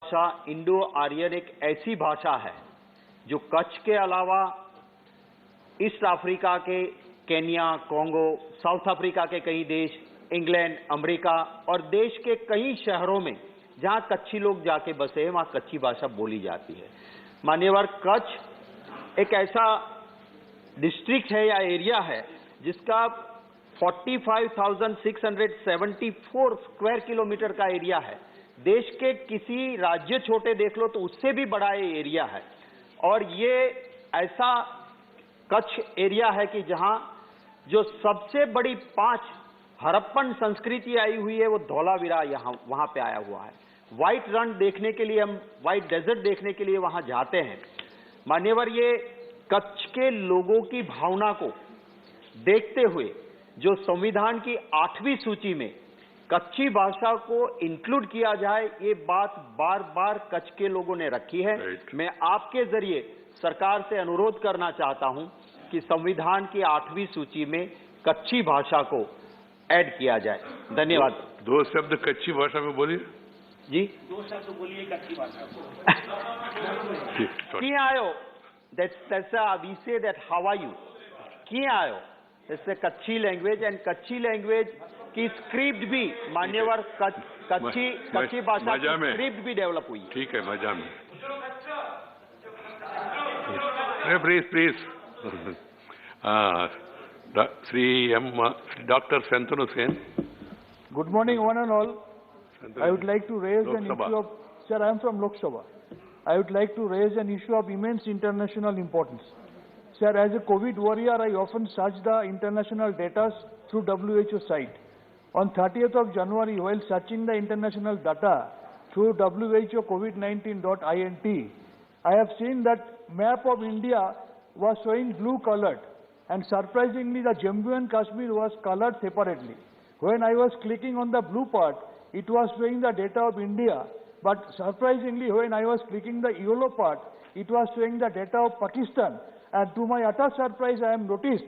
भाषा Indo Aryan एक ऐसी भाषा है जो कच्छ के अलावा ईस्ट अफ्रीका के केन्या, कोंगो, साउथ अफ्रीका के कई देश, इंग्लैंड, अमेरिका और देश के कई शहरों में जहां कच्छी लोग जाके बसे हैं, वहां कच्छी भाषा बोली जाती है। मान्यवर, कच्छ एक ऐसा डिस्ट्रिक्ट है या एरिया है जिसका 45,674 स्क्वायर किलोमीटर का एरिया है। देश के किसी राज्य छोटे देख लो तो उससे भी बड़ा ये एरिया है। और ये ऐसा कच्छ एरिया है कि जहां जो सबसे बड़ी 5 हड़प्पन संस्कृति आई हुई है वो धौलावीरा वहां पे आया हुआ है। व्हाइट रन देखने के लिए, हम व्हाइट डेजर्ट देखने के लिए वहां जाते हैं। मान्यवर, ये कच्छ के लोगों की भावना को देखते हुए जो संविधान की 8वीं सूची में कच्छी भाषा को इंक्लूड किया जाए, ये बात बार बार कच्छ के लोगों ने रखी है। मैं आपके जरिए सरकार से अनुरोध करना चाहता हूं कि संविधान की 8वीं सूची में कच्छी भाषा को ऐड किया जाए। धन्यवाद। दो शब्द कच्छी भाषा में बोलिए जी। 2 शब्द बोलिए कच्छी भाषा को। किए आयो? That's we say that how are you? किए आयो? It's a Kutchi language and Kutchi language की स्क्रिप्ट भी मान्यवर कच्छी भाषा की स्क्रिप्ट भी डेवलप हुई। ठीक है, मजा में। Please Shri doctor Shantanu Sen. Good morning, one and all. I would like to raise an issue of, sir, I am from Lok Sabha. I would like to raise an issue of immense international importance. Sir, as a COVID warrior, I often search the international data through WHO site. On 30th of January, while searching the international data through WHO COVID-19.int, I have seen that map of India was showing blue colored, and surprisingly, the Jammu and Kashmir was colored separately. When I was clicking on the blue part, it was showing the data of India, but surprisingly, when I was clicking the yellow part, it was showing the data of Pakistan. And to my utter surprise, I have noticed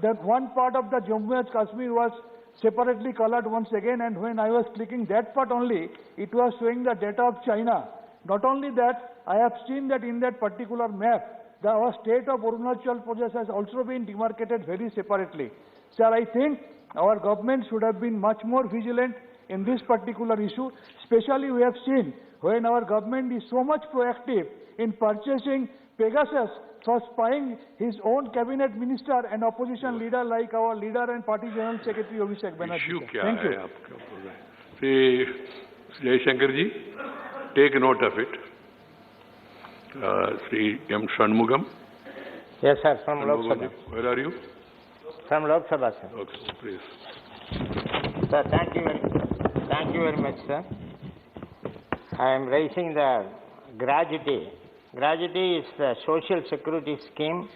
that one part of the Jammu and Kashmir was separately colored once again, and when I was clicking that part only, it was showing the data of China. Not only that, I have seen that in that particular map, our state of Arunachal Pradesh has also been demarcated very separately. Sir, I think our government should have been much more vigilant in this particular issue. Especially we have seen when our government is so much proactive in purchasing Pegasus for spying his own cabinet minister and opposition leader like our leader and party general secretary Abhishek Banerjee. Thank you. Sri Jaishankar ji, take note of it. Sri M. Shanmugam. Yes, sir, from Lok Sabha. Where are you? From Lok Sabha, sir. Okay, please. Sir, thank you very much, sir. I am raising the gratuity. Gratuity is the social security scheme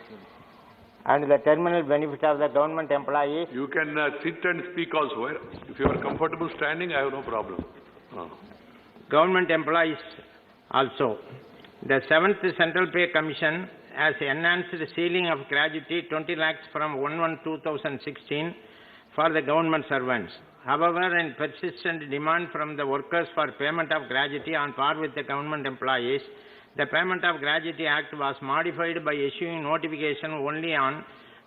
and the terminal benefit of the government employees. You can sit and speak also. If you are comfortable standing, I have no problem. Government employees also. The 7th Central Pay Commission has enhanced the ceiling of gratuity 20 lakhs from 1/1/2016 for the government servants. However, in persistent demand from the workers for payment of gratuity on par with the government employees, the Payment of Gratuity Act was modified by issuing notification only on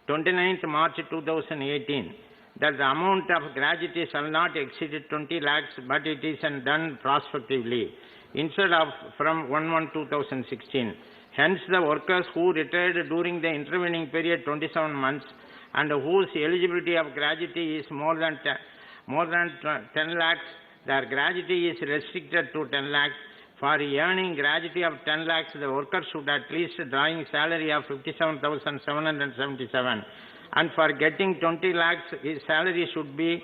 29th March 2018 that the amount of gratuity shall not exceed 20 lakhs, but it is done prospectively instead of from 1/1/2016. Hence, the workers who retired during the intervening period 27 months and whose eligibility of gratuity is more than 10 lakhs, their gratuity is restricted to 10 lakhs. For earning gratuity of 10 lakhs, the worker should at least drawing salary of 57,777. And for getting 20 lakhs, his salary should be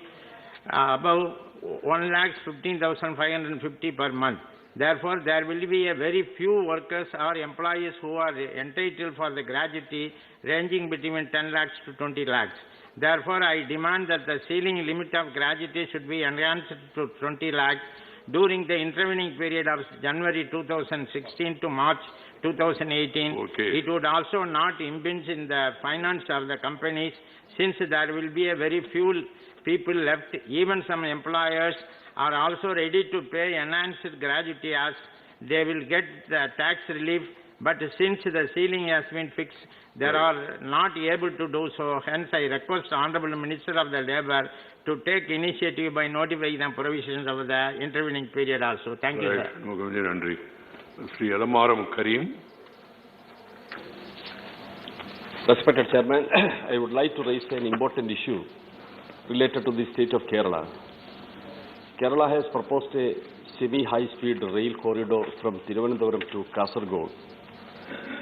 above 1,15,550 per month. Therefore, there will be a very few workers or employees who are entitled for the gratuity ranging between 10 lakhs to 20 lakhs. Therefore, I demand that the ceiling limit of gratuity should be enhanced to 20 lakhs during the intervening period of January 2016 to March 2018. Okay. It would also not impinge in the finance of the companies, since there will be a very few people left. Even some employers are also ready to pay enhanced gratuity as they will get the tax relief, but since the ceiling has been fixed, they are not able to do so. Hence, I request Honorable Minister of the Labour to take initiative by notifying the provisions of the intervening period also. Thank you, sir. Nandri. Sri Alamaram Karim. Respected Chairman, I would like to raise an important issue related to the state of Kerala. Kerala has proposed a semi-high-speed rail corridor from Thiruvananthapuram to Kasaragod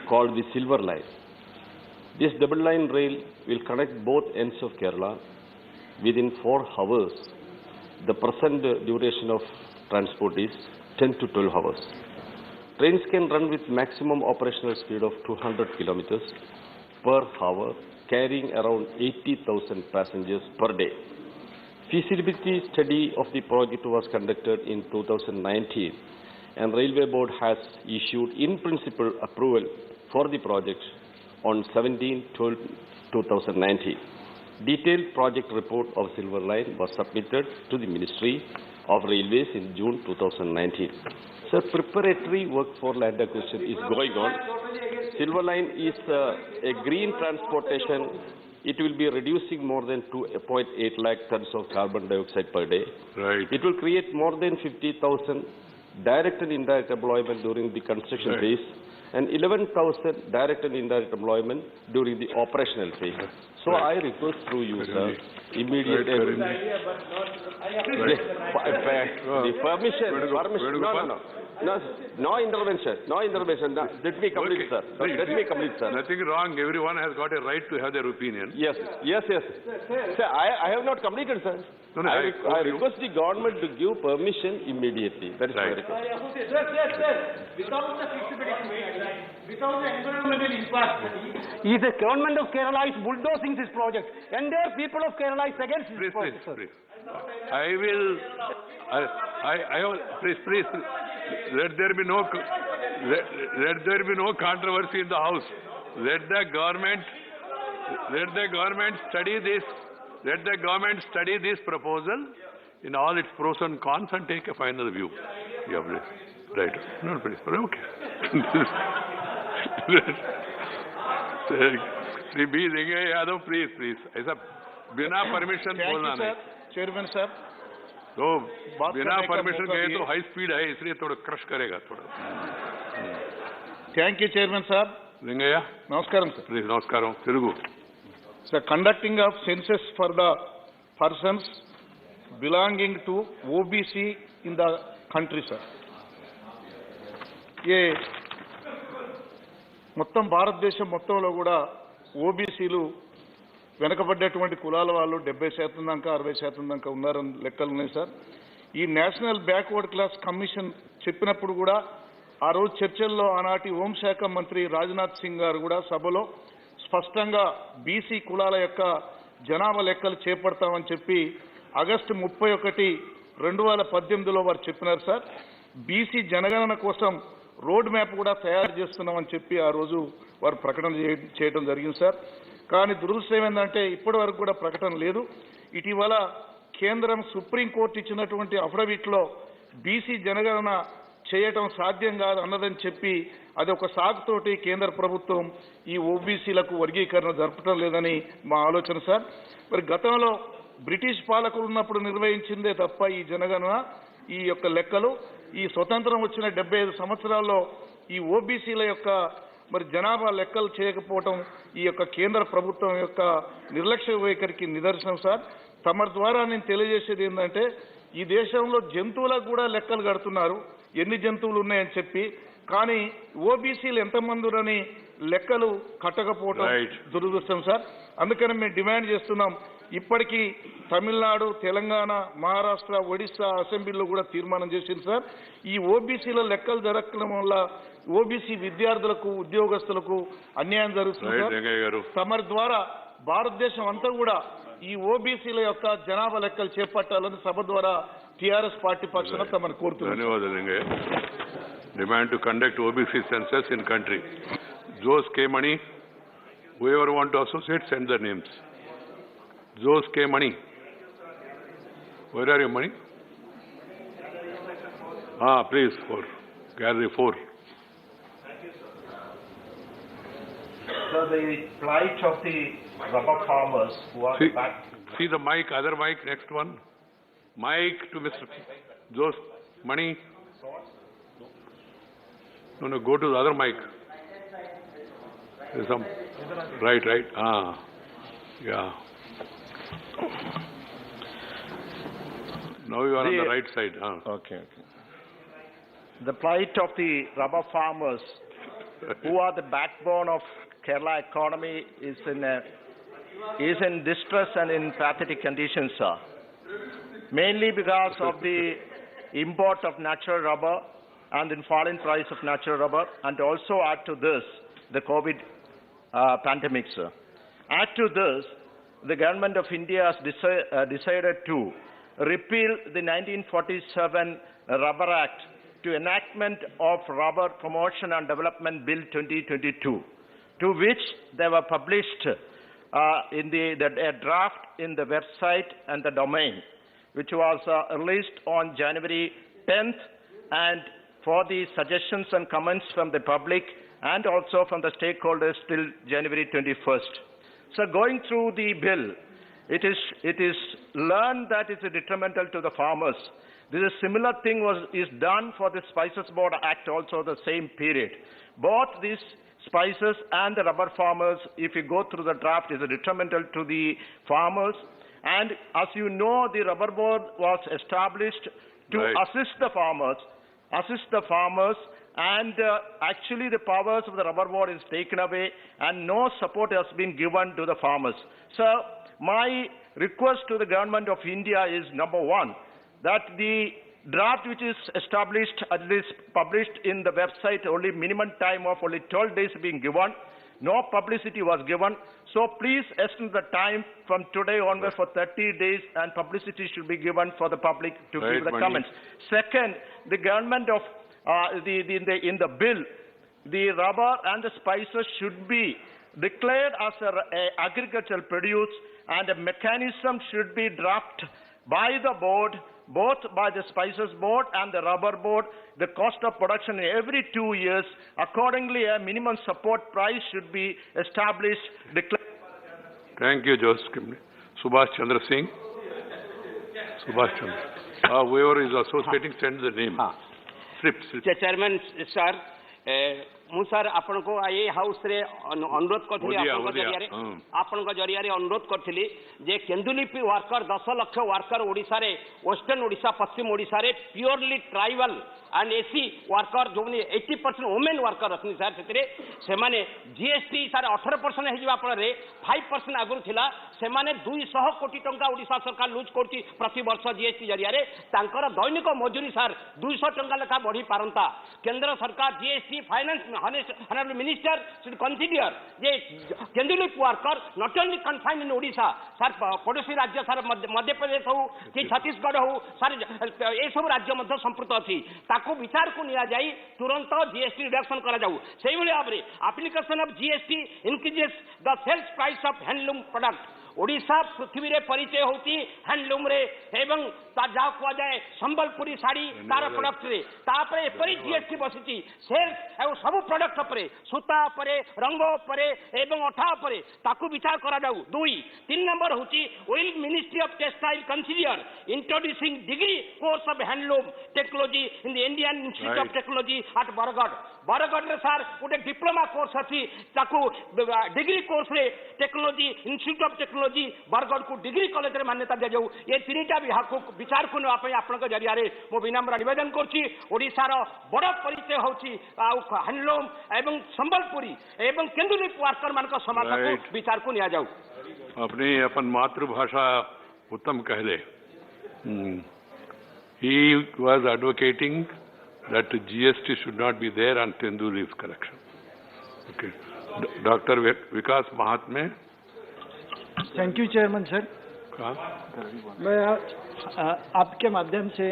called the Silver Line. This double-line rail will connect both ends of Kerala within 4 hours. The present duration of transport is 10 to 12 hours. Trains can run with maximum operational speed of 200 kilometers per hour, carrying around 80,000 passengers per day. Feasibility study of the project was conducted in 2019, and Railway Board has issued in principle approval for the project on 17/12/2019. Detailed project report of Silver Line was submitted to the Ministry of Railways in June 2019. Sir, preparatory work for land acquisition is going on. Silver Line is a green transportation. It will be reducing more than 2.8 lakh tons of carbon dioxide per day. Right. It will create more than 50,000 direct and indirect employment during the construction phase and 11,000 direct and indirect employment during the operational phase. So I request through you, sir, immediate the permission. No intervention. Let me complete, sir. Let me complete, sir. Nothing wrong. Everyone has got a right to have their opinion. Yes. Sir, I have not completed, sir. No, I request the government to give permission immediately. That is my request. Without the feasibility, without the environmental impact, The government of Kerala is bulldozing this project, and the people of Kerala is against this project. Please. Please. Let there be no controversy in the House. Let the government study this. Let the government study this proposal in all its pros and cons and take a final view. Yeah, please. Right. No, please. Okay. Shri B. Lingay Yadav, please. ऐसा बिना permission बोलना नहीं. Chairman sir. तो बिना permission गए तो high speed है, इसलिए थोड़ा crush करेगा थोड़ा. Thank you, Chairman sir. Lingaya. Namaskaram, sir. Please, namaskaram. Tirugu. Sir, conducting of census for the persons belonging to OBC in the country, sir. ये మొత్తం భారతదేశం మొత్తంలో కూడా ఓబీసీలు వెనకబడ్డటువంటి కులాల వాళ్ళు 70% దాకా 60% దాకా ఉన్నారని లెక్కలు ఉన్నాయి సార్. ఈ నేషనల్ బ్యాక్వర్డ్ క్లాస్ కమిషన్ చెప్పినప్పుడు కూడా ఆ రోజు చర్చల్లో ఆనాటి హోంశాఖ మంత్రి రాజ్నాథ్ సింగ్ గారు కూడా సభలో స్పష్టంగా బీసీ కులాల యొక్క జనాభా లెక్కలు చేపడతామని చెప్పి ఆగస్టు 31, 2018లో వారు చెప్పినారు సార్. బీసీ జనగణన కోసం రోడ్ మ్యాప్ కూడా తయారు చేస్తున్నామని చెప్పి ఆ రోజు వారు ప్రకటన చేయడం జరిగింది సార్. కానీ దురదృష్టం ఏంటంటే ఇప్పటి వరకు కూడా ప్రకటన లేదు. ఇటీవల కేంద్రం సుప్రీంకోర్టు ఇచ్చినటువంటి అఫిడవిట్లో బీసీ జనగణన చేయటం సాధ్యం కాదు అన్నదని చెప్పి అది ఒక సాకుతోటి కేంద్ర ప్రభుత్వం ఈ ఓబీసీలకు వర్గీకరణ జరపడం లేదని మా ఆలోచన సార్. మరి గతంలో బ్రిటిష్ పాలకులు ఉన్నప్పుడు నిర్వహించిందే తప్ప ఈ జనగణన ఈ యొక్క లెక్కలు ఈ స్వతంత్రం వచ్చిన 75 సంవత్సరాల్లో ఈ ఓబీసీల యొక్క మరి జనాభా లెక్కలు చేయకపోవటం ఈ యొక్క కేంద్ర ప్రభుత్వం యొక్క నిర్లక్ష్య వైఖరికి నిదర్శనం సార్. తమ ద్వారా నేను తెలియజేసేది ఏంటంటే ఈ దేశంలో జంతువులకు కూడా లెక్కలు కడుతున్నారు, ఎన్ని జంతువులు ఉన్నాయని చెప్పి. కానీ ఓబీసీలు ఎంతమంది ఉన్నారని లెక్కలు కట్టకపోవటం దురదృష్టం సార్. అందుకని మేము డిమాండ్ చేస్తున్నాం. ఇప్పటికీ తమిళనాడు, తెలంగాణ, మహారాష్ట్ర, ఒడిశా అసెంబ్లీలో కూడా తీర్మానం చేసింది సార్. ఈ ఓబీసీల లెక్కలు జరగడం వల్ల ఓబీసీ విద్యార్థులకు, ఉద్యోగస్తులకు అన్యాయం జరుగుతుంది సార్. తమరి ద్వారా భారతదేశం అంతా కూడా ఈ ఓబీసీల యొక్క జనాభా లెక్కలు చేపట్టాలని సభ ద్వారా టీఆర్ఎస్ పార్టీ పక్షాన తమను కోరుతున్నాను. ధన్యవాదాలు. Demand to conduct OBC census in country. Those K Money, whoever want to associate, send their names. Those K Money. Where are your money? Please, for Gallery 4. So the plight of the rubber farmers who are See the mic, other mic, next one. Mic to Mr. Jose Mani. No, go to the other mic. There's some. Right. Yeah. Now you are on the right side. Okay. The plight of the rubber farmers, who are the backbone of Kerala economy, is in distress and in pathetic conditions, sir. Mainly because of the import of natural rubber and the falling price of natural rubber, and also add to this the COVID pandemic, sir. Add to this, the government of India has decided to repeal the 1947 Rubber Act to enactment of Rubber Promotion and Development Bill 2022, to which they were published a draft in the website and the domain, which was released on January 10th, and for the suggestions and comments from the public and also from the stakeholders till January 21st. So going through the bill, it is learned that it's detrimental to the farmers. This is similar thing is done for the Spices Board Act also the same period. Both these spices and the rubber farmers, if you go through the draft, is detrimental to the farmers. And as you know, the rubber board was established to assist the farmers, and actually the powers of the rubber board is taken away and no support has been given to the farmers. So my request to the government of India is, number one, that the draft which is established, at least published in the website, only minimum time of only 12 days being given, no publicity was given. So please extend the time from today onward for 30 days, and publicity should be given for the public to give the comments. Second, the government of in the bill, the rubber and the spices should be declared as a agricultural produce, and a mechanism should be drafted by the board, both by the Spices Board and the Rubber Board, the cost of production every 2 years. Accordingly, a minimum support price should be established. Thank you, Joseph. Subhash Chandra Singh. Subhash Chandra. Whoever is associating, send the name. Slip. Chairman, sir. ମୁଁ sir ଆପଣଙ୍କୁ ଏ ହାଉସ୍ରେ ଅନୁରୋଧ କରିଥିଲି ଆପଣଙ୍କ ଜରିଆରେ ଅନୁରୋଧ କରିଥିଲି ଯେ କେନ୍ଦୁଲିପି ୱାର୍କର 10 ଲକ୍ଷ ୱାର୍କର ଓଡ଼ିଶାରେ ୱେଷ୍ଟର୍ଣ୍ଣ ଓଡ଼ିଶା ପଶ୍ଚିମ ଓଡ଼ିଶାରେ purely tribal and AC worker जोनी 80% women worker असनी सर सेतरे सेमाने जीएसटी सर 18% हेजिबा फଳରେ 5% आगुर थिला सेमाने 200 कोटी टंका ओडिसा सरकार लूज करती प्रति वर्ष जीएसटी जरिया रे तांकर दैनिक मजूरी सर 200 टंका लेखा बढ़ी पारंता केंद्र सरकार GST finance honourable minister should consider जे केंद्रीय worker not only confined in Odisha sir पड़ोसी राज्य सर मध्य प्रदेश हो कि छत्तीसगढ़ हो सर ए सब राज्य मध्य संपृक्त अछि को विचार को निया जाई तुरंत जीएसटी रिडक्शन करा जाऊ सेही भली भाबरे application of GST increases the sales price of handloom product Odisha पृथ्वी रे परिचय होती हैंडलूम रे एवं ता जा को जाए संबलपुरी साड़ी तार प्रोडक्ट रे तापरे एपरी जीएसटी बसिची सेल्स एवं सब प्रोडक्ट परे सूता परे रंग परे एवं अठा परे ताकू विचार करा जाऊ 2 3 नंबर होची will ministry of textile consider introducing degree course of handloom technology in the Indian institute of technology at Bargarh रे सर गोटे डिप्लोमा कोर्स अछि ताकू डिग्री कोर्स रे technology institute of technology Bargarh को डिग्री कॉलेज रे मान्यता दिया जाऊ ये तीनटा विचार को नापे आपन जरिया रे मो विनम्र निवेदन करछि ओडिसा रो बड़ परिचय होछि हैंडलूम एवं संबलपुरी एवं केंदुली वर्कर मान को समाज को विचार को निया जाऊ अपनी अपन मातृभाषा उत्तम कहले he was advocating that GST should not be there on Tenduli's collection. Okay. Dr. Vikas Mahatme. Thank you, Chairman, sir. मैं आपके माध्यम से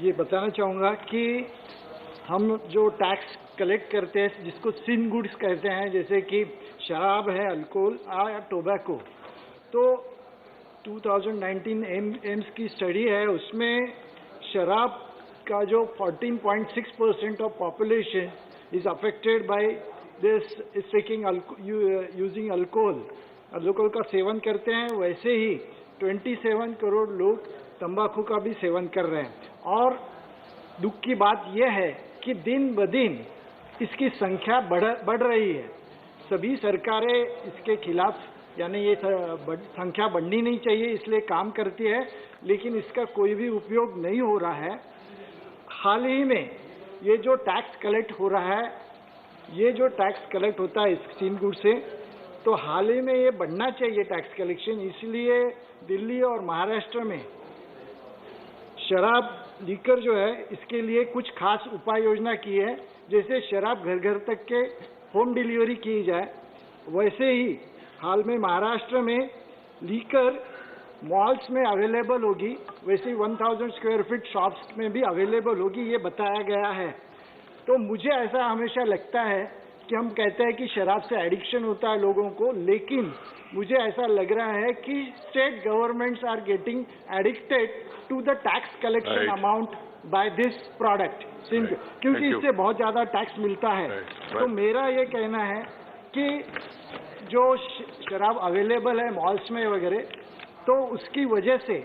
ये बताना चाहूँगा कि हम जो टैक्स कलेक्ट करते हैं जिसको सिन गुड्स कहते हैं, जैसे कि शराब है, अल्कोहल या टोबैको, तो 2019 एम्स की स्टडी है, उसमें शराब का जो 14.6% of population is affected by this using alcohol का सेवन करते हैं, वैसे ही 27 करोड़ लोग तंबाकू का भी सेवन कर रहे हैं। और दुख की बात यह है कि दिन ब दिन इसकी संख्या बढ़ रही है। सभी सरकारें इसके खिलाफ, यानी ये संख्या बढ़नी नहीं चाहिए, इसलिए काम करती है, लेकिन इसका कोई भी उपयोग नहीं हो रहा है। हाल ही में ये जो टैक्स कलेक्ट हो रहा है, ये जो टैक्स कलेक्ट होता है स्टीम गुड से, तो हाल ही में ये बढ़ना चाहिए टैक्स कलेक्शन। इसलिए दिल्ली और महाराष्ट्र में शराब लीकर जो है, इसके लिए कुछ खास उपाय योजना की है। जैसे शराब घर घर तक के होम डिलीवरी की जाए, वैसे ही हाल में महाराष्ट्र में लीकर मॉल्स में अवेलेबल होगी, वैसे ही 1000 स्क्वायर फीट शॉप्स में भी अवेलेबल होगी, ये बताया गया है। तो मुझे ऐसा हमेशा लगता है कि हम कहते हैं कि शराब से एडिक्शन होता है लोगों को, लेकिन मुझे ऐसा लग रहा है कि state governments are getting addicted to the tax collection amount by this product, क्योंकि इससे बहुत ज्यादा टैक्स मिलता है। तो मेरा ये कहना है कि जो शराब अवेलेबल है मॉल्स में वगैरह, तो उसकी वजह से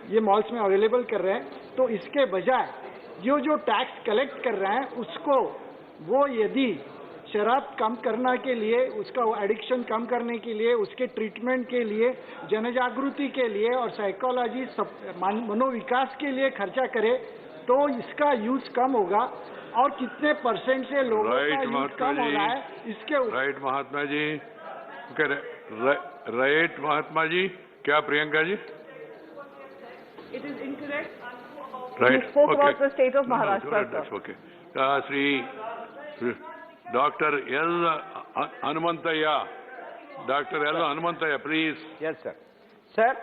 ये मॉल्स में अवेलेबल कर रहे हैं, तो इसके बजाय जो टैक्स कलेक्ट कर रहे हैं उसको वो यदि शराब कम करने के लिए, उसका एडिक्शन कम करने के लिए, उसके ट्रीटमेंट के लिए, जनजागृति के लिए और साइकोलॉजी मनोविकास के लिए खर्चा करे, तो इसका यूज कम होगा। और कितने परसेंट से लोगों का यूज कम हो रहा है इसके राइट महात्मा जी, राइट महात्मा जी, क्या Priyanka ji? It is incorrect. Right. You spoke okay. about the state of Maharashtra. No, that's okay. Sri Dr. L. Hanumantaya. Dr. L. Hanumantaya, please. Yes, sir. Sir,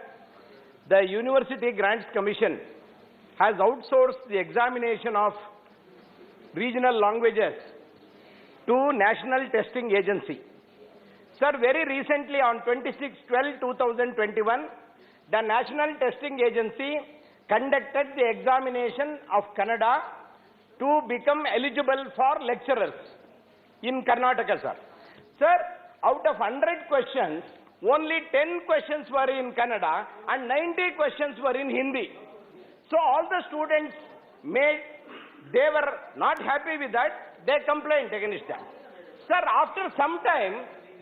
the University Grants Commission has outsourced the examination of regional languages to National Testing Agency. Sir, very recently on 26/12/2021, the National Testing Agency conducted the examination of Kannada to become eligible for lecturers in Karnataka, sir. Sir, out of 100 questions, only 10 questions were in Kannada and 90 questions were in Hindi. So all the students they were not happy with that, they complained against that. Sir, after some time,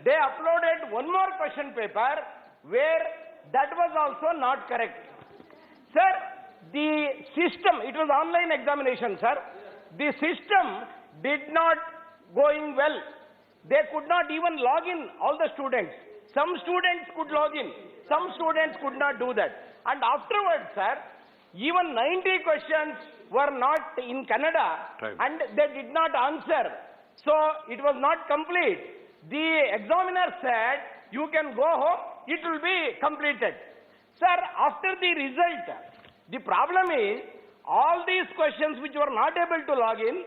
they uploaded one more question paper where that was also not correct. Sir, the system, it was online examination, sir. The system did not going well. They could not even log in, all the students. Some students could log in, some students could not do that. And afterwards, sir, even 90 questions were not in Kannada, and they did not answer. So it was not complete. The examiner said, you can go home, it will be completed. Sir, after the result, the problem is, all these questions which were not able to log in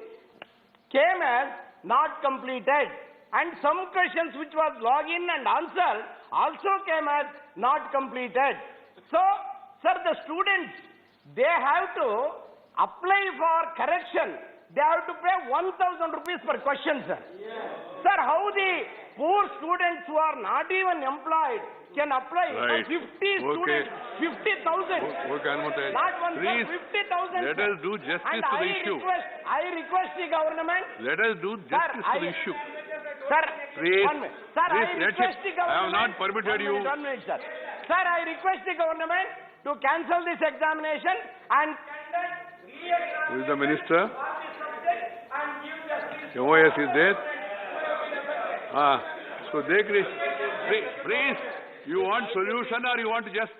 came as not completed. And some questions which was log in and answered also came as not completed. So, sir, the students, they have to apply for correction. They have to pay 1,000 rupees per question, sir. Yes. Sir, how the poor students who are not even employed can apply? Right. 50 students, 50,000. Okay, not one, please, 50,000. let us do justice and to the issue. I request the government. Let us do justice to the issue. Sir, please, one minute. Sir, please, I request the government. I have not permitted you. 1 minute, sir. Sir, I request the government to cancel this examination and conduct Who is the minister? MOS is there? So they, please, you want solution or you want just...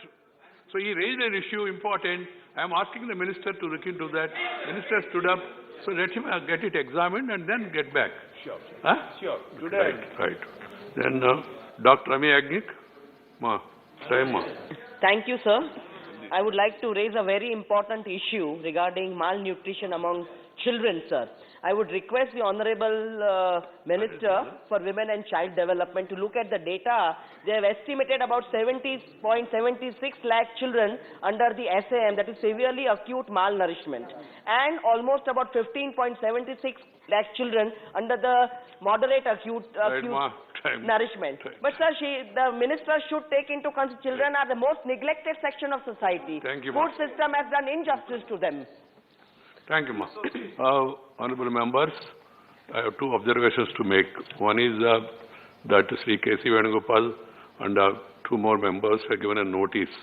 So he raised an issue important. I am asking the minister to look into that. Minister stood up. So let him get it examined and then get back. Sure. Huh? Sure. Today. Right. Then Dr. Ami Agnik. Thank you, sir. I would like to raise a very important issue regarding malnutrition among children, sir. I would request the Honorable Minister for Women and Child Development to look at the data. They have estimated about 70.76 lakh children under the SAM, that is severely acute malnourishment, and almost about 15.76 lakh children under the moderate acute nourishment. But sir, the minister should take into consideration children are the most neglected section of society. Thank you, Food system has done injustice to them. Thank you, ma. Honorable members, I have two observations to make. One is that Sri K.C. Venugopal and two more members have given a notice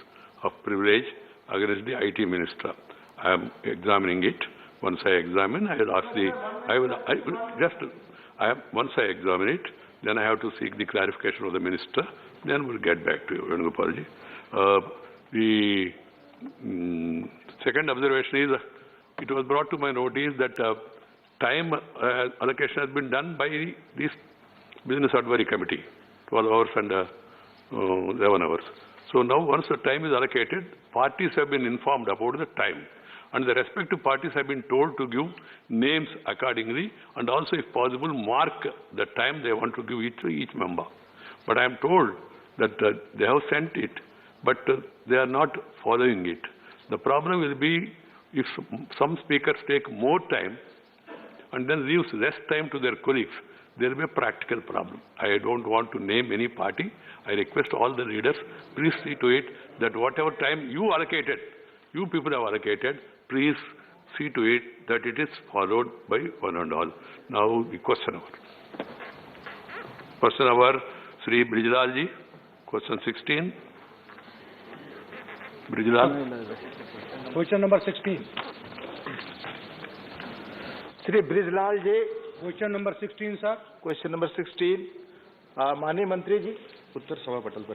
of privilege against the IT minister. I am examining it. Once I examine, I will ask the. Once I examine it, then I have to seek the clarification of the minister. Then we'll get back to you, Venugopalji. The second observation is, it was brought to my notice that time allocation has been done by this Business Advisory Committee, 12 hours and 11 hours. So now once the time is allocated, parties have been informed about the time. And the respective parties have been told to give names accordingly, and also, if possible, mark the time they want to give each member. But I am told that they have sent it, but they are not following it. The problem will be if some speakers take more time and then leaves less time to their colleagues, there will be a practical problem. I don't want to name any party. I request all the leaders, please see to it that whatever time you allocated, you people have allocated, please see to it that it is followed by one and all. Now the question hour. Question hour, Sri Brijlal ji, question 16. Brijlal. Question number 16. Sri Brijlal ji. Question number 16, sir. Question number 16. माननीय मंत्री जी, उत्तर सभा पटल पर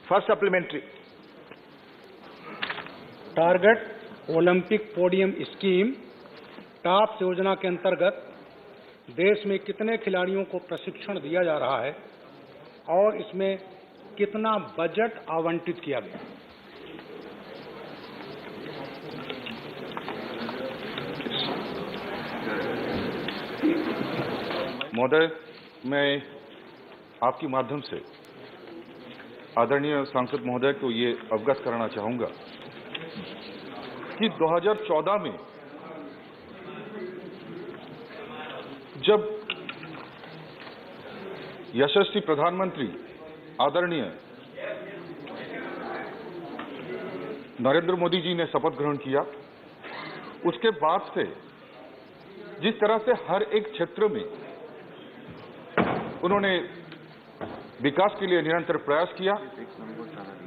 first supplementary. Target Olympic podium scheme tops योजना के अंतर्गत देश में कितने खिलाड़ियों को प्रशिक्षण दिया जा रहा है और इसमें कितना बजट आवंटित किया गया? महोदय, मैं आपके माध्यम से आदरणीय सांसद महोदय को ये अवगत कराना चाहूंगा कि 2014 में जब यशस्वी प्रधानमंत्री आदरणीय नरेंद्र मोदी जी ने शपथ ग्रहण किया, उसके बाद से जिस तरह से हर एक क्षेत्र में उन्होंने विकास के लिए निरंतर प्रयास किया,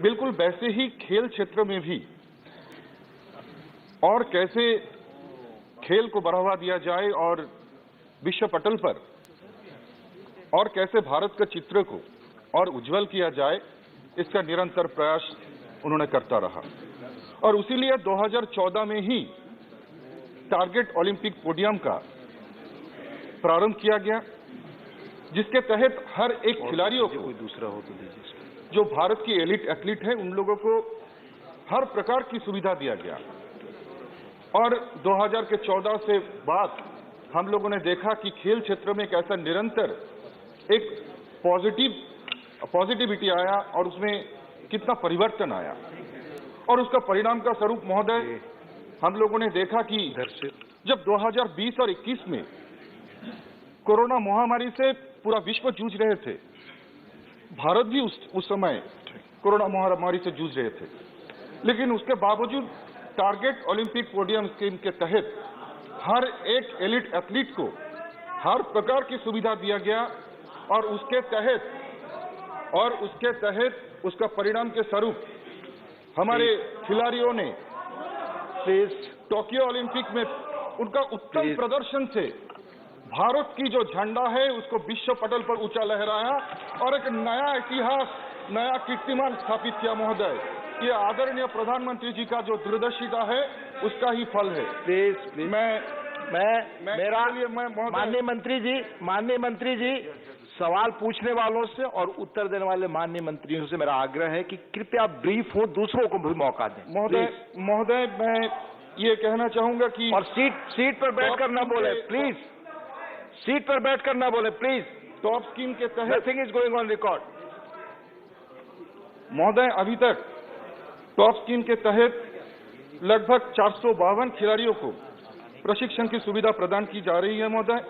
बिल्कुल वैसे ही खेल क्षेत्र में भी और कैसे खेल को बढ़ावा दिया जाए और विश्व पटल पर और कैसे भारत के चित्र को और उज्जवल किया जाए, इसका निरंतर प्रयास उन्होंने करता रहा। और उसीलिए 2014 में ही टारगेट ओलंपिक पोडियम का प्रारंभ किया गया, जिसके तहत हर एक खिलाड़ियों को, कोई दूसरा हो तो दीजिए, जो भारत की एलिट एथलीट है, उन लोगों को हर प्रकार की सुविधा दिया गया। और 2014 से बाद हम लोगों ने देखा कि खेल क्षेत्र में एक ऐसा निरंतर एक पॉजिटिविटी आया और उसमें कितना परिवर्तन आया। और उसका परिणाम का स्वरूप महोदय, हम लोगों ने देखा कि जब 2020 और 21 में कोरोना महामारी से पूरा विश्व जूझ रहे थे, भारत भी उस समय कोरोना महामारी से जूझ रहे थे, लेकिन उसके बावजूद टारगेट ओलंपिक पोडियम स्कीम के तहत हर एक एलिट एथलीट को हर प्रकार की सुविधा दिया गया। और उसके तहत उसका परिणाम के स्वरूप हमारे खिलाड़ियों ने टोक्यो ओलंपिक में उनका उत्तम प्रदर्शन से भारत की जो झंडा है उसको विश्व पटल पर ऊंचा लहराया और एक नया इतिहास, नया कीर्तिमान स्थापित किया। महोदय, ये आदरणीय प्रधानमंत्री जी का जो दूरदर्शिता है उसका ही फल है। प्लीज मेरा माननीय मंत्री जी सवाल पूछने वालों से और उत्तर देने वाले माननीय मंत्रियों से मेरा आग्रह है कि कृपया ब्रीफ हो, दूसरों को भी मौका दें। महोदय मैं ये कहना चाहूंगा कि और सीट पर बैठ कर न बोले, प्लीज। सीट पर बैठकर ना बोले प्लीज। टॉप स्कीम के तहत nothing is going on record. महोदय, अभी तक टॉप स्कीम के तहत लगभग 452 खिलाड़ियों को प्रशिक्षण की सुविधा प्रदान की जा रही है। महोदय,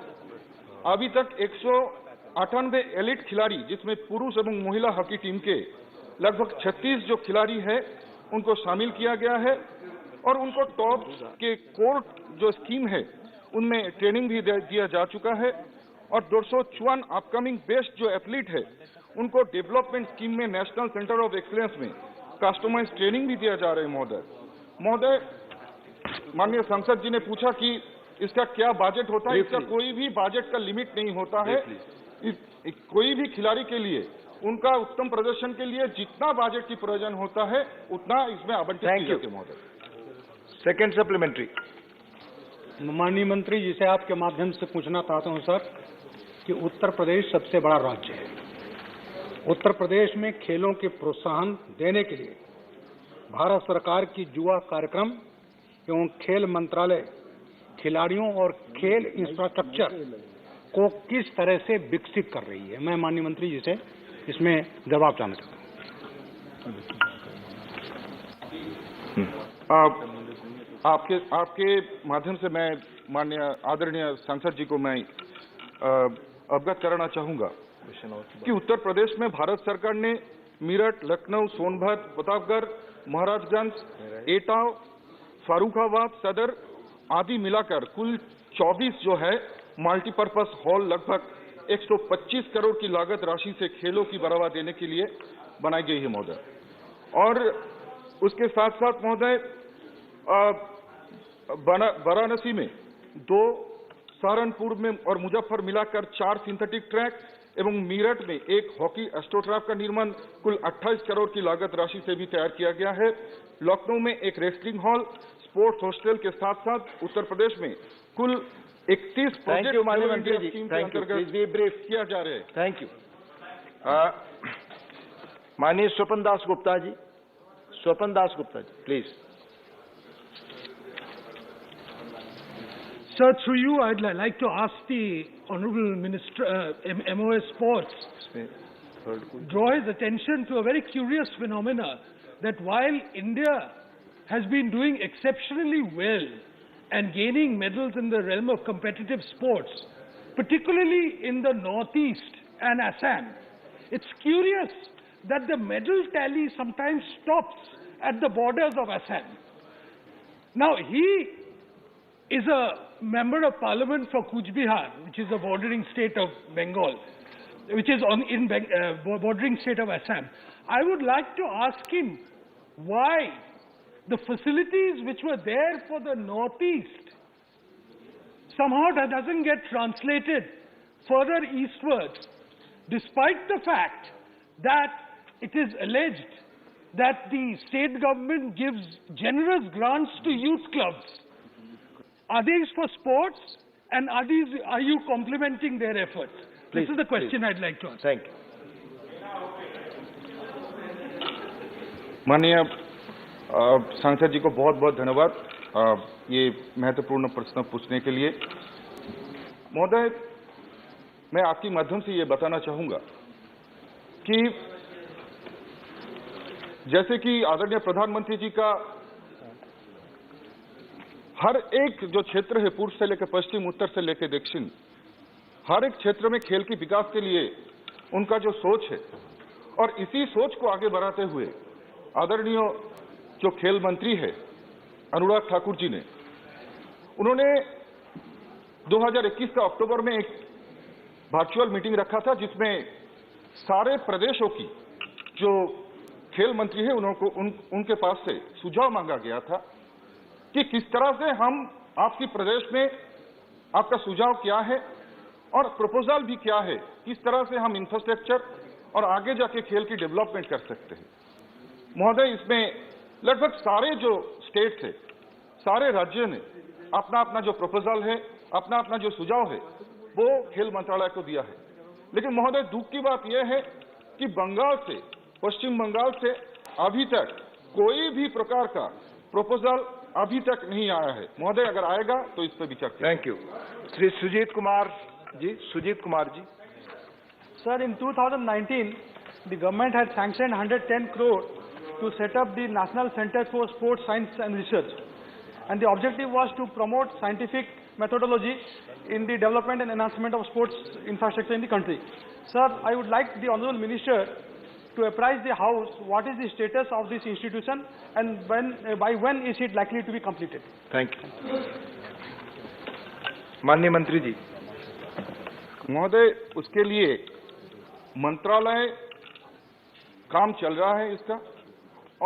अभी तक 198 एलिट खिलाड़ी, जिसमें पुरुष एवं महिला हॉकी टीम के लगभग 36 जो खिलाड़ी हैं, उनको शामिल किया गया है और उनको टॉप के कोर जो स्कीम है उनमें ट्रेनिंग भी दिया जा चुका है और 254 अपकमिंग बेस्ट जो एथलीट है उनको डेवलपमेंट स्कीम में नेशनल सेंटर ऑफ एक्सीलेंस में कस्टमाइज ट्रेनिंग भी दिया जा रहा है। महोदय, माननीय सांसद जी ने पूछा कि इसका क्या बजट होता है। इसका कोई भी बजट का लिमिट नहीं होता है। कोई भी खिलाड़ी के लिए उनका उत्तम प्रदर्शन के लिए जितना बजट की प्रयोजन होता है उतना इसमें आवंटित किया जाता है। महोदय, सेकेंड सप्लीमेंट्री। माननीय मंत्री जी से आपके माध्यम से पूछना चाहता हूं सर कि उत्तर प्रदेश सबसे बड़ा राज्य है। उत्तर प्रदेश में खेलों के प्रोत्साहन देने के लिए भारत सरकार की युवा कार्यक्रम एवं खेल मंत्रालय खिलाड़ियों और खेल इंफ्रास्ट्रक्चर को किस तरह से विकसित कर रही है। मैं माननीय मंत्री जी से इसमें जवाब जानना चाहता हूं। आपके माध्यम से मैं माननीय आदरणीय सांसद जी को मैं अवगत कराना चाहूंगा कि उत्तर प्रदेश में भारत सरकार ने मेरठ, लखनऊ, सोनभद्र, प्रतापगढ़, महाराजगंज, एटा, फारुखाबाद, सदर आदि मिलाकर कुल 24 जो है मल्टीपर्पज हॉल लगभग 125 करोड़ की लागत राशि से खेलों की बढ़ावा देने के लिए बनाई गई है महोदय। और उसके साथ साथ महोदय वाराणसी में 2, सहारनपुर में और मुजफ्फर मिलाकर 4 सिंथेटिक ट्रैक एवं मेरठ में एक हॉकी एस्ट्रोट्रैप का निर्माण कुल 28 करोड़ की लागत राशि से भी तैयार किया गया है। लखनऊ में एक रेसलिंग हॉल, स्पोर्ट्स हॉस्टल के साथ साथ उत्तर प्रदेश में कुल 31 प्रोजेक्ट स्कीम के अंतर्गत किया जा रहे हैं। Thank you. माननीय Swapan Das Gupta ji, please. Sir, through you, I'd like to ask the Honorable Minister, MOS Sports, draw his attention to a very curious phenomena that while India has been doing exceptionally well and gaining medals in the realm of competitive sports, particularly in the Northeast and Assam, it's curious that the medal tally sometimes stops at the borders of Assam. Now, he is a member of parliament for Kuch Bihar, which is a bordering state of Bengal, which is bordering state of Assam. I would like to ask him why the facilities which were there for the Northeast somehow that doesn't get translated further eastwards, despite the fact that it is alleged that the state government gives generous grants to youth clubs. Are these for sports, and are you complementing their efforts? Please, this is the question I'd like to ask. Thank you. माननीय सांसद जी को बहुत बहुत धन्यवाद ये महत्वपूर्ण प्रश्न पूछने के लिए। महोदय, मैं आपके माध्यम से ये बताना चाहूंगा कि जैसे कि आदरणीय प्रधानमंत्री जी का हर एक जो क्षेत्र है, पूर्व से लेकर पश्चिम, उत्तर से लेकर दक्षिण, हर एक क्षेत्र में खेल के विकास के लिए उनका जो सोच है और इसी सोच को आगे बढ़ाते हुए आदरणीय जो खेल मंत्री है अनुराग ठाकुर जी ने, उन्होंने 2021 का अक्टूबर में एक वर्चुअल मीटिंग रखा था जिसमें सारे प्रदेशों की जो खेल मंत्री है उनके पास से सुझाव मांगा गया था कि किस तरह से हम आपकी प्रदेश में आपका सुझाव क्या है और प्रपोजल भी क्या है, किस तरह से हम इंफ्रास्ट्रक्चर और आगे जाके खेल की डेवलपमेंट कर सकते हैं। महोदय, इसमें लगभग सारे जो स्टेट्स है, सारे राज्यों ने अपना अपना जो प्रपोजल है, अपना अपना जो सुझाव है वो खेल मंत्रालय को दिया है। लेकिन महोदय, दुख की बात यह है कि बंगाल से, पश्चिम बंगाल से अभी तक कोई भी प्रकार का प्रपोजल अभी तक नहीं आया है। महोदय, अगर आएगा तो इस पर विचार करें। Thank you. Shri Sujeet Kumar ji, Sujeet Kumar ji. Sir, in 2019, the government had sanctioned 110 crore to set up the National Center for Sports Science and Research. And the objective was to promote scientific methodology in the development and enhancement of sports infrastructure in the country. Sir, I would like the Honourable Minister to apprise the House what is the status of this institution and by when is it likely to be completed. Thank you. माननीय मंत्री जी. महोदय, उसके लिए मंत्रालय काम चल रहा है इसका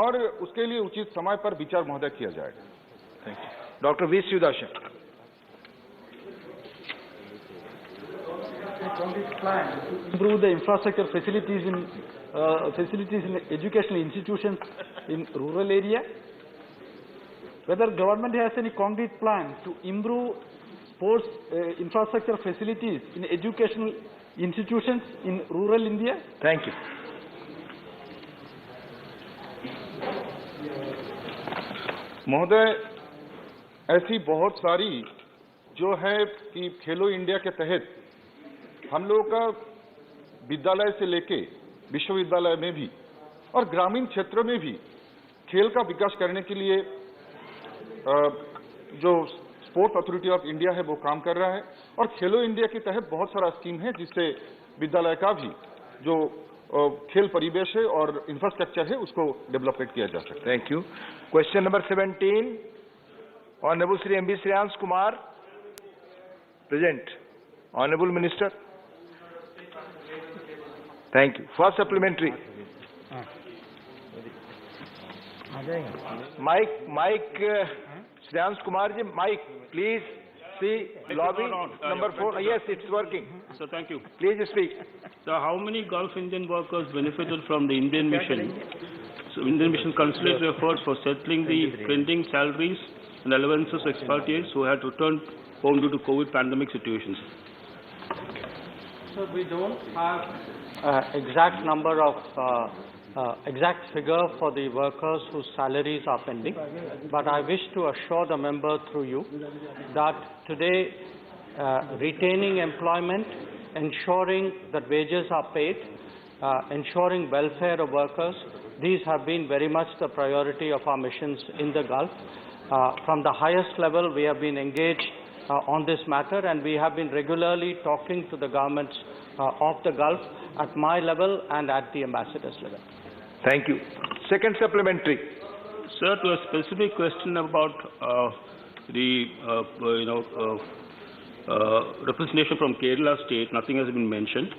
और उसके लिए उचित समय पर विचार महोदय किया जाएगा. Thank you. Dr. V. Sudashan. Plan to improve the infrastructure facilities in educational institutions in rural area. Whether government has any concrete plan to improve sports infrastructure facilities in educational institutions in rural India. Thank you. महोदय, ऐसी बहुत सारी जो है कि खेलो India के तहत हम लोगों का विद्यालय से लेके विश्वविद्यालय में भी और ग्रामीण क्षेत्र में भी खेल का विकास करने के लिए जो स्पोर्ट्स अथॉरिटी ऑफ इंडिया है वो काम कर रहा है और खेलो इंडिया के तहत बहुत सारा स्कीम है जिससे विद्यालय का भी जो खेल परिवेश है और इंफ्रास्ट्रक्चर है उसको डेवलपमेंट किया जा सकता है. Thank you. Question number 17, honourable Shri MB Shreyans Kumar, present. Honourable minister. Thank you. First supplementary. Mic Shreyans Kumar ji, mic please. See, lobby number 4. Yes, it's working. So thank you. Please speak. So how many Gulf Indian workers benefited from the Indian mission? So Indian mission concentrated efforts for settling the pending salaries and allowances of expatriates who had returned home due to COVID pandemic situations. So we don't have exact number of exact figure for the workers whose salaries are pending, but I wish to assure the member through you that today retaining employment, ensuring that wages are paid, ensuring welfare of workers, these have been very much the priority of our missions in the Gulf. From the highest level, we have been engaged on this matter, and we have been regularly talking to the governments of the Gulf at my level and at the ambassador's level. Thank you. Second supplementary. Sir, to a specific question about the representation from Kerala state, nothing has been mentioned.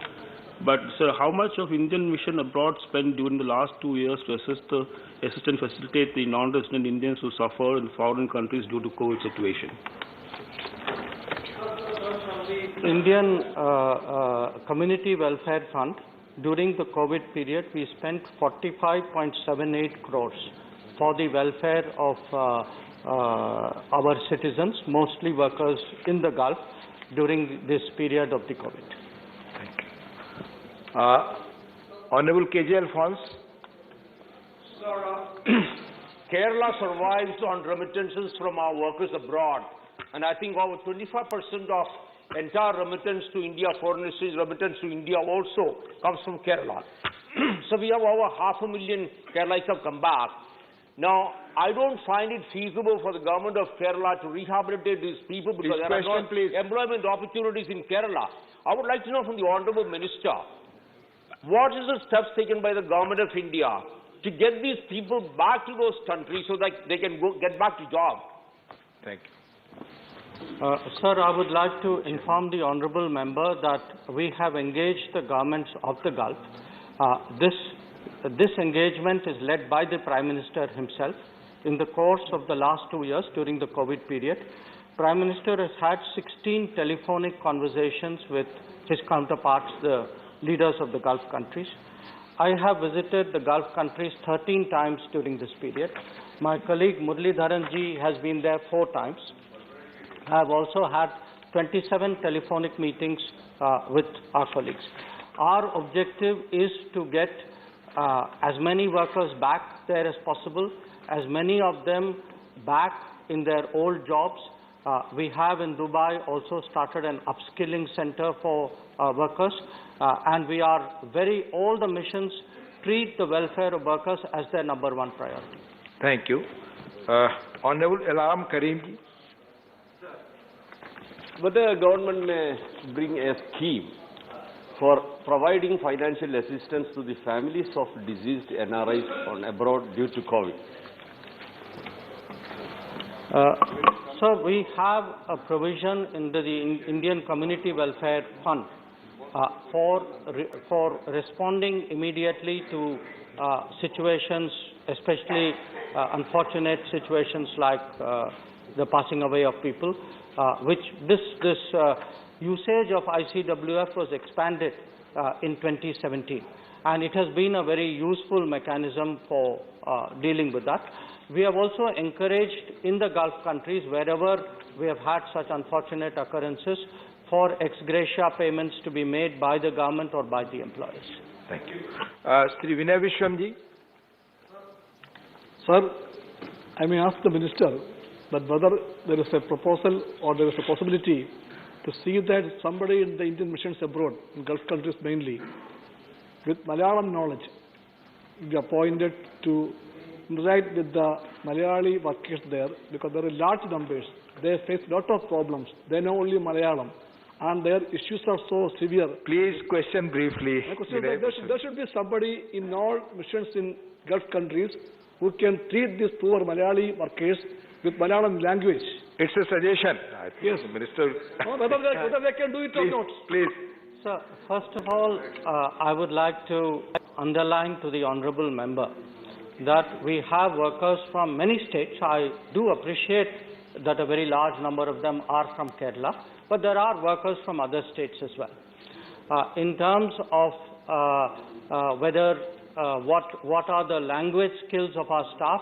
But sir, how much of Indian mission abroad spent during the last 2 years to assist and facilitate the non-resident Indians who suffer in foreign countries due to COVID situation? Indian Community Welfare Fund, during the COVID period, we spent 45.78 crores for the welfare of our citizens, mostly workers in the Gulf, during this period of the COVID. Honorable KJ Alphonse. Sir, Kerala survives on remittances from our workers abroad, and I think over 25% of entire remittance to India, foreign exchange remittance to India also comes from Kerala. So we have over 500,000 Keralites have come back. Now, I don't find it feasible for the government of Kerala to rehabilitate these people because there are no employment opportunities in Kerala. I would like to know from the Honourable Minister, what is the steps taken by the government of India to get these people back to those countries so that they can get back to job? Thank you. Sir, I would like to inform the honourable member that we have engaged the governments of the Gulf. This engagement is led by the Prime Minister himself. In the course of the last 2 years during the COVID period, Prime Minister has had 16 telephonic conversations with his counterparts, the leaders of the Gulf countries. I have visited the Gulf countries 13 times during this period. My colleague Muralidharan ji has been there 4 times. I have also had 27 telephonic meetings with our colleagues. Our objective is to get as many workers back there as possible, as many of them back in their old jobs, We have in Dubai also started an upskilling center for workers, and we are all the missions treat the welfare of workers as their #1 priority. Thank you. Honorable Elam Karim ji. Whether the government may bring a scheme for providing financial assistance to the families of deceased NRIs on abroad due to COVID. So we have a provision in the Indian Community Welfare Fund for responding immediately to situations, especially unfortunate situations like the passing away of people, which this usage of ICWF was expanded in 2017, and it has been a very useful mechanism for dealing with that. We have also encouraged in the Gulf countries, wherever we have had such unfortunate occurrences, for ex gratia payments to be made by the government or by the employers. Thank you. Sri Vinay Vishwam ji. Sir, I may ask the Minister that whether there is a proposal or there is a possibility to see that somebody in the Indian missions abroad, in Gulf countries mainly, with Malayalam knowledge, be appointed to interact with the Malayali workers there, because there are large numbers. They face a lot of problems. They know only Malayalam, and their issues are so severe. Please question briefly. My question is that there should be somebody in all missions in Gulf countries who can treat these poor Malayali workers with Malayalam language. It's a suggestion. Yes. Minister. Whether they can do it or not. Please. Sir, first of all, I would like to underline to the honourable member that we have workers from many states. I do appreciate that a very large number of them are from Kerala, but there are workers from other states as well. In terms of what are the language skills of our staff,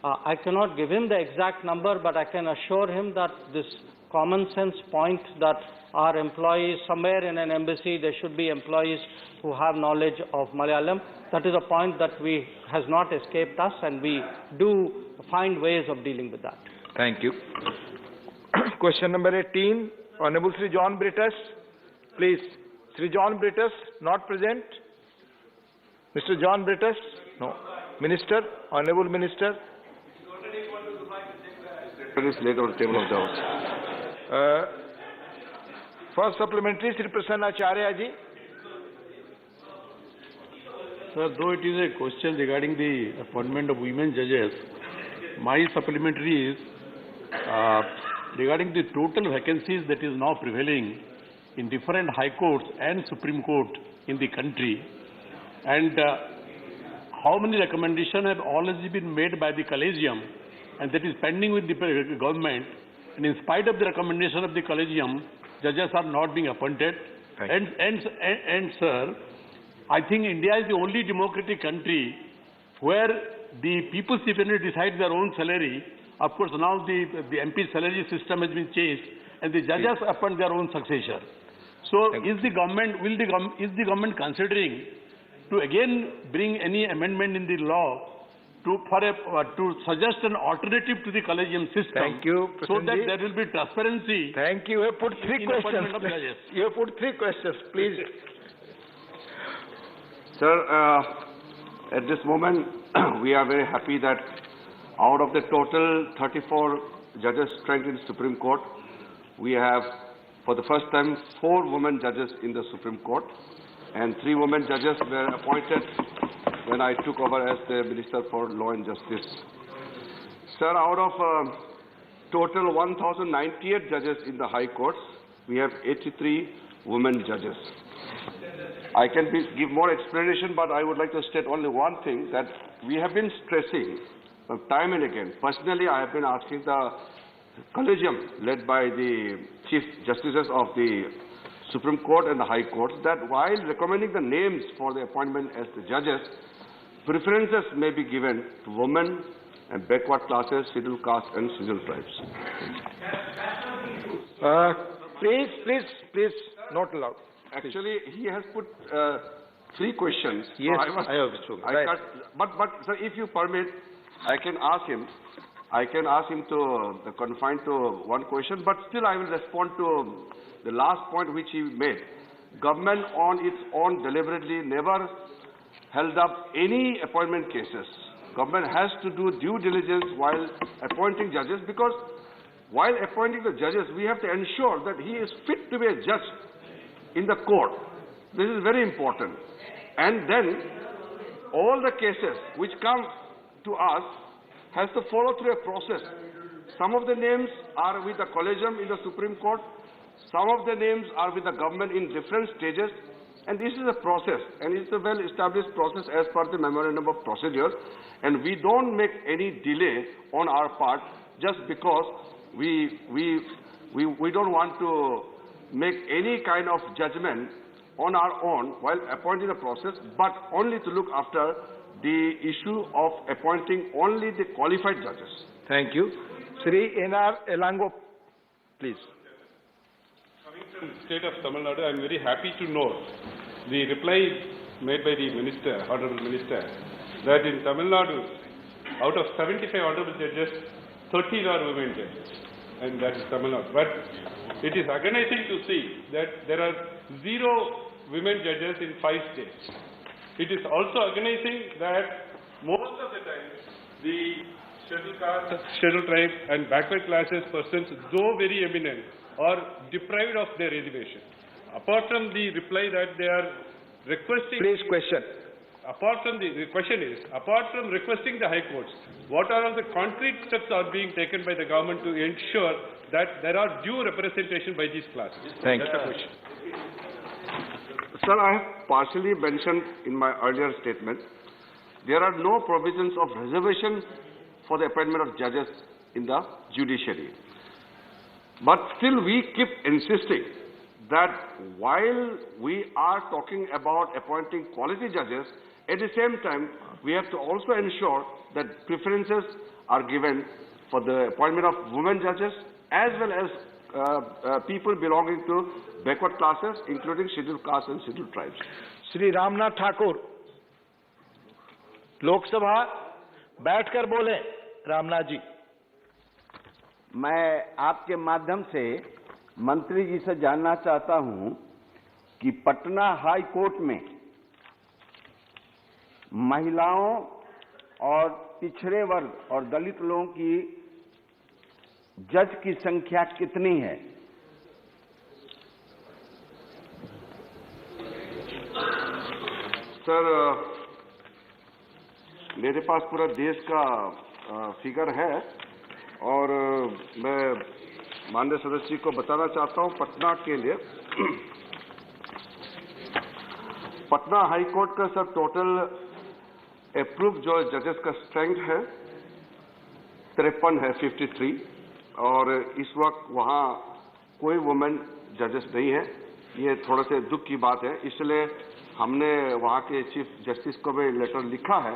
I cannot give him the exact number, but I can assure him that this common sense point that our employees, somewhere in an embassy, there should be employees who have knowledge of Malayalam. That is a point that has not escaped us, and we do find ways of dealing with that. Thank you. Question number 18, Honorable Sri John Brittus. Please. Sri John Brittus, not present. Mr. John Brittus? No. Minister? Honorable Minister? It is laid on the table of the House. First supplementary, Sri Prasanna Acharya ji. Sir, though it is a question regarding the appointment of women judges, my supplementary is regarding the total vacancies that is now prevailing in different high courts and Supreme Court in the country, and how many recommendations have already been made by the Collegium, and that is pending with the government, and in spite of the recommendation of the Collegium, judges are not being appointed. And sir, I think India is the only democratic country where the people's revenue decides their own salary. Of course, now the MP salary system has been changed, and the judges appoint their own successor. So, is the government considering to again bring any amendment in the law to suggest an alternative to the Collegium system? Thank you, so that there will be transparency. Thank you. You have put three questions. You have put three questions. Please. Sir, at this moment, we are very happy that out of the total 34 judges strength in the Supreme Court, we have, for the first time, 4 women judges in the Supreme Court, and 3 women judges were appointed when I took over as the Minister for Law and Justice. Sir, out of total 1,098 judges in the High Courts, we have 83 women judges. I can give more explanation, but I would like to state only one thing, that we have been stressing time and again. Personally, I have been asking the Collegium, led by the Chief Justices of the Supreme Court and the High Courts, that while recommending the names for the appointment as the judges, preferences may be given to women and backward classes, scheduled castes and scheduled tribes. Please, not allowed. Actually, he has put 3 questions. Yes, so but sir, if you permit, I can ask him I can ask him to confine to one question, but still I will respond to the last point which he made. Government on its own deliberately never held up any appointment cases. Government has to do due diligence while appointing judges, because while appointing the judges, we have to ensure that he is fit to be a judge in the court. This is very important. And then all the cases which come to us has to follow through a process. Some of the names are with the collegium in the Supreme Court. Some of the names are with the government in different stages. And this is a process, and it's a well-established process as per the memorandum of procedure. And we don't make any delay on our part just because we don't want to make any kind of judgment on our own while appointing the process, but only to look after the issue of appointing only the qualified judges. Thank you. Sri N.R. Elango, please. Coming from the state of Tamil Nadu, I am very happy to know the reply made by the Minister, Honorable Minister, that in Tamil Nadu, out of 75 Honorable Judges, 13 are women judges, and that is Tamil Nadu. But it is agonizing to see that there are 0 women judges in 5 states. It is also agonizing that most of the time the scheduled caste, scheduled tribe and backward classes persons, though very eminent, are deprived of their reservation. Apart from the reply that they are requesting... Please question. Apart from the question is, apart from requesting the high courts, what are all the concrete steps are being taken by the government to ensure that there are due representation by these classes? Thank That's you. the question. Sir, I have partially mentioned in my earlier statement, there are no provisions of reservation for the appointment of judges in the judiciary. But still we keep insisting that while we are talking about appointing quality judges, at the same time, we have to also ensure that preferences are given for the appointment of women judges as well as people belonging to backward classes, including scheduled castes and scheduled tribes. Shri Ramnath Thakur, Lok Sabha, बैठकर बोले, रामनाथ जी. मैं आपके माध्यम से मंत्री जी से जानना चाहता हूं कि पटना हाई कोर्ट में महिलाओं और पिछड़े वर्ग और दलित लोगों की जज की संख्या कितनी है? सर, मेरे पास पूरा देश का फिगर है और मैं माननीय सदस्य जी को बताना चाहता हूं पटना के लिए। पटना हाई कोर्ट का सर टोटल अप्रूव जो जजेस का स्ट्रेंथ है 53 है, 53, और इस वक्त वहां कोई वुमेन जजेस नहीं है। ये थोड़ा से दुख की बात है, इसलिए हमने वहां के चीफ जस्टिस को भी लेटर लिखा है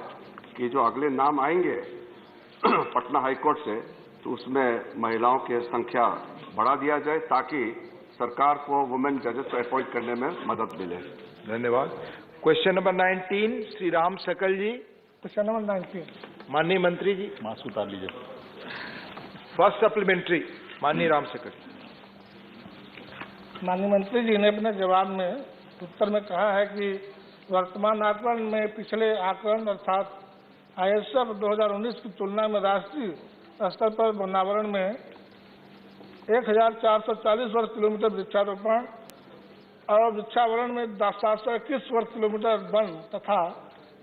कि जो अगले नाम आएंगे पटना हाई कोर्ट से, तो उसमें महिलाओं की संख्या बढ़ा दिया जाए ताकि सरकार को वुमेन जजेस को अपॉइंट करने में मदद मिले। धन्यवाद। क्वेश्चन नंबर 19, श्री राम सकल जी। क्वेश्चन नंबर 19, माननीय मंत्री जी मास्क उतार लीजिए। फर्स्ट सप्लीमेंट्री, माननीय राम सकल। माननीय मंत्री जी ने अपने जवाब में उत्तर में कहा है कि वर्तमान आकलन में पिछले आकलन अर्थात ISF 2019 की तुलना में राष्ट्रीय स्तर पर वनावरण में 1440 वर्ग किलोमीटर वृक्षारोपण और वृक्षावरण में 721 वर्ग किलोमीटर वन तथा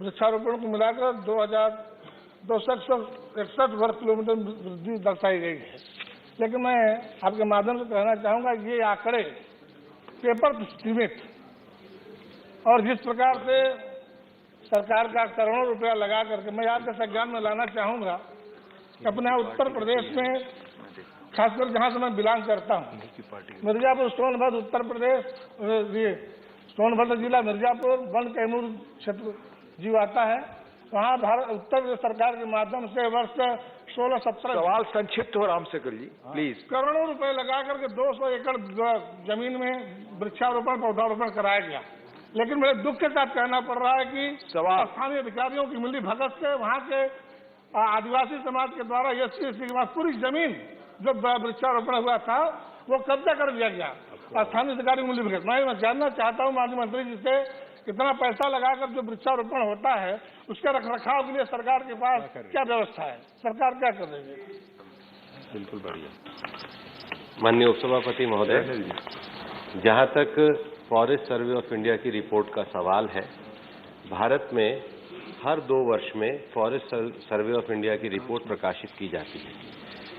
वृक्षारोपण को मिलाकर 2261 वर्ग किलोमीटर वृद्धि दर्शाई गई है। लेकिन मैं आपके माध्यम से कहना चाहूंगा कि ये आंकड़े पेपर एस्टीमेट और जिस प्रकार से सरकार का करोड़ों रुपया लगा करके, मैं आपके संज्ञान में लाना चाहूंगा कि अपने उत्तर प्रदेश में खासकर जहां से मैं बिलोंग करता हूं, मिर्जापुर सोनभद्र उत्तर प्रदेश, सोनभद्र जिला मिर्जापुर वन कैमूर क्षेत्र जीव आता है। वहां भारत उत्तर प्रदेश सरकार के माध्यम से वर्ष 16-17 सवाल संक्षिप्त हो राम सकल जी प्लीज। करोड़ों रुपए लगा करके 200 एकड़ जमीन में वृक्षारोपण पौधारोपण कराया गया। लेकिन मेरे दुख के साथ कहना पड़ रहा है कि स्थानीय अधिकारियों की मिली भगत से वहां के आदिवासी समाज के द्वारा SC के पास पूरी जमीन जो वृक्षारोपण हुआ था वो कब्जा कर लिया गया। स्थानीय अधिकारी मूल्य भी मैं जानना चाहता हूँ माननीय मंत्री जी से, कितना पैसा लगाकर जो वृक्षारोपण होता है उसके रखरखाव के लिए सरकार के पास क्या व्यवस्था है, सरकार क्या कर रही है? बिल्कुल बढ़िया। माननीय उपसभापति महोदय, जहां तक फॉरेस्ट सर्वे ऑफ इंडिया की रिपोर्ट का सवाल है, भारत में हर 2 वर्ष में फॉरेस्ट सर्वे ऑफ इंडिया की रिपोर्ट प्रकाशित की जाती है।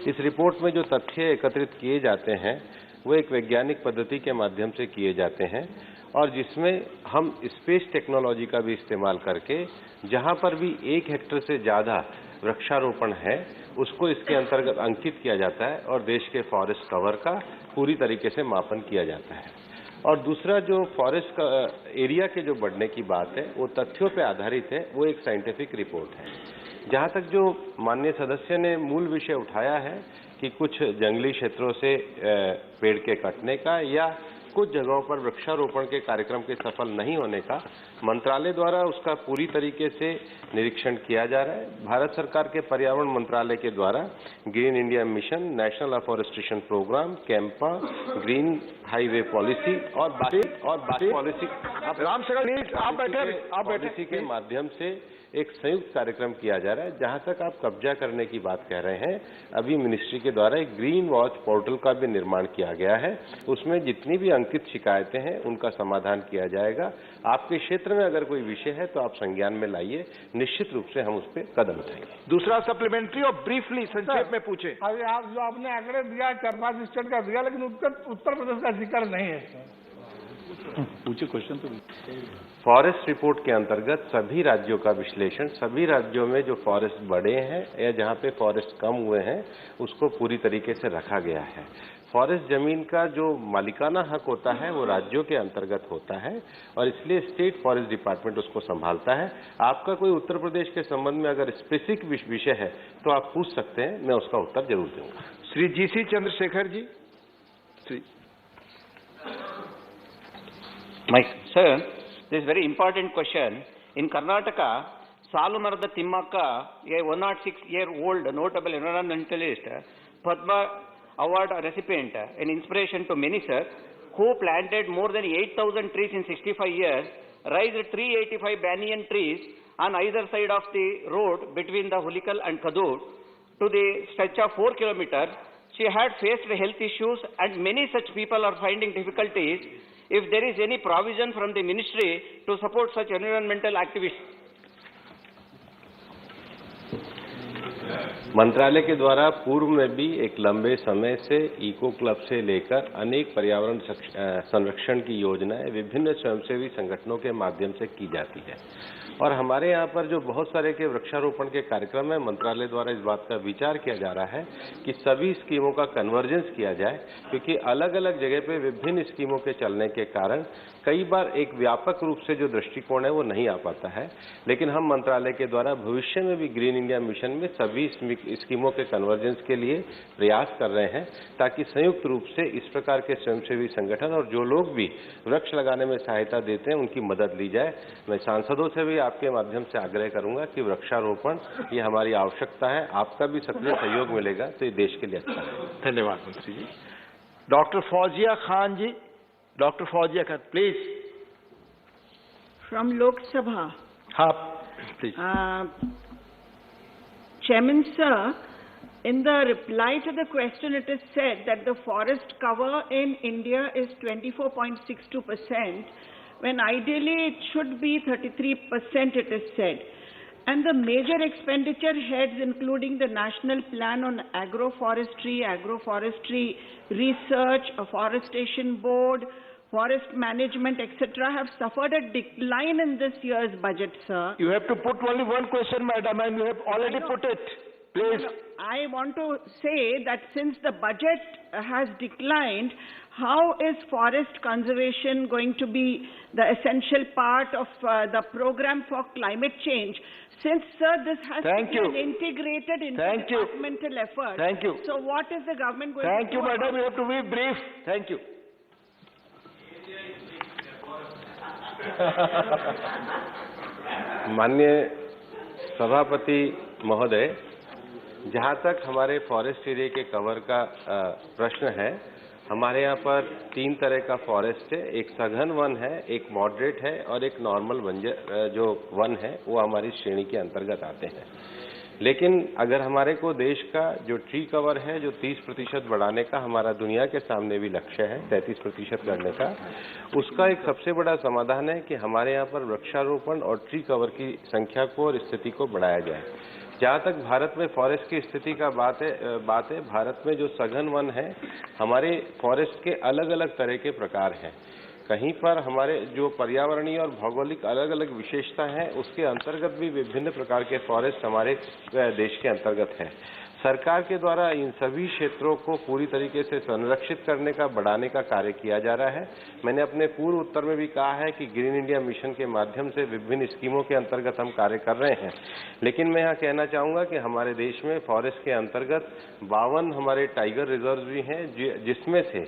इस रिपोर्ट में जो तथ्य एकत्रित किए जाते हैं वो एक वैज्ञानिक पद्धति के माध्यम से किए जाते हैं और जिसमें हम स्पेस टेक्नोलॉजी का भी इस्तेमाल करके जहां पर भी 1 हेक्टेयर से ज़्यादा वृक्षारोपण है उसको इसके अंतर्गत अंकित किया जाता है और देश के फॉरेस्ट कवर का पूरी तरीके से मापन किया जाता है। और दूसरा जो फॉरेस्ट एरिया के जो बढ़ने की बात है वो तथ्यों पे आधारित है, वो एक साइंटिफिक रिपोर्ट है। जहाँ तक जो माननीय सदस्य ने मूल विषय उठाया है कि कुछ जंगली क्षेत्रों से पेड़ के कटने का या कुछ जगहों पर वृक्षारोपण के कार्यक्रम के सफल नहीं होने का, मंत्रालय द्वारा उसका पूरी तरीके से निरीक्षण किया जा रहा है। भारत सरकार के पर्यावरण मंत्रालय के द्वारा green India mission, national afforestation programme, CAMPA, green highway policy और बाकी पॉलिसी पॉलिसी के माध्यम से एक संयुक्त कार्यक्रम किया जा रहा है। जहां तक आप कब्जा करने की बात कह रहे हैं, अभी मिनिस्ट्री के द्वारा एक ग्रीन वॉच पोर्टल का भी निर्माण किया गया है। उसमें जितनी भी अंकित शिकायतें हैं उनका समाधान किया जाएगा। आपके क्षेत्र में अगर कोई विषय है तो आप संज्ञान में लाइए, निश्चित रूप से हम उस पर कदम उठाएंगे। दूसरा सप्लीमेंट्री और ब्रीफली संक्षेप में पूछे। अभी आप जो आपने आंकड़े दिया 4-5 स्टेट का दिया, लेकिन उत्तर प्रदेश का जिक्र नहीं है। पूछे क्वेश्चन तो। फॉरेस्ट रिपोर्ट के अंतर्गत सभी राज्यों का विश्लेषण, सभी राज्यों में जो फॉरेस्ट बढ़े हैं या जहां पे फॉरेस्ट कम हुए हैं उसको पूरी तरीके से रखा गया है। फॉरेस्ट जमीन का जो मालिकाना हक होता है वो राज्यों के अंतर्गत होता है और इसलिए स्टेट फॉरेस्ट डिपार्टमेंट उसको संभालता है। आपका कोई उत्तर प्रदेश के संबंध में अगर स्पेसिफिक विषय है तो आप पूछ सकते हैं, मैं उसका उत्तर जरूर दूंगा। Shri GC Chandrashekhar ji. Sir, this is very important question. In Karnataka, Salumarada Timmaka, a 106-year-old notable environmentalist, Padma Award recipient, an inspiration to many, sir, who planted more than 8,000 trees in 65 years, raised 385 banyan trees on either side of the road between the Hulikal and Kadur to the stretch of 4 kilometers. She had faced health issues and many such people are finding difficulties. If there is any provision from the ministry to support such environmental activists. मंत्रालय के द्वारा पूर्व में भी एक लंबे समय से इको क्लब से लेकर अनेक पर्यावरण संरक्षण की योजनाएं विभिन्न स्वयंसेवी संगठनों के माध्यम से की जाती है और हमारे यहाँ पर जो बहुत सारे के वृक्षारोपण के कार्यक्रम है, मंत्रालय द्वारा इस बात का विचार किया जा रहा है कि सभी स्कीमों का कन्वर्जेंस किया जाए, क्योंकि अलग अलग जगह पे विभिन्न स्कीमों के चलने के कारण कई बार एक व्यापक रूप से जो दृष्टिकोण है वो नहीं आ पाता है। लेकिन हम मंत्रालय के द्वारा भविष्य में भी ग्रीन इंडिया मिशन में सभी स्कीमों के कन्वर्जेंस के लिए प्रयास कर रहे हैं ताकि संयुक्त रूप से इस प्रकार के स्वयंसेवी संगठन और जो लोग भी वृक्ष लगाने में सहायता देते हैं उनकी मदद ली जाए। मैं सांसदों से भी आपके माध्यम से आग्रह करूंगा कि वृक्षारोपण ये हमारी आवश्यकता है, आपका भी सक्रिय सहयोग मिलेगा तो ये देश के लिए अच्छा है। धन्यवाद मंत्री जी। Doctor Fauzia Khan ji, doctor Fauzia Khan please. From Lok Sabha. please. Chairman sir, in the reply to the question it is said that the forest cover in India is 24.62%, when ideally it should be 33%, it is said. And the major expenditure heads, including the National Plan on Agroforestry, Agroforestry Research, Afforestation Board, Forest Management, etc., have suffered a decline in this year's budget, sir. You have to put only one question, madam, and you have already put it. Please. I want to say that since the budget has declined, how is forest conservation going to be the essential part of the program for climate change? Since, sir, this has to be an integrated interdepartmental effort. Thank you. So what is the government going to do? Thank you, madam. You have to be brief. Thank you. माननीय सभापति महोदय, जहाँ तक हमारे forest area के cover का प्रश्न है, हमारे यहाँ पर 3 तरह का फॉरेस्ट है। एक सघन वन है, एक मॉडरेट है और एक नॉर्मल जो वन है वो हमारी श्रेणी के अंतर्गत आते हैं। लेकिन अगर हमारे को देश का जो ट्री कवर है जो 30% बढ़ाने का हमारा दुनिया के सामने भी लक्ष्य है, 33% करने का, उसका एक सबसे बड़ा समाधान है कि हमारे यहाँ पर वृक्षारोपण और ट्री कवर की संख्या को और स्थिति को बढ़ाया जाए। जहाँ तक भारत में फॉरेस्ट की स्थिति का बात है, भारत में जो सघन वन है, हमारे फॉरेस्ट के अलग अलग तरह के प्रकार हैं। कहीं पर हमारे जो पर्यावरणीय और भौगोलिक अलग अलग विशेषता है, उसके अंतर्गत भी विभिन्न प्रकार के फॉरेस्ट हमारे देश के अंतर्गत है। सरकार के द्वारा इन सभी क्षेत्रों को पूरी तरीके से संरक्षित करने का, बढ़ाने का कार्य किया जा रहा है। मैंने अपने पूर्व उत्तर में भी कहा है कि ग्रीन इंडिया मिशन के माध्यम से विभिन्न स्कीमों के अंतर्गत हम कार्य कर रहे हैं। लेकिन मैं यहाँ कहना चाहूँगा कि हमारे देश में फॉरेस्ट के अंतर्गत 52 हमारे टाइगर रिजर्व भी हैं, जिसमें से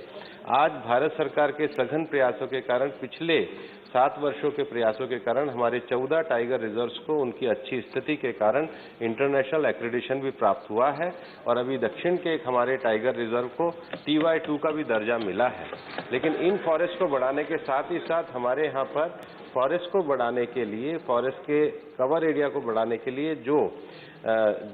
आज भारत सरकार के सघन प्रयासों के कारण, पिछले 7 वर्षों के प्रयासों के कारण हमारे 14 टाइगर रिजर्व्स को उनकी अच्छी स्थिति के कारण इंटरनेशनल एक्रेडिटेशन भी प्राप्त हुआ है और अभी दक्षिण के एक हमारे टाइगर रिजर्व को TY2 का भी दर्जा मिला है। लेकिन इन फॉरेस्ट को बढ़ाने के साथ ही साथ हमारे यहाँ पर फॉरेस्ट को बढ़ाने के लिए, फॉरेस्ट के कवर एरिया को बढ़ाने के लिए जो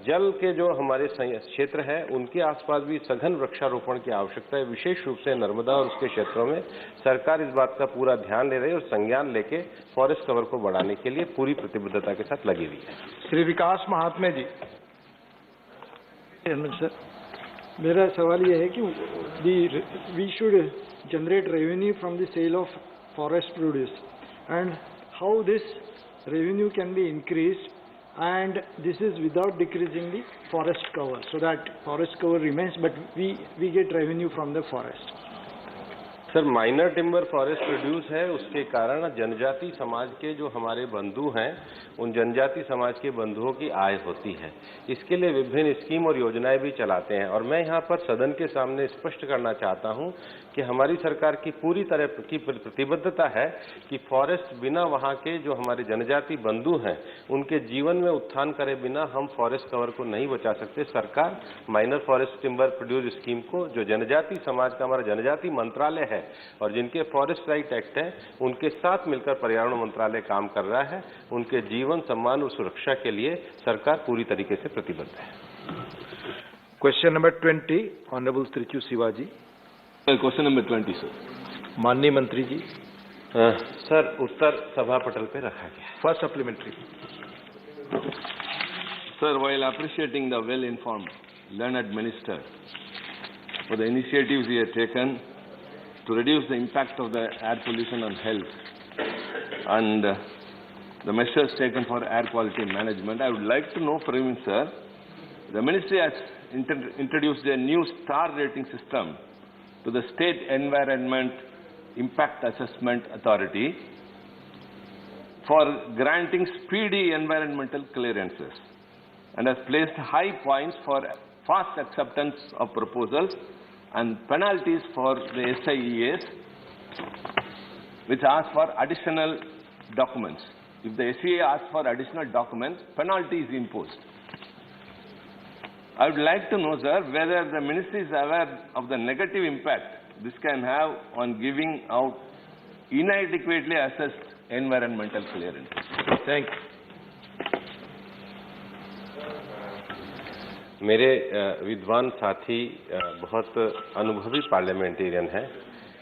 जल के जो हमारे क्षेत्र हैं, उनके आसपास भी सघन वृक्षारोपण की आवश्यकता है। विशेष रूप से नर्मदा और उसके क्षेत्रों में सरकार इस बात का पूरा ध्यान ले रही है और संज्ञान लेके फॉरेस्ट कवर को बढ़ाने के लिए पूरी प्रतिबद्धता के साथ लगी हुई है। श्री विकास महात्मे जी। सर, मेरा सवाल यह है कि we should generate revenue from the sale of forest produce and how this revenue can be increased, and this is without decreasing the forest cover, so that forest cover remains but we get revenue from the forest. Sir, minor timber forest produce है, उसके कारण जनजाति समाज के जो हमारे बंधु हैं, उन जनजाति समाज के बंधुओं की आय होती है। इसके लिए विभिन्न स्कीम और योजनाएं भी चलाते हैं और मैं यहाँ पर सदन के सामने स्पष्ट करना चाहता हूँ कि हमारी सरकार की पूरी तरह की प्रतिबद्धता है कि फॉरेस्ट बिना वहाँ के जो हमारे जनजाति बंधु हैं, उनके जीवन में उत्थान करे बिना हम फॉरेस्ट कवर को नहीं बचा सकते। सरकार minor forest timber produce scheme को, जो जनजाति समाज का हमारा जनजाति मंत्रालय है और जिनके फॉरेस्ट राइट एक्ट है, उनके साथ मिलकर पर्यावरण मंत्रालय काम कर रहा है। उनके जीवन, सम्मान और सुरक्षा के लिए सरकार पूरी तरीके से प्रतिबद्ध है। Question number 20, honourable Tiruchi Shivaji. Question number 20 sir. माननीय मंत्री जी। सर, उत्तर सभा पटल पे रखा गया। First supplementary. Sir, while appreciating the well-informed, learned minister for the initiatives he has taken to reduce the impact of the air pollution on health and the measures taken for air quality management, I would like to know from him, sir, the ministry has introduced a new star rating system to the State Environment Impact Assessment Authority for granting speedy environmental clearances and has placed high points for fast acceptance of proposals and penalties for the SIEAs which ask for additional documents. If the SIA asks for additional documents, penalty is imposed. I would like to know, sir, whether the ministry is aware of the negative impact this can have on giving out inadequately assessed environmental clearance. Thank you. मेरे विद्वान साथी बहुत अनुभवी parliamentarian हैं।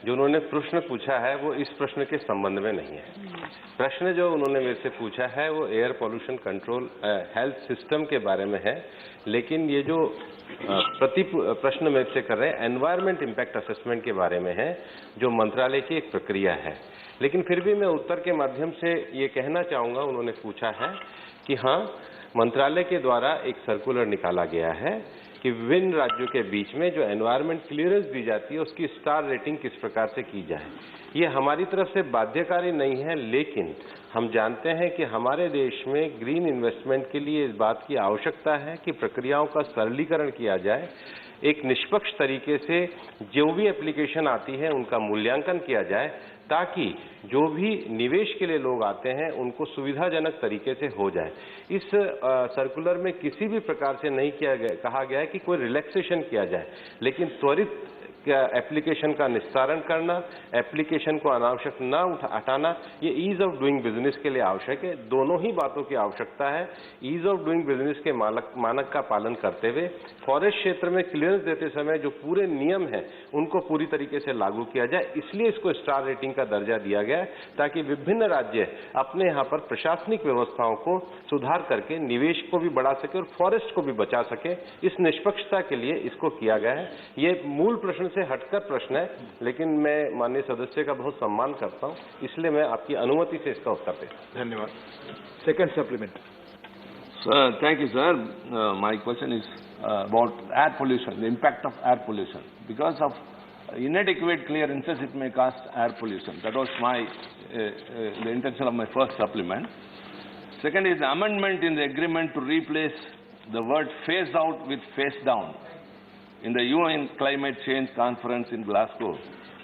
जो उन्होंने प्रश्न पूछा है वो इस प्रश्न के संबंध में नहीं है। प्रश्न जो उन्होंने मेरे से पूछा है वो air pollution control health system के बारे में है, लेकिन ये जो प्रश्न मेरे से कर रहे हैं एनवायरमेंट इम्पैक्ट असेसमेंट के बारे में है, जो मंत्रालय की एक प्रक्रिया है। लेकिन फिर भी मैं उत्तर के माध्यम से ये कहना चाहूँगा, उन्होंने पूछा है कि हाँ, मंत्रालय के द्वारा एक सर्कुलर निकाला गया है कि विभिन्न राज्यों के बीच में जो एनवायरमेंट क्लियरेंस दी जाती है उसकी स्टार रेटिंग किस प्रकार से की जाए। ये हमारी तरफ से बाध्यकारी नहीं है, लेकिन हम जानते हैं कि हमारे देश में ग्रीन इन्वेस्टमेंट के लिए इस बात की आवश्यकता है कि प्रक्रियाओं का सरलीकरण किया जाए। एक निष्पक्ष तरीके से जो भी एप्लीकेशन आती है उनका मूल्यांकन किया जाए, ताकि जो भी निवेश के लिए लोग आते हैं उनको सुविधाजनक तरीके से हो जाए। इस सर्कुलर में किसी भी प्रकार से नहीं कहा गया है कि कोई रिलैक्सेशन किया जाए, लेकिन त्वरित एप्लीकेशन का निस्तारण करना, एप्लीकेशन को अनावश्यक न हटाना, ये ईज ऑफ डूइंग बिजनेस के लिए आवश्यक है। दोनों ही बातों की आवश्यकता है। ईज ऑफ डूइंग बिजनेस के मानक का पालन करते हुए फॉरेस्ट क्षेत्र में क्लियरेंस देते समय जो पूरे नियम हैं उनको पूरी तरीके से लागू किया जाए। इसलिए इसको स्टार रेटिंग का दर्जा दिया गया है, ताकि विभिन्न राज्य अपने यहाँ पर प्रशासनिक व्यवस्थाओं को सुधार करके निवेश को भी बढ़ा सके और फॉरेस्ट को भी बचा सके। इस निष्पक्षता के लिए इसको किया गया है। ये मूल प्रश्न से हटकर प्रश्न है, लेकिन मैं माननीय सदस्य का बहुत सम्मान करता हूं, इसलिए मैं आपकी अनुमति से इसका उत्तर देता हूं। धन्यवाद। Second supplement. Sir, thank you, sir. My question is about air pollution, the impact of air pollution. Because of inadequate clearances, it may cause air pollution. That was the intention of my first supplement. Second is the amendment in the agreement to replace the word phase out with phase down. In the UN Climate Change Conference in Glasgow,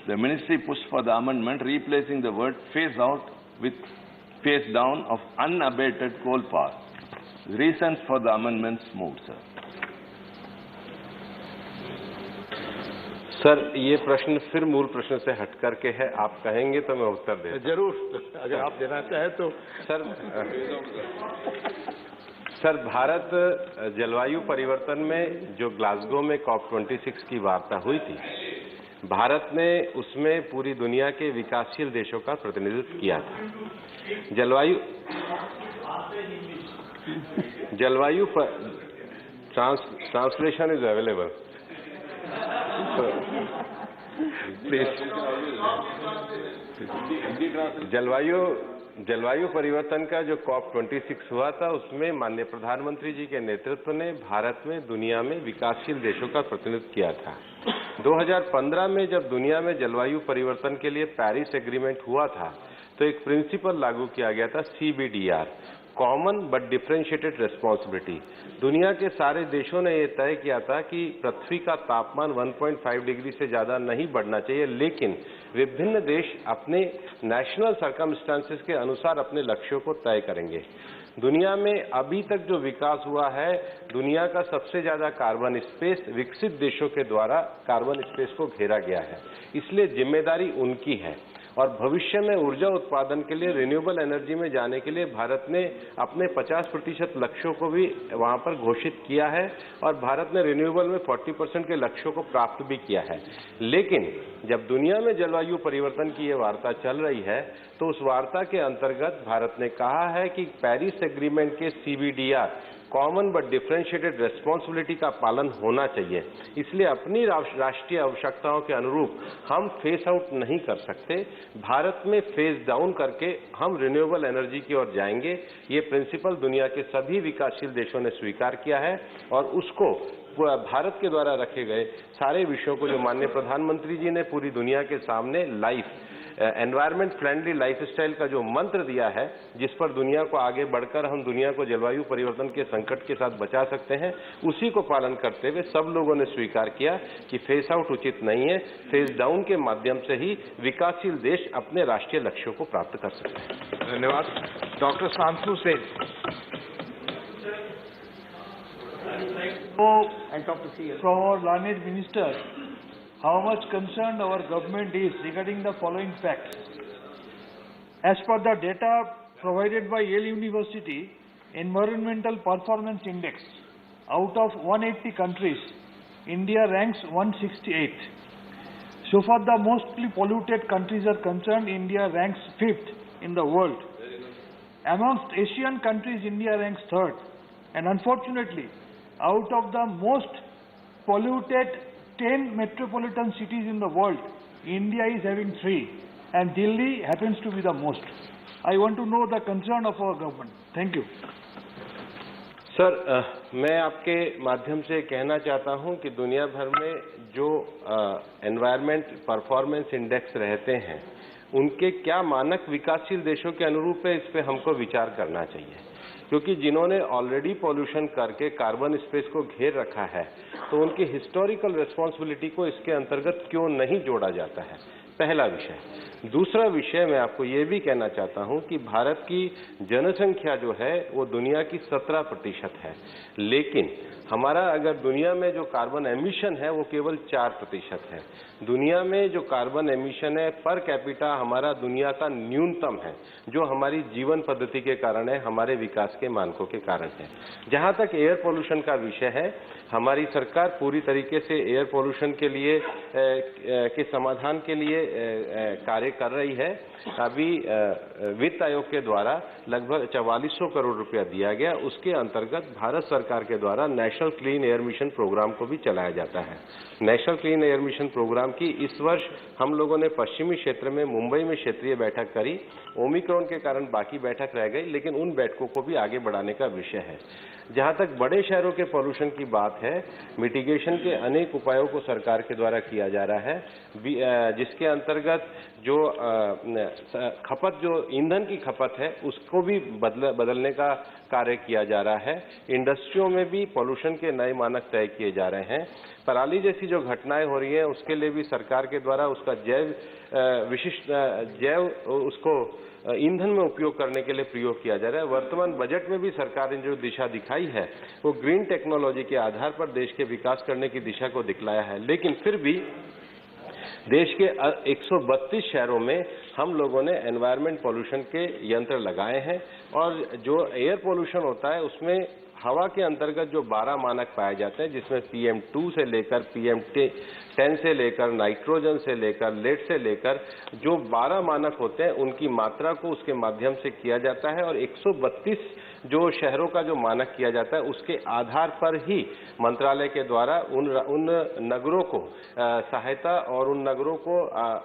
the ministry pushed for the amendment replacing the word phase out with phase down of unabated coal power. Reasons for the amendments moved, sir. Sir, ये प्रश्न फिर मूल प्रश्न से हट करके है। आप कहेंगे तो मैं उत्तर दे। जरूर, अगर आप देना चाहें तो। सर, भारत जलवायु परिवर्तन में जो ग्लासगो में COP26 की वार्ता हुई थी, भारत ने उसमें पूरी दुनिया के विकासशील देशों का प्रतिनिधित्व किया था। जलवायु पर ट्रांसलेशन इज अवेलेबल प्लीज। जलवायु परिवर्तन का जो COP26 हुआ था, उसमें माननीय प्रधानमंत्री जी के नेतृत्व ने भारत में दुनिया में विकासशील देशों का प्रतिनिधित्व किया था। 2015 में जब दुनिया में जलवायु परिवर्तन के लिए पेरिस एग्रीमेंट हुआ था, तो एक प्रिंसिपल लागू किया गया था, CBDR, common but differentiated responsibility. दुनिया के सारे देशों ने यह तय किया था कि पृथ्वी का तापमान 1.5 डिग्री से ज्यादा नहीं बढ़ना चाहिए, लेकिन विभिन्न देश अपने नेशनल सर्कमस्टांसेस के अनुसार अपने लक्ष्यों को तय करेंगे। दुनिया में अभी तक जो विकास हुआ है, दुनिया का सबसे ज्यादा कार्बन स्पेस विकसित देशों के द्वारा कार्बन स्पेस को घेरा गया है, इसलिए जिम्मेदारी उनकी है। और भविष्य में ऊर्जा उत्पादन के लिए रिन्यूएबल एनर्जी में जाने के लिए भारत ने अपने 50% लक्ष्यों को भी वहां पर घोषित किया है, और भारत ने रिन्यूएबल में 40% के लक्ष्यों को प्राप्त भी किया है। लेकिन जब दुनिया में जलवायु परिवर्तन की ये वार्ता चल रही है, तो उस वार्ता के अंतर्गत भारत ने कहा है कि पेरिस एग्रीमेंट के CBDR, common but differentiated responsibility का पालन होना चाहिए। इसलिए अपनी राष्ट्रीय आवश्यकताओं के अनुरूप हम फेस आउट नहीं कर सकते, भारत में फेस डाउन करके हम रिन्यूएबल एनर्जी की ओर जाएंगे। ये प्रिंसिपल दुनिया के सभी विकासशील देशों ने स्वीकार किया है, और उसको भारत के द्वारा रखे गए सारे विषयों को जो माननीय प्रधानमंत्री जी ने पूरी दुनिया के सामने एनवायरमेंट फ्रेंडली लाइफस्टाइल का जो मंत्र दिया है, जिस पर दुनिया को आगे बढ़कर हम दुनिया को जलवायु परिवर्तन के संकट के साथ बचा सकते हैं, उसी को पालन करते हुए सब लोगों ने स्वीकार किया कि फेस आउट उचित नहीं है, फेस डाउन के माध्यम से ही विकासशील देश अपने राष्ट्रीय लक्ष्यों को प्राप्त कर सकते हैं। धन्यवाद। Doctor Shantanu Sen. From our learned minister, how much concerned our government is regarding the following facts. As per the data provided by Yale University Environmental Performance Index, out of 180 countries, India ranks 168. So far the mostly polluted countries are concerned, India ranks 5th in the world. Amongst Asian countries, India ranks 3rd. And unfortunately, out of the most polluted 10 metropolitan cities in the world, India is having 3, and Delhi happens to be the most. I want to know the concern of our government. Thank you. Sir, मैं आपके माध्यम से कहना चाहता हूं कि दुनिया भर में जो एनवायरमेंट परफॉर्मेंस इंडेक्स रहते हैं, उनके क्या मानक विकासशील देशों के अनुरूप है, इस पे हमको विचार करना चाहिए। क्योंकि जिन्होंने ऑलरेडी पॉल्यूशन करके कार्बन स्पेस को घेर रखा है, तो उनकी हिस्टोरिकल रिस्पॉन्सिबिलिटी को इसके अंतर्गत क्यों नहीं जोड़ा जाता है, पहला विषय। दूसरा विषय मैं आपको ये भी कहना चाहता हूं कि भारत की जनसंख्या जो है वो दुनिया की 17% है, लेकिन हमारा अगर दुनिया में जो कार्बन एमिशन है वो केवल 4% है। दुनिया में जो कार्बन एमिशन है पर कैपिटा हमारा दुनिया का न्यूनतम है, जो हमारी जीवन पद्धति के कारण है, हमारे विकास के मानकों के कारण है। जहां तक एयर पोल्यूशन का विषय है, हमारी सरकार पूरी तरीके से एयर पोल्यूशन के लिए के समाधान के लिए कार्य कर रही है। अभी वित्त आयोग के द्वारा लगभग 4400 करोड़ रुपया दिया गया, उसके अंतर्गत भारत सरकार के द्वारा national clean air mission programme को भी चलाया जाता है। National clean air mission programme की इस वर्ष हम लोगों ने पश्चिमी क्षेत्र में मुंबई में क्षेत्रीय बैठक करी। ओमिक्रॉन के कारण बाकी बैठक रह गई, लेकिन उन बैठकों को भी आगे बढ़ाने का विषय है। जहां तक बड़े शहरों के पॉल्यूशन की बात है, मिटिगेशन के अनेक उपायों को सरकार के द्वारा किया जा रहा है, जिसके अंतर्गत जो खपत जो ईंधन की खपत है उसको भी बदलने का कार्य किया जा रहा है। इंडस्ट्रियों में भी पॉल्यूशन के नए मानक तय किए जा रहे हैं। पराली जैसी जो घटनाएं हो रही हैं उसके लिए भी सरकार के द्वारा उसका जैव उसको ईंधन में उपयोग करने के लिए प्रयोग किया जा रहा है। वर्तमान बजट में भी सरकार ने जो दिशा दिखाई है वो ग्रीन टेक्नोलॉजी के आधार पर देश के विकास करने की दिशा को दिखलाया है। लेकिन फिर भी देश के 132 शहरों में हम लोगों ने एनवायरमेंट पॉल्यूशन के यंत्र लगाए हैं, और जो एयर पॉल्यूशन होता है उसमें हवा के अंतर्गत जो 12 मानक पाए जाते हैं, जिसमें PM2 से लेकर PM10 से लेकर नाइट्रोजन से लेकर लेड से लेकर जो 12 मानक होते हैं उनकी मात्रा को उसके माध्यम से किया जाता है, और 132 जो शहरों का जो मानक किया जाता है उसके आधार पर ही मंत्रालय के द्वारा उन नगरों को सहायता और उन नगरों को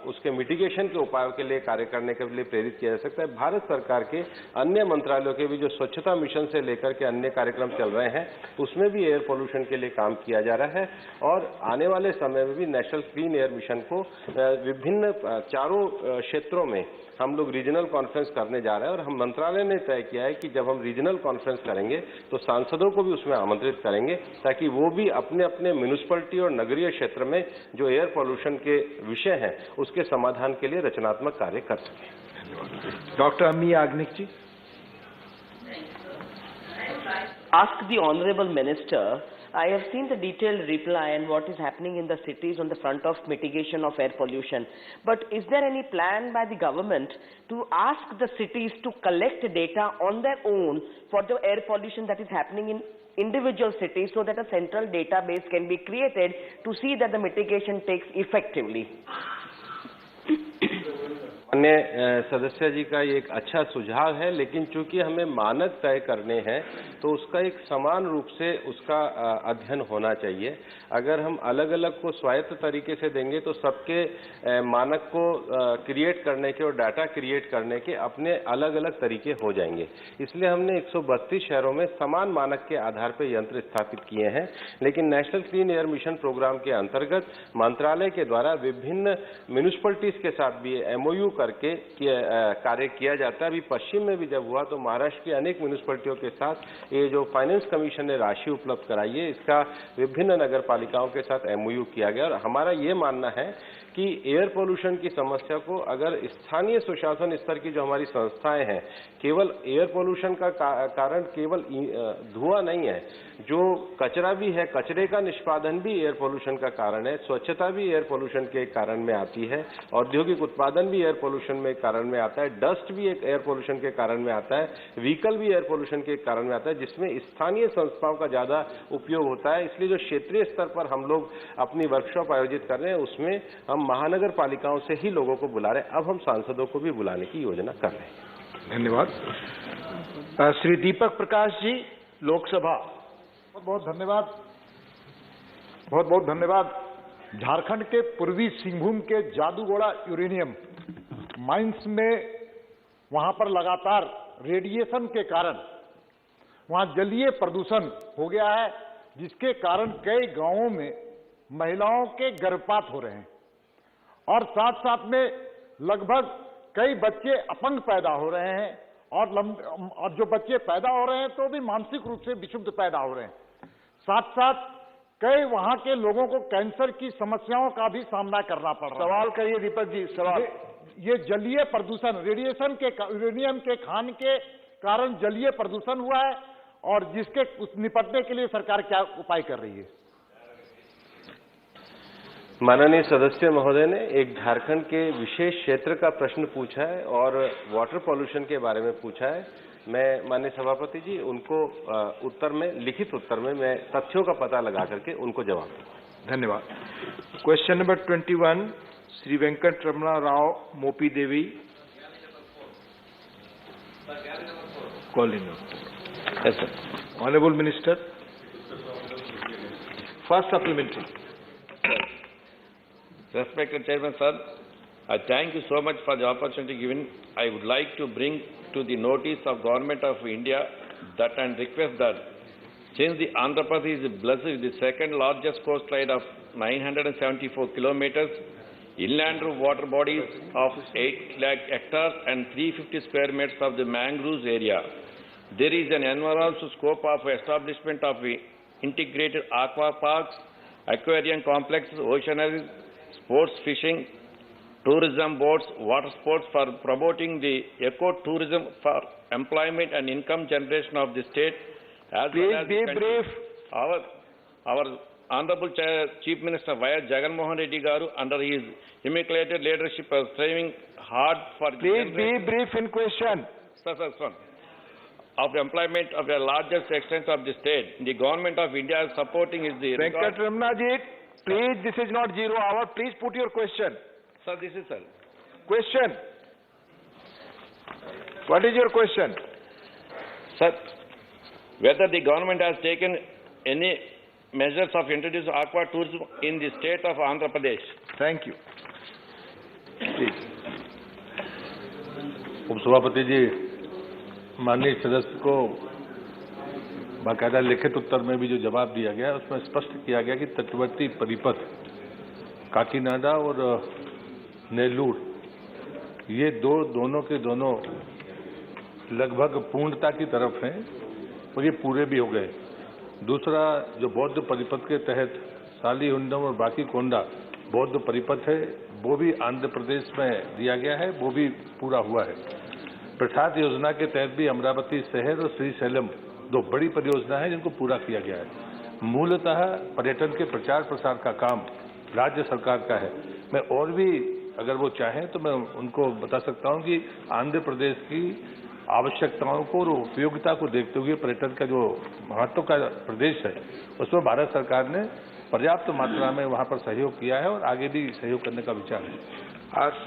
उसके मिटिगेशन के उपायों के लिए कार्य करने के लिए प्रेरित किया जा सकता है। भारत सरकार के अन्य मंत्रालयों के भी जो स्वच्छता मिशन से लेकर के अन्य कार्यक्रम चल रहे हैं उसमें भी एयर पोल्यूशन के लिए काम किया जा रहा है, और आने वाले समय में भी नेशनल क्लीन एयर मिशन को विभिन्न चारों क्षेत्रों में हम लोग रीजनल कॉन्फ्रेंस करने जा रहे हैं। और हम मंत्रालय ने तय किया है कि जब हम रीजनल कॉन्फ्रेंस करेंगे तो सांसदों को भी उसमें आमंत्रित करेंगे, ताकि वो भी अपने अपने म्यूनिसिपैलिटी और नगरीय क्षेत्र में जो एयर पोल्यूशन के विषय हैं उसके समाधान के लिए रचनात्मक कार्य कर सकें। डॉक्टर अम्मी याग्निक जी। Ask the Honorable Minister, I have seen the detailed reply and what is happening in the cities on the front of mitigation of air pollution. But is there any plan by the government to ask the cities to collect data on their own for the air pollution that is happening in individual cities, so that a central database can be created to see that the mitigation takes effectively? अन्य सदस्य जी का ये एक अच्छा सुझाव है, लेकिन चूंकि हमें मानक तय करने हैं तो उसका एक समान रूप से उसका अध्ययन होना चाहिए। अगर हम अलग अलग को स्वायत्त तरीके से देंगे तो सबके मानक को क्रिएट करने के और डाटा क्रिएट करने के अपने अलग अलग तरीके हो जाएंगे। इसलिए हमने 132 शहरों में समान मानक के आधार पर यंत्र स्थापित किए हैं, लेकिन national clean air mission programme के अंतर्गत मंत्रालय के द्वारा विभिन्न म्यूनिसिपैलिटीज के साथ भी MOU करके कार्य किया जाता है। अभी पश्चिम में भी जब हुआ तो महाराष्ट्र की अनेक म्यूनिसिपैलिटियों के साथ ये जो फाइनेंस कमीशन ने राशि उपलब्ध कराई है, इसका विभिन्न नगर पालिकाओं के साथ MOU किया गया। और हमारा ये मानना है कि एयर पोल्यूशन की समस्या को अगर स्थानीय सुशासन स्तर की जो हमारी संस्थाएं हैं, केवल एयर पोल्यूशन का कारण केवल धुआं नहीं है, जो कचरा भी है, कचरे का निष्पादन भी एयर पोल्यूशन का कारण है, स्वच्छता भी एयर पोल्यूशन के कारण में आती है, औद्योगिक उत्पादन भी एयर पोल्यूशन में कारण में आता है, डस्ट भी एक एयर पोल्यूशन के कारण में आता है, व्हीकल भी एयर पोल्यूशन के कारण में आता है, जिसमें स्थानीय संस्थाओं का ज्यादा उपयोग होता है। इसलिए जो क्षेत्रीय स्तर पर हम लोग अपनी वर्कशॉप आयोजित कर रहे हैं उसमें हम महानगर पालिकाओं से ही लोगों को बुला रहे हैं। अब हम सांसदों को भी बुलाने की योजना कर रहे हैं। धन्यवाद। श्री दीपक प्रकाश जी, लोकसभा। बहुत बहुत धन्यवाद, बहुत बहुत धन्यवाद। झारखंड के पूर्वी सिंहभूम के जादूगोड़ा यूरेनियम माइंस में वहां पर लगातार रेडिएशन के कारण वहां जलीय प्रदूषण हो गया है, जिसके कारण कई गांवों में महिलाओं के गर्भपात हो रहे हैं, और साथ साथ में लगभग कई बच्चे अपंग पैदा हो रहे हैं और जो बच्चे पैदा हो रहे हैं तो भी मानसिक रूप से विक्षुब्ध पैदा हो रहे हैं। साथ साथ कई वहां के लोगों को कैंसर की समस्याओं का भी सामना करना पड़ रहा है। सवाल करिए दीपक जी, सवाल। ये जलीय प्रदूषण, रेडिएशन के यूरेनियम के खान के कारण जलीय प्रदूषण हुआ है और जिसके निपटने के लिए सरकार क्या उपाय कर रही है? माननीय सदस्य महोदय ने एक झारखंड के विशेष क्षेत्र का प्रश्न पूछा है और वाटर पॉल्यूशन के बारे में पूछा है। मैं माननीय सभापति जी उनको उत्तर में, लिखित उत्तर में मैं तथ्यों का पता लगा करके उनको जवाब दूंगा। धन्यवाद। Question number 21, Shri Venkat Ramana Rao Mopi Devi. Yes, sir. Honorable Minister, first supplementary. Respected Chairman, sir, I thank you so much for the opportunity given. I would like to bring to the notice of Government of India that and request that since the Andhra Pradesh is blessed with the second largest coastline of 974 kilometers, inland water bodies of 8 lakh hectares and 350 square meters of the mangroves area, there is an environmental scope of establishment of integrated aqua parks, aquarium complexes, oceanaries, sports fishing, tourism boats, water sports for promoting the eco-tourism for employment and income generation of the state. As Please well as be brief. Our Honorable Chief Minister Y.S. Jagan Mohan Reddy Garu, under his immaculate leadership, is striving hard for... Please be brief in question. Sir. Of employment of the largest extent of the state. The government of India is supporting is the... Venkat Ramna ji, please, this is not 0 hour. Please put your question. Sir, this is sir. Question. What is your question? Sir, whether the government has taken any measures of introducing aqua tourism in the state of Andhra Pradesh. Thank you. Please. उपसभापति जी, माननीय सदस्य को बाकायदा लिखित उत्तर में भी जो जवाब दिया गया उसमें स्पष्ट किया गया कि तटवर्ती परिपथ काकीनाडा और नेल्लूर ये दोनों के दोनों लगभग पूर्णता की तरफ हैं और ये पूरे भी हो गए। दूसरा जो बौद्ध परिपथ के तहत सालीहुंडम और बाकी कोंडा बौद्ध परिपथ है वो भी आंध्र प्रदेश में दिया गया है, वो भी पूरा हुआ है। प्रसाद योजना के तहत भी अमरावती शहर और श्रीशैलम दो बड़ी परियोजना है जिनको पूरा किया गया है। मूलतः पर्यटन के प्रचार प्रसार का काम राज्य सरकार का है। मैं और भी अगर वो चाहें तो मैं उनको बता सकता हूं कि आंध्र प्रदेश की आवश्यकताओं को और उपयोगिता को देखते हुए पर्यटन का जो महत्व का प्रदेश है उसमें भारत सरकार ने पर्याप्त मात्रा में वहां पर सहयोग किया है और आगे भी सहयोग करने का विचार है।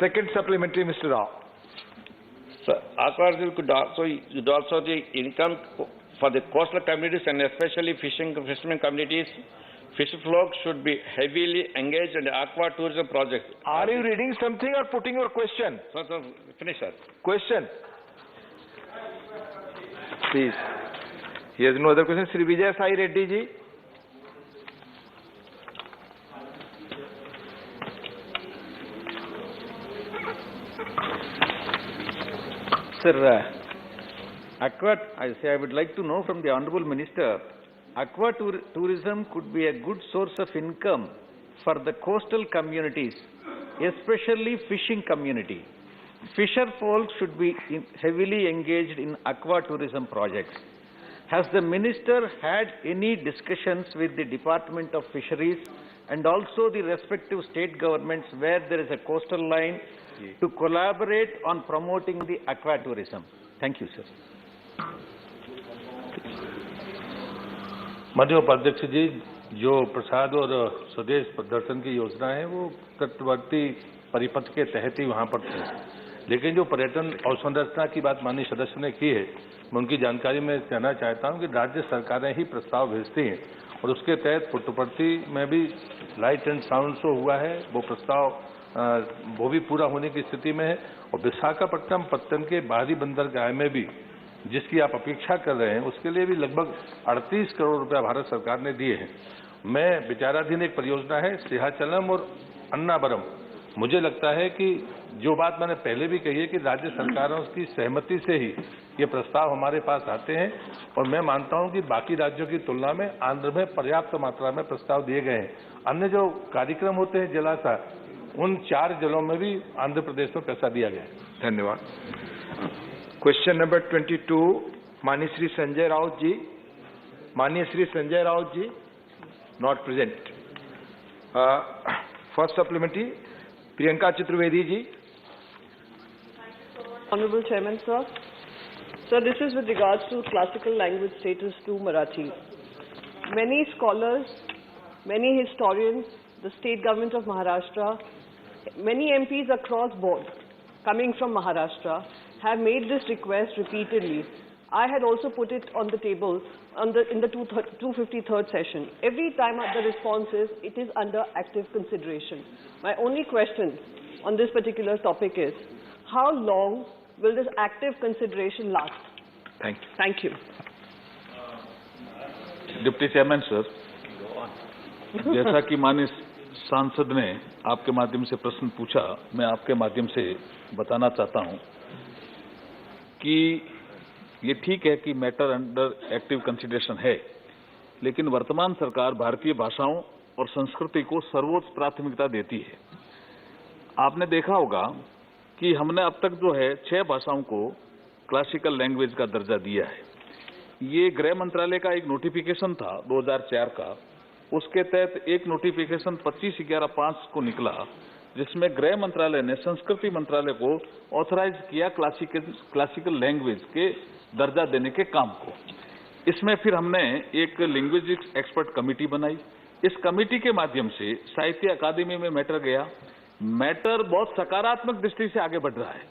Second supplementary, Mr. Rao. Sir, aquaculture could also the income for the coastal communities and especially fishermen communities. Fish folks should be heavily engaged in the aqua tourism projects. Are you reading something or putting your question? Sir, finish, sir. Question. Please. He has no other question. Sri Vijay Sai Reddy ji. Sir, I would like to know from the Honorable Minister, aqua tourism could be a good source of income for the coastal communities, especially fishing community. Fisher folk should be heavily engaged in aqua tourism projects. Has the Minister had any discussions with the Department of Fisheries and also the respective state governments where there is a coastal line to collaborate on promoting the aqua tourism? Thank you, sir. माननीय उपाध्यक्ष जी, जो प्रसाद और स्वदेश प्रदर्शन की योजना है वो तटवर्ती परिपथ के तहत ही वहां पर थे, लेकिन जो पर्यटन अवसंरचना की बात माननीय सदस्य ने की है मैं उनकी जानकारी में कहना चाहता हूं कि राज्य सरकारें ही प्रस्ताव भेजती हैं और उसके तहत पुट्टपर्थी में भी लाइट एंड साउंड शो हुआ है, वो प्रस्ताव वो भी पूरा होने की स्थिति में है और विशाखापट्टनम पत्तन के बाहरी बंदरगाह में भी जिसकी आप अपेक्षा कर रहे हैं उसके लिए भी लगभग 38 करोड़ रुपया भारत सरकार ने दिए हैं। मैं विचाराधीन एक परियोजना है सिहाचलम और अन्नावरम मुझे लगता है कि जो बात मैंने पहले भी कही है कि राज्य सरकारों की सहमति से ही ये प्रस्ताव हमारे पास आते हैं, और मैं मानता हूं कि बाकी राज्यों की तुलना में आंध्र में पर्याप्त मात्रा में प्रस्ताव दिए गए हैं। अन्य जो कार्यक्रम होते हैं जलाशय, उन 4 जलों में भी आंध्र प्रदेश में पैसा दिया गया है। धन्यवाद। क्वेश्चन नंबर 22, माननीय श्री संजय राउत जी। माननीय Shri Sanjay Raut ji, not present. First supplementary, Priyanka Chaturvedi ji. Honorable Chairman, sir. Sir, this is with regards to classical language status to Marathi. Many scholars, many historians, the state government of Maharashtra, many MPs across board coming from Maharashtra have made this request repeatedly. I had also put it on the table in the 253rd session. Every time the response is, it is under active consideration. My only question on this particular topic is, how long will this active consideration last? Thank you. Thank you. Deputy chairman sir, जैसा कि माननीय सांसद ने आपके माध्यम से प्रश्न पूछा, मैं आपके माध्यम से बताना चाहता हूं कि ये ठीक है कि मैटर अंडर एक्टिव कंसिडरेशन है, लेकिन वर्तमान सरकार भारतीय भाषाओं और संस्कृति को सर्वोच्च प्राथमिकता देती है। आपने देखा होगा कि हमने अब तक जो है 6 भाषाओं को क्लासिकल लैंग्वेज का दर्जा दिया है। ये गृह मंत्रालय का एक नोटिफिकेशन था 2004 का, उसके तहत एक नोटिफिकेशन 25/11/5 को निकला, जिसमें गृह मंत्रालय ने संस्कृति मंत्रालय को ऑथराइज किया क्लासिकल लैंग्वेज के दर्जा देने के काम को। इसमें फिर हमने एक लिंग्विस्टिक्स एक्सपर्ट कमेटी बनाई। इस कमेटी के माध्यम से साहित्य अकादमी में मैटर गया। मैटर बहुत सकारात्मक दृष्टि से आगे बढ़ रहा है।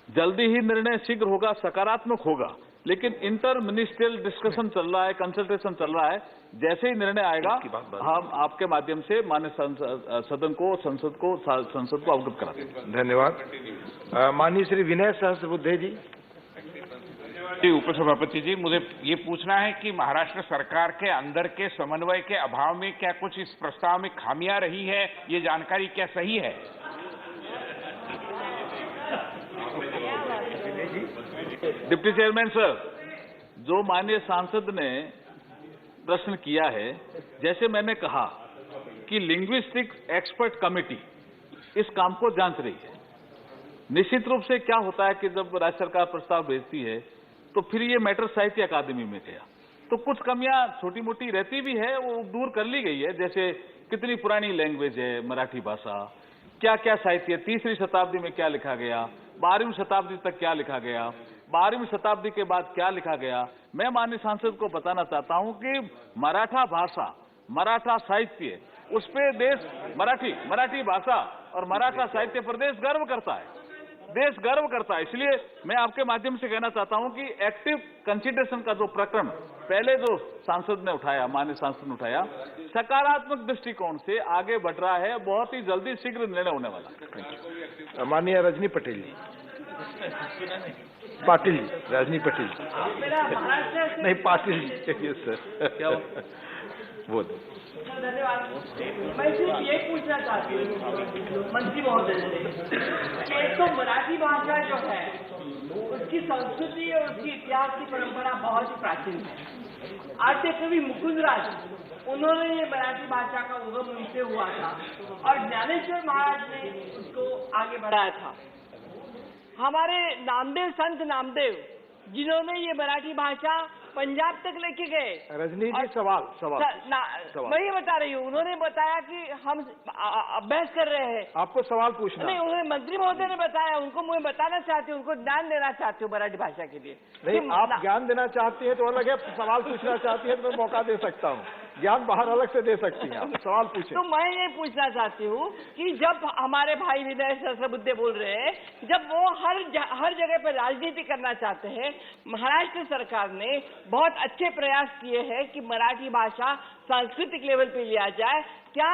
जल्दी ही निर्णय शीघ्र होगा, सकारात्मक होगा, लेकिन इंटर मिनिस्ट्रियल डिस्कशन चल रहा है, कंसल्टेशन चल रहा है। जैसे ही निर्णय आएगा हम आपके माध्यम से माननीय सदन को, संसद को अवगत कराते हैं। धन्यवाद। माननीय श्री विनय सहस्त्रबुद्धे जी। उपसभापति जी, मुझे ये पूछना है कि महाराष्ट्र सरकार के अंदर के समन्वय के अभाव में क्या कुछ इस प्रस्ताव में खामियां रही है? ये जानकारी क्या सही है? डिप्टी चेयरमैन सर, जो माननीय सांसद ने प्रश्न किया है, जैसे मैंने कहा कि लिंग्विस्टिक्स एक्सपर्ट कमेटी इस काम को जांच रही है। निश्चित रूप से क्या होता है कि जब राज्य सरकार प्रस्ताव भेजती है तो फिर ये मैटर साहित्य अकादमी में गया, तो कुछ कमियां छोटी मोटी रहती भी है, वो दूर कर ली गई है। जैसे कितनी पुरानी लैंग्वेज है मराठी भाषा, क्या क्या साहित्य, 3री शताब्दी में क्या लिखा गया, 12वीं शताब्दी तक क्या लिखा गया, 12वीं शताब्दी के बाद क्या लिखा गया। मैं माननीय सांसद को बताना चाहता हूं कि मराठा भाषा, मराठा साहित्य, उस पे देश मराठी भाषा और मराठा साहित्य पर देश गर्व करता है, देश गर्व करता है। इसलिए मैं आपके माध्यम से कहना चाहता हूं कि एक्टिव कंसिडरेशन का जो प्रकरण पहले जो सांसद ने उठाया, माननीय सांसद ने उठाया, सकारात्मक दृष्टिकोण से आगे बढ़ रहा है, बहुत ही जल्दी शीघ्र निर्णय होने वाला। माननीय रजनी पटेल जी। पाटिल जी, रजनी पटेल नहीं, पाटिल जी चाहिए सर। क्या वो धन्यवाद। मैं सिर्फ ये पूछना चाहती हूँ मंत्री महोदय से कि एक तो मराठी भाषा जो है उसकी संस्कृति और उसकी इतिहास की परंपरा बहुत ही प्राचीन है। आद्य कवि मुकुंदराज, उन्होंने ये मराठी भाषा का उगम उनसे हुआ था और ज्ञानेश्वर महाराज ने उसको आगे बढ़ाया था। हमारे नामदेव, संत नामदेव, जिन्होंने ये मराठी भाषा पंजाब तक लेके गए। रजनी जी, सवाल। मैं ये बता रही हूँ, उन्होंने बताया कि हम अभ्यास कर रहे हैं। आपको सवाल पूछना नहीं, उन्होंने मंत्री महोदय ने बताया, उनको मैं बताना चाहती हूँ, उनको ज्ञान देना चाहती हूँ मराठी भाषा के लिए। नहीं, आप ज्ञान देना चाहती है तो अलग है, सवाल पूछना चाहती है तो मैं मौका दे सकता हूँ। ज्ञान बाहर अलग से दे सकती हैं, आप सवाल पूछें। तो मैं ये पूछना चाहती हूँ कि जब हमारे भाई विनय सहस्त्रबुद्धे बोल रहे हैं, जब वो हर जगह पर राजनीति करना चाहते हैं, महाराष्ट्र सरकार ने बहुत अच्छे प्रयास किए हैं कि मराठी भाषा सांस्कृतिक लेवल पे लिया जाए। क्या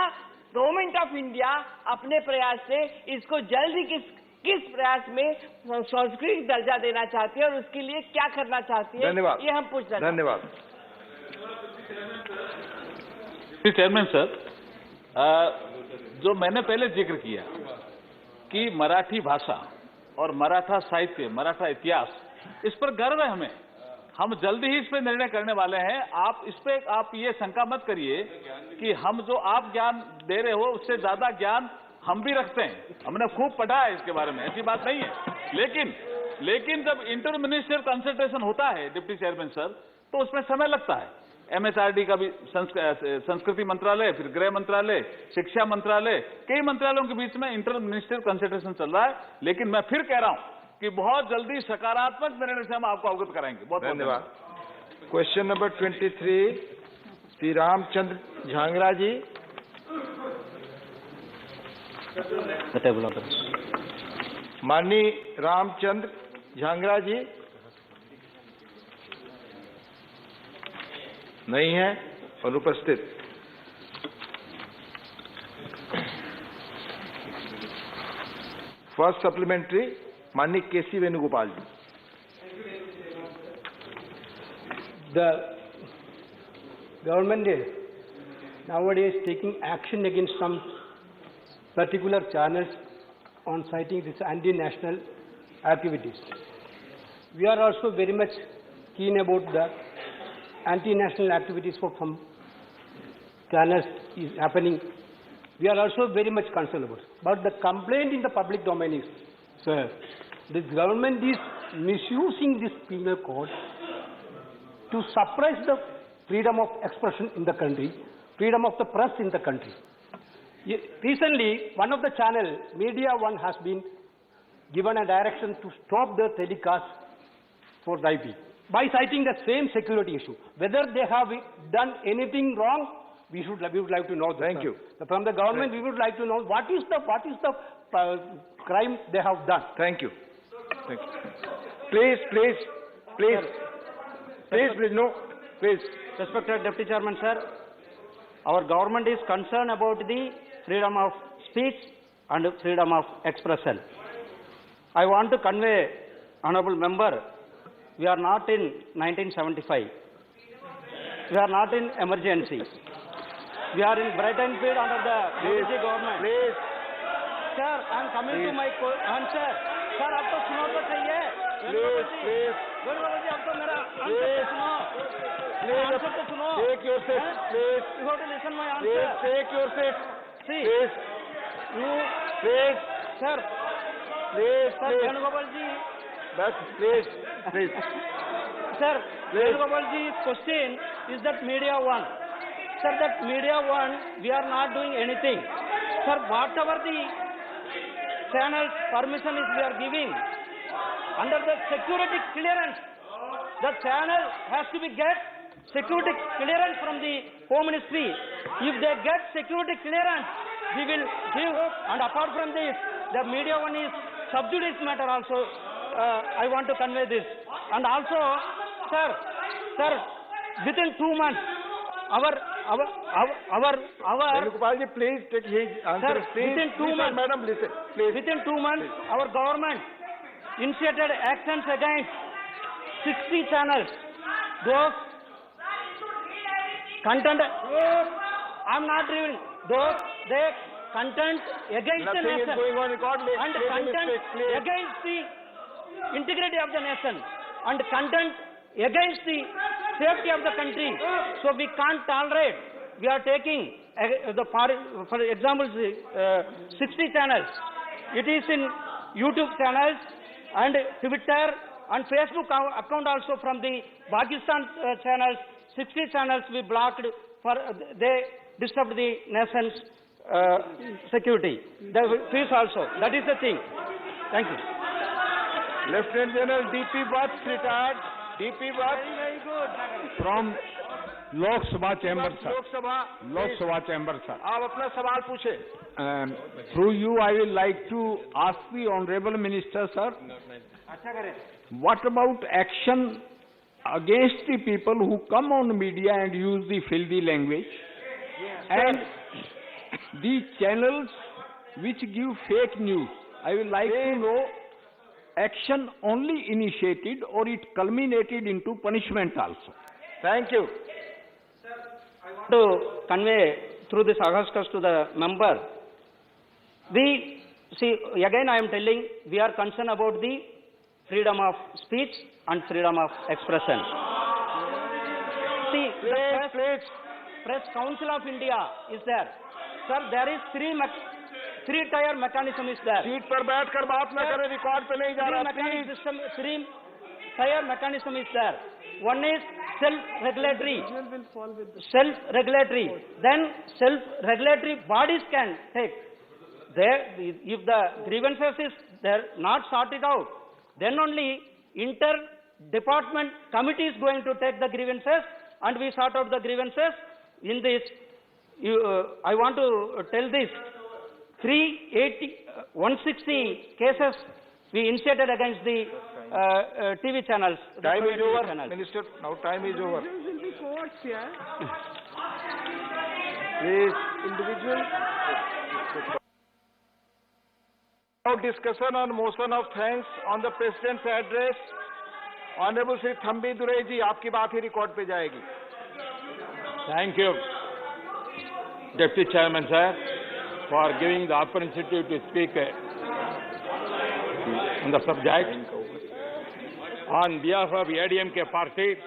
गवर्नमेंट ऑफ इंडिया अपने प्रयास से इसको जल्द ही किस प्रयास में सांस्कृतिक दर्जा देना चाहती है और उसके लिए क्या करना चाहती है? धन्यवाद। ये हम पूछना। धन्यवाद। चेयरमैन सर, जो मैंने पहले जिक्र किया कि मराठी भाषा और मराठा साहित्य, मराठा इतिहास, इस पर गर्व है हमें। हम जल्दी ही इस पर निर्णय करने वाले हैं। आप इस पे आप ये शंका मत करिए कि हम जो आप ज्ञान दे रहे हो उससे ज्यादा ज्ञान हम भी रखते हैं। हमने खूब पढ़ा है इसके बारे में, ऐसी बात नहीं है। लेकिन जब इंटर मिनिस्ट्रियल कंसल्टेशन होता है डिप्टी चेयरमैन सर, तो उसमें समय लगता है। MHRD का भी संस्कृति मंत्रालय, फिर गृह मंत्रालय, शिक्षा मंत्रालय, कई मंत्रालयों के बीच में इंटर मिनिस्ट्रियल कंसल्टेशन चल रहा है। लेकिन मैं फिर कह रहा हूं कि बहुत जल्दी सकारात्मक निर्णय से हम आपको अवगत कराएंगे। बहुत धन्यवाद। क्वेश्चन नंबर 23, श्री रामचंद्र झांगरा जी। माननीय रामचंद्र झांगरा जी नहीं है, अनुपस्थित। फर्स्ट सप्लीमेंट्री माननीय केसी वेणुगोपाल जी। The government is nowadays taking action against some particular channels on citing this anti-national activities. We are also very much keen about the anti-national activities for some channels is happening. We are also very much concerned about it. But the complaint in the public domain is, sir, the government is misusing this penal code to suppress the freedom of expression in the country, freedom of the press in the country. Recently, one of the channel, Media One, has been given a direction to stop the telecast for the IP by citing the same security issue. Whether they have done anything wrong, we would like to know. Thank you. From the government, we would like to know what is the crime they have done. Thank you. Thank you. Please, no, please. Respected Deputy Chairman, sir, our government is concerned about the freedom of speech and freedom of expression. I want to convey, Honorable Member, we are not in 1975. We are not in emergency. We are in Brighton period under the BJP government. Please. Sir, I am coming to my answer. Sir, आपको सुनो तो चाहिए. Please. Venugopal जी, आपको मेरा answer तो सुनो. Answer तो सुनो. Take your seat, please. You have to listen my answer. Please, take your seat. See. Please. Please. Sir. Please. Sir, Venugopal ji. Please. Sir, Venugopal ji's question is that Media One. Sir, that Media One, we are not doing anything. Sir, whatever the channels permission is we are giving, under the security clearance, the channel has to be get security clearance from the Home Ministry. If they get security clearance, we will give. And apart from this, the Media One is sub judice matter also. I want to convey this. And also, sir, within 2 months, Venugopal ji, please take his answer. Sir, within 2 months, madam, listen, please. Within 2 months, our government initiated actions against 60 channels. Those content, I'm not reading. Those they content against Nothing the nation is going on record. and content against the integrity of the nation and content against the safety of the country. So we can't tolerate. We are taking for example 60 channels. It is in YouTube channels and Twitter and Facebook account also from the Pakistan channels. 60 channels we blocked for they disturbed the nation's security. Peace also. That is the thing. Thank you. Lieutenant General D.P. Bhatt, retired. D.P. Bhatt. Very good. From Lok Sabha chamber, sir. Lok Sabha chamber, sir. आप अपना सवाल पूछे. Through you, I will like to ask the Honorable Minister, sir. What about action against the people who come on media and use the filthy language? And the channels which give fake news? I would like to know action only initiated or it culminated into punishment also. Thank you. To convey through this Augustus to the member, the See, again I am telling, we are concerned about the freedom of speech and freedom of expression. See, the Press Council of India is there. Sir, there is three-tier mechanism is there. Seat पर बैठकर बात न करें, record पे नहीं जा रहा, Three-tier mechanism is there. One is self-regulatory. Then self-regulatory bodies can take. If the grievances is they're not sorted out, then only inter-department committee is going to take the grievances and we sort out the grievances. In this, I want to tell this, 160 cases we initiated against the TV channels. Time is over, Minister. Now time is over. Please, individual. Now discussion on motion of thanks on the President's address. Honorable Sri Thambi Durai ji, आपकी बात ही record पे जाएगी. Thank you, Deputy Chairman, sir, for giving the opportunity to speak on the subject. On behalf of ADMK party,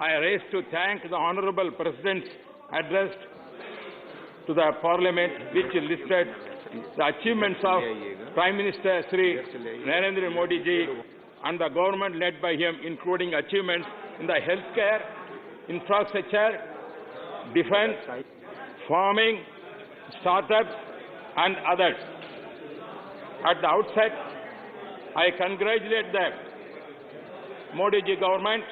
I raise to thank the Honorable President's address to the Parliament, which listed the achievements of Prime Minister Sri Narendra Modi ji and the government led by him, including achievements in the healthcare, infrastructure, defense, farming, startups and others. At the outset, I congratulate the Modi ji government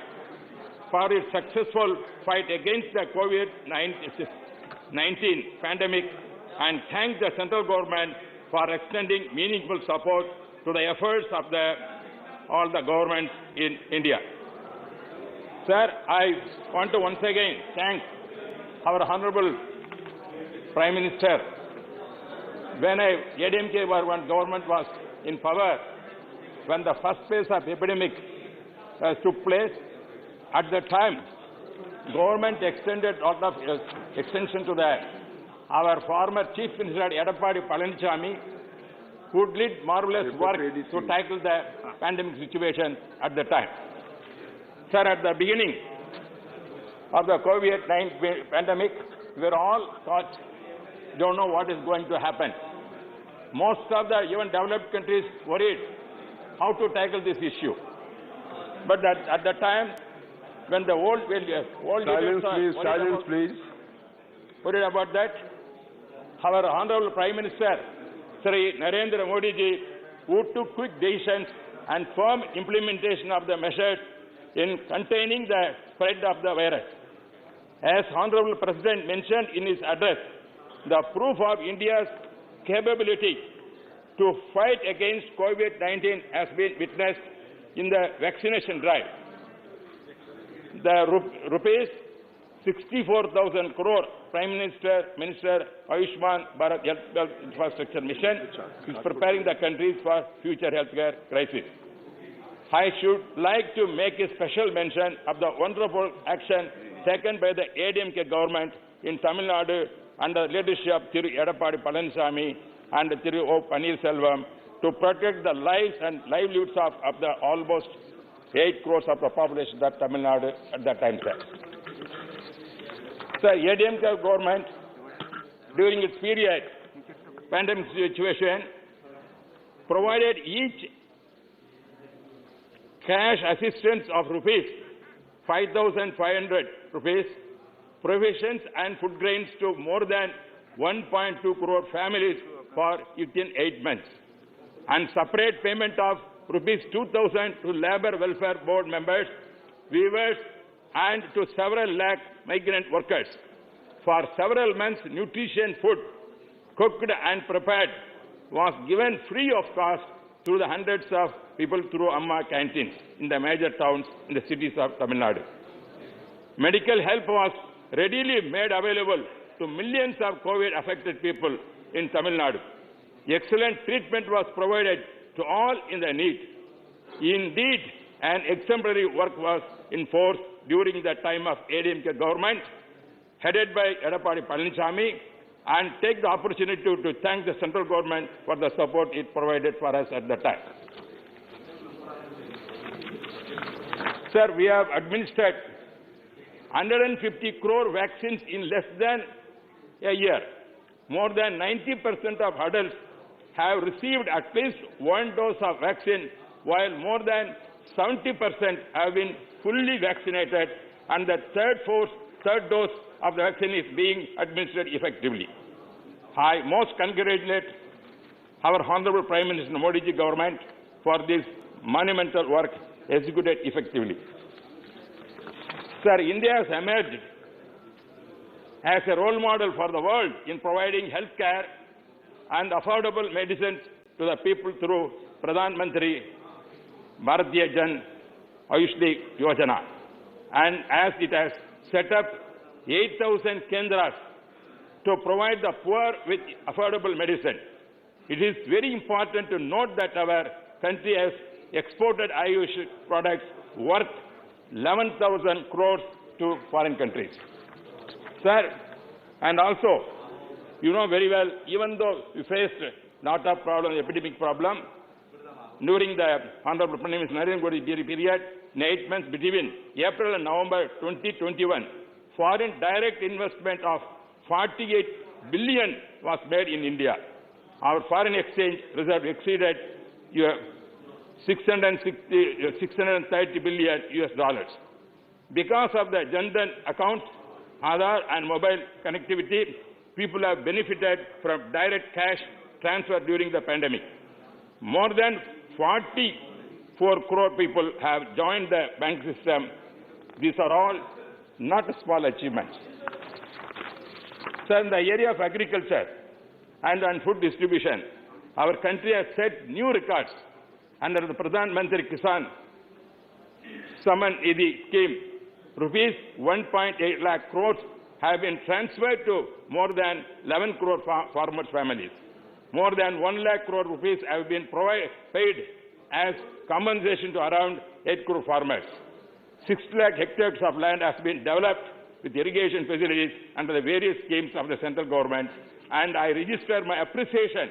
for its successful fight against the COVID-19 pandemic and thank the central government for extending meaningful support to the efforts of all the governments in India. Sir, I want to once again thank our Honorable Prime Minister. When ADMK government was in power, when the first phase of epidemic took place, at the time, government extended a lot of extension to our former Chief Minister Edappadi Palaniswamy, who did marvelous work to tackle the pandemic situation at the time. Sir, at the beginning of the COVID-19 pandemic, we were all thought, don't know what is going to happen. Most of the even developed countries worried how to tackle this issue. But at the time, when the world silence please. Worried about that, our Honorable Prime Minister, Sri Narendra Modi ji, who took quick decisions and firm implementation of the measures in containing the spread of the virus. As Honorable President mentioned in his address, the proof of India's capability to fight against COVID-19 has been witnessed in the vaccination drive. The rupees 64,000 crore Prime Minister Ayushman Bharat Health Infrastructure Mission is preparing the countries for future healthcare crisis. I should like to make a special mention of the wonderful action taken by the ADMK government in Tamil Nadu under the leadership of Thiru Edappadi Palaniswamy and Thiru O. Pannirselvam to protect the lives and livelihoods of the almost 8 crores of the population of Tamil Nadu at that time, sir. The ADMK government, during its period pandemic situation, provided each cash assistance of rupees 5,500 rupees, provisions and food grains to more than 1.2 crore families for within 8 months, and separate payment of rupees 2,000 to Labour Welfare Board members, weavers, and to several lakh migrant workers. For several months, nutrition food, cooked and prepared, was given free of cost to the hundreds of people through Amma canteens in the major towns in the cities of Tamil Nadu. Medical help was readily made available to millions of COVID-affected people in Tamil Nadu. Excellent treatment was provided to all in the need. Indeed, an exemplary work was in force during the time of ADMK government, headed by Edappadi Palaniswamy, and take the opportunity to thank the central government for the support it provided for us at the time. Sir, we have administered 150 crore vaccines in less than a year. More than 90% of adults have received at least one dose of vaccine, while more than 70% have been fully vaccinated, and the third dose of the vaccine is being administered effectively. I most congratulate our Honorable Prime Minister Modi ji government for this monumental work executed effectively. Sir, India has emerged as a role model for the world in providing health care and affordable medicines to the people through Pradhan Mantri Bharatiya Jan Ayushman Yojana. And as it has set up 8,000 kendras to provide the poor with affordable medicine. It is very important to note that our country has exported Ayush products worth 11,000 crores to foreign countries. Sir, and also, you know very well, even though we faced not a problem, epidemic problem, during the Honorable Prime Minister Narendra Modi period, in 8 months between April and November 2021, foreign direct investment of 48 billion was made in India. Our foreign exchange reserve exceeded 630 billion US dollars. Because of the Jan Dhan accounts, Aadhaar and mobile connectivity, people have benefited from direct cash transfer during the pandemic. More than 44 crore people have joined the bank system. These are all not small achievements. So in the area of agriculture and food distribution, our country has set new records under the Pradhan Mantri Kisan Samman Nidhi scheme. Rupees 1.8 lakh crores have been transferred to more than 11 crore farmers' families. More than 1 lakh crore rupees have been paid as compensation to around 8 crore farmers. 6 lakh hectares of land has been developed with irrigation facilities under the various schemes of the central government, and I register my appreciation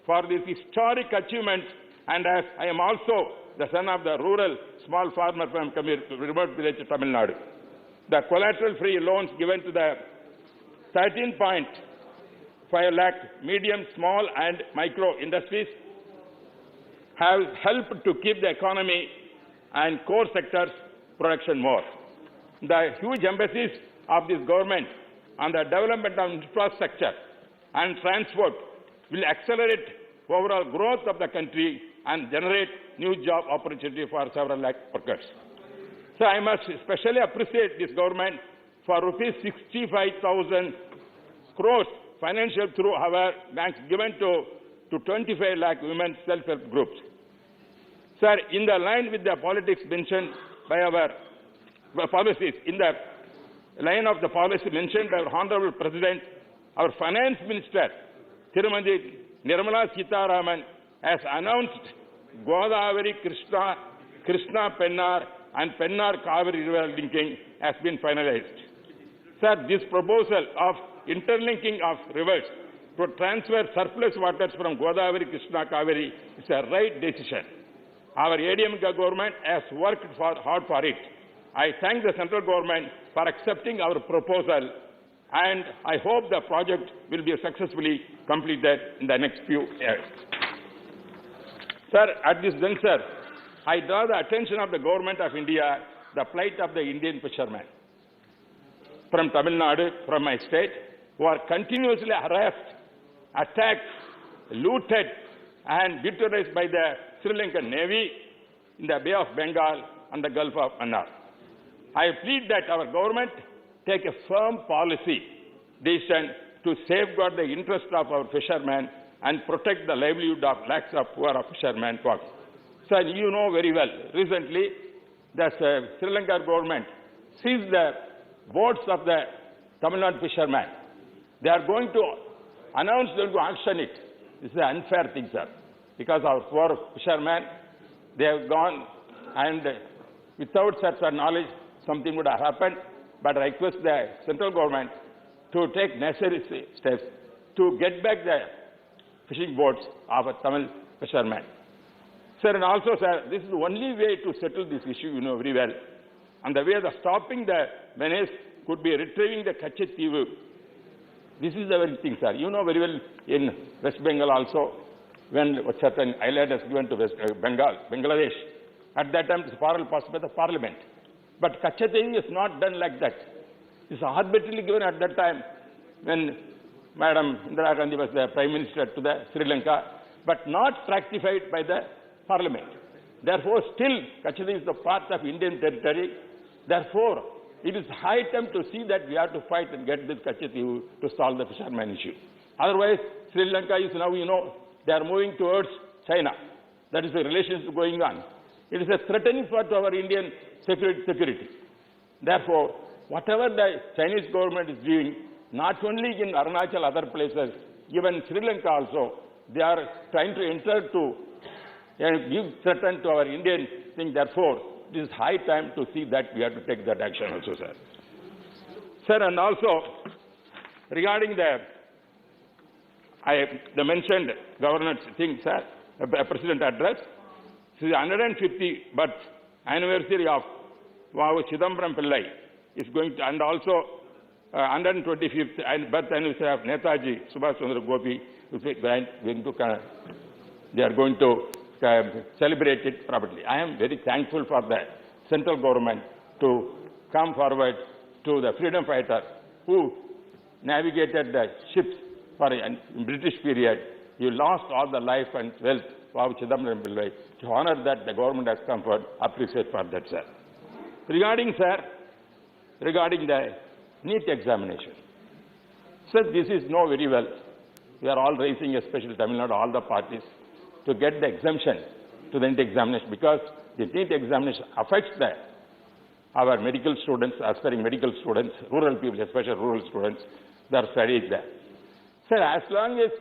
for these historic achievements, and as I am also the son of the rural small farmer from remote village of Tamil Nadu. The collateral-free loans given to the 13.5 lakh medium, small and micro industries have helped to keep the economy and core sectors production more. The huge emphasis of this government on the development of infrastructure and transport will accelerate overall growth of the country and generate new job opportunity for several lakh workers. So I must especially appreciate this government for rupees 65,000 crores financial through our banks given to 25 lakh women self-help groups. Sir, in the line with the politics mentioned by our policies, in the line of the policy mentioned by our Honorable President, our Finance Minister, Tirumati Nirmala Sitharaman, has announced Godavari Krishna Pennar and Pennar Kaveri river linking has been finalized. Sir, this proposal of interlinking of rivers to transfer surplus waters from Godavari Krishna Kaveri is a right decision. Our ADMK government has worked hard for it. I thank the central government for accepting our proposal, and I hope the project will be successfully completed in the next few years. Sir, at this juncture, I draw the attention of the government of India, the plight of the Indian fishermen from Tamil Nadu, from my state, who are continuously harassed, attacked, looted, and brutalized by the Sri Lankan Navy in the Bay of Bengal and the Gulf of Mannar. I plead that our government take a firm policy decision to safeguard the interest of our fishermen and protect the livelihood of lakhs of poor fishermen. So you know very well, recently the Sri Lanka government seized the boats of the Tamil Nadu fishermen. They are going to announce they will auction it. This is an unfair thing, sir, because our poor fishermen, they have gone, and without such knowledge, something would have happened. But I request the central government to take necessary steps to get back the fishing boats of a Tamil fishermen. Sir, and also, sir, this is the only way to settle this issue, you know very well. And the way of stopping the menace could be retrieving the Kachetivu. This is the very thing, sir. You know very well in West Bengal also, when a certain island has given to Bangladesh, at that time it was passed by the parliament. But Kachetivu is not done like that. It's arbitrarily given at that time when Madam Indira Gandhi was the Prime Minister to the Sri Lanka, but not ratified by the Parliament. Therefore, still Kachetivu is the part of Indian territory. Therefore, it is high time to see that we have to fight and get this Kachetivu to solve the fisherman issue. Otherwise, Sri Lanka is now, you know, they are moving towards China. That is the relations going on. It is a threatening for our Indian security. Therefore, whatever the Chinese government is doing, not only in Arunachal, other places, even Sri Lanka also, they are trying to enter to give threat to our Indian thing. Therefore, it is high time to see that we have to take that action also, sir. Sir, and also, regarding the mentioned governance thing, sir, President address, this is 150th birth anniversary of Vavu Chidambaram Pillai is going to, and also 125th birth anniversary of Netaji Subhash Chandra Gopi, they are going to celebrate it properly. I am very thankful for the central government to come forward to the freedom fighter who navigated the ships for a British period. He lost all the life and wealth of Chidambaram Pillai. To honor that, the government has come forward. Appreciate for that, sir. Regarding the NEET examination, sir, this is know very well. We are all raising, especially Tamil Nadu, all the parties, to get the exemption to the NEET examination, because the NEET examination affects our medical students, aspiring medical students, rural people, especially rural students, they are studying there. Sir, as long as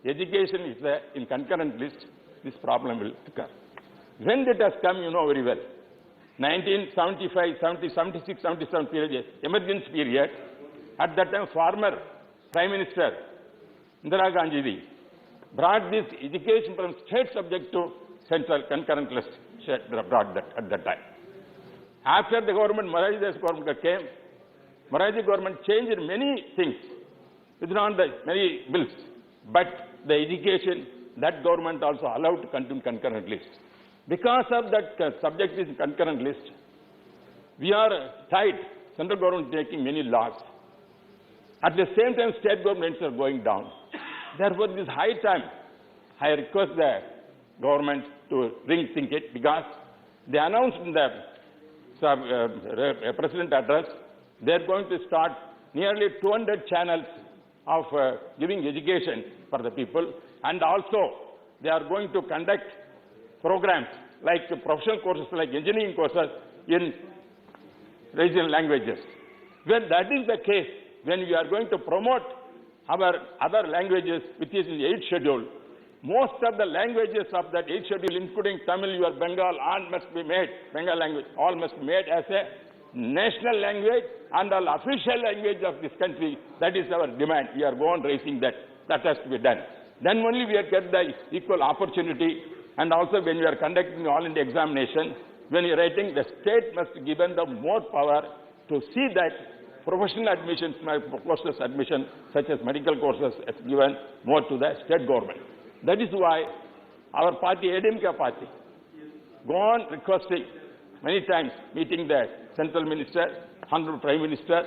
education is there in concurrent list, this problem will occur. When it has come, you know very well. 1975, 70, 76, 77 period, emergency period, at that time former Prime Minister Indira Gandhi brought this education from state subject to central concurrent list, brought that at that time. After the government, Morarji's government came, Morarji government changed many things within the many bills, but the education, that government also allowed to continue concurrent list. Because of that subject is concurrent list, we are tight, central government taking many laws. At the same time, state governments are going down. Therefore, this high time, I request the government to rethink it, because they announced in the President address, they are going to start nearly 200 channels of giving education for the people, and also they are going to conduct programs like professional courses, like engineering courses in regional languages. When that is the case, when we are going to promote our other languages, which is in the 8th schedule, most of the languages of that 8th schedule, including Tamil, your Bengal, all must be made, Bengal language, all must be made as a national language and an official language of this country. That is our demand. We are going raising that. That has to be done. Then only we get the equal opportunity. And also when we are conducting all India examination, when you are writing, the state must be given the more power to see that professional admissions, courses admission, such as medical courses, is given more to the state government. That is why our party, ADMK party, go on requesting many times, meeting the central minister, honorable prime minister,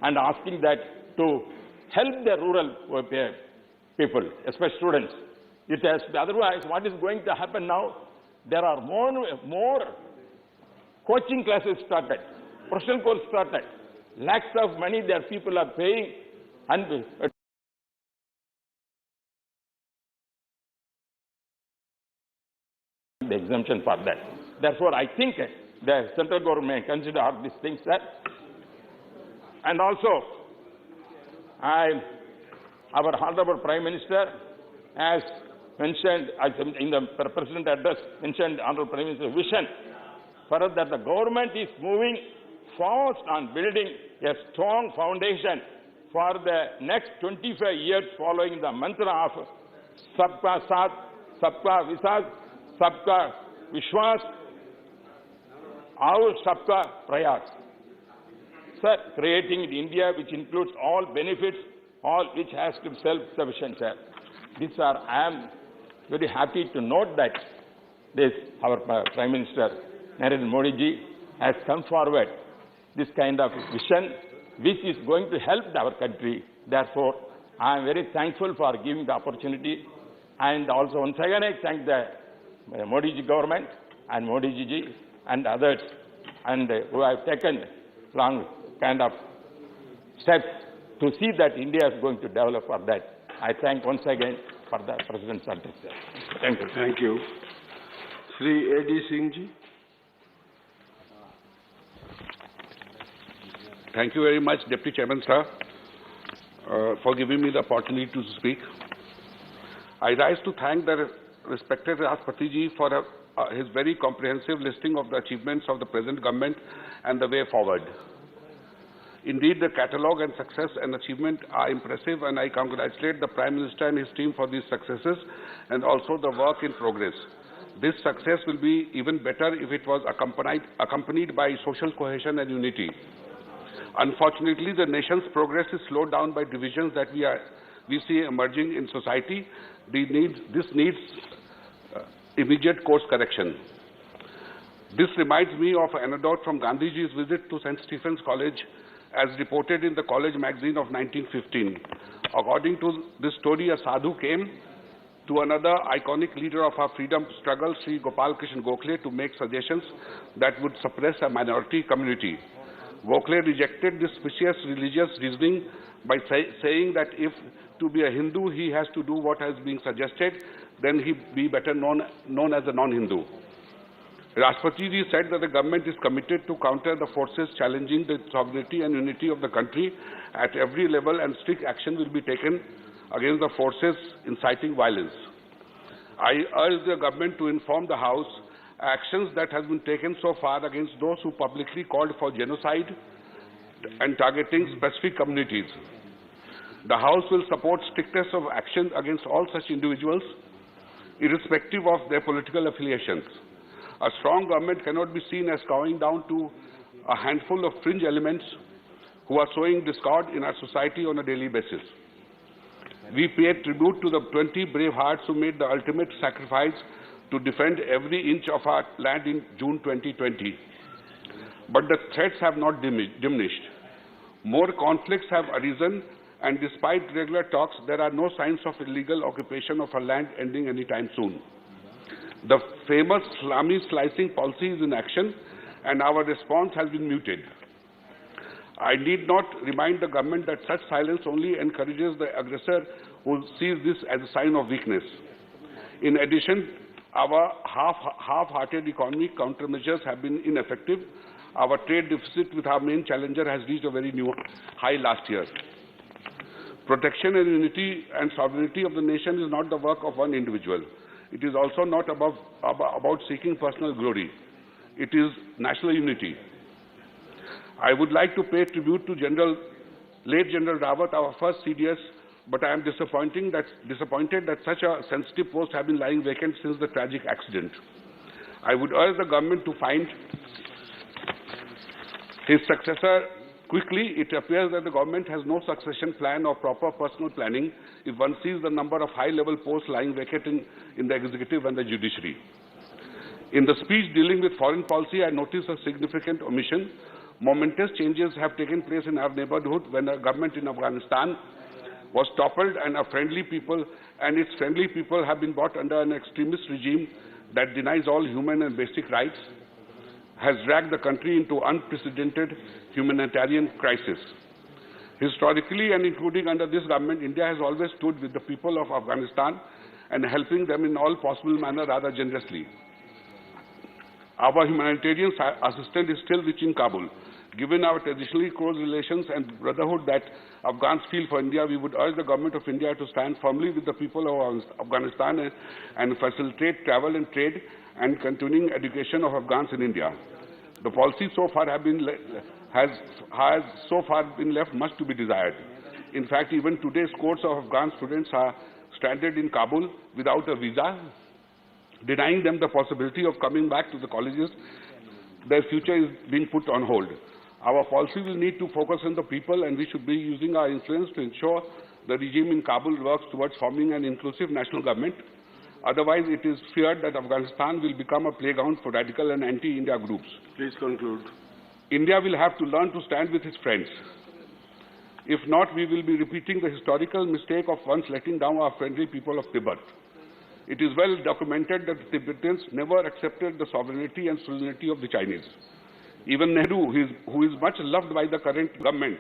and asking that to help the rural people, especially students. It has, otherwise, what is going to happen now? There are more coaching classes started, professional course started. Lakhs of money their people are paying, and the exemption for that. Therefore, I think the central government consider all these things, sir. And also, our honorable Prime Minister has mentioned, in the President address, mentioned honorable Prime Minister's vision for us that the government is moving fast on building a strong foundation for the next 25 years following the mantra of Sabka Saath, Sabka Vikas, Sabka Vishwas, और सबका प्रयास. Sir, creating in India which includes all benefits, all which has to be self-sufficient, sir. These are, I am very happy to note that this, our Prime Minister Narendra Modi ji has come forward this kind of vision which is going to help our country. Therefore, I am very thankful for giving the opportunity, and also once again I thank the Modi ji government and Modi ji and others, and who have taken long kind of steps to see that India is going to develop for that. I thank once again for the President's address. Thank you. Thank you. Shri A.D. Singh ji. Thank you very much, Deputy Chairman, sir, for giving me the opportunity to speak. I rise to thank the respected Rashtrapati ji for his very comprehensive listing of the achievements of the present government and the way forward. Indeed, the catalogue and success and achievement are impressive, and I congratulate the Prime Minister and his team for these successes and also the work in progress. This success will be even better if it was accompanied by social cohesion and unity. Unfortunately, the nation's progress is slowed down by divisions that we see emerging in society. This needs immediate course correction. This reminds me of an anecdote from Gandhiji's visit to St. Stephen's College as reported in the College magazine of 1915. According to this story, a sadhu came to another iconic leader of our freedom struggle, Sri Gopal Krishna Gokhale, to make suggestions that would suppress a minority community. Gokhale rejected this specious religious reasoning by saying that if to be a Hindu he has to do what has been suggested, then he be better known as a non-Hindu. Rashtrapati ji said that the government is committed to counter the forces challenging the sovereignty and unity of the country at every level, and strict action will be taken against the forces inciting violence. I urge the government to inform the House actions that have been taken so far against those who publicly called for genocide and targeting specific communities. The House will support strictest of action against all such individuals, irrespective of their political affiliations. A strong government cannot be seen as cowing down to a handful of fringe elements who are sowing discord in our society on a daily basis. We pay tribute to the 20 brave hearts who made the ultimate sacrifice to defend every inch of our land in June 2020. But the threats have not diminished. More conflicts have arisen, and despite regular talks, there are no signs of illegal occupation of our land ending anytime soon. The famous salami slicing policy is in action, and our response has been muted. I need not remind the government that such silence only encourages the aggressor who sees this as a sign of weakness. In addition, our half-hearted economic countermeasures have been ineffective. Our trade deficit with our main challenger has reached a very new high last year. Protection and unity and sovereignty of the nation is not the work of one individual. It is also not about seeking personal glory. It is national unity. I would like to pay tribute to late General Rawat, our first CDS, but I am disappointed that such a sensitive post has been lying vacant since the tragic accident. I would urge the government to find his successor quickly. It appears that the government has no succession plan or proper personal planning if one sees the number of high-level posts lying vacant in the executive and the judiciary. In the speech dealing with foreign policy, I noticed a significant omission. Momentous changes have taken place in our neighborhood when the government in Afghanistan was toppled and its friendly people have been brought under an extremist regime that denies all human and basic rights, has dragged the country into unprecedented humanitarian crisis. Historically and including under this government, India has always stood with the people of Afghanistan and helping them in all possible manner rather generously. Our humanitarian assistance is still reaching Kabul. Given our traditionally close relations and brotherhood that Afghans feel for India, we would urge the government of India to stand firmly with the people of Afghanistan and facilitate travel and trade and continuing education of Afghans in India. The policy so far has so far been left much to be desired. In fact, even today's scores of Afghan students are stranded in Kabul without a visa, denying them the possibility of coming back to the colleges. Their future is being put on hold. Our policy will need to focus on the people, and we should be using our influence to ensure the regime in Kabul works towards forming an inclusive national government. Otherwise, it is feared that Afghanistan will become a playground for radical and anti-India groups. Please conclude. India will have to learn to stand with its friends. If not, we will be repeating the historical mistake of once letting down our friendly people of Tibet. It is well documented that the Tibetans never accepted the sovereignty and sovereignty of the Chinese. Even Nehru, who is much loved by the current government,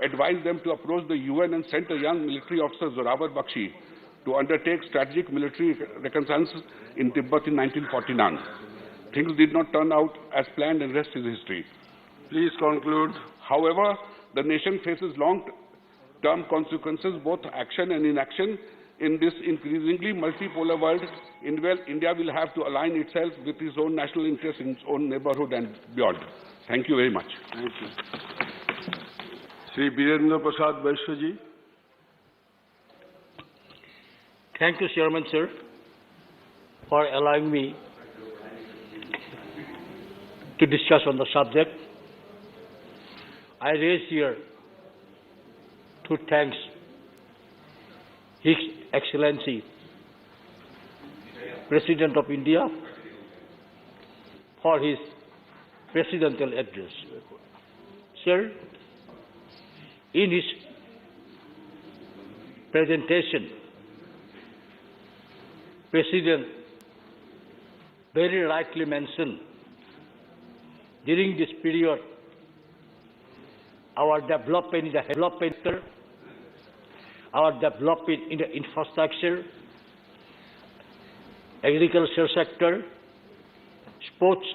advised them to approach the UN and sent a young military officer, Zorawar Bakshi, to undertake strategic military reconnaissance in Tibet in 1949. Things did not turn out as planned, and rest is history. Please conclude. However, the nation faces long-term consequences, both action and inaction. In this increasingly multipolar world, India will have to align itself with its own national interests in its own neighborhood and beyond. Thank you very much. Thank you. Shri Birendra Prasad Vaishya. Thank you, Chairman, sir, for allowing me to discuss on the subject. I raise here to thank His Excellency, President of India, for his presidential address. Sir, in his presentation, President very rightly mentioned, during this period, our development in the development sector, our development in the infrastructure, agriculture sector, sports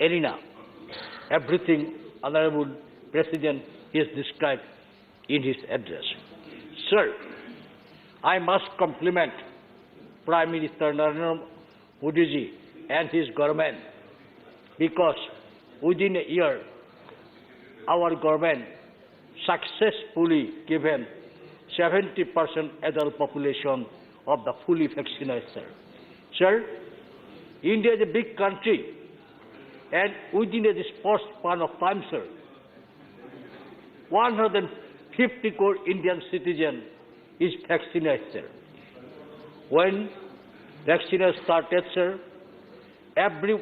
arena, everything Honorable President has described in his address. Sir, I must compliment Prime Minister Narendra Modi ji and his government, because within a year, our government successfully given 70% adult population of the fully vaccinated. Sir, India is a big country, and within this first span of time, sir, 150 crore Indian citizens is vaccinated, sir. When vaccination started, sir, every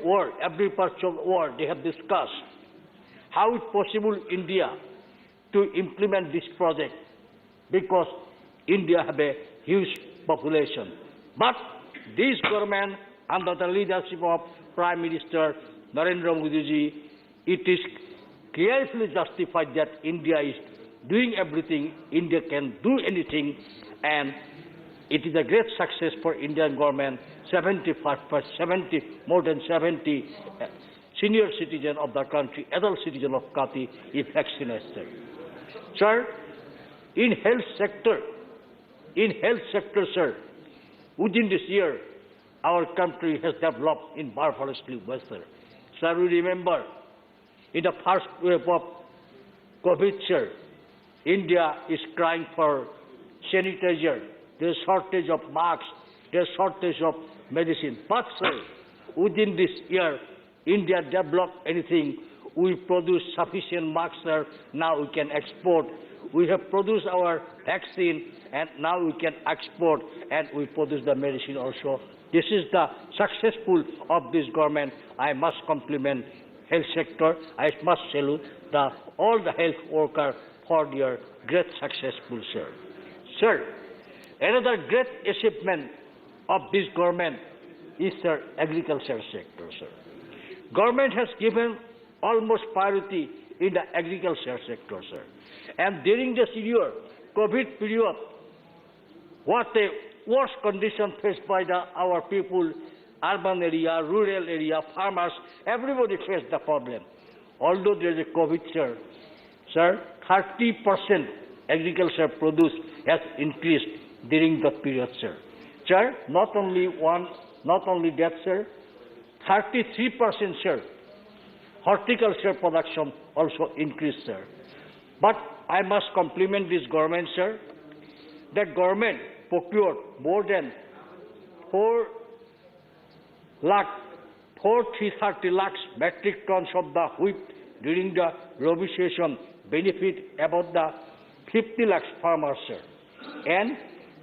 part of the world, they have discussed how it's possible India to implement this project, because India have a huge population. But this government, under the leadership of Prime Minister Narendra Modi ji, it is clearly justified that India is doing everything, India can do anything, and it is a great success for Indian government. More than 70 senior citizens of the country, adult citizens of country, is vaccinated. Sir, in health sector, sir, within this year, our country has developed in marvelously well, sir. Sir, we remember, in the first wave of COVID, sir, India is crying for sanitizer. There's shortage of masks, there's shortage of medicine. But, sir, within this year, India developed anything. We produce sufficient masks, sir. Now we can export. We have produced our vaccine, and now we can export, and we produce the medicine also. This is the successful of this government. I must compliment health sector. I must salute all the health workers for their great successful, sir. Sir, another great achievement of this government is, sir, agriculture sector, sir. Government has given almost priority in the agriculture sector, sir. And during this year, COVID period, what a worse condition faced by our people, urban area, rural area, farmers, everybody faced the problem. Although there is a COVID, sir, 30% agriculture produce has increased during the period, sir. Sir, not only that, sir, 33%, sir, horticulture production also increased, sir. But I must compliment this government, sir. That government procured more than 430 lakhs metric tons of the wheat during the Rabi season, benefit about the 50 lakhs farmers, sir. And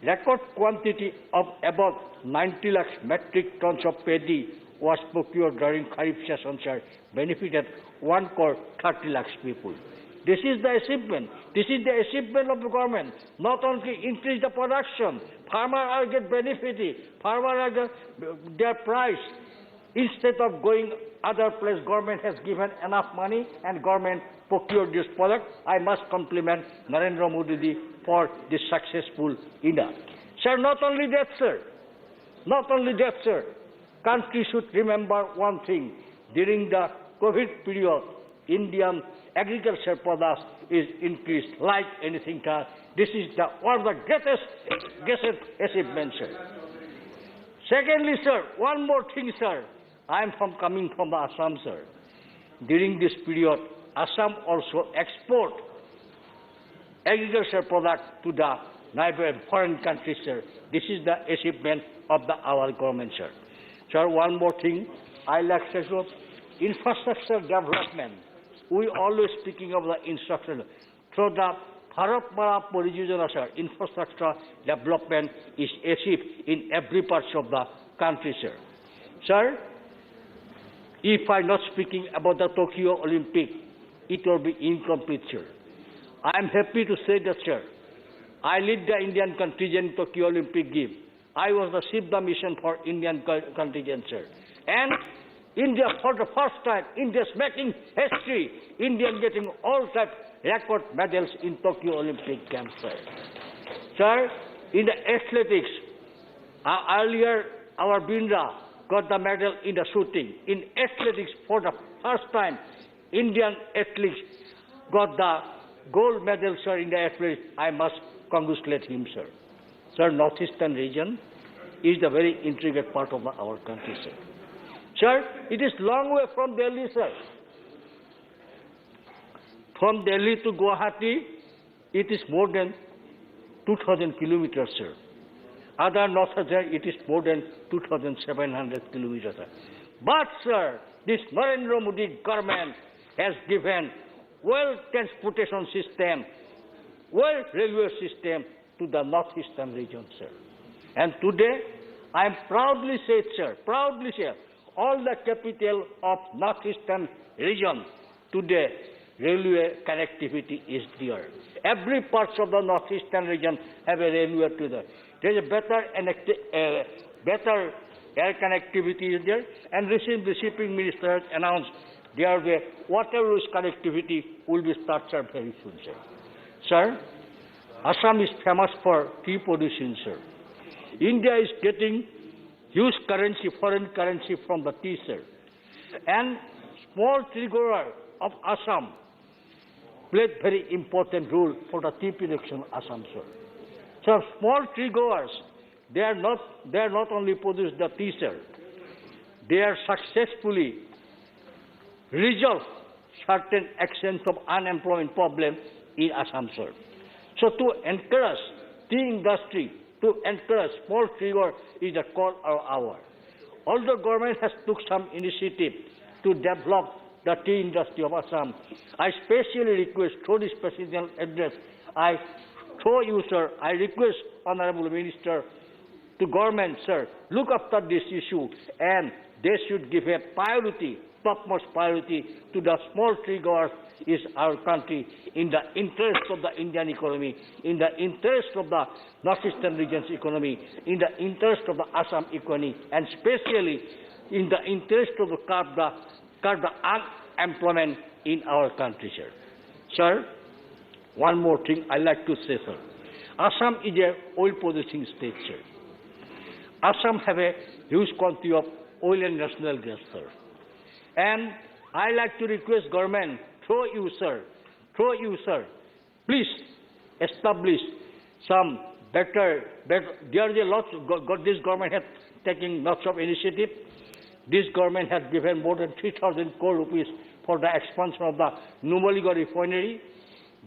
record quantity of about 90 lakhs metric tons of paddy was procured during Kharif season, sir, benefited 1 crore 30 lakhs people. This is the achievement. This is the achievement of the government. Not only increase the production, farmers are get benefited, farmers are get their price. Instead of going other place, government has given enough money and government procured this product. I must compliment Narendra Modi ji for this successful India. Sir, not only that, sir. Not only that, sir. Country should remember one thing. During the COVID period, Indian agriculture products is increased like anything else. This is one of the greatest achievements, sir. Secondly, sir, one more thing, sir. I am coming from Assam, sir. During this period, Assam also export agriculture products to the neighboring foreign countries, sir. This is the achievement of our government, sir. Sir, one more thing. I like to say infrastructure development. We always speaking of the infrastructure. Through the Bharat Mara Parijojana, sir, infrastructure development is achieved in every part of the country, sir. Sir, if I'm not speaking about the Tokyo Olympic, it will be incomplete, sir. I am happy to say that, sir, I lead the Indian contingent in Tokyo Olympic Games. I was the chief of mission for Indian contingent, sir. And India, for the first time, India is making history. India getting all type record medals in Tokyo Olympic Games, sir. Sir, in the athletics, earlier our Bindra got the medal in the shooting. In athletics, for the first time, Indian athletes got the gold medal, sir, in the athletics. I must congratulate him, sir. Sir, northeastern region is the very intricate part of our country, sir. Sir, it is long way from Delhi, sir. From Delhi to Guwahati, it is more than 2,000 kilometers, sir. Other northern, it is more than 2,700 kilometers, sir. But, sir, this Narendra Modi government has given well transportation system, well railway system to the northeastern region, sir. And today, I am proudly said, sir, all the capital of northeastern region today, railway connectivity is there. Every part of the northeastern region have a railway to there. There is a better air connectivity is there, and recently the shipping minister has announced there will be water connectivity will be started very soon, sir. Sir, Assam is famous for tea production, sir. India is getting huge currency, foreign currency from the tea, sir. And small tea grower of Assam played very important role for the tea production of Assam, sir. So small tea growers, they are not only produce the tea, sir. They are successfully resolve certain extent of unemployment problem in Assam, sir. So to encourage tea industry, to encourage small tea grower is a call of our. Although government has took some initiative to develop the tea industry of Assam, I specially request through this presidential address, through you, sir, I request Honorable Minister to government, sir, look after this issue and they should give a priority, topmost priority to the small tea growers is our country in the interest of the Indian economy, in the interest of the northeastern region's economy, in the interest of the Assam economy, and especially in the interest of the curb the unemployment in our country, sir. Sir, one more thing I like to say, sir. Assam is a oil-producing state, sir. Assam have a huge quantity of oil and natural gas, sir. And I like to request government, through you, sir, please establish some better, there is a lot, this government has taken lots of initiative. This government has given more than 3,000 crore rupees for the expansion of the Numaligarh refinery.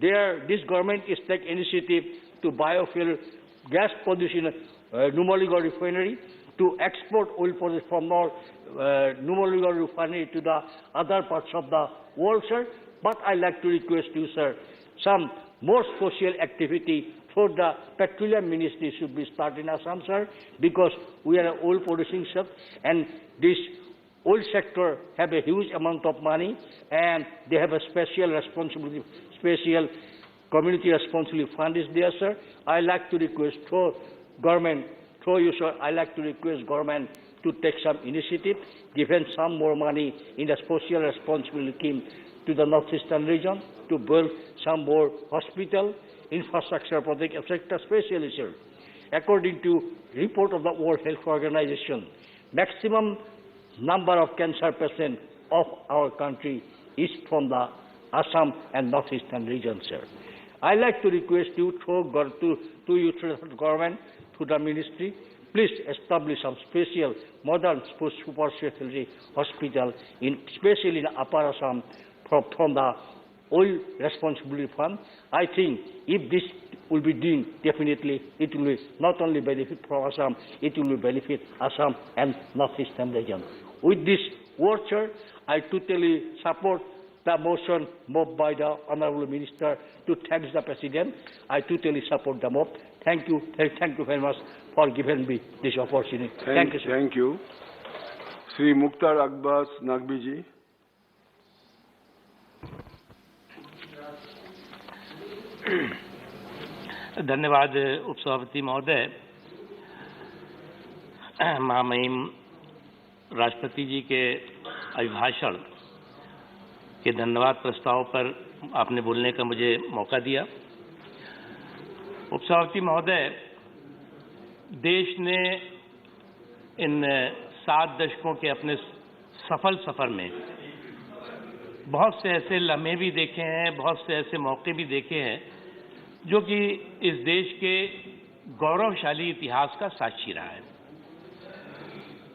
This government is taking initiative to biofuel gas production, Numaligarh refinery, to export oil products from our Numaligarh refinery to the other parts of the world, sir. But I like to request you, sir, some more social activity for the petroleum ministry should be started in Assam, sir, because we are an oil producing sector, and this oil sector have a huge amount of money, and they have a special responsibility, special community responsibility fund is there, sir. I like to request through government, through you, sir, I like to request government to take some initiative, given some more money in the social responsibility scheme to the northeastern region to build some more hospital, infrastructure project, etc. Especially, sir. According to report of the World Health Organization, maximum number of cancer patients of our country is from the Assam and northeastern region, sir. I like to request you to the government, to the ministry, please establish some special modern super specialty hospital, especially in Upper Assam, from the oil responsibility fund. I think if this will be done, definitely it will be not only benefit for Assam, it will be benefit Assam and northeastern region. With this word, sir, I totally support the motion moved by the Honorable Minister to thank the President. I totally support the mob. Thank you very much for giving me this opportunity. Thank you, sir. Thank you. Sri Mukhtar Abbas Naqvi ji. धन्यवाद उपसभापति महोदय। महामहिम राष्ट्रपति जी के अभिभाषण के धन्यवाद प्रस्ताव पर आपने बोलने का मुझे मौका दिया। उपसभापति महोदय, देश ने इन 7 दशकों के अपने सफल सफर में बहुत से ऐसे लम्हे भी देखे हैं, बहुत से ऐसे मौके भी देखे हैं जो कि इस देश के गौरवशाली इतिहास का साक्षी रहा है।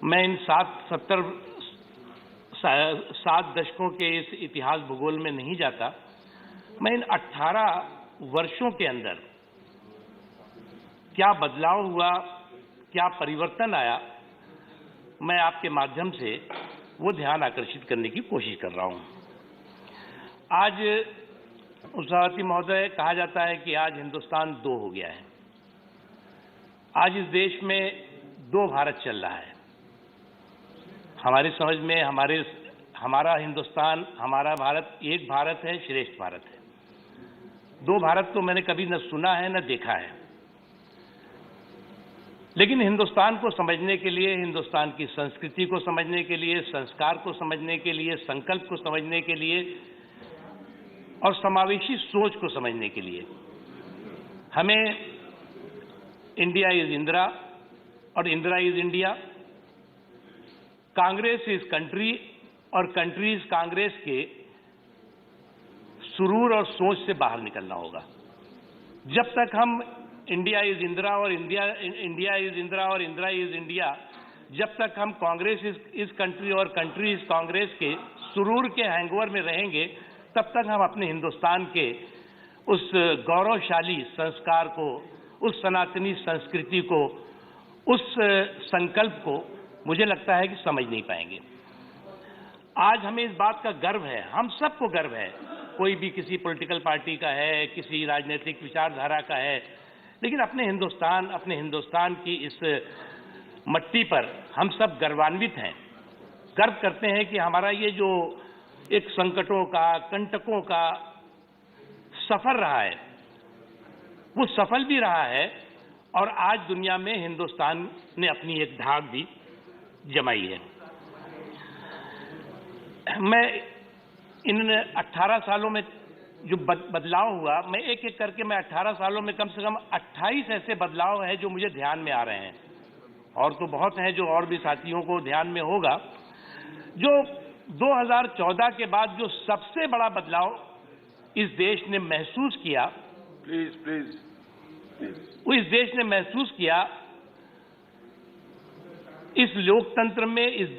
मैं इन 7 दशकों के इस इतिहास भूगोल में नहीं जाता। मैं इन 18 वर्षों के अंदर क्या बदलाव हुआ, क्या परिवर्तन आया, मैं आपके माध्यम से वो ध्यान आकर्षित करने की कोशिश कर रहा हूं। आज उपसभापति महोदय, कहा जाता है कि आज हिंदुस्तान 2 हो गया है। आज इस देश में 2 भारत चल रहा है। हमारी समझ में हमारा हिंदुस्तान, हमारा भारत एक भारत है, श्रेष्ठ भारत है। 2 भारत तो मैंने कभी न सुना है न देखा है। लेकिन हिंदुस्तान को समझने के लिए, हिंदुस्तान की संस्कृति को समझने के लिए, संस्कार को समझने के लिए, संकल्प को समझने के लिए और समावेशी सोच को समझने के लिए हमें इंडिया इज इंदिरा और Indira is India, Congress is country और कंट्री इज कांग्रेस के सुरूर और सोच से बाहर निकलना होगा। जब तक हम इंडिया इज इंदिरा और इंडिया इज इंदिरा और इंदिरा इज इंडिया, जब तक हम कांग्रेस इज कंट्री और कंट्री इज कांग्रेस के सुरूर के हैंगओवर में रहेंगे, तब तक हम अपने हिंदुस्तान के उस गौरवशाली संस्कार को, उस सनातनी संस्कृति को, उस संकल्प को मुझे लगता है कि समझ नहीं पाएंगे। आज हमें इस बात का गर्व है, हम सबको गर्व है, कोई भी किसी पॉलिटिकल पार्टी का है, किसी राजनीतिक विचारधारा का है, लेकिन अपने हिंदुस्तान की इस मट्टी पर हम सब गर्वान्वित हैं। गर्व करते हैं कि हमारा ये जो एक संकटों का, कंटकों का सफर रहा है, वो सफल भी रहा है और आज दुनिया में हिंदुस्तान ने अपनी एक धाक भी जमाई है। मैं इन 18 सालों में जो बदलाव हुआ, मैं एक एक करके 18 सालों में कम से कम 28 ऐसे बदलाव हैं जो मुझे ध्यान में आ रहे हैं, और तो बहुत हैं जो और भी साथियों को ध्यान में होगा। जो 2014 के बाद जो सबसे बड़ा बदलाव इस देश ने महसूस किया, वो इस देश ने महसूस किया, इस लोकतंत्र में, इस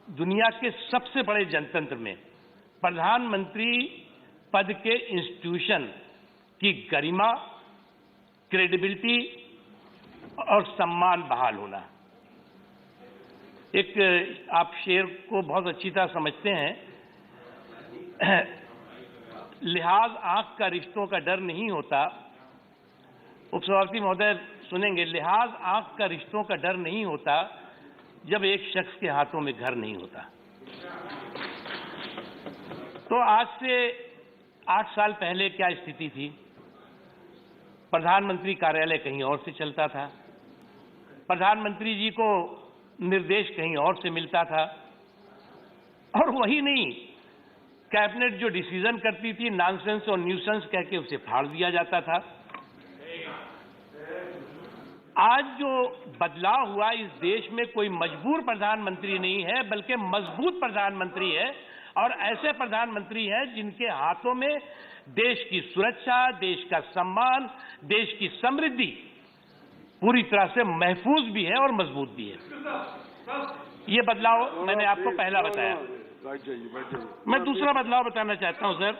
दुनिया के सबसे बड़े जनतंत्र में प्रधानमंत्री पद के इंस्टीट्यूशन की गरिमा, क्रेडिबिलिटी और सम्मान बहाल होना। एक आप शेर को बहुत अच्छी तरह समझते हैं, लिहाज आंख का रिश्तों का डर नहीं होता। उपसभापति महोदय सुनेंगे, लिहाज आंख का रिश्तों का डर नहीं होता जब एक शख्स के हाथों में घर नहीं होता। तो आज से 8 साल पहले क्या स्थिति थी? प्रधानमंत्री कार्यालय कहीं और से चलता था, प्रधानमंत्री जी को निर्देश कहीं और से मिलता था, और वही नहीं, कैबिनेट जो डिसीजन करती थी नॉनसेंस और न्यूसेंस कह के उसे फाड़ दिया जाता था। आज जो बदलाव हुआ इस देश में, कोई मजबूर प्रधानमंत्री नहीं है बल्कि मजबूत प्रधानमंत्री है, और ऐसे प्रधानमंत्री हैं जिनके हाथों में देश की सुरक्षा, देश का सम्मान, देश की समृद्धि पूरी तरह से महफूज भी है और मजबूत भी है। ये बदलाव मैंने आपको पहला बताया। मैं दूसरा बदलाव बताना चाहता हूं सर।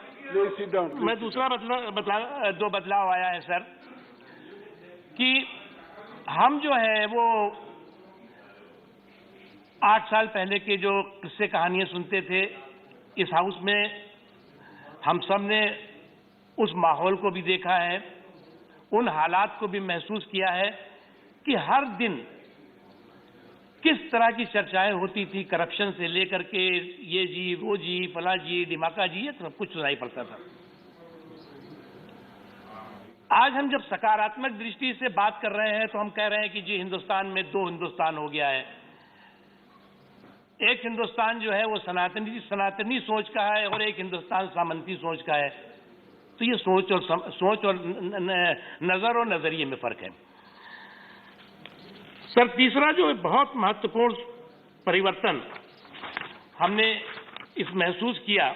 मैं दूसरा दो बदलाव आया है सर, कि हम जो है वो 8 साल पहले के जो किस्से कहानियां सुनते थे इस हाउस में, हम सब ने उस माहौल को भी देखा है, उन हालात को भी महसूस किया है कि हर दिन किस तरह की चर्चाएं होती थी, करप्शन से लेकर के ये जी, वो जी, फला जी, डिमाका जी, ये सब कुछ सुनाई पड़ता था। आज हम जब सकारात्मक दृष्टि से बात कर रहे हैं तो हम कह रहे हैं कि जी हिंदुस्तान में 2 हिंदुस्तान हो गया है। एक हिंदुस्तान जो है वो सनातनी सोच का है और एक हिंदुस्तान सामंती सोच का है। तो ये सोच और नजर और नजरिए में फर्क है। सर, तीसरा जो बहुत महत्वपूर्ण परिवर्तन हमने इस महसूस किया,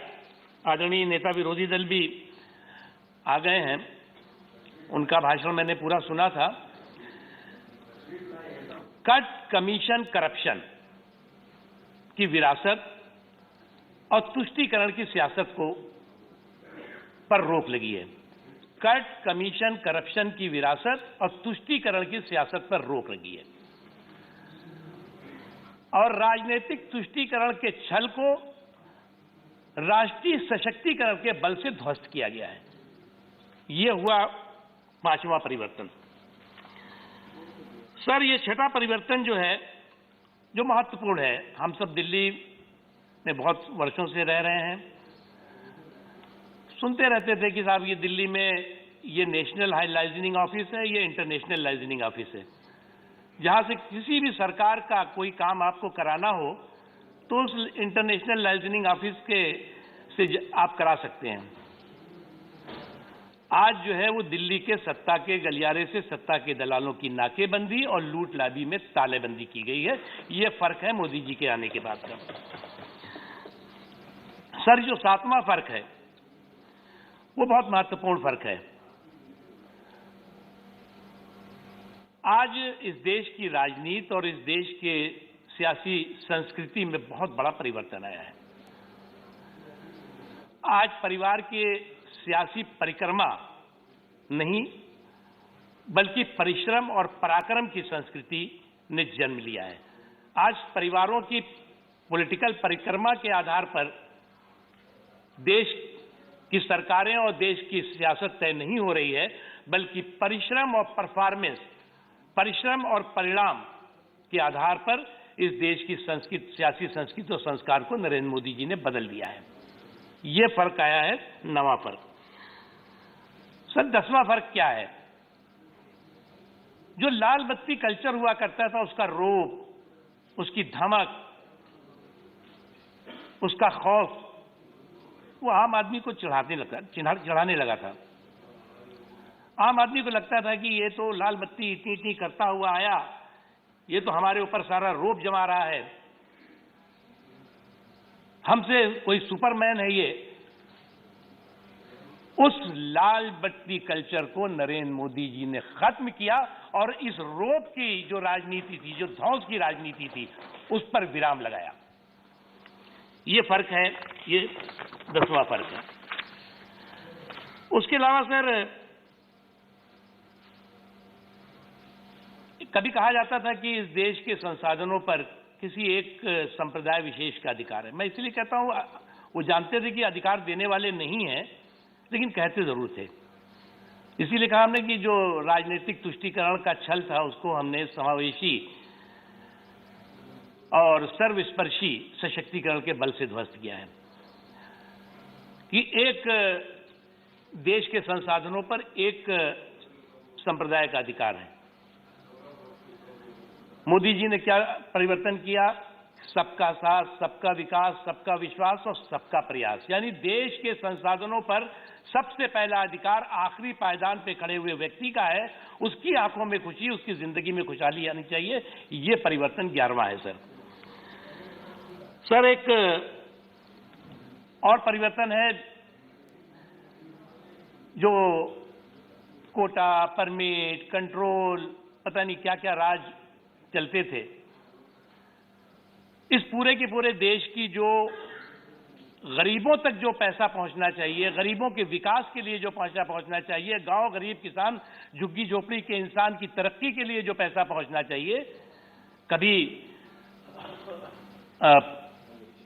आदरणीय नेता विरोधी दल भी आ गए हैं, उनका भाषण मैंने पूरा सुना था। कट, कमीशन, करप्शन की विरासत और तुष्टीकरण की सियासत को पर रोक लगी है। कट, कमीशन, करप्शन की विरासत और तुष्टीकरण की सियासत पर रोक लगी है, और राजनीतिक तुष्टीकरण के छल को राष्ट्रीय सशक्तिकरण के बल से ध्वस्त किया गया है। यह हुआ 5वां परिवर्तन। सर, ये 6ठा परिवर्तन जो है, जो महत्वपूर्ण है, हम सब दिल्ली में बहुत वर्षों से रह रहे हैं, सुनते रहते थे कि साहब ये दिल्ली में ये नेशनल हाई लाइसेंसिंग ऑफिस है, ये इंटरनेशनल लाइसेंसिंग ऑफिस है। जहां से किसी भी सरकार का कोई काम आपको कराना हो तो उस इंटरनेशनल लाइसेंसिंग ऑफिस से आप करा सकते हैं। आज जो है वो दिल्ली के सत्ता के गलियारे से सत्ता के दलालों की नाकेबंदी और लूट लाबी में तालेबंदी की गई है। ये फर्क है मोदी जी के आने के बाद का। सर, जो 7वां फर्क है वो बहुत महत्वपूर्ण फर्क है। आज इस देश की राजनीति और इस देश के सियासी संस्कृति में बहुत बड़ा परिवर्तन आया है। आज परिवार के सियासी परिक्रमा नहीं बल्कि परिश्रम और पराक्रम की संस्कृति ने जन्म लिया है। आज परिवारों की पॉलिटिकल परिक्रमा के आधार पर देश की सरकारें और देश की सियासत तय नहीं हो रही है, बल्कि परिश्रम और परफॉर्मेंस, परिश्रम और परिणाम के आधार पर इस देश की संस्कृति, सियासी संस्कृति और संस्कार को नरेंद्र मोदी जी ने बदल दिया है। ये फर्क आया है, 9वां फर्क। सर, 10वां फर्क क्या है? जो लाल बत्ती कल्चर हुआ करता था, उसका रोब, उसकी धमक, उसका खौफ, वो आम आदमी को चढ़ाने लगा था। आम आदमी को लगता था कि ये तो लाल बत्ती इतनी इतनी करता हुआ आया, ये तो हमारे ऊपर सारा रोब जमा रहा है, हमसे कोई सुपरमैन है ये। उस लाल बत्ती कल्चर को नरेंद्र मोदी जी ने खत्म किया और इस रोब की जो राजनीति थी, जो ध्वंस की राजनीति थी, उस पर विराम लगाया। ये फर्क है, ये 10वां फर्क है। उसके अलावा सर, कभी कहा जाता था कि इस देश के संसाधनों पर किसी एक संप्रदाय विशेष का अधिकार है। मैं इसलिए कहता हूं, वो जानते थे कि अधिकार देने वाले नहीं हैं, लेकिन कहते जरूर थे। इसीलिए कहा हमने कि जो राजनीतिक तुष्टीकरण का छल था उसको हमने समावेशी और सर्वस्पर्शी सशक्तिकरण के बल से ध्वस्त किया है कि एक देश के संसाधनों पर एक संप्रदाय का अधिकार है। मोदी जी ने क्या परिवर्तन किया? सबका साथ, सबका विकास, सबका विश्वास और सबका प्रयास, यानी देश के संसाधनों पर सबसे पहला अधिकार आखिरी पायदान पे खड़े हुए व्यक्ति का है। उसकी आंखों में खुशी, उसकी जिंदगी में खुशहाली आनी चाहिए। ये परिवर्तन 11वां है सर। एक और परिवर्तन है जो कोटा, परमिट, कंट्रोल, पता नहीं क्या क्या राज चलते थे। इस पूरे के पूरे देश की जो गरीबों तक जो पैसा पहुंचना चाहिए, गरीबों के विकास के लिए जो पैसा पहुंचना चाहिए, गांव, गरीब, किसान, झुग्गी झोपड़ी के इंसान की तरक्की के लिए जो पैसा पहुंचना चाहिए, कभी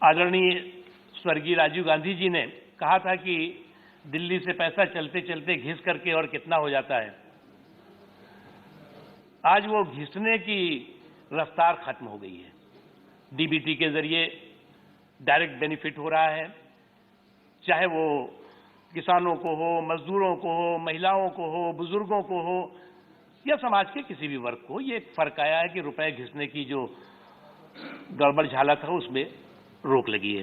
आदरणीय स्वर्गीय राजीव गांधी जी ने कहा था कि दिल्ली से पैसा चलते चलते घिस करके और कितना हो जाता है। आज वो घिसने की रफ्तार खत्म हो गई है। डीबीटी के जरिए डायरेक्ट बेनिफिट हो रहा है, चाहे वो किसानों को हो, मजदूरों को हो, महिलाओं को हो, बुजुर्गों को हो या समाज के किसी भी वर्ग को। ये एक फर्क आया है कि रुपए घिसने की जो गड़बड़ झाला था उसमें रोक लगी है।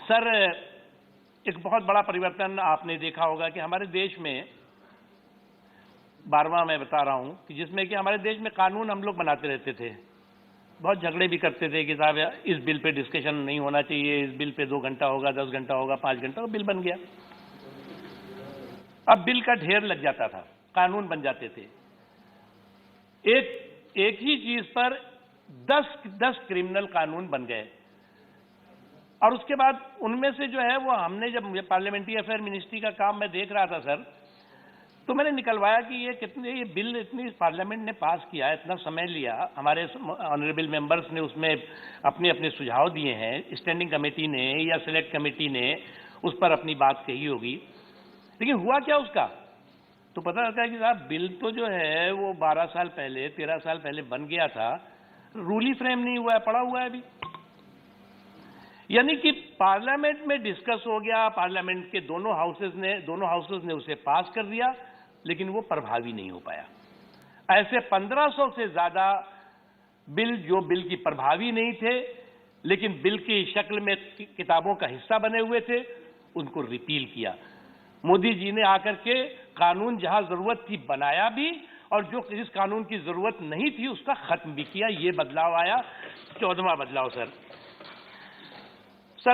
सर, एक बहुत बड़ा परिवर्तन आपने देखा होगा कि हमारे देश में 12वां मैं बता रहा हूं कि जिसमें कि हमारे देश में कानून हम लोग बनाते रहते थे, बहुत झगड़े भी करते थे कि साहब इस बिल पे डिस्कशन नहीं होना चाहिए, इस बिल पे 2 घंटा होगा, 10 घंटा होगा, 5 घंटा, बिल बन गया। अब बिल का ढेर लग जाता था, कानून बन जाते थे। एक ही चीज पर 10 क्रिमिनल कानून बन गए और उसके बाद उनमें से जो है वो हमने, जब पार्लियामेंट्री अफेयर मिनिस्ट्री का काम मैं देख रहा था सर, तो मैंने निकलवाया कि ये बिल इतनी पार्लियामेंट ने पास किया, इतना समय लिया, हमारे ऑनरेबल मेंबर्स ने उसमें अपने अपने सुझाव दिए हैं, स्टैंडिंग कमेटी ने या सिलेक्ट कमेटी ने उस पर अपनी बात कही होगी, लेकिन हुआ क्या उसका? तो पता लगता है कि साहब बिल तो जो है वो 12 साल पहले, 13 साल पहले बन गया था, रूल ही फ्रेम नहीं हुआ है, पड़ा हुआ है अभी। यानी कि पार्लियामेंट में डिस्कस हो गया, पार्लियामेंट के दोनों हाउसेज ने उसे पास कर दिया, लेकिन वो प्रभावी नहीं हो पाया। ऐसे 1500 से ज्यादा बिल जो बिल की प्रभावी नहीं थे, लेकिन बिल की शक्ल में किताबों का हिस्सा बने हुए थे, उनको रिपील किया। मोदी जी ने आकर के कानून जहां जरूरत थी बनाया भी, और जो जिस कानून की जरूरत नहीं थी उसका खत्म भी किया। ये बदलाव आया, 14वां बदलाव सर,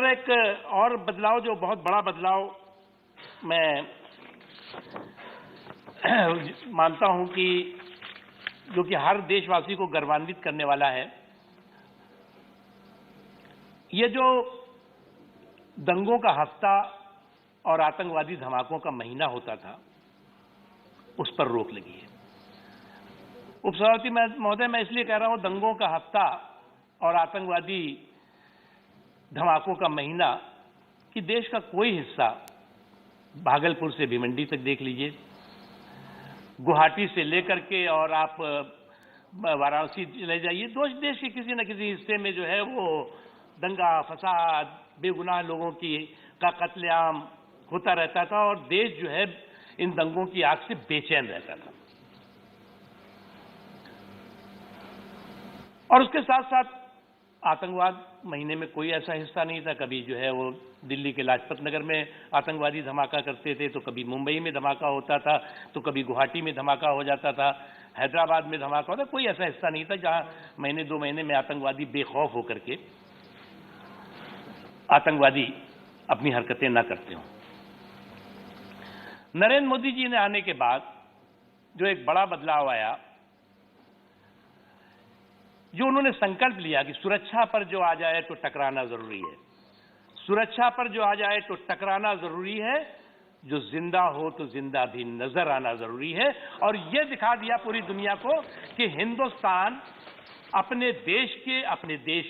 एक और बदलाव जो बहुत बड़ा बदलाव मैं मानता हूं कि जो कि हर देशवासी को गर्वान्वित करने वाला है, ये जो दंगों का हफ्ता और आतंकवादी धमाकों का महीना होता था, उस पर रोक लगी है। उपसभापति महोदय, मैं इसलिए कह रहा हूं दंगों का हफ्ता और आतंकवादी धमाकों का महीना कि देश का कोई हिस्सा, भागलपुर से भिवंडी तक देख लीजिए, गुवाहाटी से लेकर के और आप वाराणसी चले जाइए, देश के किसी न किसी हिस्से में जो है वो दंगा फसाद, बेगुनाह लोगों का कत्लेआम होता रहता था और देश जो है इन दंगों की आग से बेचैन रहता था। और उसके साथ साथ आतंकवाद महीने में कोई ऐसा हिस्सा नहीं था। कभी जो है वो दिल्ली के लाजपत नगर में आतंकवादी धमाका करते थे, तो कभी मुंबई में धमाका होता था, तो कभी गुवाहाटी में धमाका हो जाता था, हैदराबाद में धमाका होता। कोई ऐसा हिस्सा नहीं था जहां महीने 2 महीने में आतंकवादी बेखौफ होकर के आतंकवादी अपनी हरकतें न करते हों। नरेंद्र मोदी जी ने आने के बाद जो एक बड़ा बदलाव आया, जो उन्होंने संकल्प लिया कि सुरक्षा पर जो आ जाए तो टकराना जरूरी है, सुरक्षा पर जो आ जाए तो टकराना जरूरी है, जो जिंदा हो तो जिंदा भी नजर आना जरूरी है। और ये दिखा दिया पूरी दुनिया को कि हिंदुस्तान अपने देश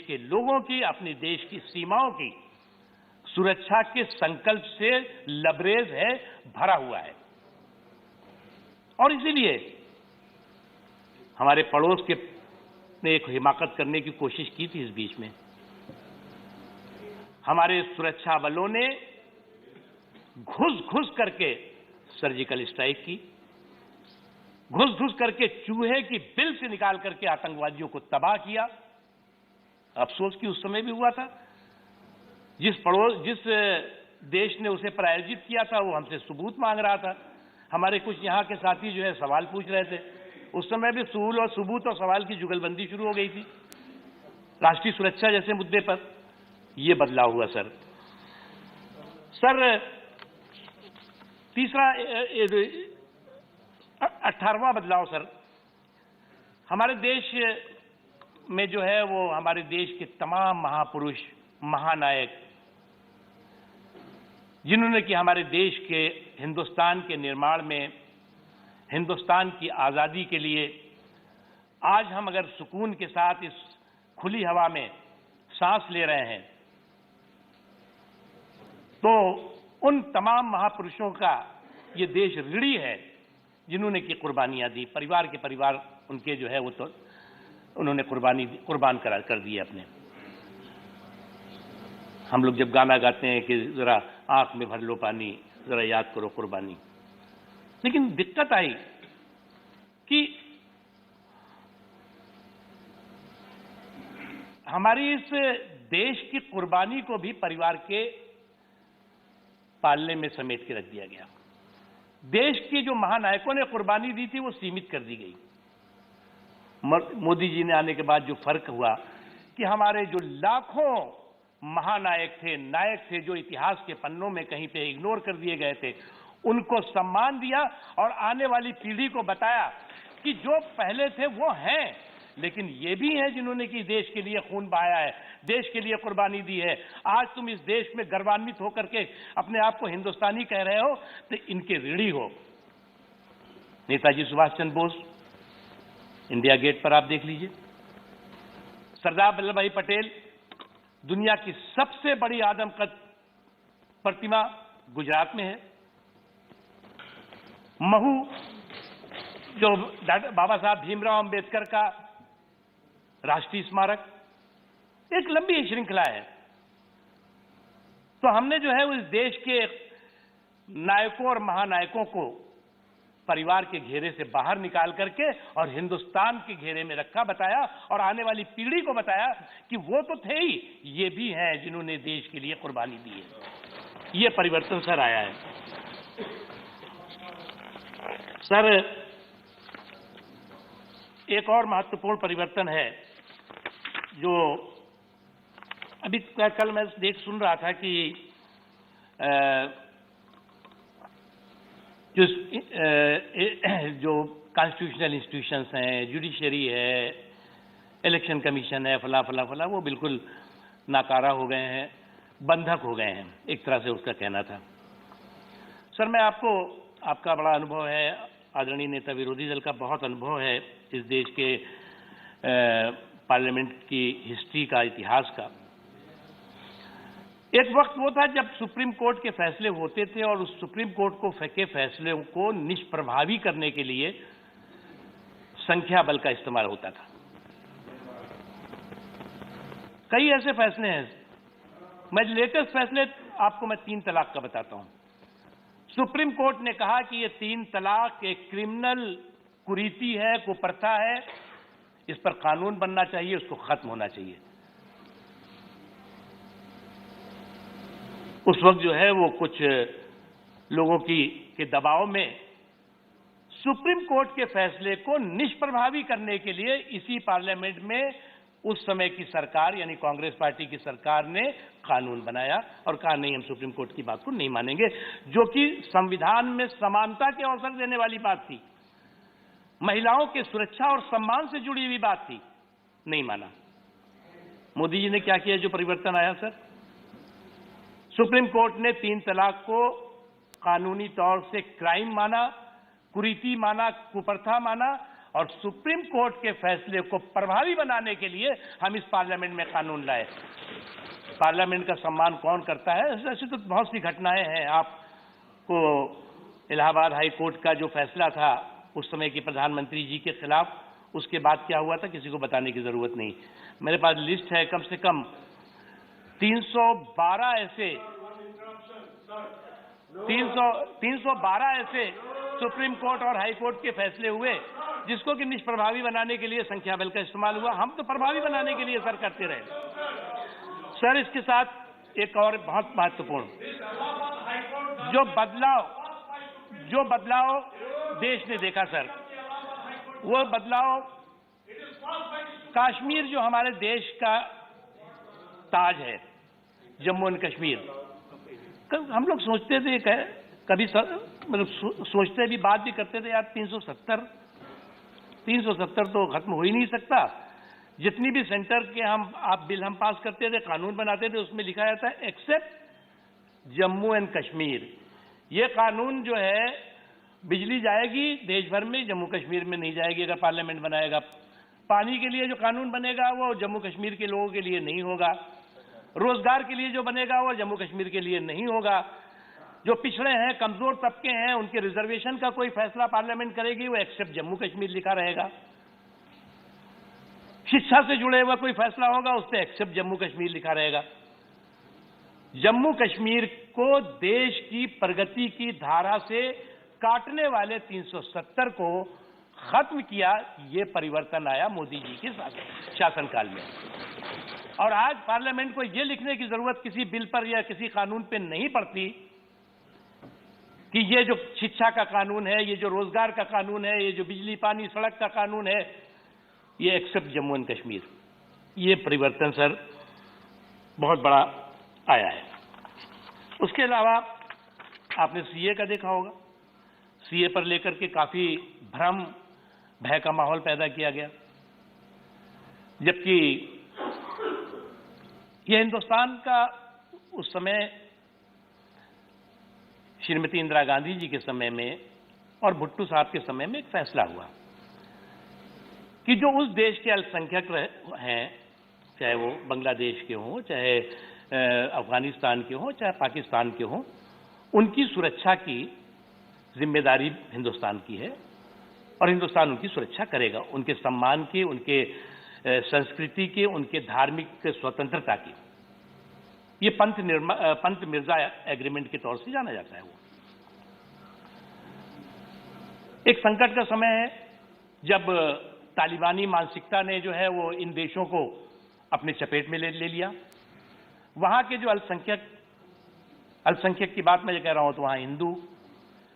के लोगों की, अपने देश की सीमाओं की सुरक्षा के संकल्प से लबरेज है, भरा हुआ है। और इसीलिए हमारे पड़ोस के ने एक हिमाकत करने की कोशिश की थी। इस बीच में हमारे सुरक्षा बलों ने घुस करके सर्जिकल स्ट्राइक की, घुस करके चूहे की बिल से निकाल करके आतंकवादियों को तबाह किया। अफसोस कि उस समय भी हुआ था। जिस देश ने उसे प्रायोजित किया था वो हमसे सबूत मांग रहा था। हमारे कुछ यहाँ के साथी जो है सवाल पूछ रहे थे। उस समय भी सबूत और सवाल की जुगलबंदी शुरू हो गई थी राष्ट्रीय सुरक्षा जैसे मुद्दे पर। ये बदलाव हुआ सर। तीसरा 18वां बदलाव सर, हमारे देश में जो है वो हमारे देश के तमाम महापुरुष, महानायक, जिन्होंने कि हमारे देश के हिंदुस्तान के निर्माण में, हिंदुस्तान की आजादी के लिए आज हम अगर सुकून के साथ इस खुली हवा में सांस ले रहे हैं तो उन तमाम महापुरुषों का ये देश ऋणी है जिन्होंने की कुर्बानियां दी। परिवार के परिवार उनके जो है वो तो उन्होंने कुर्बान कर दिए अपने। हम लोग जब गाना गाते हैं कि जरा आंख में भर लो पानी, जरा याद करो कुर्बानी, लेकिन दिक्कत आई कि हमारी इस देश की कुर्बानी को भी परिवार के पालने में समेट के रख दिया गया। देश के जो महानायकों ने कुर्बानी दी थी वो सीमित कर दी गई। मोदी जी ने आने के बाद जो फर्क हुआ कि हमारे जो लाखों महानायक थे, नायक थे, जो इतिहास के पन्नों में कहीं पे इग्नोर कर दिए गए थे, उनको सम्मान दिया और आने वाली पीढ़ी को बताया कि जो पहले थे वो हैं, लेकिन ये भी हैं जिन्होंने कि देश के लिए खून बहाया है, देश के लिए कुर्बानी दी है। आज तुम इस देश में गर्वान्वित होकर के अपने आप को हिंदुस्तानी कह रहे हो तो इनके ऋणी हो। नेताजी सुभाष चंद्र बोस, इंडिया गेट पर आप देख लीजिए। सरदार वल्लभ भाई पटेल, दुनिया की सबसे बड़ी आदमकद प्रतिमा गुजरात में है। महू, जो बाबा साहब भीमराव अंबेडकर का राष्ट्रीय स्मारक, एक लंबी श्रृंखला है। तो हमने जो है उस देश के नायकों और महानायकों को परिवार के घेरे से बाहर निकाल करके और हिंदुस्तान के घेरे में रखा, बताया और आने वाली पीढ़ी को बताया कि वो तो थे ही, ये भी हैं जिन्होंने देश के लिए कुर्बानी दी है। ये परिवर्तन सर आया है। सर, एक और महत्वपूर्ण परिवर्तन है जो अभी कल मैं सुन रहा था कि जो कॉन्स्टिट्यूशनल इंस्टीट्यूशंस हैं, जुडिशरी है, इलेक्शन कमीशन है, फला फला फला, वो बिल्कुल नाकारा हो गए हैं, बंधक हो गए हैं, एक तरह से उसका कहना था। सर, मैं आपका बड़ा अनुभव है, आदरणीय नेता विरोधी दल का बहुत अनुभव है इस देश के पार्लियामेंट की हिस्ट्री का, इतिहास का। एक वक्त वो था जब सुप्रीम कोर्ट के फैसले होते थे और उस सुप्रीम कोर्ट के फैसले को निष्प्रभावी करने के लिए संख्या बल का इस्तेमाल होता था। कई ऐसे फैसले हैं। मैं लेटेस्ट फैसले आपको मैं 3 तलाक का बताता हूं। सुप्रीम कोर्ट ने कहा कि ये 3 तलाक एक क्रिमिनल कुरीति है, कुप्रथा है, इस पर कानून बनना चाहिए, उसको खत्म होना चाहिए। उस वक्त जो है वो कुछ लोगों के दबाव में सुप्रीम कोर्ट के फैसले को निष्प्रभावी करने के लिए इसी पार्लियामेंट में उस समय की सरकार यानी कांग्रेस पार्टी की सरकार ने कानून बनाया और कहा नहीं, हम सुप्रीम कोर्ट की बात को नहीं मानेंगे, जो कि संविधान में समानता के अवसर देने वाली बात थी, महिलाओं के सुरक्षा और सम्मान से जुड़ी हुई बात थी, नहीं माना। मोदी जी ने क्या किया, जो परिवर्तन आया सर, सुप्रीम कोर्ट ने 3 तलाक को कानूनी तौर से क्राइम माना, कुरीति माना, कुप्रथा माना, और सुप्रीम कोर्ट के फैसले को प्रभावी बनाने के लिए हम इस पार्लियामेंट में कानून लाए। पार्लियामेंट का सम्मान कौन करता है? ऐसी तो बहुत सी घटनाएं हैं। आपको इलाहाबाद हाई कोर्ट का जो फैसला था उस समय के प्रधानमंत्री जी के खिलाफ, उसके बाद क्या हुआ था किसी को बताने की जरूरत नहीं। मेरे पास लिस्ट है, कम से कम 312 ऐसे सुप्रीम कोर्ट और हाई कोर्ट के फैसले हुए जिसको कि निष्प्रभावी बनाने के लिए संख्या बल का इस्तेमाल हुआ। हम तो प्रभावी बनाने के लिए सर करते रहे। सर, इसके साथ एक और बहुत महत्वपूर्ण, जो बदलाव देश ने देखा सर, वो बदलाव कश्मीर जो हमारे देश का ताज है, जम्मू एंड कश्मीर, हम लोग सोचते थे कभी मतलब सोचते भी, बात भी करते थे यार 370 तो खत्म हो ही नहीं सकता। जितनी भी सेंटर के आप बिल हम पास करते थे, कानून बनाते थे, उसमें लिखा जाता है एक्सेप्ट जम्मू एंड कश्मीर। ये कानून जो है, बिजली जाएगी देश भर में, जम्मू कश्मीर में नहीं जाएगी अगर पार्लियामेंट बनाएगा। पानी के लिए जो कानून बनेगा वो जम्मू कश्मीर के लोगों के लिए नहीं होगा। रोजगार के लिए जो बनेगा वो जम्मू कश्मीर के लिए नहीं होगा। जो पिछड़े हैं, कमजोर तबके हैं, उनके रिजर्वेशन का कोई फैसला पार्लियामेंट करेगी, वो एक्सेप्ट जम्मू कश्मीर लिखा रहेगा। शिक्षा से जुड़े हुआ कोई फैसला होगा, उस पर एक्सेप्ट जम्मू कश्मीर लिखा रहेगा। जम्मू कश्मीर को देश की प्रगति की धारा से काटने वाले 370 को खत्म किया। ये परिवर्तन आया मोदी जी के शासनकाल में। और आज पार्लियामेंट को ये लिखने की जरूरत किसी बिल पर या किसी कानून पे नहीं पड़ती कि ये जो शिक्षा का कानून है, ये जो रोजगार का कानून है, ये जो बिजली पानी सड़क का कानून है, ये एक्सेप्ट जम्मू एंड कश्मीर। ये परिवर्तन सर बहुत बड़ा आया है। उसके अलावा आपने सीए का देखा होगा। सीए पर लेकर के काफी भ्रम, भय का माहौल पैदा किया गया, जबकि यह हिंदुस्तान का उस समय श्रीमती इंदिरा गांधी जी के समय में और भुट्टो साहब के समय में एक फैसला हुआ कि जो उस देश के अल्पसंख्यक हैं, चाहे वो बांग्लादेश के हों, चाहे अफगानिस्तान के हों, चाहे पाकिस्तान के हों, उनकी सुरक्षा की जिम्मेदारी हिंदुस्तान की है और हिंदुस्तान उनकी सुरक्षा करेगा, उनके सम्मान की, उनके संस्कृति के, उनके धार्मिक स्वतंत्रता की। ये पंत मिर्जा एग्रीमेंट के तौर से जाना जाता है। वो एक संकट का समय है जब तालिबानी मानसिकता ने जो है वो इन देशों को अपने चपेट में ले लिया। वहां के जो अल्पसंख्यक की बात मैं कह रहा हूं, तो वहां हिंदू,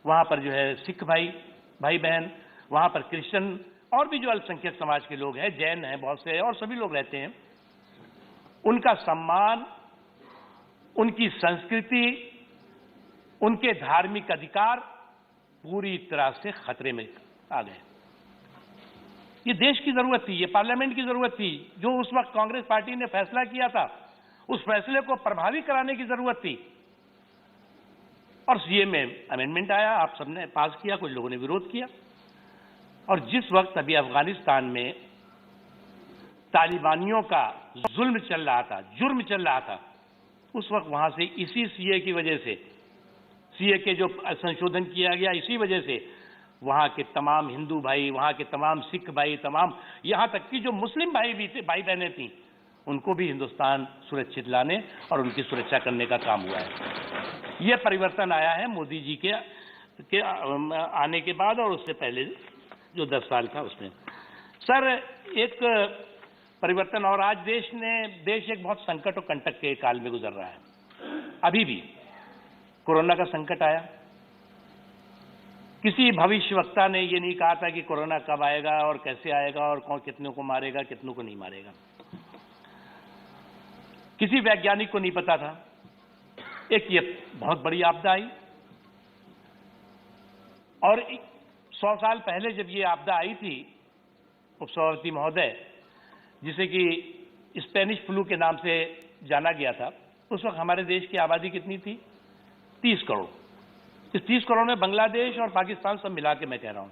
वहां पर जो है सिख भाई बहन, वहां पर क्रिश्चियन और भी जो अल्पसंख्यक समाज के लोग हैं, जैन हैं बहुत से, और सभी लोग रहते हैं। उनका सम्मान, उनकी संस्कृति, उनके धार्मिक अधिकार पूरी तरह से खतरे में आ गए। ये देश की जरूरत थी, ये पार्लियामेंट की जरूरत थी। जो उस वक्त कांग्रेस पार्टी ने फैसला किया था, उस फैसले को प्रभावी कराने की जरूरत थी। और सीए में अमेंडमेंट आया, आप सबने पास किया, कुछ लोगों ने विरोध किया। और जिस वक्त अभी अफगानिस्तान में तालिबानियों का जुर्म चल रहा था, उस वक्त वहां से इसी सीए की वजह से, सीए के जो संशोधन किया गया, इसी वजह से वहां के तमाम हिंदू भाई, वहां के तमाम सिख भाई, तमाम यहां तक कि जो मुस्लिम भाई बहनें थीं, उनको भी हिंदुस्तान सुरक्षित लाने और उनकी सुरक्षा करने का काम हुआ है। यह परिवर्तन आया है मोदी जी के आने के बाद और उससे पहले जो 10 साल था उसमें। सर, एक परिवर्तन और, आज देश एक बहुत संकट और कंटक के काल में गुजर रहा है। अभी भी कोरोना का संकट आया। किसी भविष्यवक्ता ने ये नहीं कहा था कि कोरोना कब आएगा और कैसे आएगा और कौन कितनों को मारेगा, कितनों को नहीं मारेगा। किसी वैज्ञानिक को नहीं पता था। एक ये बहुत बड़ी आपदा आई, और 100 साल पहले जब ये आपदा आई थी, उपसभापति महोदय, जिसे कि स्पेनिश फ्लू के नाम से जाना गया था, उस वक्त हमारे देश की आबादी कितनी थी? 30 करोड़। इस 30 करोड़ में बांग्लादेश और पाकिस्तान सब मिला के मैं कह रहा हूं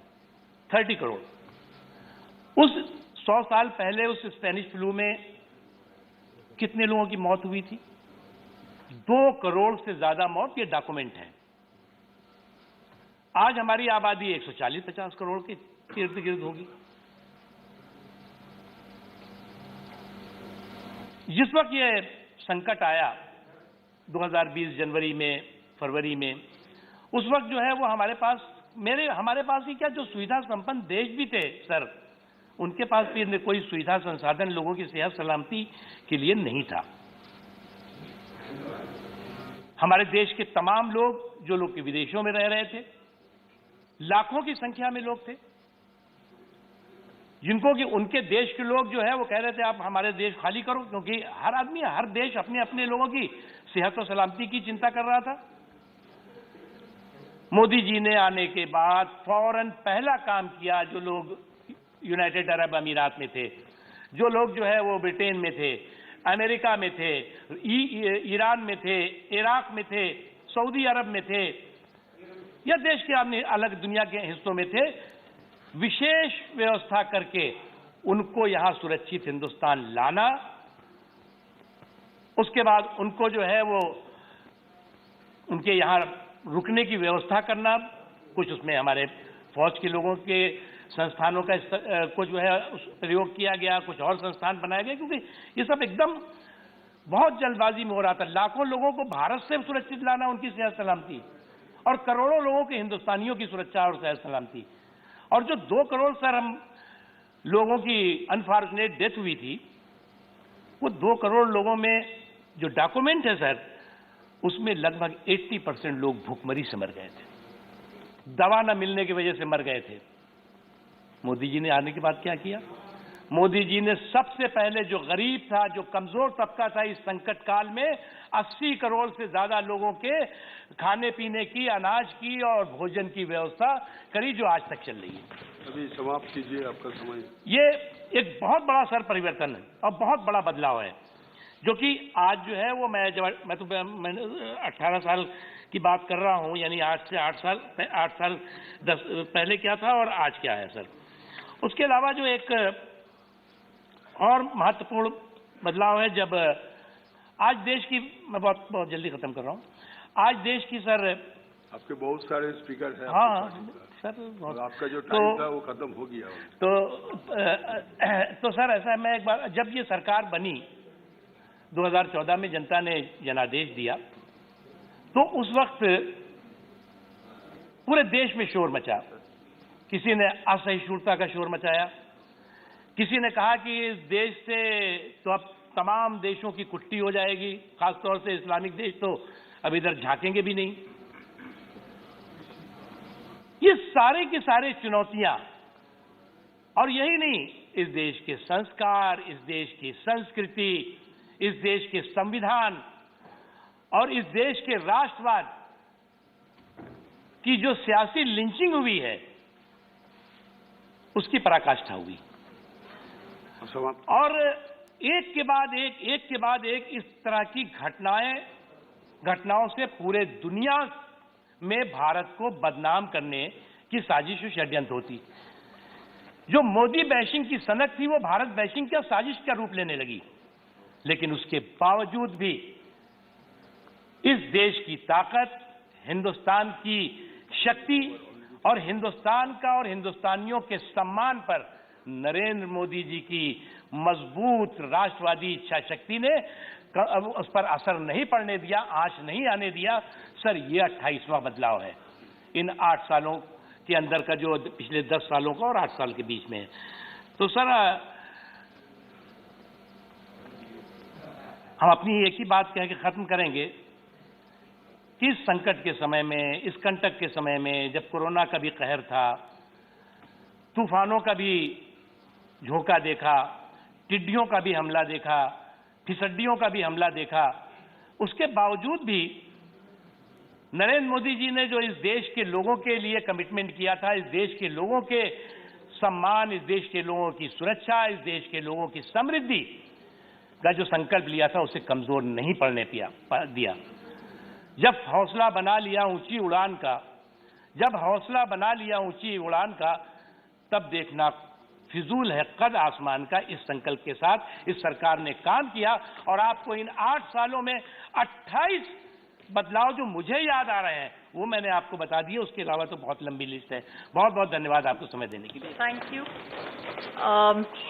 30 करोड़। उस 100 साल पहले उस स्पेनिश फ्लू में कितने लोगों की मौत हुई थी? 2 करोड़ से ज्यादा मौत, ये डॉक्यूमेंट है। आज हमारी आबादी 140-50 करोड़ के इर्द गिर्द होगी। जिस वक्त ये संकट आया 2020 जनवरी में, फरवरी में, उस वक्त जो है वो हमारे पास ही क्या, जो सुविधा संपन्न देश भी थे सर, उनके पास भी कोई सुविधा संसाधन लोगों की सेहत सलामती के लिए नहीं था। हमारे देश के तमाम लोग, जो लोग विदेशों में रह रहे थे, लाखों की संख्या में लोग थे, जिनको कि उनके देश के लोग जो है वो कह रहे थे आप हमारे देश खाली करो, क्योंकि हर आदमी, हर देश अपने अपने लोगों की सेहत और सलामती की चिंता कर रहा था। मोदी जी ने आने के बाद फौरन पहला काम किया, जो लोग यूनाइटेड अरब अमीरात में थे, जो लोग जो है वो ब्रिटेन में थे, अमेरिका में थे, ईरान में थे, इराक में थे, सऊदी अरब में थे, या देश के अन्य अलग दुनिया के हिस्सों में थे, विशेष व्यवस्था करके उनको यहां सुरक्षित हिंदुस्तान लाना, उसके बाद उनको जो है वो उनके यहां रुकने की व्यवस्था करना, कुछ उसमें हमारे फौज के लोगों के संस्थानों का कुछ जो है प्रयोग किया गया, कुछ और संस्थान बनाए गए, क्योंकि ये सब एकदम बहुत जल्दबाजी में हो रहा था। लाखों लोगों को भारत से सुरक्षित लाना, उनकी सेहत सलामती, और करोड़ों लोगों के हिंदुस्तानियों की सुरक्षा और सेहत सलामती। और जो 2 करोड़ सर हम लोगों की अनफॉर्चुनेट डेथ हुई थी, वो 2 करोड़ लोगों में जो डॉक्यूमेंट है सर, उसमें लगभग 80% लोग भूखमरी से मर गए थे, दवा न मिलने की वजह से मर गए थे। मोदी जी ने आने के बाद क्या किया? मोदी जी ने सबसे पहले जो गरीब था, जो कमजोर तबका था, इस संकट काल में 80 करोड़ से ज्यादा लोगों के खाने पीने की, अनाज की और भोजन की व्यवस्था करी, जो आज तक चल रही है। अभी समाप्त कीजिए आपका समय। ये एक बहुत बड़ा सर परिवर्तन है और बहुत बड़ा बदलाव है, जो कि आज जो है वो मैं 18 साल की बात कर रहा हूं, यानी आज से 8 साल 10 पहले क्या था और आज क्या है सर। उसके अलावा जो एक और महत्वपूर्ण बदलाव है, जब आज देश की, मैं बहुत जल्दी खत्म कर रहा हूं, आज देश की सर, आपके बहुत सारे स्पीकर हैं। हाँ सर, और आपका जो टाइम था वो खत्म हो गया। तो सर ऐसा है, मैं एक बार, जब ये सरकार बनी 2014 में, जनता ने जनादेश दिया, तो उस वक्त पूरे देश में शोर मचा। किसी ने असहिष्णुता का शोर मचाया, किसी ने कहा कि इस देश से तो अब तमाम देशों की कुट्टी हो जाएगी, खासतौर से इस्लामिक देश तो अब इधर झांकेंगे भी नहीं। ये सारे की सारे चुनौतियां, और यही नहीं, इस देश के संस्कार, इस देश की संस्कृति, इस देश के संविधान और इस देश के राष्ट्रवाद की जो सियासी लिंचिंग हुई है, उसकी पराकाष्ठा हुई। और एक के बाद एक इस तरह की घटनाओं से पूरे दुनिया में भारत को बदनाम करने की साजिश और षड्यंत्र होती। जो मोदी बैशिंग की सनक थी, वो भारत बैशिंग का साजिश का रूप लेने लगी। लेकिन उसके बावजूद भी इस देश की ताकत, हिंदुस्तान की शक्ति और हिंदुस्तान का और हिंदुस्तानियों के सम्मान पर नरेंद्र मोदी जी की मजबूत राष्ट्रवादी इच्छा शक्ति ने उस पर असर नहीं पड़ने दिया, आंच नहीं आने दिया। सर, ये 28वां बदलाव है इन 8 सालों के अंदर का, जो पिछले 10 सालों का और 8 साल के बीच में है। तो सर, हम अपनी एक ही बात कह के खत्म करेंगे कि इस संकट के समय में, इस कंटक के समय में, जब कोरोना का भी कहर था, तूफानों का भी झोंका देखा, टिड्डियों का भी हमला देखा, फिसड्डियों का भी हमला देखा, उसके बावजूद भी नरेंद्र मोदी जी ने जो इस देश के लोगों के लिए कमिटमेंट किया था, इस देश के लोगों के सम्मान, इस देश के लोगों की सुरक्षा, इस देश के लोगों की समृद्धि का जो संकल्प लिया था, उसे कमजोर नहीं पड़ने दिया। जब हौसला बना लिया ऊंची उड़ान का, जब हौसला बना लिया ऊंची उड़ान का, तब देखना फिजूल है कद आसमान का। इस संकल्प के साथ इस सरकार ने काम किया और आपको इन 8 सालों में 28 बदलाव जो मुझे याद आ रहे हैं वो मैंने आपको बता दिए। उसके अलावा तो बहुत लंबी लिस्ट है। बहुत बहुत धन्यवाद आपको समय देने के लिए। Thank you.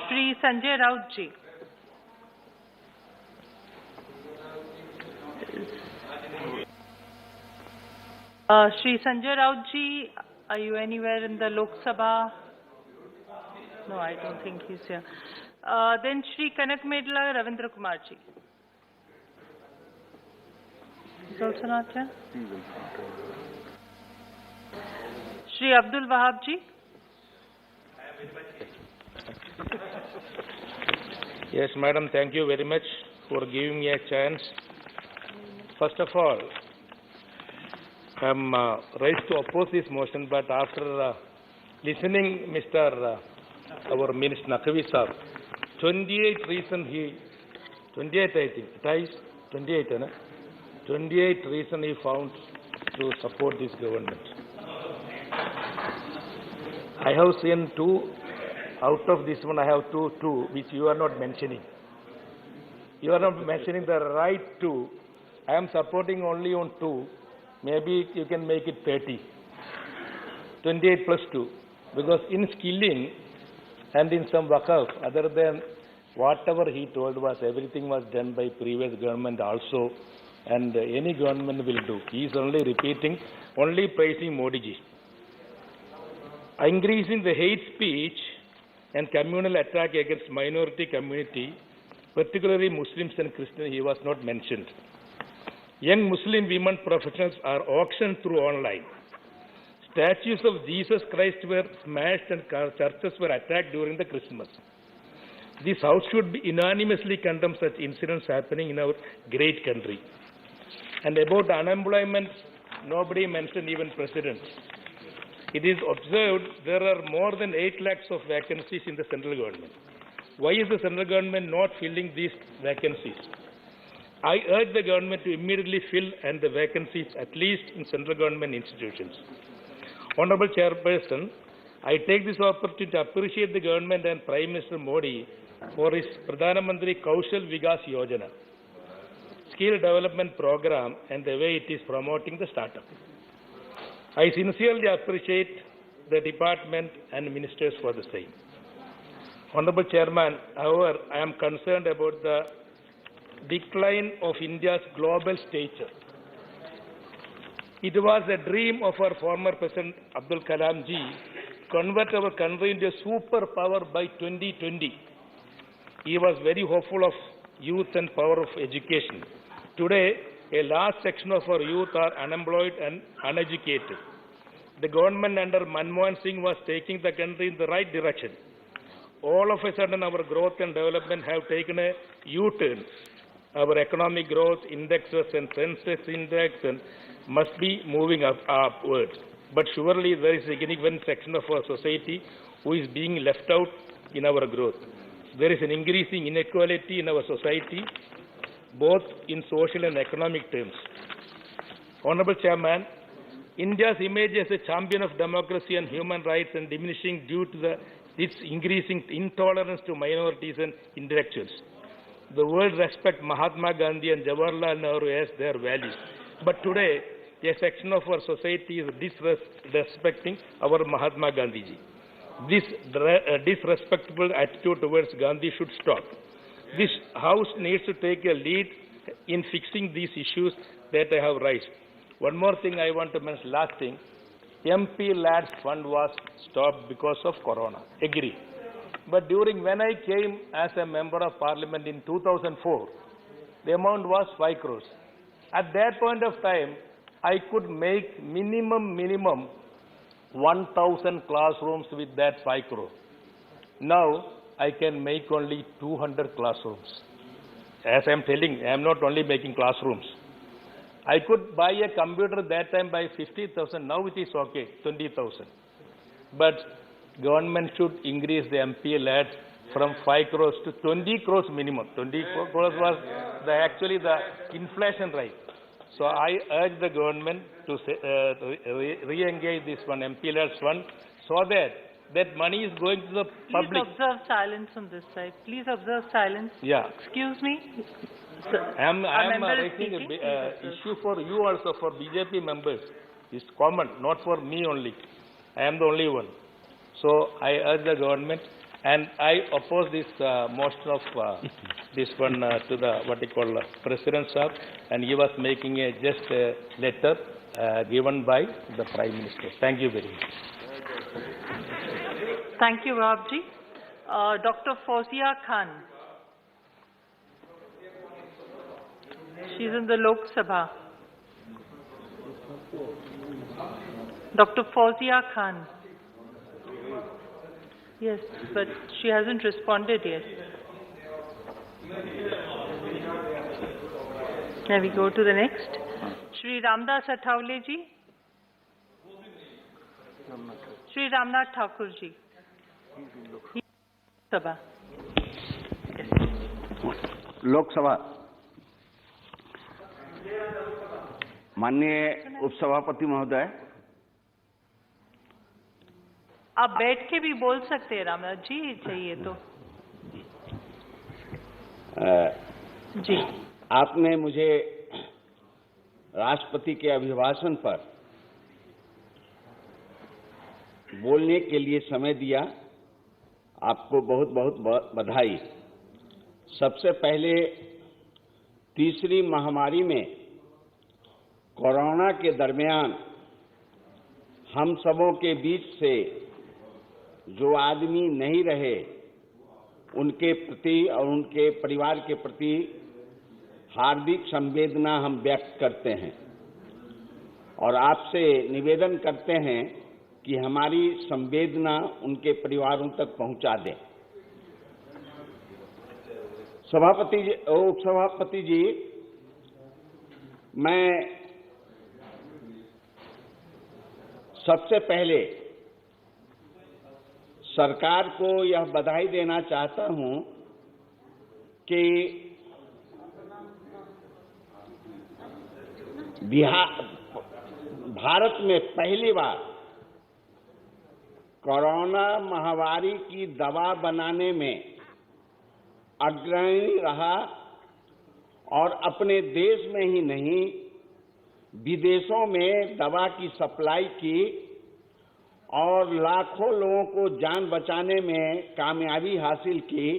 Shri Sanjay Raut ji. Shri Sanjay Raut ji, are you anywhere in the Lok Sabha? No, I don't think he's here. Then Shri Kanak Medla Ravindra Kumar ji. He's also not here. Shri Abdul Wahab ji. Yes, madam, thank you very much for giving me a chance. First of all, I am raised to oppose this motion, but after listening our Minister Naqvi sir, 28 reasons 28 I think, it is 28, na? 28 reasons he found to support this government. I have seen 2, out of this one I have two which you are not mentioning. You are not mentioning the right 2. I am supporting only on 2. Maybe you can make it 30. 28 plus 2. Because in skilling and in some waqaf, other than whatever he told was, everything was done by previous government also, and any government will do. He is only repeating, only praising Modi ji. Increasing the hate speech and communal attack against minority community, particularly Muslims and Christians, he was not mentioned. Young Muslim women professionals are auctioned through online. Statues of Jesus Christ were smashed and churches were attacked during the Christmas. This House should be unanimously condemn such incidents happening in our great country. And about unemployment, nobody mentioned, even President. It is observed there are more than 8 lakhs of vacancies in the central government. Why is the central government not filling these vacancies? I urge the government to immediately fill and the vacancies at least in central government institutions. Honorable Chairperson, I take this opportunity to appreciate the government and Prime Minister Modi for his Pradhan Mantri Kaushal Vikas Yojana, skill development program, and the way it is promoting the startup. I sincerely appreciate the department and ministers for the same. Honorable Chairman, however, I am concerned about the decline of India's global stature. It was a dream of our former President Abdul Kalam ji to convert our country into a superpower by 2020. He was very hopeful of youth and power of education. Today, a large section of our youth are unemployed and uneducated. The government under Manmohan Singh was taking the country in the right direction. All of a sudden, our growth and development have taken a U-turn. Our economic growth indexes and census index must be moving upwards. But surely there is a significant section of our society who is being left out in our growth. There is an increasing inequality in our society, both in social and economic terms. Honorable Chairman, India's image as a champion of democracy and human rights is diminishing due to its increasing intolerance to minorities and intellectuals. The world respects Mahatma Gandhi and Jawaharlal Nehru as their values. But today, a section of our society is disrespecting our Mahatma Gandhi ji. This disrespectful attitude towards Gandhi should stop. This House needs to take a lead in fixing these issues that I have raised. One more thing I want to mention, last thing. MP Lads Fund was stopped because of Corona. Agree. But when I came as a member of parliament in 2004, the amount was 5 crores. At that point of time, I could make minimum 1,000 classrooms with that 5 crore. Now, I can make only 200 classrooms. As I am telling, I am not only making classrooms. I could buy a computer that time by 50,000. Now it is okay, 20,000. But government should increase the MP Lads from 5 crores to 20 crores minimum. 24 crores was actually the inflation rate. So I urge the government to re-engage this one, MPLR's fund, so that money is going to the public. Please observe silence on this side. Please observe silence. Yeah. Excuse me. I am raising an issue for you also, for BJP members. It's common, not for me only. I am the only one. So I urge the government, and I oppose this motion of this one to the what you call President Sir, and he was making a just a letter given by the Prime Minister. Thank you very much. Thank you, Vahab ji. Dr. Fawzia Khan. She's in the Lok Sabha. Dr. Fawzia Khan. Yes, but she hasn't responded yet. Now we go to the next. Shri Ramdas Athavale ji. Shri Ramnath Thakur ji. Sabha. लोक सभा माननीय उपसभापति महोदय, आप बैठ के भी बोल सकते हैं रामनाथ जी, चाहिए तो। जी, आपने मुझे राष्ट्रपति के अभिभाषण पर बोलने के लिए समय दिया, आपको बहुत बहुत बधाई। सबसे पहले तीसरी महामारी में कोरोना के दरमियान हम सबों के बीच से जो आदमी नहीं रहे, उनके प्रति और उनके परिवार के प्रति हार्दिक संवेदना हम व्यक्त करते हैं और आपसे निवेदन करते हैं कि हमारी संवेदना उनके परिवारों तक पहुंचा दें। उपसभापति जी, मैं सबसे पहले सरकार को यह बधाई देना चाहता हूं कि भारत में पहली बार कोरोना महामारी की दवा बनाने में अग्रणी रहा और अपने देश में ही नहीं, विदेशों में दवा की सप्लाई की और लाखों लोगों को जान बचाने में कामयाबी हासिल की।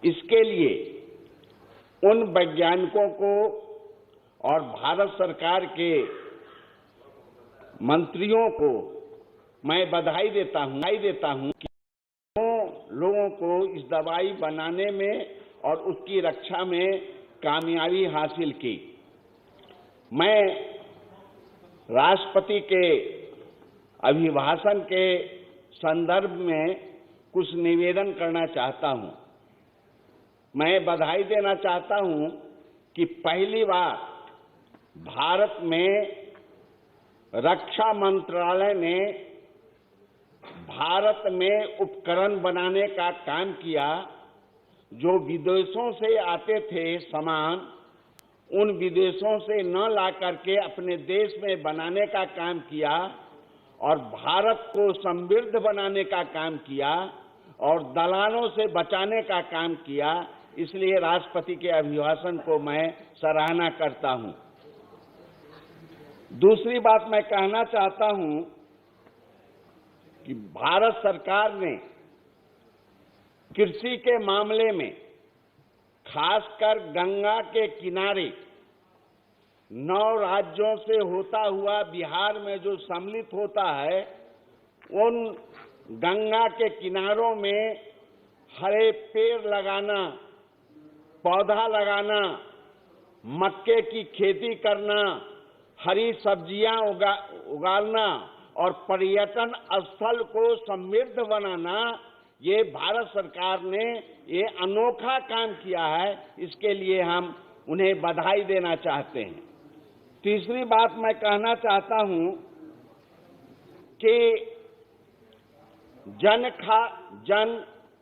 इसके लिए उन वैज्ञानिकों को और भारत सरकार के मंत्रियों को मैं बधाई देता हूं कि लोगों को इस दवाई बनाने में और उसकी रक्षा में कामयाबी हासिल की। मैं राष्ट्रपति के अभिभाषण के संदर्भ में कुछ निवेदन करना चाहता हूं। मैं बधाई देना चाहता हूं कि पहली बार भारत में रक्षा मंत्रालय ने भारत में उपकरण बनाने का काम किया। जो विदेशों से आते थे सामान, उन विदेशों से न ला करके अपने देश में बनाने का काम किया और भारत को समृद्ध बनाने का काम किया और दलालों से बचाने का काम किया। इसलिए राष्ट्रपति के अभिभाषण को मैं सराहना करता हूं। दूसरी बात मैं कहना चाहता हूं कि भारत सरकार ने कृषि के मामले में खासकर गंगा के किनारे 9 राज्यों से होता हुआ बिहार में जो सम्मिलित होता है, उन गंगा के किनारों में हरे पेड़ लगाना, पौधा लगाना, मक्के की खेती करना, हरी सब्जियां उगाना और पर्यटन स्थल को समृद्ध बनाना, ये भारत सरकार ने ये अनोखा काम किया है। इसके लिए हम उन्हें बधाई देना चाहते हैं। तीसरी बात मैं कहना चाहता हूं कि जन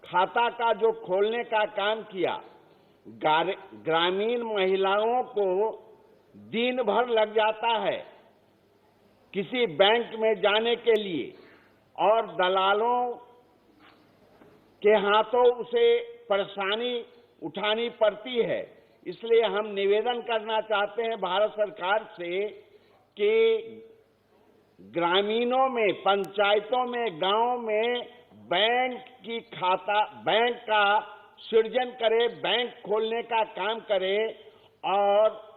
खाता का जो खोलने का काम किया, ग्रामीण महिलाओं को दिन भर लग जाता है किसी बैंक में जाने के लिए और दलालों के हाथों उसे परेशानी उठानी पड़ती है। इसलिए हम निवेदन करना चाहते हैं भारत सरकार से कि ग्रामीणों में, पंचायतों में, गांव में बैंक का सृजन करे, बैंक खोलने का काम करे और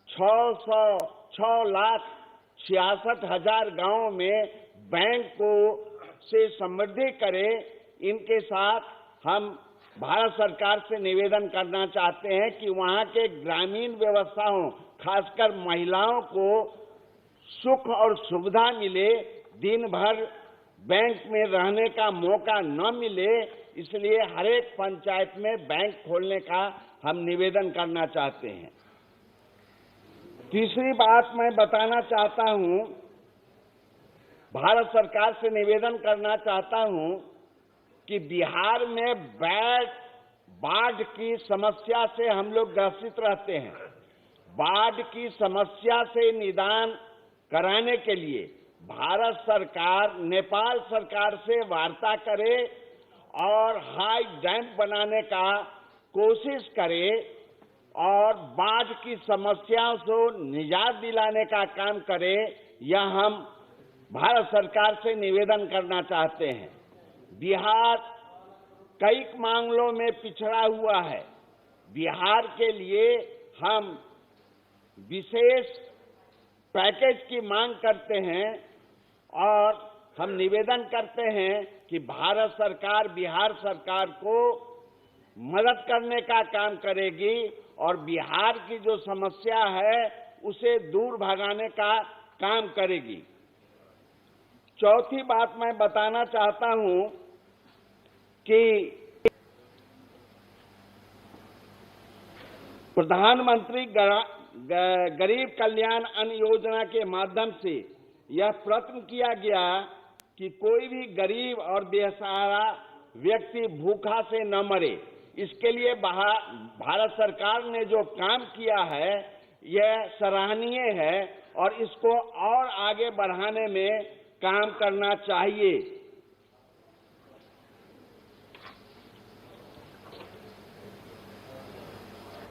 6,66,000 गांवों में बैंक को से समृद्धि करे। इनके साथ हम भारत सरकार से निवेदन करना चाहते हैं कि वहां के ग्रामीण व्यवस्थाओं, खासकर महिलाओं को सुख और सुविधा मिले, दिन भर बैंक में रहने का मौका न मिले। इसलिए हर एक पंचायत में बैंक खोलने का हम निवेदन करना चाहते हैं। तीसरी बात मैं बताना चाहता हूं, भारत सरकार से निवेदन करना चाहता हूं कि बिहार में बाढ़ की समस्या से हम लोग ग्रसित रहते हैं। बाढ़ की समस्या से निदान कराने के लिए भारत सरकार नेपाल सरकार से वार्ता करे और हाई डैम बनाने का कोशिश करे और बाढ़ की समस्याओं से निजात दिलाने का काम करे। यह हम भारत सरकार से निवेदन करना चाहते हैं। बिहार कई मामलों में पिछड़ा हुआ है। बिहार के लिए हम विशेष पैकेज की मांग करते हैं और हम निवेदन करते हैं कि भारत सरकार बिहार सरकार को मदद करने का काम करेगी और बिहार की जो समस्या है उसे दूर भगाने का काम करेगी। चौथी बात मैं बताना चाहता हूं कि प्रधानमंत्री गरीब कल्याण अन्न योजना के माध्यम से यह प्रयत्न किया गया कि कोई भी गरीब और बेसहारा व्यक्ति भूखा से न मरे। इसके लिए भारत सरकार ने जो काम किया है यह सराहनीय है और इसको और आगे बढ़ाने में काम करना चाहिए।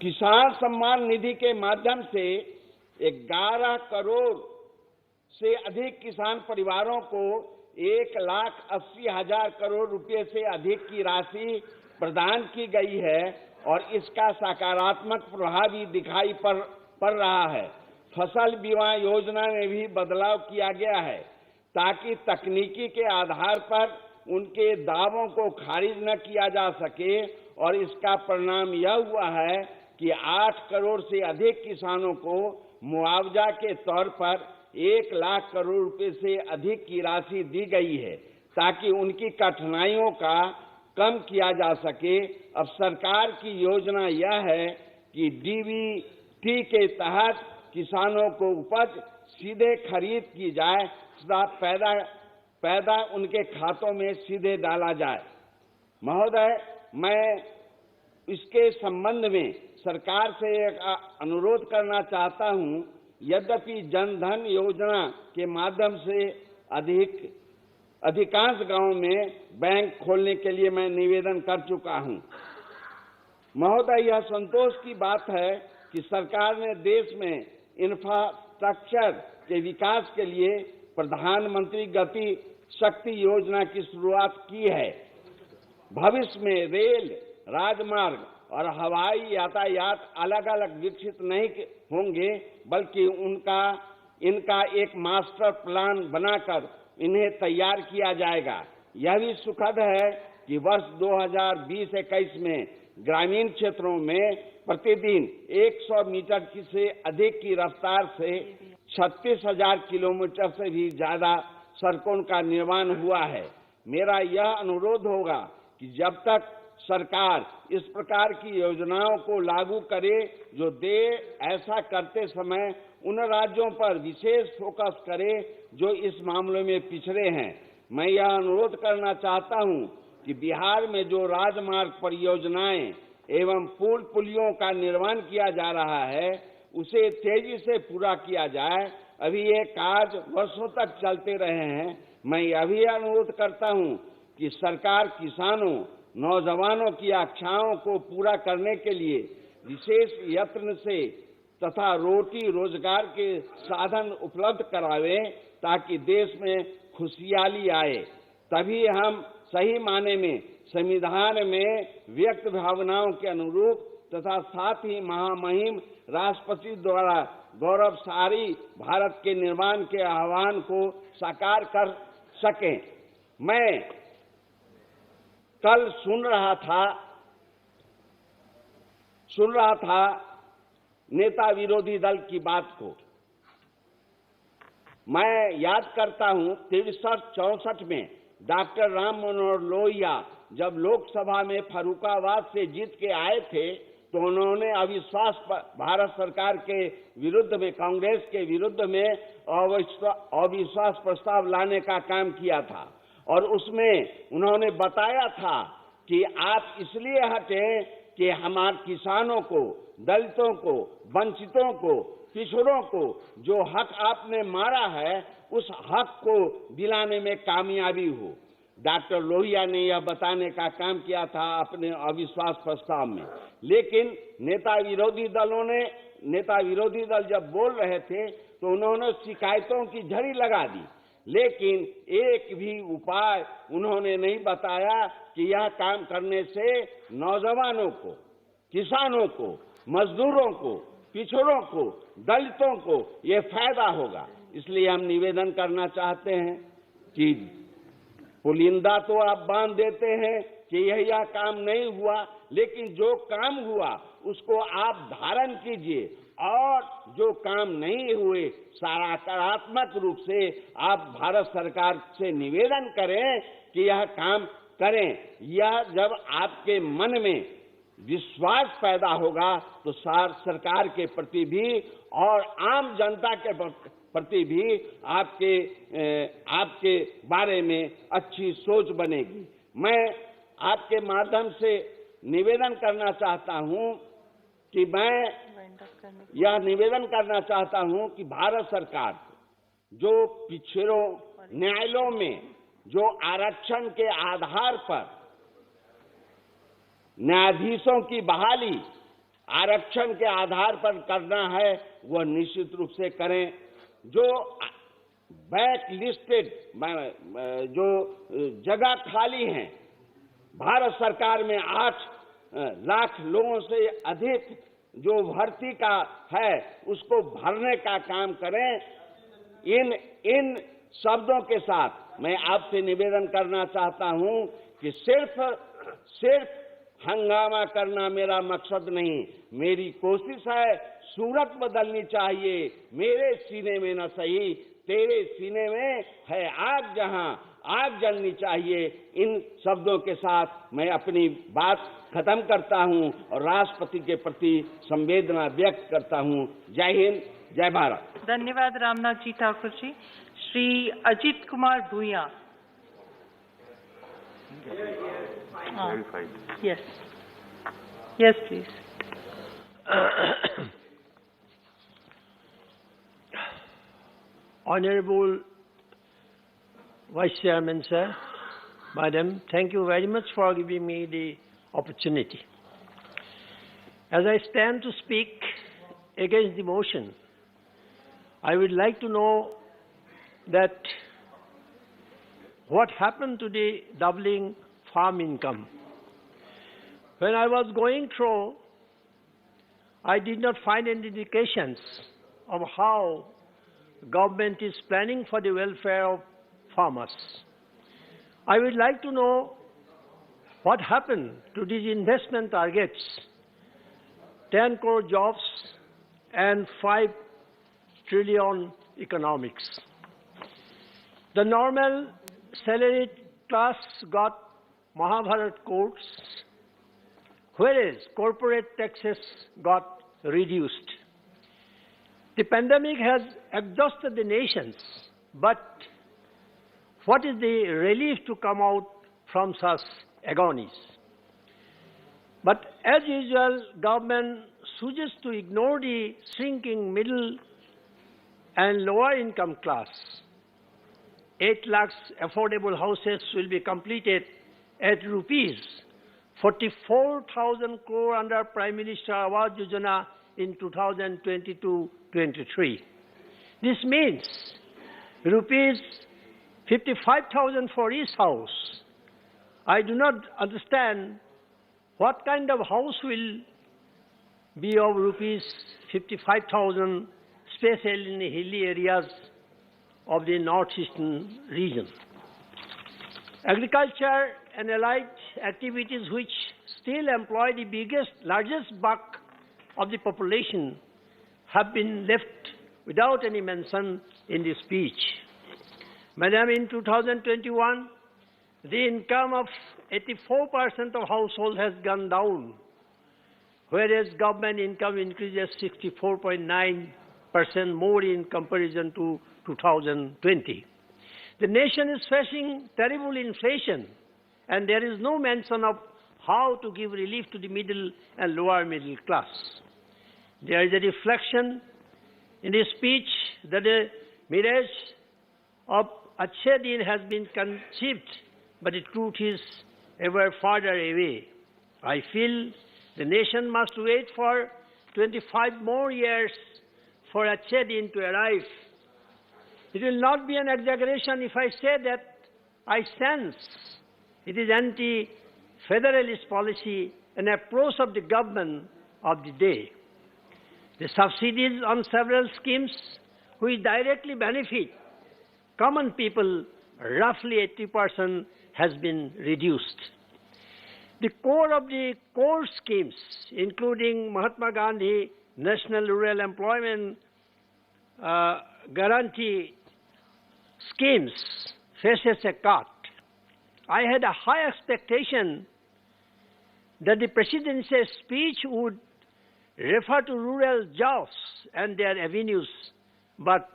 किसान सम्मान निधि के माध्यम से 11 करोड़ से अधिक किसान परिवारों को 1,80,000 करोड़ रुपए से अधिक की राशि प्रदान की गई है और इसका सकारात्मक प्रभाव भी दिखाई पड़ रहा है। फसल बीमा योजना में भी बदलाव किया गया है ताकि तकनीकी के आधार पर उनके दावों को खारिज न किया जा सके और इसका परिणाम यह हुआ है कि 8 करोड़ से अधिक किसानों को मुआवजा के तौर पर 1 लाख करोड़ रुपए से अधिक की राशि दी गई है ताकि उनकी कठिनाइयों का कम किया जा सके। अब सरकार की योजना यह है कि डीबीटी के तहत किसानों को उपज सीधे खरीद की जाए तथा पैदा उनके खातों में सीधे डाला जाए। महोदय, मैं इसके संबंध में सरकार से एक अनुरोध करना चाहता हूं। यद्यपि जन धन योजना के माध्यम से अधिकांश गांवों में बैंक खोलने के लिए मैं निवेदन कर चुका हूं। महोदय, यह संतोष की बात है कि सरकार ने देश में इंफ्रास्ट्रक्चर के विकास के लिए प्रधानमंत्री गति शक्ति योजना की शुरुआत की है। भविष्य में रेल, राजमार्ग और हवाई यातायात अलग अलग विकसित नहीं होंगे बल्कि इनका एक मास्टर प्लान बनाकर इन्हें तैयार किया जाएगा। यह भी सुखद है कि वर्ष 2020-21 में ग्रामीण क्षेत्रों में प्रतिदिन 100 मीटर से अधिक की रफ्तार से 36,000 किलोमीटर से भी ज्यादा सड़कों का निर्माण हुआ है। मेरा यह अनुरोध होगा कि जब तक सरकार इस प्रकार की योजनाओं को लागू करे जो ऐसा करते समय उन राज्यों पर विशेष फोकस करे जो इस मामले में पिछड़े हैं। मैं यह अनुरोध करना चाहता हूं कि बिहार में जो राजमार्ग परियोजनाएं एवं पुलियों का निर्माण किया जा रहा है उसे तेजी से पूरा किया जाए। अभी ये कार्य वर्षों तक चलते रहे हैं। मैं यह भी अनुरोध करता हूं कि सरकार किसानों, नौजवानों की आकांक्षाओं को पूरा करने के लिए विशेष यत्न से तथा रोटी रोजगार के साधन उपलब्ध करावे, ताकि देश में खुशहाली आए। तभी हम सही माने में संविधान में व्यक्त भावनाओं के अनुरूप तथा साथ ही महामहिम राष्ट्रपति द्वारा गौरवशाली भारत के निर्माण के आह्वान को साकार कर सकें। मैं कल सुन रहा था नेता विरोधी दल की बात को। मैं याद करता हूं 63-64 में डॉक्टर राम मनोहर लोहिया जब लोकसभा में फर्रुखाबाद से जीत के आए थे, तो उन्होंने अविश्वास भारत सरकार के विरुद्ध में, कांग्रेस के विरुद्ध में अविश्वास प्रस्ताव लाने का काम किया था। और उसमें उन्होंने बताया था कि आप इसलिए हटें कि हमारे किसानों को, दलितों को, वंचितों को, पिछड़ों को जो हक आपने मारा है, उस हक को दिलाने में कामयाबी हो। डॉक्टर लोहिया ने यह बताने का काम किया था अपने अविश्वास प्रस्ताव में। लेकिन नेता विरोधी दल जब बोल रहे थे तो उन्होंने शिकायतों की झड़ी लगा दी, लेकिन एक भी उपाय उन्होंने नहीं बताया कि यह काम करने से नौजवानों को, किसानों को, मजदूरों को, पिछड़ों को, दलितों को ये फायदा होगा। इसलिए हम निवेदन करना चाहते हैं कि पुलिंदा तो आप बांध देते हैं कि यह काम नहीं हुआ, लेकिन जो काम हुआ उसको आप धारण कीजिए, और जो काम नहीं हुए सकारात्मक रूप से आप भारत सरकार से निवेदन करें कि यह काम करें। यह जब आपके मन में विश्वास पैदा होगा तो सरकार के प्रति भी और आम जनता के प्रति भी आपके बारे में अच्छी सोच बनेगी। मैं आपके माध्यम से निवेदन करना चाहता हूं कि भारत सरकार जो पिछड़ों न्यायालयों में जो आरक्षण के आधार पर न्यायाधीशों की बहाली आरक्षण के आधार पर करना है, वह निश्चित रूप से करें। जो बैक लिस्टेड जो जगह खाली हैं, भारत सरकार में 8 लाख लोगों से अधिक जो भर्ती का है, उसको भरने का काम करें। इन शब्दों के साथ मैं आपसे निवेदन करना चाहता हूं कि सिर्फ हंगामा करना मेरा मकसद नहीं। मेरी कोशिश है सूरत बदलनी चाहिए। मेरे सीने में न सही, तेरे सीने में है आग, जहां आग जलनी चाहिए। इन शब्दों के साथ मैं अपनी बात खत्म करता हूं और राष्ट्रपति के प्रति संवेदना व्यक्त करता हूं। जय हिंद, जय भारत। धन्यवाद रामनाथ जी ठाकुर जी। श्री अजित कुमार भूया। Yes. Yes, please. Honorable Vice Chairman, sir, Madam, thank you very much for giving me the opportunity. As I stand to speak against the motion, I would like to know that what happened to the doubling farm income. When I was going through, I did not find any indications of how government is planning for the welfare of farmers. I would like to know what happened to these investment targets, 10 crore jobs and 5 trillion economics. The normal salaried class got Mahabharat courts, whereas corporate taxes got reduced. The pandemic has exhausted the nations, but what is the relief to come out from such agonies? But as usual, government chooses to ignore the shrinking middle and lower income class. 8 lakhs affordable houses will be completed at rupees 44,000 crore under Prime Minister Awas Yojana in 2022-23. This means rupees 55,000 for each house. I do not understand what kind of house will be of rupees 55,000, especially in the hilly areas of the northeastern region. Agriculture and allied activities which still employ the largest bulk of the population have been left without any mention in the speech. Madam, in 2021, the income of 84% of households has gone down, whereas government income increases 64.9% more in comparison to 2020. The nation is facing terrible inflation, and there is no mention of how to give relief to the middle and lower middle class. There is a reflection in the speech that the mirage of Achhe Din has been conceived, but the truth is ever farther away. I feel the nation must wait for 25 more years for Achhe Din to arrive. It will not be an exaggeration if I say that I sense it is anti-federalist policy and approach of the government of the day. The subsidies on several schemes which directly benefit common people, roughly 80%, has been reduced. The core of the core schemes, including Mahatma Gandhi National Rural Employment Guarantee schemes, faces a cut. I had a high expectation that the presidential speech would refer to rural jobs and their avenues, but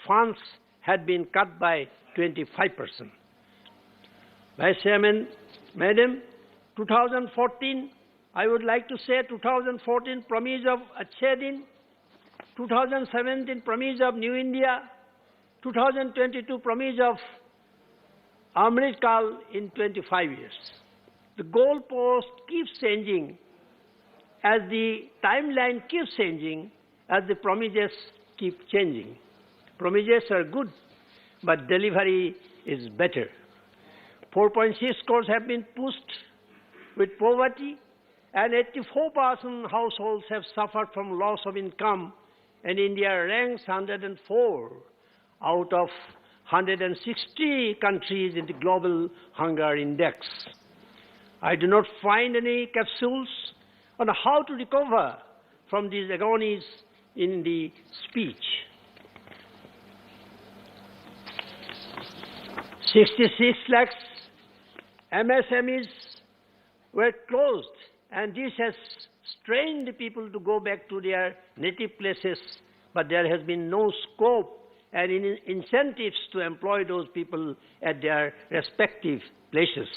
funds had been cut by 25%. Vice Chairman, Madam, 2014, I would like to say 2014 promise of Achhe Din, 2017 promise of New India, 2022 promise of Amrit Kal in 25 years. The goalpost keeps changing as the timeline keeps changing, as the promises keep changing. Promises are good, but delivery is better. 4.6 crores have been pushed with poverty, and 84% households have suffered from loss of income, and India ranks 104 out of 160 countries in the Global Hunger Index. I do not find any capsules on how to recover from these agonies in the speech. 66 lakhs MSMEs were closed, and this has strained the people to go back to their native places, but there has been no scope and incentives to employ those people at their respective places.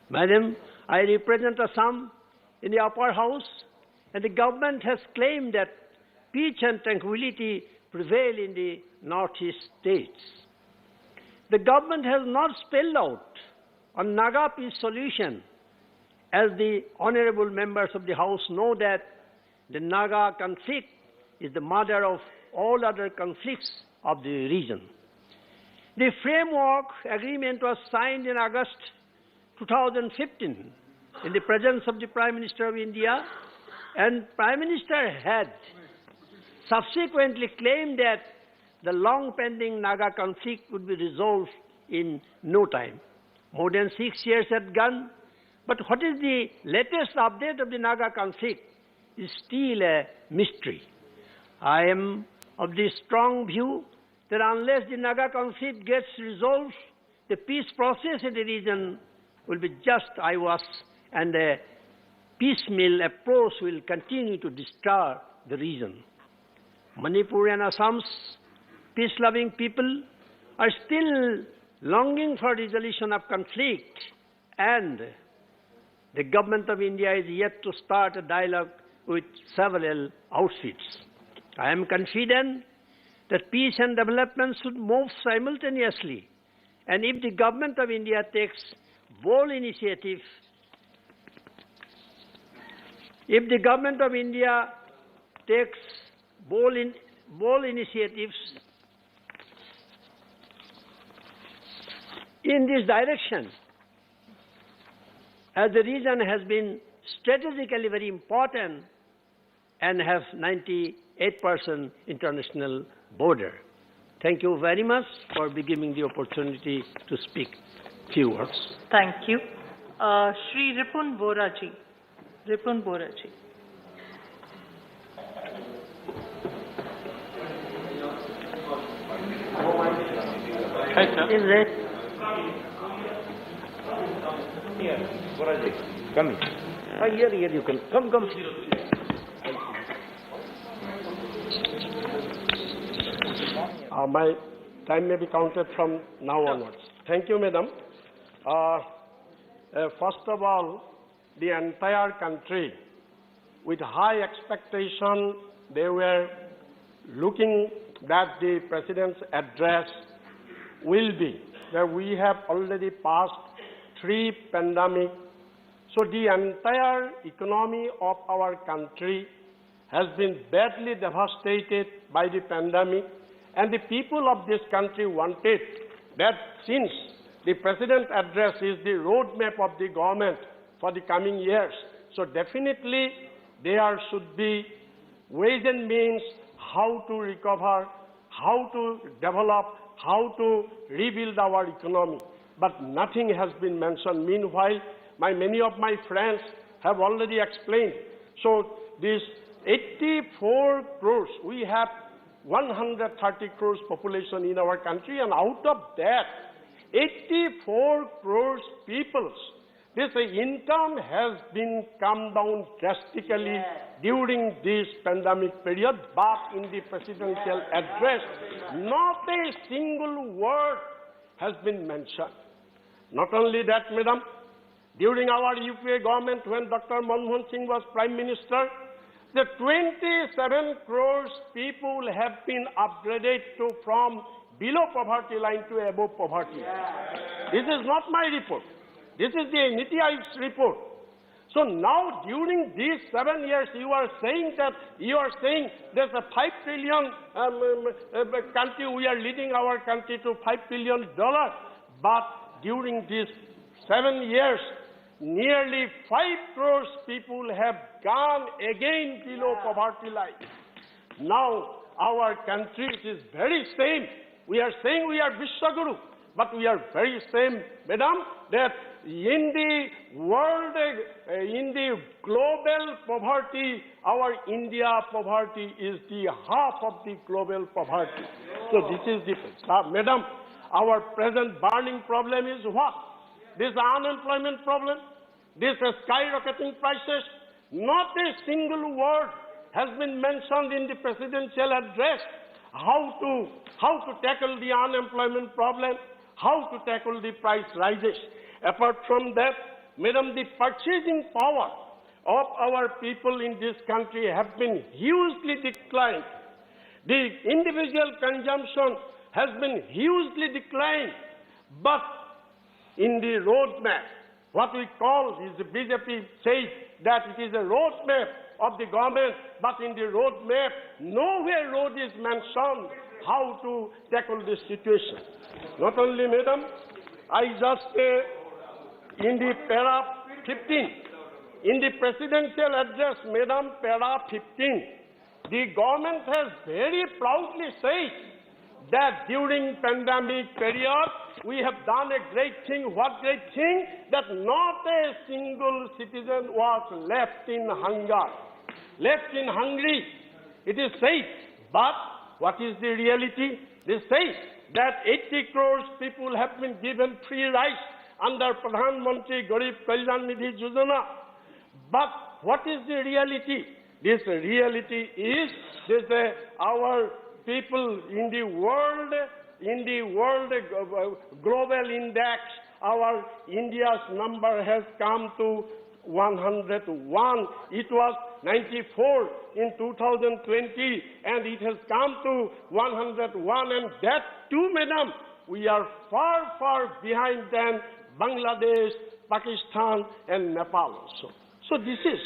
Madam, I represent Assam in the upper house, and the government has claimed that peace and tranquility prevail in the northeast states. The government has not spelled out a Naga peace solution, as the honorable members of the House know that the Naga conflict is the mother of all other conflicts of the region. The framework agreement was signed in August 2015 in the presence of the Prime Minister of India, and Prime Minister had subsequently claimed that the long-pending Naga conflict would be resolved in no time. More than 6 years had gone, but what is the latest update of the Naga conflict is still a mystery. I am of the strong view that unless the Naga conflict gets resolved, the peace process in the region will be just IWAS, and a piecemeal approach will continue to disturb the region. Manipur and Assam's peace-loving people are still longing for resolution of conflict, and the government of India is yet to start a dialogue with several outfits. I am confident that peace and development should move simultaneously, and if the Government of India takes bold initiatives, in this direction, as the region has been strategically very important and has 98% international border. Thank you very much for giving the opportunity to speak few words. Thank you. Shri Ripun Boraji. Ripun Boraji. Hi, sir. Is it? Here, Boraji, come in. Here you can. Come. My time may be counted from now onwards. Thank you, madam. First of all, the entire country, with high expectation, they were looking that the President's address will be that we have already passed 3 pandemics. So the entire economy of our country has been badly devastated by the pandemic, and the people of this country wanted that since the President's address is the roadmap of the government for the coming years, so definitely there should be ways and means how to recover, how to develop, how to rebuild our economy. But nothing has been mentioned. Meanwhile, many of my friends have already explained. So this 84 crores, we have 130 crores population in our country, and out of that, 84 crores people, this income has been come down drastically during this pandemic period, but in the presidential address, not a single word has been mentioned. Not only that, madam, during our UPA government, when Dr. Manmohan Singh was Prime Minister, the 27 crores people have been upgraded from below poverty line to above poverty. This is not my report. This is the NITI Aayog's report. So now, during these 7 years, you are saying there's a $5 trillion country, we are leading our country to $5 trillion, but during these 7 years, nearly 5 crores people have gone again below poverty line. Now, our country is very same. We are saying we are Vishwaguru, but we are very same, madam, that in the world, in the global poverty, our India poverty is the half of the global poverty. So this is the, madam, our present burning problem is what? This unemployment problem, this skyrocketing prices. Not a single word has been mentioned in the presidential address how to tackle the unemployment problem, how to tackle the price rises. Apart from that, madam, the purchasing power of our people in this country have been hugely declined. The individual consumption has been hugely declined, but in the roadmap, what we call is the BJP says that it is a roadmap of the government, but in the roadmap, nowhere road is mentioned how to tackle this situation. Not only, madam, I just in the para 15, in the presidential address, madam, para 15, the government has very proudly said that during pandemic period, we have done a great thing. What great thing? That not a single citizen was left in hunger, left in hungry. It is said, but what is the reality? They say that 80 crores people have been given free rice under Pradhan Mantri Garib Kalyan Nidhi Yojana. But what is the reality? This reality is our people in the world global index, our India's number has come to 101. It was 94 in 2020, and it has come to 101. And that too, madam, we are far, far behind than Bangladesh, Pakistan, and Nepal also. So this is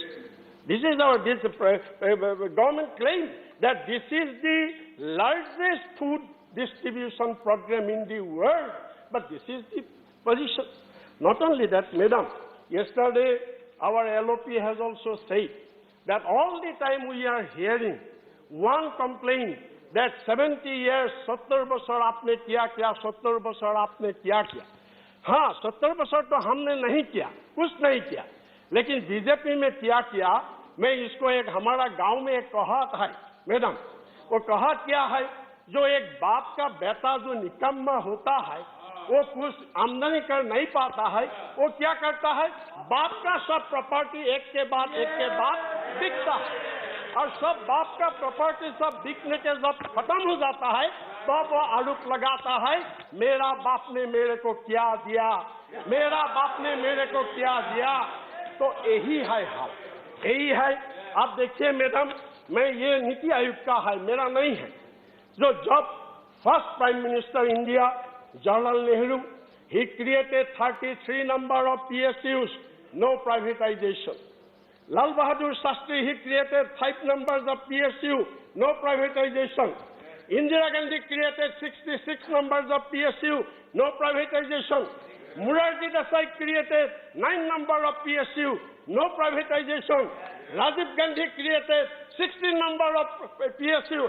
our government claims that this is the largest food distribution program in the world, but this is the position. Not only that, madam, yesterday our LOP has also said that all the time we are hearing one complaint that 70 years, 70 बरस आपने किया क्या, 70 बरस आपने किया क्या. हाँ, 70 बरस तो हमने नहीं किया, कुछ नहीं किया, लेकिन बीजेपी में किया. मैं इसको एक हमारा गांव में एक कहावत है मैडम, वो कहावत क्या है, जो एक बाप का बेटा जो निकम्मा होता है, वो कुछ आमदनी कर नहीं पाता है, वो क्या करता है, बाप का सब प्रॉपर्टी एक के बाद बिकता है, और सब बाप का प्रॉपर्टी सब बिकने के जब खत्म हो जाता है, तो वो आरोप लगाता है, मेरा बाप ने मेरे को क्या दिया, मेरा बाप ने मेरे को क्या दिया. तो यही है हाल, यही है. आप देखिए मैडम, मैं ये नीति आयोग का है, मेरा नहीं है, जो जब first prime minister India Jawaharlal Nehru, he created 33 number of PSUs, no privatization. Lal Bahadur Shastri, he created 5 numbers of PSU, no privatization. Indira Gandhi created 66 numbers of PSU, no privatization. Morarji Desai created 9 number of PSU, no privatization. Rajiv Gandhi created 16 number of PSU,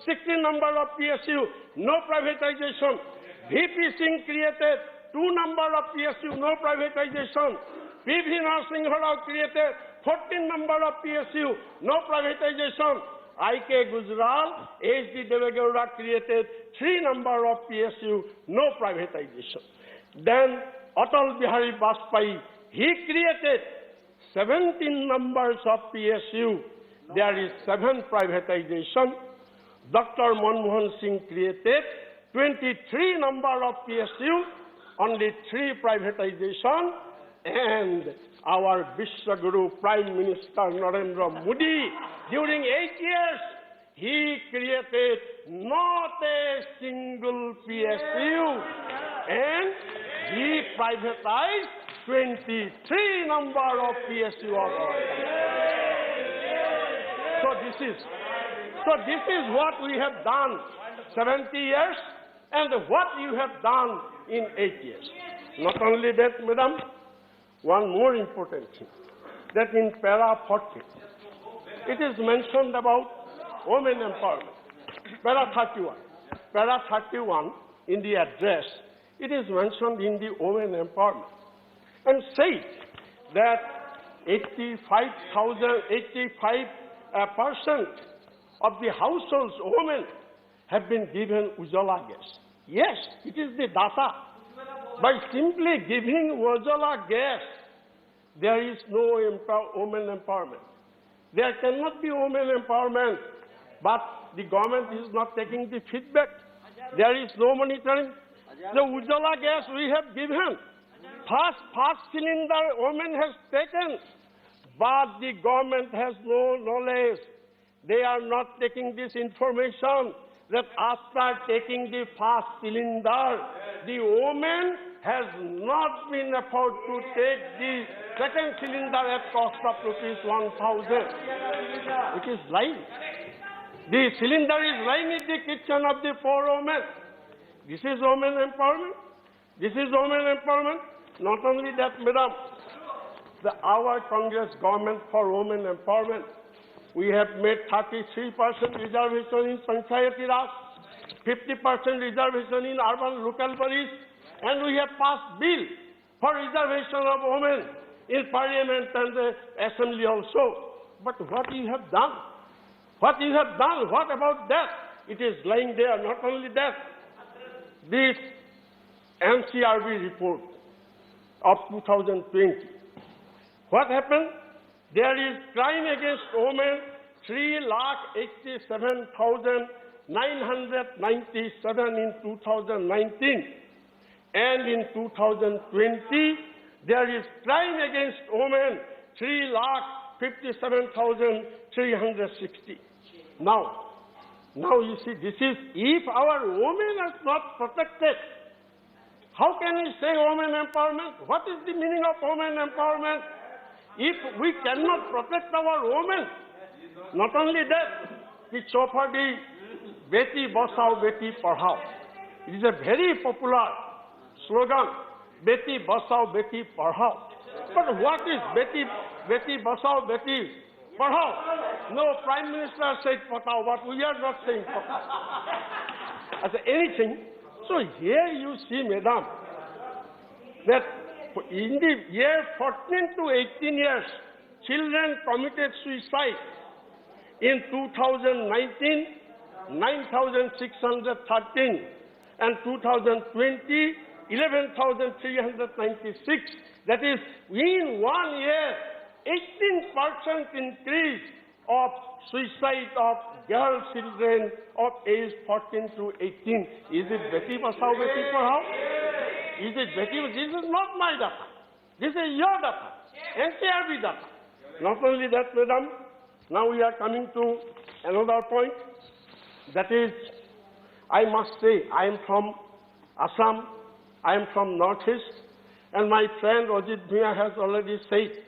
16 number of PSU, no privatization. VP Singh created 2 number of PSU, no privatization. PV Narasimha Rao created 14 number of PSU, no privatization. I.K. Gujral, H.D. Devegowda created 3 number of PSU, no privatization. Then Atal Bihari Vajpayee, he created 17 numbers of PSU. There is 7 privatization. Dr. Manmohan Singh created 23 number of PSU, only 3 privatization, and our Vishwaguru Prime Minister Narendra Modi, during 8 years, he created not a single PSU, and he privatized 23 number of PSU of our country. So this is what we have done 70 years, and what you have done in 8 years. Not only that, madam, one more important thing, that in para 40, it is mentioned about women empowerment. Para 31. Para 31, in the address, it is mentioned in the women empowerment, and says that 85% of the households, women, have been given Ujjwala gas. Yes, it is the data. By simply giving Ujjwala gas, there is no women empowerment. There cannot be women empowerment, but the government is not taking the feedback. There is no monitoring. The Ujjwala gas we have given, first cylinder women has taken, but the government has no knowledge. They are not taking this information that after taking the first cylinder, the woman has not been afford to take the second cylinder at cost of ₹1,000. It is lying. The cylinder is lying in the kitchen of the poor woman. This is women empowerment. This is women empowerment. Not only that, madam, our Congress government for women empowerment, we have made 33% reservation in Panchayati Raj, 50% reservation in urban local bodies, and we have passed bill for reservation of women in Parliament and the Assembly also. But what you have done? What you have done? What about that? It is lying there. Not only that, this NCRB report of 2020. What happened? There is crime against women 3,87,997 in 2019, and in 2020 there is crime against women, 3,57,360. Now you see, this is, if our women are not protected, how can we say women empowerment? What is the meaning of women empowerment? If we cannot protect our women, not only that, the Chopadi Beti Basao Beti Padhao. It is a very popular slogan, Beti Basao Beti Padhao. But what is Beti Basao Beti Padhao? No, Prime Minister said Padhao, but we are not saying Padhao. As anything. So here you see, madam, that in the year 14 to 18 years, children committed suicide. In 2019, 9,613, and 2020, 11,396. That is, in 1 year, 18% increase of suicide of girl children of age 14 to 18. Is it Beti Basao Beti Padhao? Is it Beti? This is not my data. This is your data. NCRB data. Not only that, madam, now we are coming to another point. That is, I must say, I am from Assam, I am from Northeast, and my friend Ajit Bhia has already said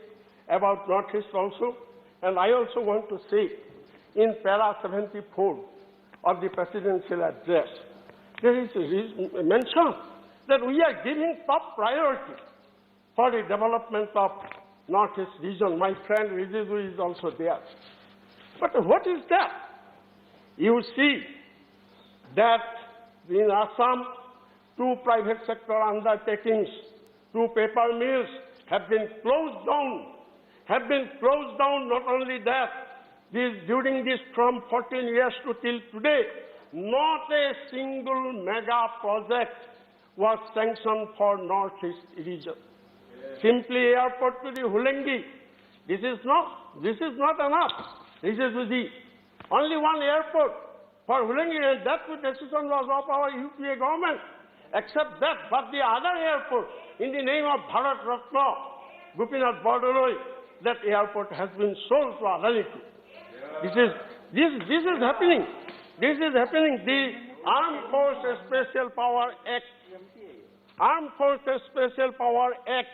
about Northeast also, and I also want to say, in para 74 of the presidential address, there is mention that we are giving top priority for the development of Northeast region. My friend Rijizu is also there. But what is that? You see that in Assam, 2 private sector undertakings, 2 paper mills have been closed down. Not only that, during this from 14 years to till today, not a single mega project was sanctioned for Northeast region. Simply airport to the Hulengi. This is not enough. This is the only one airport for Hulengi, and that decision was of our UPA government. Except that, but the other airport, in the name of Bharat Ratna, Gopinath Bordoloi, that airport has been sold to Adani. This is happening. This is happening. The Armed Forces Special Power Act,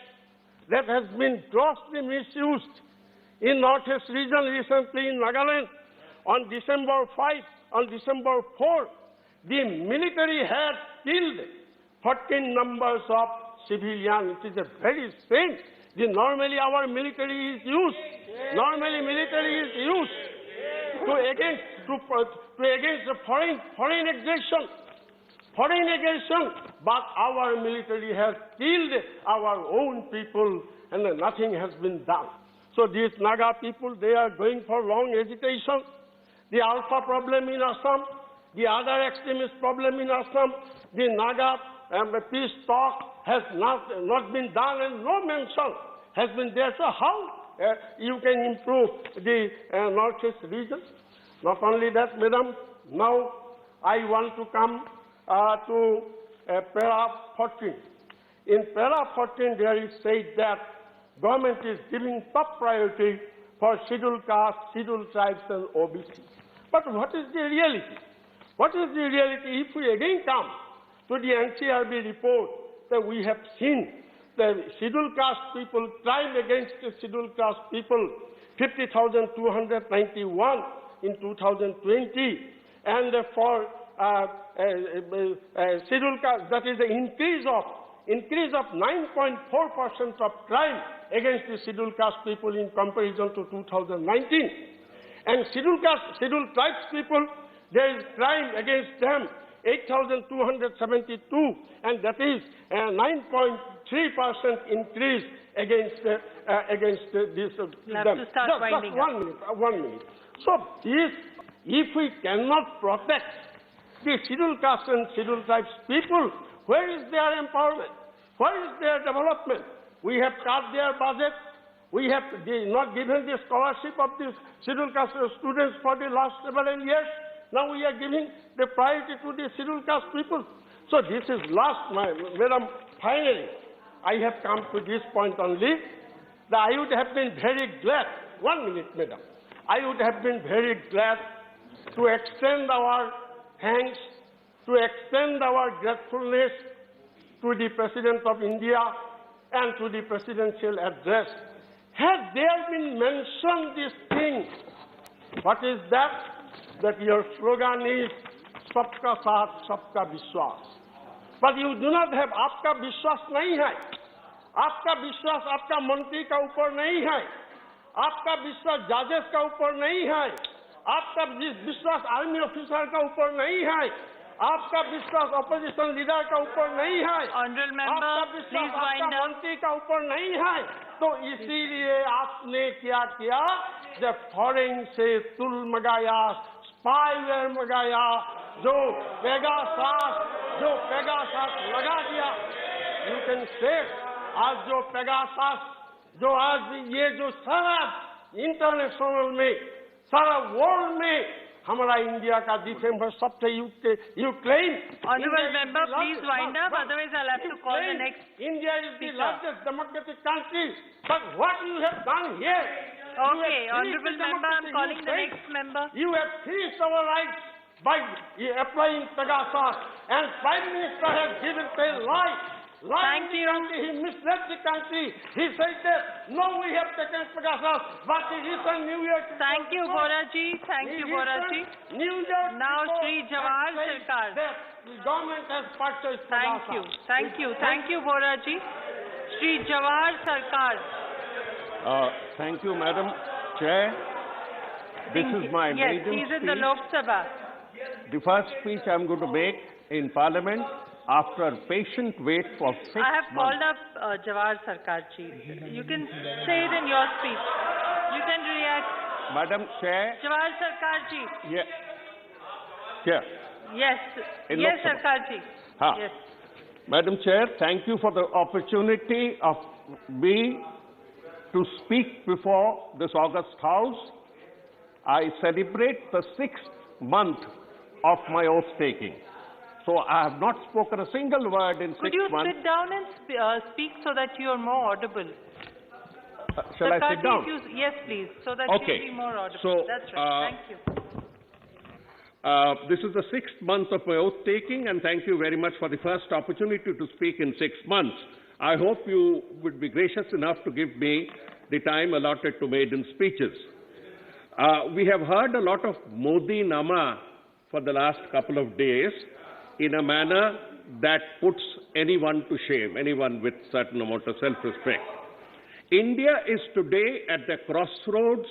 that has been grossly misused in Northeast region recently in Nagaland. On December 4, the military had killed 14 numbers of civilians. It is a very strange. Normally our military is used. To against the foreign aggression. But our military has killed our own people, and nothing has been done. So these Naga people, they are going for long agitation. The Alpha problem in Assam, the other extremist problem in Assam, the Naga and the peace talk has not been done, and no mention has been there. So how you can improve the Northeast region? Not only that, madam, now I want to come to para 14. In para 14, there is said that government is giving top priority for scheduled castes, scheduled tribes, and OBC. But what is the reality? If we again come to the NCRB report, that we have seen the scheduled caste people, crime against the scheduled caste people, 50,291 in 2020, and for scheduled caste, that is an increase of 9.4% of crime against the scheduled caste people in comparison to 2019. And scheduled tribes people, there is crime against them, 8,272, and that is 9.3% increase against this. You have to start winding up. 1 minute. So if we cannot protect the scheduled caste and scheduled tribes people, where is their empowerment? Where is their development? We have cut their budget. We have not given the scholarship of the scheduled caste students for the last several years. Now we are giving the priority to the scheduled caste people. So this is last, madam, finally, I have come to this point only, that I would have been very glad, 1 minute, madam, I would have been very glad to extend our thanks, to extend our gratefulness to the President of India and to the presidential address. Had there been mentioned this thing, what is that? That your slogan is Sabka Saath, Sabka Vishwas. But you do not have Aapka Vishwas nahi hai. Aapka Vishwas aapka mantri ka upar nahi hai. Aapka Vishwas judges ka upar nahi hai. Aapka Vishwas army officer ka upar nahi hai. आपका विश्वास opposition leader का ऊपर नहीं है, आपका विश्वास आपका मंत्री का ऊपर नहीं है, तो इसीलिए आपने क्या किया, जब फॉरेन से टूल मंगाया, स्पाईवेयर मंगाया, जो पेगासास लगा दिया, यू कैन से आज जो पेगासास, जो आज ये जो सारा इंटरनेशनल में, सारा वर्ल्ड में हमारा इंडिया का डिफेंस सबसे you claim. Honorable member, please wind up. Otherwise, I'll have to call the next. India is the largest democratic country. But what you have done here? Okay, honorable member, I'm calling the next member. You have finished our rights by applying Pegasus, and Prime Minister has given a lie. Thank you. He misled the country. He said that, no, we have taken Pegasus, but the recent New Year... Thank you, Boraji. Thank you, Boraji. New Year... Now, Shri Jawahar Sarkar. The government has purchased Thank Pegasus. you. Thank you. Thank you, Boraji. Shri Jawahar Sarkar. Thank you, Madam Chair. This is my maiden speech. Yes, he's in the Lok Sabha. The first speech I'm going to make in Parliament after a patient wait for 6 months. I have called up Jawahar Sarkar ji. You can say it in your speech. You can react. Madam Chair. Jawahar Sarkar ji. Yeah. Chair. Yes. Yes, Sarkar ji. Yes. Madam Chair, thank you for the opportunity of me to speak before this august House. I celebrate the 6th month of my oath-taking. So I have not spoken a single word in 6 months. Could you sit down and speak so that you are more audible? Shall I sit down? Yes, please, so that Okay. you'll be more audible. So, that's right. Thank you. This is the 6th month of my oath-taking, and thank you very much for the first opportunity to speak in 6 months. I hope you would be gracious enough to give me the time allotted to maiden speeches. We have heard a lot of Modi Nama for the last couple of days, in a manner that puts anyone to shame, anyone with certain amount of self-respect. India is today at the crossroads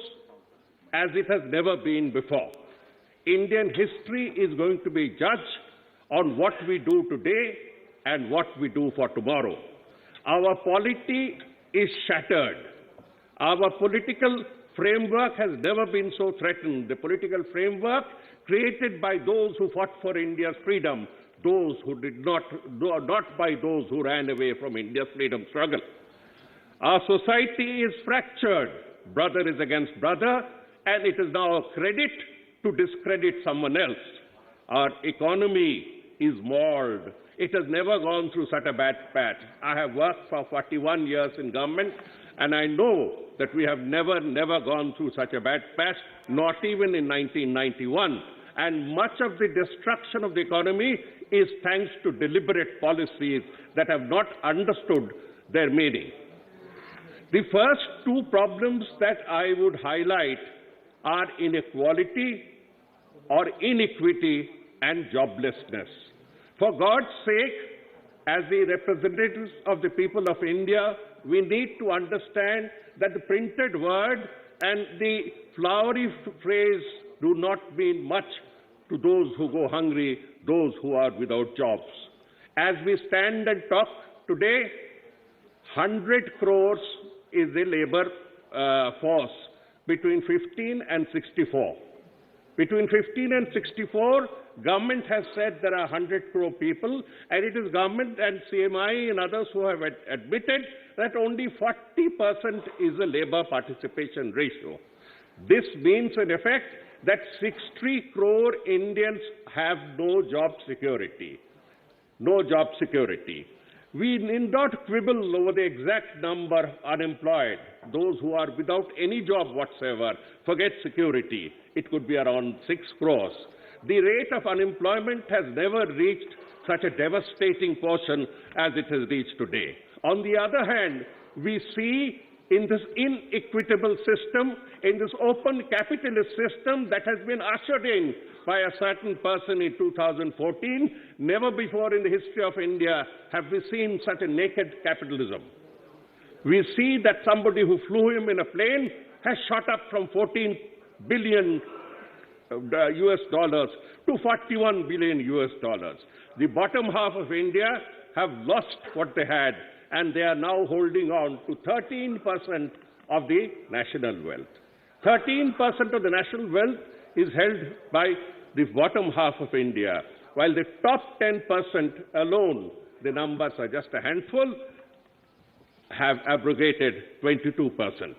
as it has never been before. Indian history is going to be judged on what we do today and what we do for tomorrow. Our polity is shattered. Our political framework has never been so threatened. The political framework created by those who fought for India's freedom, those who did not by those who ran away from India's freedom struggle. Our society is fractured. Brother is against brother, and it is now a credit to discredit someone else. Our economy is mauled. It has never gone through such a bad patch. I have worked for 41 years in government, and I know that we have never gone through such a bad patch, not even in 1991. And much of the destruction of the economy is thanks to deliberate policies that have not understood their meaning. The first two problems that I would highlight are inequality or inequity and joblessness. For God's sake, as the representatives of the people of India, we need to understand that the printed word and the flowery phrase do not mean much to those who go hungry, those who are without jobs. As we stand and talk today, 100 crores is the labor force between 15 and 64. Between 15 and 64, government has said there are 100 crore people, and it is government and CMI and others who have admitted that only 40% is a labor participation ratio. This means, in effect, that 60 crore Indians have no job security. No job security. We need not quibble over the exact number unemployed, those who are without any job whatsoever. Forget security. It could be around 6 crores. The rate of unemployment has never reached such a devastating portion as it has reached today. On the other hand, we see in this inequitable system, in this open capitalist system that has been ushered in by a certain person in 2014, never before in the history of India have we seen such a naked capitalism. We see that somebody who flew him in a plane has shot up from 14 billion US dollars to 41 billion US dollars. The bottom half of India have lost what they had, and they are now holding on to 13% of the national wealth. 13% of the national wealth is held by the bottom half of India, while the top 10% alone, the numbers are just a handful, have abrogated 22%.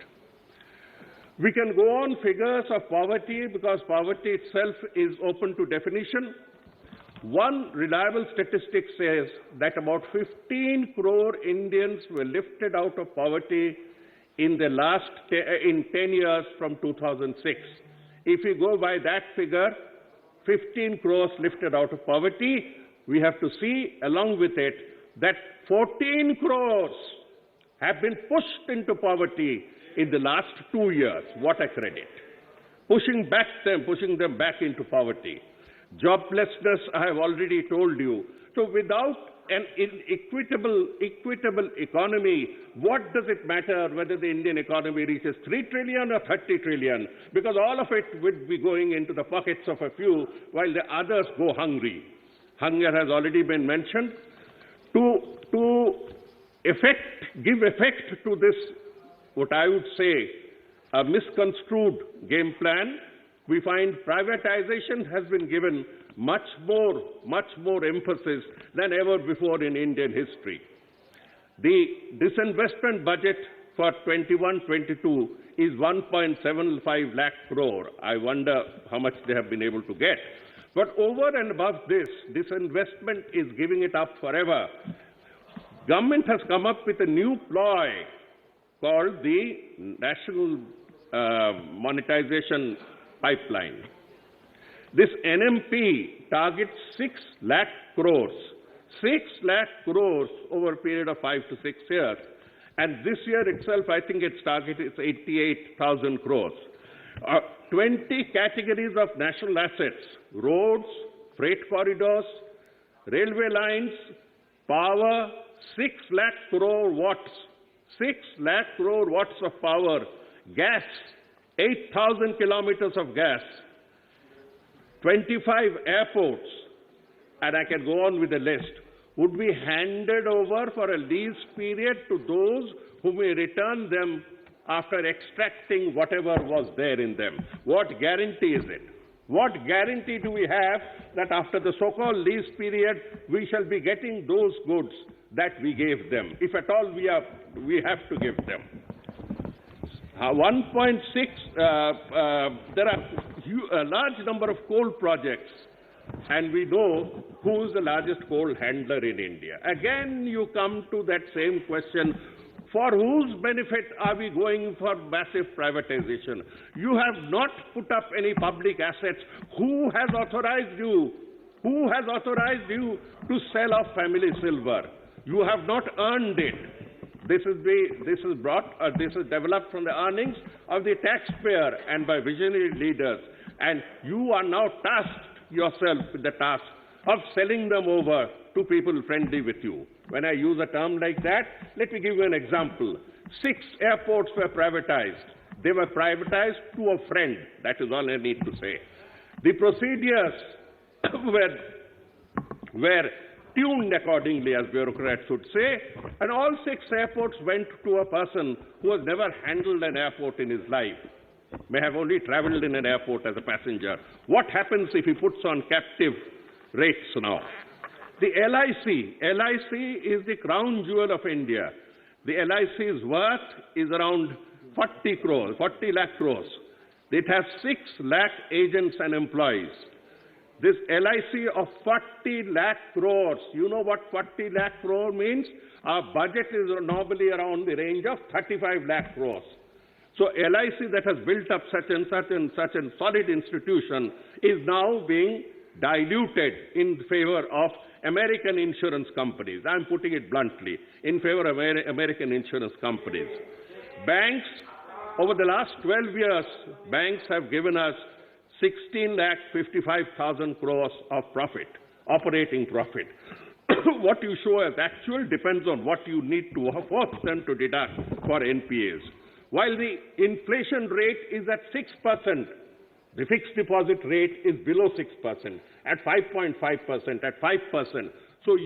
We can go on figures of poverty because poverty itself is open to definition. One reliable statistic says that about 15 crore Indians were lifted out of poverty in the last in 10 years from 2006. If we go by that figure, 15 crores lifted out of poverty, we have to see along with it that 14 crores have been pushed into poverty in the last 2 years. What a credit. Pushing them back into poverty. Joblessness, I have already told you. So without an equitable economy, what does it matter whether the Indian economy reaches 3 trillion or 30 trillion? Because all of it would be going into the pockets of a few while the others go hungry. Hunger has already been mentioned. To give effect to this, what I would say, a misconstrued game plan, we find privatization has been given much more emphasis than ever before in Indian history. The disinvestment budget for 21-22 is 1.75 lakh crore. I wonder how much they have been able to get. But over and above this, disinvestment is giving it up forever. Government has come up with a new ploy called the National Monetization Pipeline. This NMP targets 6 lakh crores. 6 lakh crores over a period of 5 to 6 years. And this year itself, I think its target is 88,000 crores. 20 categories of national assets: roads, freight corridors, railway lines, power, 6 lakh crore watts. 6 lakh crore watts of power, gas, 8,000 kilometers of gas, 25 airports, and I can go on with the list, would be handed over for a lease period to those who may return them after extracting whatever was there in them. What guarantee is it? What guarantee do we have that after the so-called lease period, we shall be getting those goods that we gave them, if at all we have to give them? 1.6, there are a large number of coal projects, and we know who is the largest coal handler in India. Again, you come to that same question: for whose benefit are we going for massive privatization? You have not put up any public assets. Who has authorized you? Who has authorized you to sell off family silver? You have not earned it. This is developed from the earnings of the taxpayer and by visionary leaders. And you are now tasked yourself with the task of selling them over to people friendly with you. When I use a term like that, let me give you an example. 6 airports were privatized. They were privatized to a friend. That is all I need to say. The procedures were tuned accordingly, as bureaucrats would say, and all 6 airports went to a person who has never handled an airport in his life, may have only traveled in an airport as a passenger. What happens if he puts on captive rates now? The LIC is the crown jewel of India. The LIC's worth is around 40 lakh crores. It has 6 lakh agents and employees. this LIC of 40 lakh crores. You know what 40 lakh crore means? Our budget is normally around the range of 35 lakh crores. So LIC that has built up such and solid institution is now being diluted in favor of American insurance companies. I'm putting it bluntly, in favor of American insurance companies. Banks, over the last 12 years, banks have given us 16,55,000 crores of profit, operating profit. What you show as actual depends on what you need to force them to deduct for NPAs. While the inflation rate is at 6%, the fixed deposit rate is below 6%, at 5.5%, at 5%. So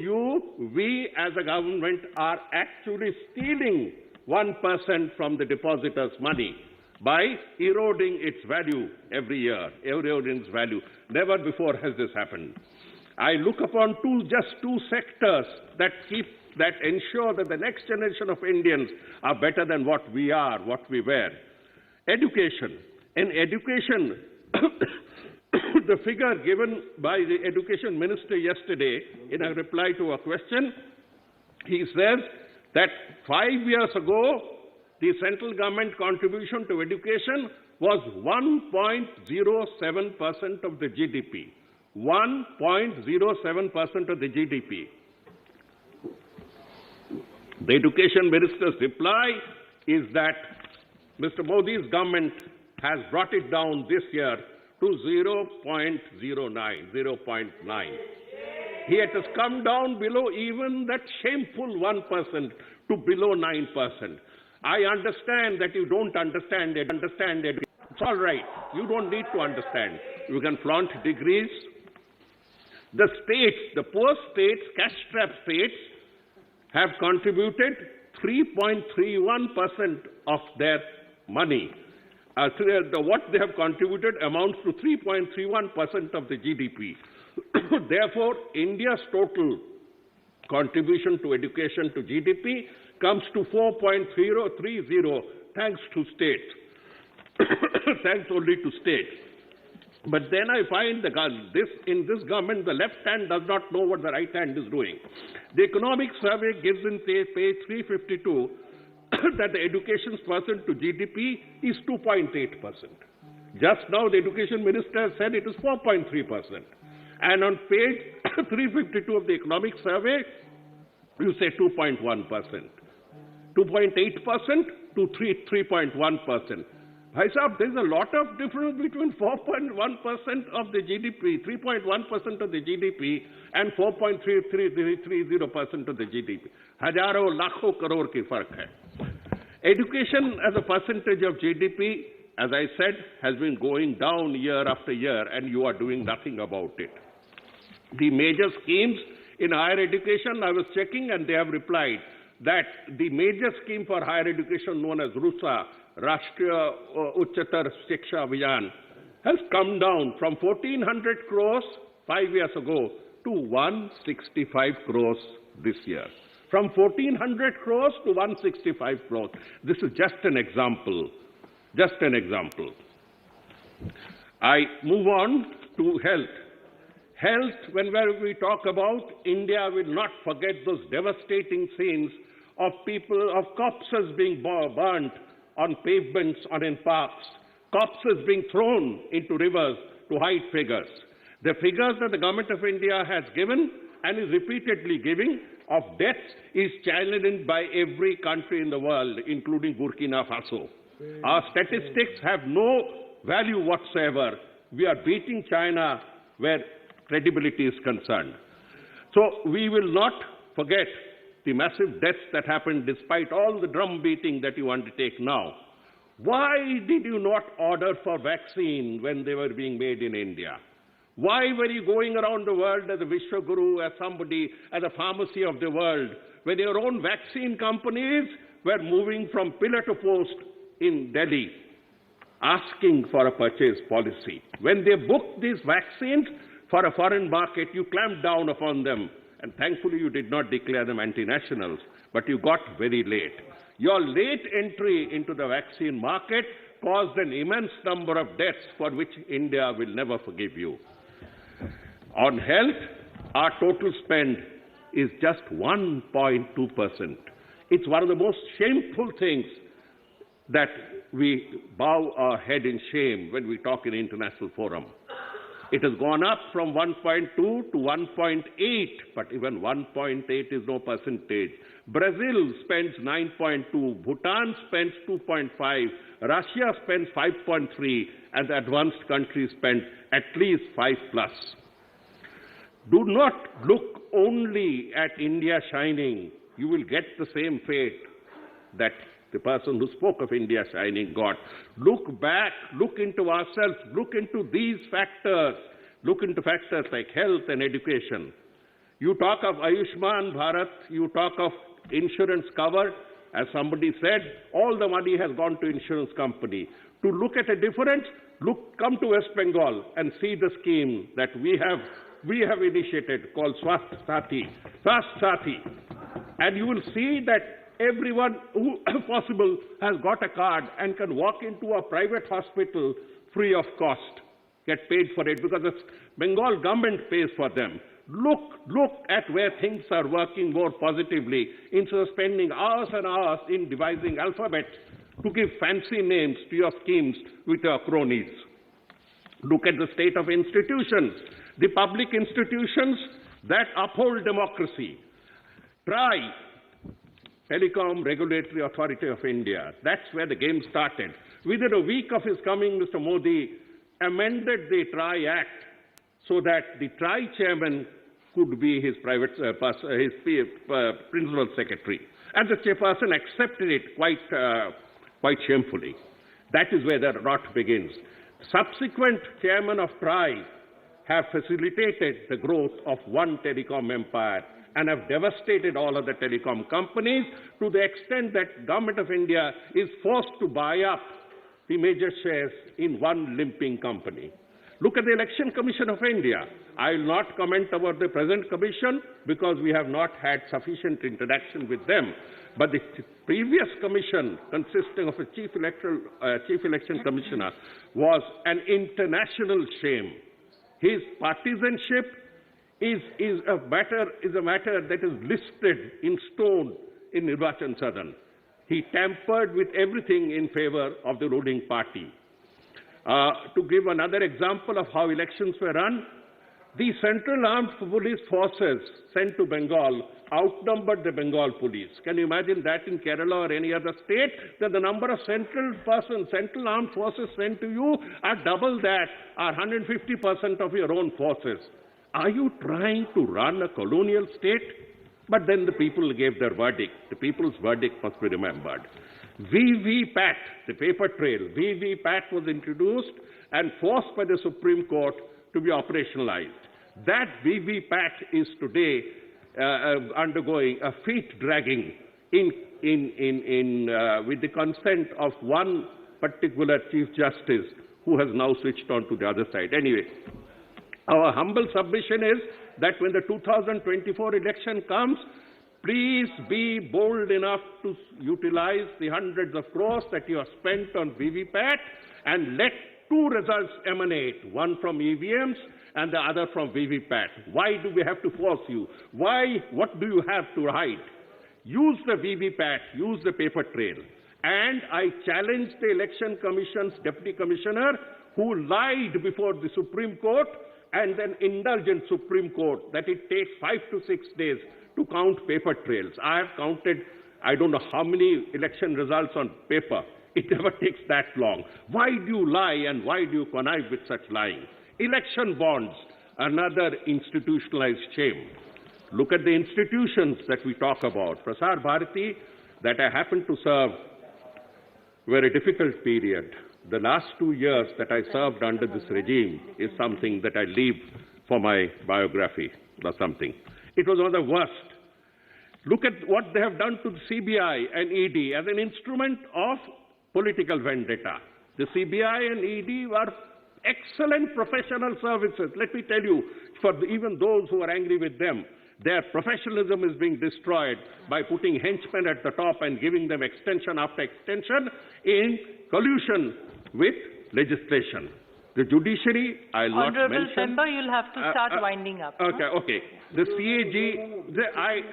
we as a government are actually stealing 1% from the depositor's money by eroding its value every year, eroding its value. Never before has this happened. I look upon just two sectors that ensure that the next generation of Indians are better than what we are, what we were. Education. In education, the figure given by the Education Minister yesterday in a reply to a question, he says that 5 years ago, the central government contribution to education was 1.07% of the GDP. 1.07% of the GDP. The Education Minister's reply is that Mr. Modi's government has brought it down this year to 0.09, 0.9. It has come down below even that shameful 1% to below 9%. I understand that you don't understand it. It's all right. You don't need to understand. You can flaunt degrees. The states, the poor states, cash-strapped states, have contributed 3.31% of their money. What they have contributed amounts to 3.31% of the GDP. Therefore, India's total contribution to education to GDP comes to 4.030, thanks to states. Thanks only to states. But then I find in this government, the left hand does not know what the right hand is doing. The economic survey gives in page 352 that the education's percent to GDP is 2.8%. Just now, the education minister said it is 4.3%. And on page 352 of the economic survey, you say 2.1%. 2.8% to 3.1%. Bhai Sahab, there is a lot of difference between 4.1% of the GDP, 3.1% of the GDP, and 4.30% of the GDP. Hajaron, lakhon crore ki fark hai. Education as a percentage of GDP, as I said, has been going down year after year, and you are doing nothing about it. The major schemes in higher education, I was checking, and they have replied that the major scheme for higher education known as RUSA, Rashtriya Uchchatar Shiksha Abhiyan, has come down from 1,400 crores 5 years ago to 165 crores this year. From 1,400 crores to 165 crores. This is just an example. Just an example. I move on to health. Health, whenever we talk about, India will not forget those devastating scenes of corpses being burnt on pavements or in parks, corpses being thrown into rivers to hide figures. The figures that the government of India has given and is repeatedly giving of deaths is challenged by every country in the world, including Burkina Faso. Our statistics have no value whatsoever. We are beating China where credibility is concerned. So we will not forget the massive deaths that happened despite all the drum beating that you undertake now. Why did you not order for vaccine when they were being made in India? Why were you going around the world as a Vishwaguru, as somebody, as a pharmacy of the world, when your own vaccine companies were moving from pillar to post in Delhi, asking for a purchase policy? When they booked these vaccines for a foreign market, you clamped down upon them. And thankfully, you did not declare them anti-nationals, but you got very late. Your late entry into the vaccine market caused an immense number of deaths for which India will never forgive you. On health, our total spend is just 1.2%. It's one of the most shameful things that we bow our head in shame when we talk in international forum. It has gone up from 1.2 to 1.8, but even 1.8 is no percentage. Brazil spends 9.2, Bhutan spends 2.5, Russia spends 5.3, and the advanced countries spend at least 5+. Do not look only at India shining. You will get the same fate that the person who spoke of India shining got. Look back, look into ourselves, look into these factors, look into factors like health and education. You talk of Ayushman Bharat, you talk of insurance cover. As somebody said, all the money has gone to insurance company. To look at a difference, come to West Bengal and see the scheme that we have initiated called Swasth Sathi. And you will see that everyone who possible has got a card and can walk into a private hospital free of cost, get paid for it because the Bengal government pays for them. Look at where things are working more positively instead of spending hours and hours in devising alphabets to give fancy names to your schemes with your cronies. Look at the state of institutions, the public institutions that uphold democracy. Try Telecom Regulatory Authority of India. That's where the game started. Within a week of his coming, Mr. Modi amended the TRI Act so that the TRI chairman could be his principal secretary. And the chairperson accepted it quite shamefully. That is where the rot begins. Subsequent chairmen of TRI have facilitated the growth of one telecom empire and have devastated all other telecom companies to the extent that Government of India is forced to buy up the major shares in one limping company. Look at the Election Commission of India. I will not comment about the present commission because we have not had sufficient interaction with them. But the previous commission, consisting of a chief election commissioner, was an international shame. His partisanship is a matter that is listed in stone in Nirvachan Sadan. He tampered with everything in favor of the ruling party. To give another example of how elections were run, the Central Armed Police Forces sent to Bengal outnumbered the Bengal police. Can you imagine that in Kerala or any other state? That the number of Central Armed Forces sent to you are double that, are 150% of your own forces. Are you trying to run a colonial state? But then the people gave their verdict. The people's verdict must be remembered. VVPAT, the paper trail, VVPAT was introduced and forced by the Supreme Court to be operationalized. That VVPAT is today undergoing a feet dragging with the consent of one particular Chief Justice who has now switched on to the other side. Anyway, our humble submission is that when the 2024 election comes, please be bold enough to utilize the hundreds of crores that you have spent on VVPAT and let two results emanate, one from EVMs and the other from VVPAT. Why do we have to force you? Why? What do you have to hide? Use the VVPAT, use the paper trail. And I challenge the Election Commission's Deputy Commissioner who lied before the Supreme Court and an indulgent Supreme Court that it takes 5 to 6 days to count paper trails. I have counted, I don't know how many election results on paper. It never takes that long. Why do you lie and why do you connive with such lying? Election bonds, another institutionalized shame. Look at the institutions that we talk about. Prasar Bharati, that I happen to serve, were a difficult period. The last 2 years that I served under this regime is something that I leave for my biography or something. It was one of the worst. Look at what they have done to the CBI and ED as an instrument of political vendetta. The CBI and ED were excellent professional services. Let me tell you, for even those who are angry with them, their professionalism is being destroyed by putting henchmen at the top and giving them extension after extension in collusion with legislation. The judiciary, I'll not Honorable mention. member, you'll have to start winding up. Okay, okay. The CAG,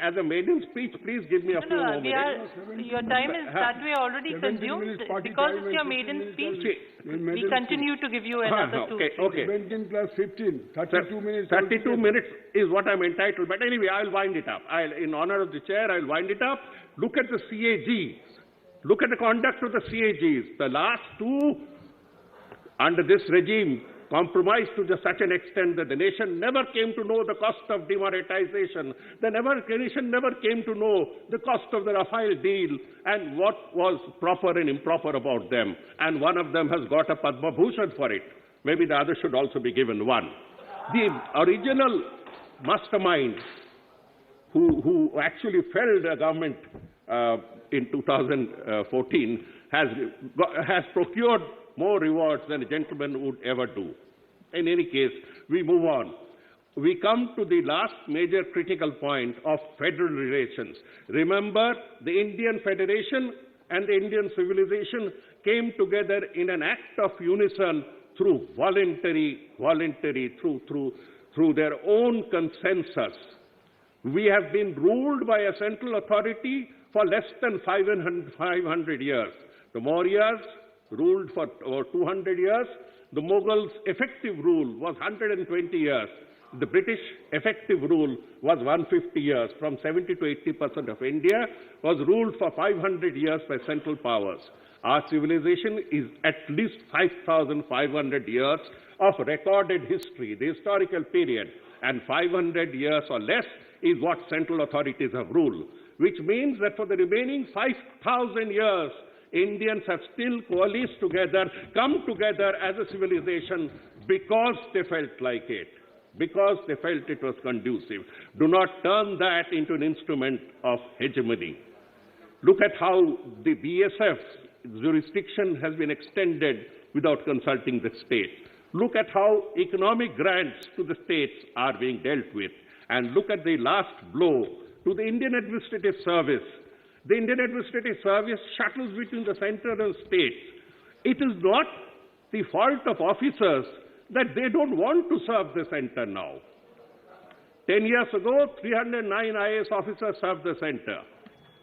as a maiden speech, please give me a few more minutes. Your time is that way already consumed. Because it's your maiden speech, we continue to give you another 2 minutes. Okay. 17 plus 15, 32 minutes. 32 minutes is what I'm entitled. But anyway, I'll wind it up. In honor of the chair, I'll wind it up. Look at the CAGs. Look at the conduct of the CAGs. The last two, under this regime, compromised to such an extent that the nation never came to know the cost of demonetization. The nation never came to know the cost of the Rafale deal and what was proper and improper about them. And one of them has got a Padma Bhushan for it. Maybe the other should also be given one. The original mastermind who actually felled the government in 2014 has procured more rewards than a gentleman would ever do. In any case, we move on. We come to the last major critical point of federal relations. Remember, the Indian Federation and the Indian civilization came together in an act of unison through through their own consensus. We have been ruled by a central authority for less than 500 years. The Mauryas ruled for over 200 years. The Mughals' effective rule was 120 years. The British effective rule was 150 years. From 70 to 80% of India was ruled for 500 years by central powers. Our civilization is at least 5,500 years of recorded history, the historical period, and 500 years or less is what central authorities have ruled, which means that for the remaining 5,000 years, Indians have still coalesced together, come together as a civilization because they felt like it, because they felt it was conducive. Do not turn that into an instrument of hegemony. Look at how the BSF's jurisdiction has been extended without consulting the state. Look at how economic grants to the states are being dealt with. And look at the last blow to the Indian Administrative Service. The Indian Administrative Service shuttles between the center and states. It is not the fault of officers that they don't want to serve the center now. 10 years ago, 309 IAS officers served the center.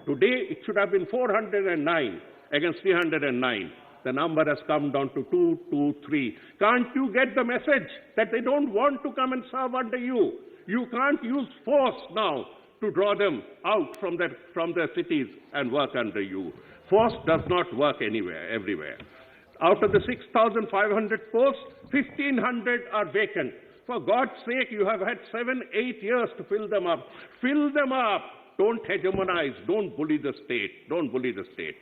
Today, it should have been 409 against 309. The number has come down to 2, 2, 3. Can't you get the message that they don't want to come and serve under you? You can't use force now to draw them out from their cities and work under you. Force does not work everywhere. Out of the 6,500 posts, 1,500 are vacant. For God's sake, you have had 7, 8 years to fill them up. Fill them up. Don't hegemonize. Don't bully the state. Don't bully the state.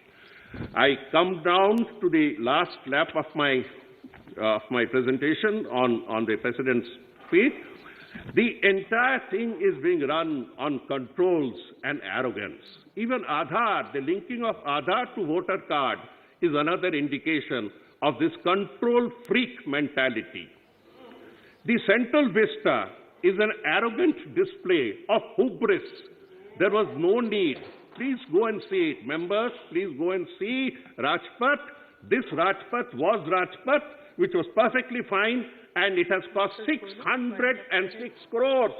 I come down to the last lap of my presentation on the President's speech. The entire thing is being run on controls and arrogance. Even Aadhaar, the linking of Aadhaar to voter card, is another indication of this control freak mentality. The Central Vista is an arrogant display of hubris. There was no need. Please go and see it. Members, please go and see Rajpath. This Rajpath was Rajpath, which was perfectly fine, and it has cost 606 crores.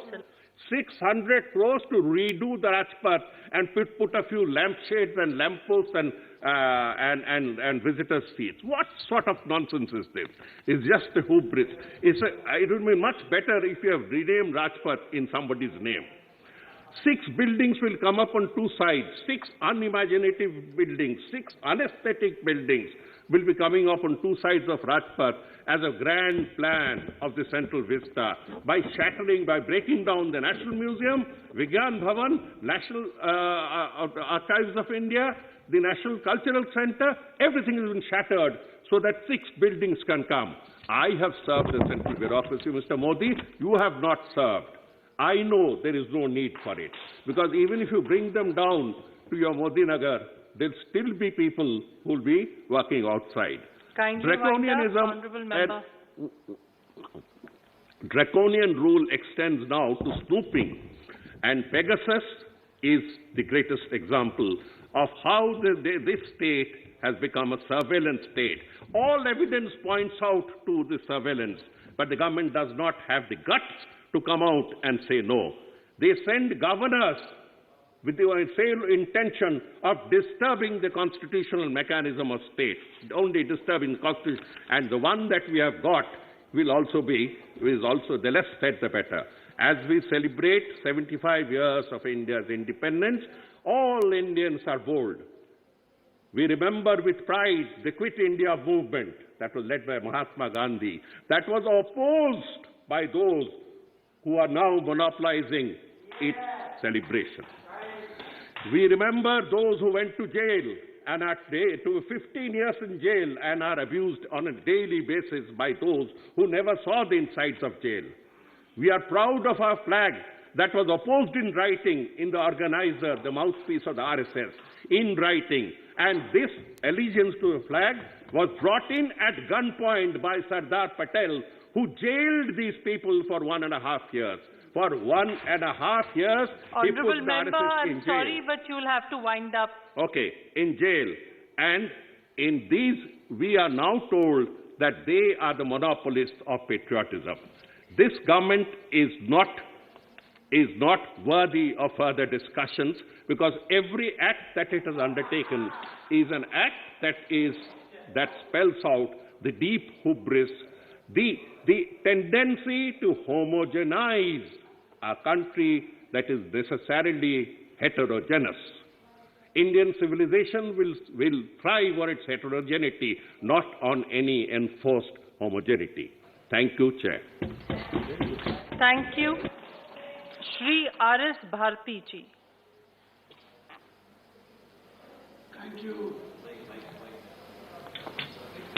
600 crores to redo the Rajpath and put a few lampshades and lampposts and visitor seats. What sort of nonsense is this? It's just a hubris. It would be much better if you have renamed Rajpath in somebody's name. 6 buildings will come up on 2 sides. 6 unimaginative buildings, 6 unaesthetic buildings will be coming up on 2 sides of Rajpath as a grand plan of the Central Vista by breaking down the National Museum, Vigyan Bhavan, National Archives of India, the National Cultural Center. Everything has been shattered so that 6 buildings can come. I have served the central bureaucracy, Mr. Modi. You have not served. I know there is no need for it, because even if you bring them down to your Modi Nagar, there'll still be people who'll be working outside. Draconian rule extends now to snooping, and Pegasus is the greatest example of how this state has become a surveillance state. All evidence points out to the surveillance, but the government does not have the guts to come out and say no. They send governors with the sole intention of disturbing the constitutional mechanism of state, only disturbing the constitution. And the one that we have got is also the less said the better. As we celebrate 75 years of India's independence, all Indians are bold. We remember with pride the Quit India movement that was led by Mahatma Gandhi, that was opposed by those who are now monopolizing its celebration. We remember those who went to jail and are to 15 years in jail and are abused on a daily basis by those who never saw the insides of jail. We are proud of our flag that was opposed in writing in the organizer, the mouthpiece of the RSS, in writing. And this allegiance to the flag was brought in at gunpoint by Sardar Patel, who jailed these people for 1.5 years. For 1.5 years, he put Honourable the Member, RSS in I'm jail. sorry, but you'll have to wind up. Okay, in jail. And in these, we are now told that they are the monopolists of patriotism. This government is not worthy of further discussions, because every act that it has undertaken is an act that spells out the deep hubris, the tendency to homogenize a country that is necessarily heterogeneous. Indian civilization will thrive on its heterogeneity, not on any enforced homogeneity. Thank you, Chair. Thank you. Shri R.S. Bharti ji. Thank you.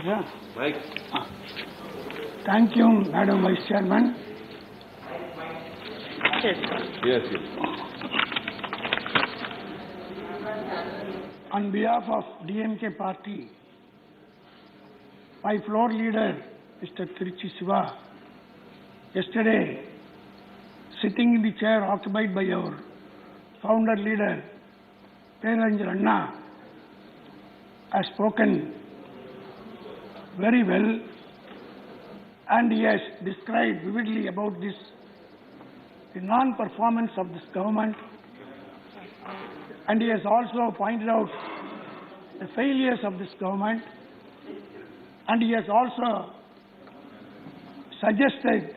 Yeah. Right. Thank you, Madam Vice Chairman. Yes. Yes. On behalf of DMK party, my floor leader, Mr. Tiruchi Siva, yesterday, sitting in the chair occupied by our founder leader, Peranjal Anna, has spoken very well, and he has described vividly about this, the non-performance of this government, and he has also pointed out the failures of this government, and he has also suggested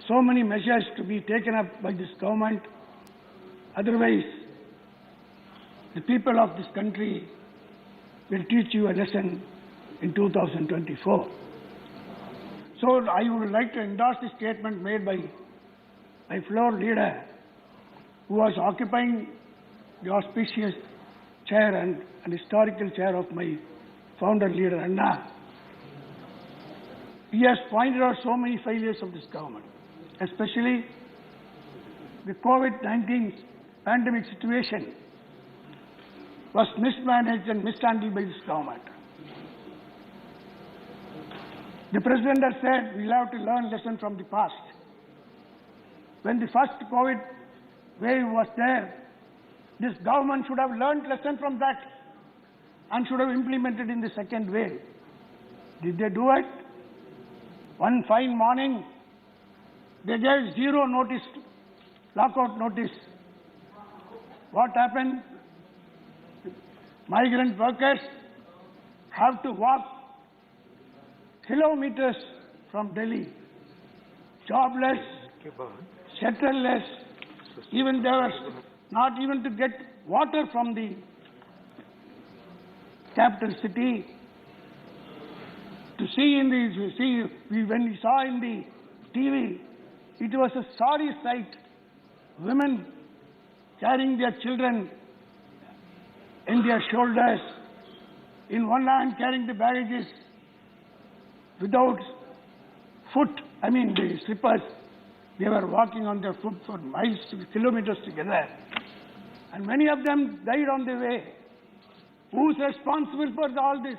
so many measures to be taken up by this government. Otherwise, the people of this country will teach you a lesson in 2024. So I would like to endorse the statement made by my floor leader, who was occupying the auspicious chair and an historical chair of my founder leader, Anna. He has pointed out so many failures of this government, especially the COVID-19 pandemic situation was mismanaged and mishandled by this government. The President has said we'll have to learn lessons from the past. When the first COVID wave was there, this government should have learned lesson from that and should have implemented in the second wave. Did they do it? One fine morning, they gave zero notice, lockout notice. What happened? Migrant workers have to walk kilometers from Delhi, jobless, shelterless, even they were not even to get water from the capital city. To see in the, when we saw in the TV, it was a sorry sight. Women carrying their children in their shoulders, in one hand carrying the baggages, without the slippers. They were walking on their foot for miles, kilometers together. And many of them died on the way. Who's responsible for all this?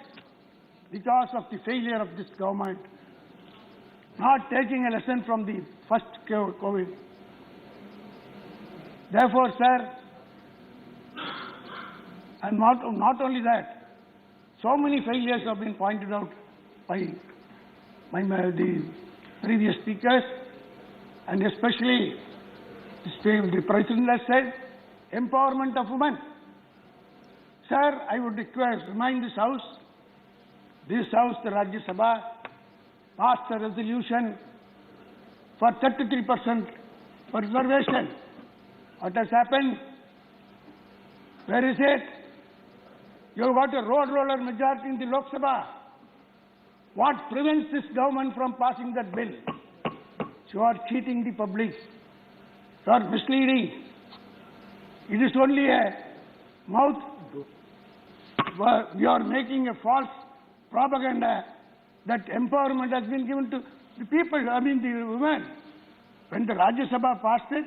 Because of the failure of this government, not taking a lesson from the first COVID. Therefore, sir, and not only that, So many failures have been pointed out by the previous speakers, and especially the President has said, empowerment of women. Sir, I would remind this House, the Rajya Sabha, passed a resolution for 33% for reservation. What has happened? Where is it? You have got a road roller majority in the Lok Sabha. What prevents this government from passing that bill? You are cheating the public. You are misleading. It is only a mouth. You are making a false propaganda that empowerment has been given to the people, the women. When the Rajya Sabha passed it,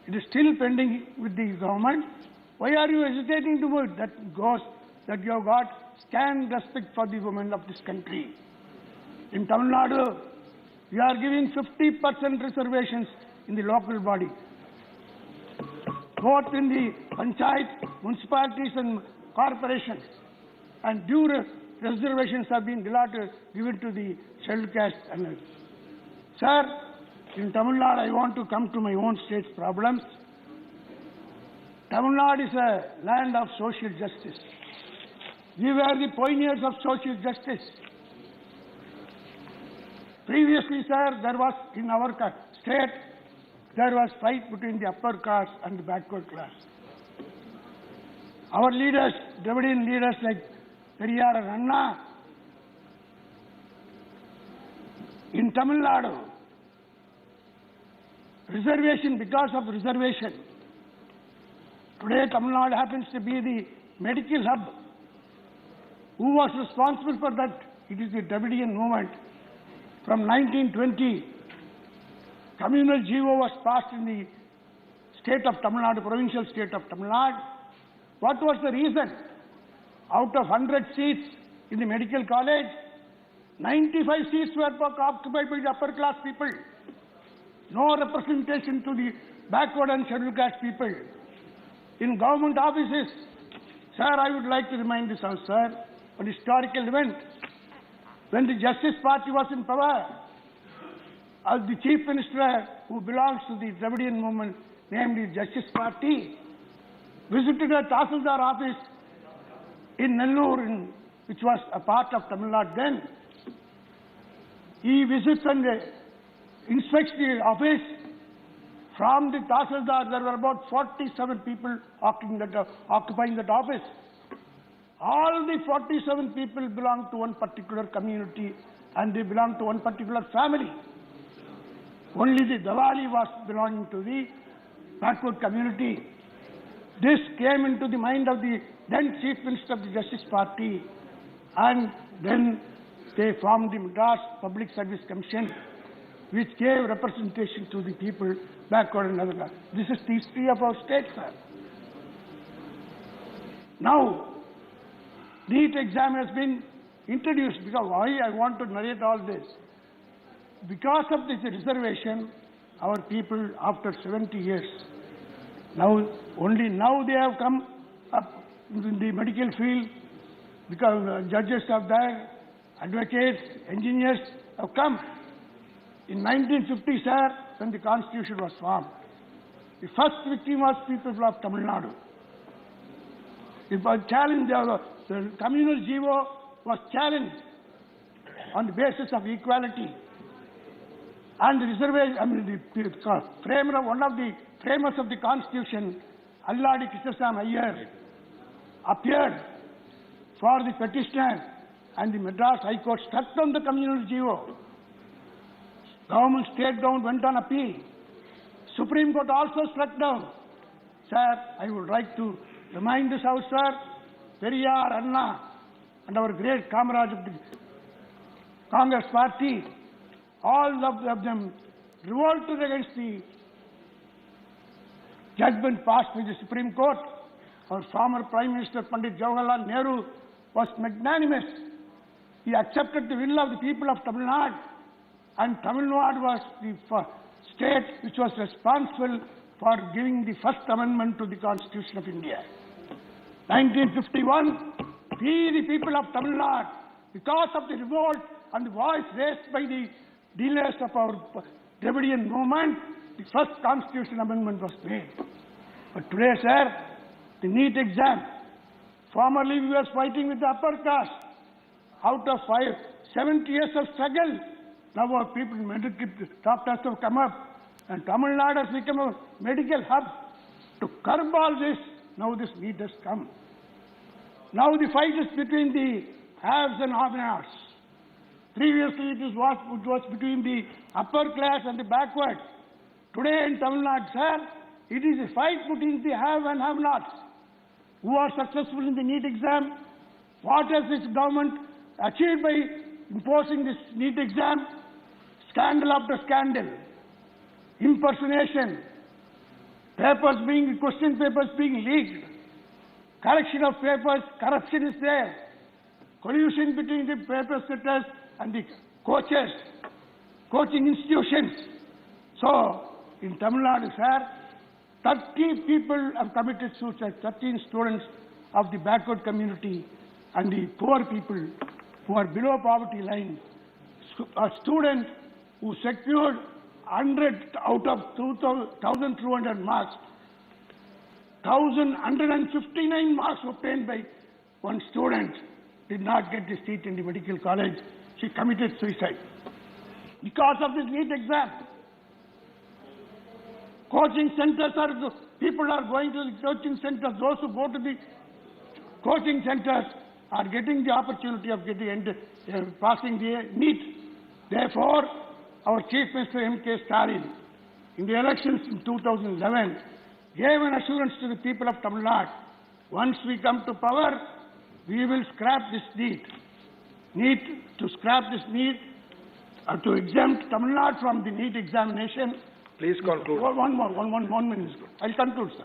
it is still pending with the government. Why are you hesitating to vote? That goes that you have got scant respect for the women of this country. In Tamil Nadu, you are giving 50% reservations in the local body. Both in the panchayat, municipalities and corporations. And due reservations have been given to the scheduled caste. Sir, in Tamil Nadu, I want to come to my own state's problems. Tamil Nadu is a land of social justice. We were the pioneers of social justice. Previously, sir, there was in our state, there was fight between the upper caste and the backward class. Our leaders, Dravidian leaders like Periyar and Anna, in Tamil Nadu, reservation, because of reservation, today Tamil Nadu happens to be the medical hub. Who was responsible for that? It is the Dravidian movement. From 1920, communal GO was passed in the state of Tamil Nadu, provincial state of Tamil Nadu. What was the reason? Out of 100 seats in the medical college, 95 seats were occupied by the upper class people. No representation to the backward and scheduled caste people. In government offices, sir, I would like to remind this House, sir, an historical event. When the Justice Party was in power, the Chief Minister who belongs to the Dravidian movement, namely Justice Party, visited a Tahsildar office in Nellore, which was a part of Tamil Nadu then. He visits and inspects the office. From the Tahsildar, there were about 47 people occupying that office. All the 47 people belong to one particular community and they belong to one particular family. Only the Diwali was belonging to the backward community. This came into the mind of the then Chief Minister of the Justice Party, and then they formed the Madras Public Service Commission, which gave representation to the people backward and other. This is the history of our state, sir. Now, NEET exam has been introduced. Because why I want to narrate all this? Because of this reservation, our people, after 70 years, only now they have come up in the medical field, because judges are there, advocates, engineers have come. In 1950, sir, when the Constitution was formed, the first victim was people of Tamil Nadu. It was challenged, the communal GO was challenged on the basis of equality. And the reservation, one of the framers of the Constitution, Alladi Krishnaswamy Iyer, appeared for the petitioner, and the Madras High Court struck down the communal GO. Government stayed down, went on appeal. Supreme Court also struck down. Sir, I would like to remind this House, sir, Periyar, Anna, and our great comrades of the Congress Party, all of them revolted against the judgment passed by the Supreme Court. Our former Prime Minister Pandit Jawaharlal Nehru was magnanimous. He accepted the will of the people of Tamil Nadu, and Tamil Nadu was the state which was responsible for giving the first amendment to the Constitution of India. 1951, we, the people of Tamil Nadu, because of the revolt and the voice raised by the leaders of our Dravidian movement, the first constitution amendment was made. But today, sir, the NEET exam, formerly we were fighting with the upper caste. Out of 70 years of struggle, now our people, medical doctors have come up, and Tamil Nadu has become a medical hub. To curb all this, now this NEET has come. Now the fight is between the haves and have-nots. Previously it was between the upper class and the backward. Today in Tamil Nadu, sir, it is a fight between the have and have-nots. Who are successful in the NEET exam? What has this government achieved by imposing this NEET exam? Scandal after scandal. Impersonation. Question papers being leaked. Correction of papers, corruption is there. Collusion between the paper setters and the coaches, coaching institutions. So, in Tamil Nadu, sir, 30 people have committed suicide, 13 students of the backward community and the poor people who are below poverty line. A student who secured 100 out of 1,200 marks, 1,159 marks obtained by one student did not get the seat in the medical college. She committed suicide because of this NEET exam. Coaching centers people are going to the coaching centers. Those who go to the coaching centers are getting the opportunity of passing the NEET. Therefore, our Chief Minister M.K. Stalin, in the elections in 2011, gave an assurance to the people of Tamil Nadu, once we come to power, we will scrap this NEET. To scrap this NEET, to exempt Tamil Nadu from the NEET examination. Please conclude. One minute. I'll conclude, sir.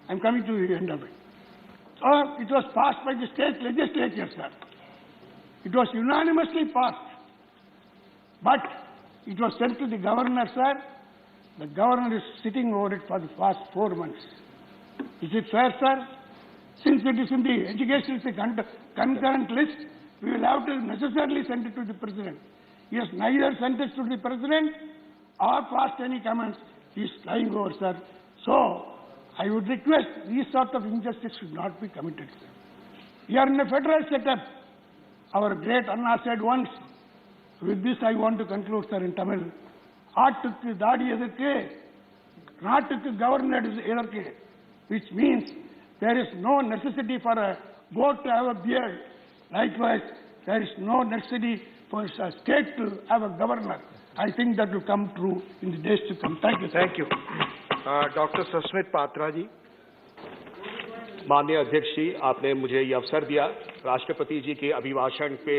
I'm coming to the end of it. So, it was passed by the state legislature, sir. It was unanimously passed. But it was sent to the governor, sir. The governor is sitting over it for the past 4 months. Is it fair, sir? Since it is in the education concurrent list, we will have to necessarily send it to the president. He has neither sent it to the president or passed any comments. He is flying over, sir. So, I would request these sort of injustice should not be committed, sir. We are in a federal setup. Our great Anna said once, with this I want to conclude, sir, in Tamil. Aattukku daadi edukku, naatukku governor edukku, which means there is no necessity for a goat to have a beard. Likewise, there is no necessity for a state to have a governor. I think that will come true in the days to come. Thank you, sir. Thank you. Dr. Susmit Patra ji. माननीय अध्यक्ष जी, आपने मुझे ये अवसर दिया राष्ट्रपति जी के अभिभाषण पे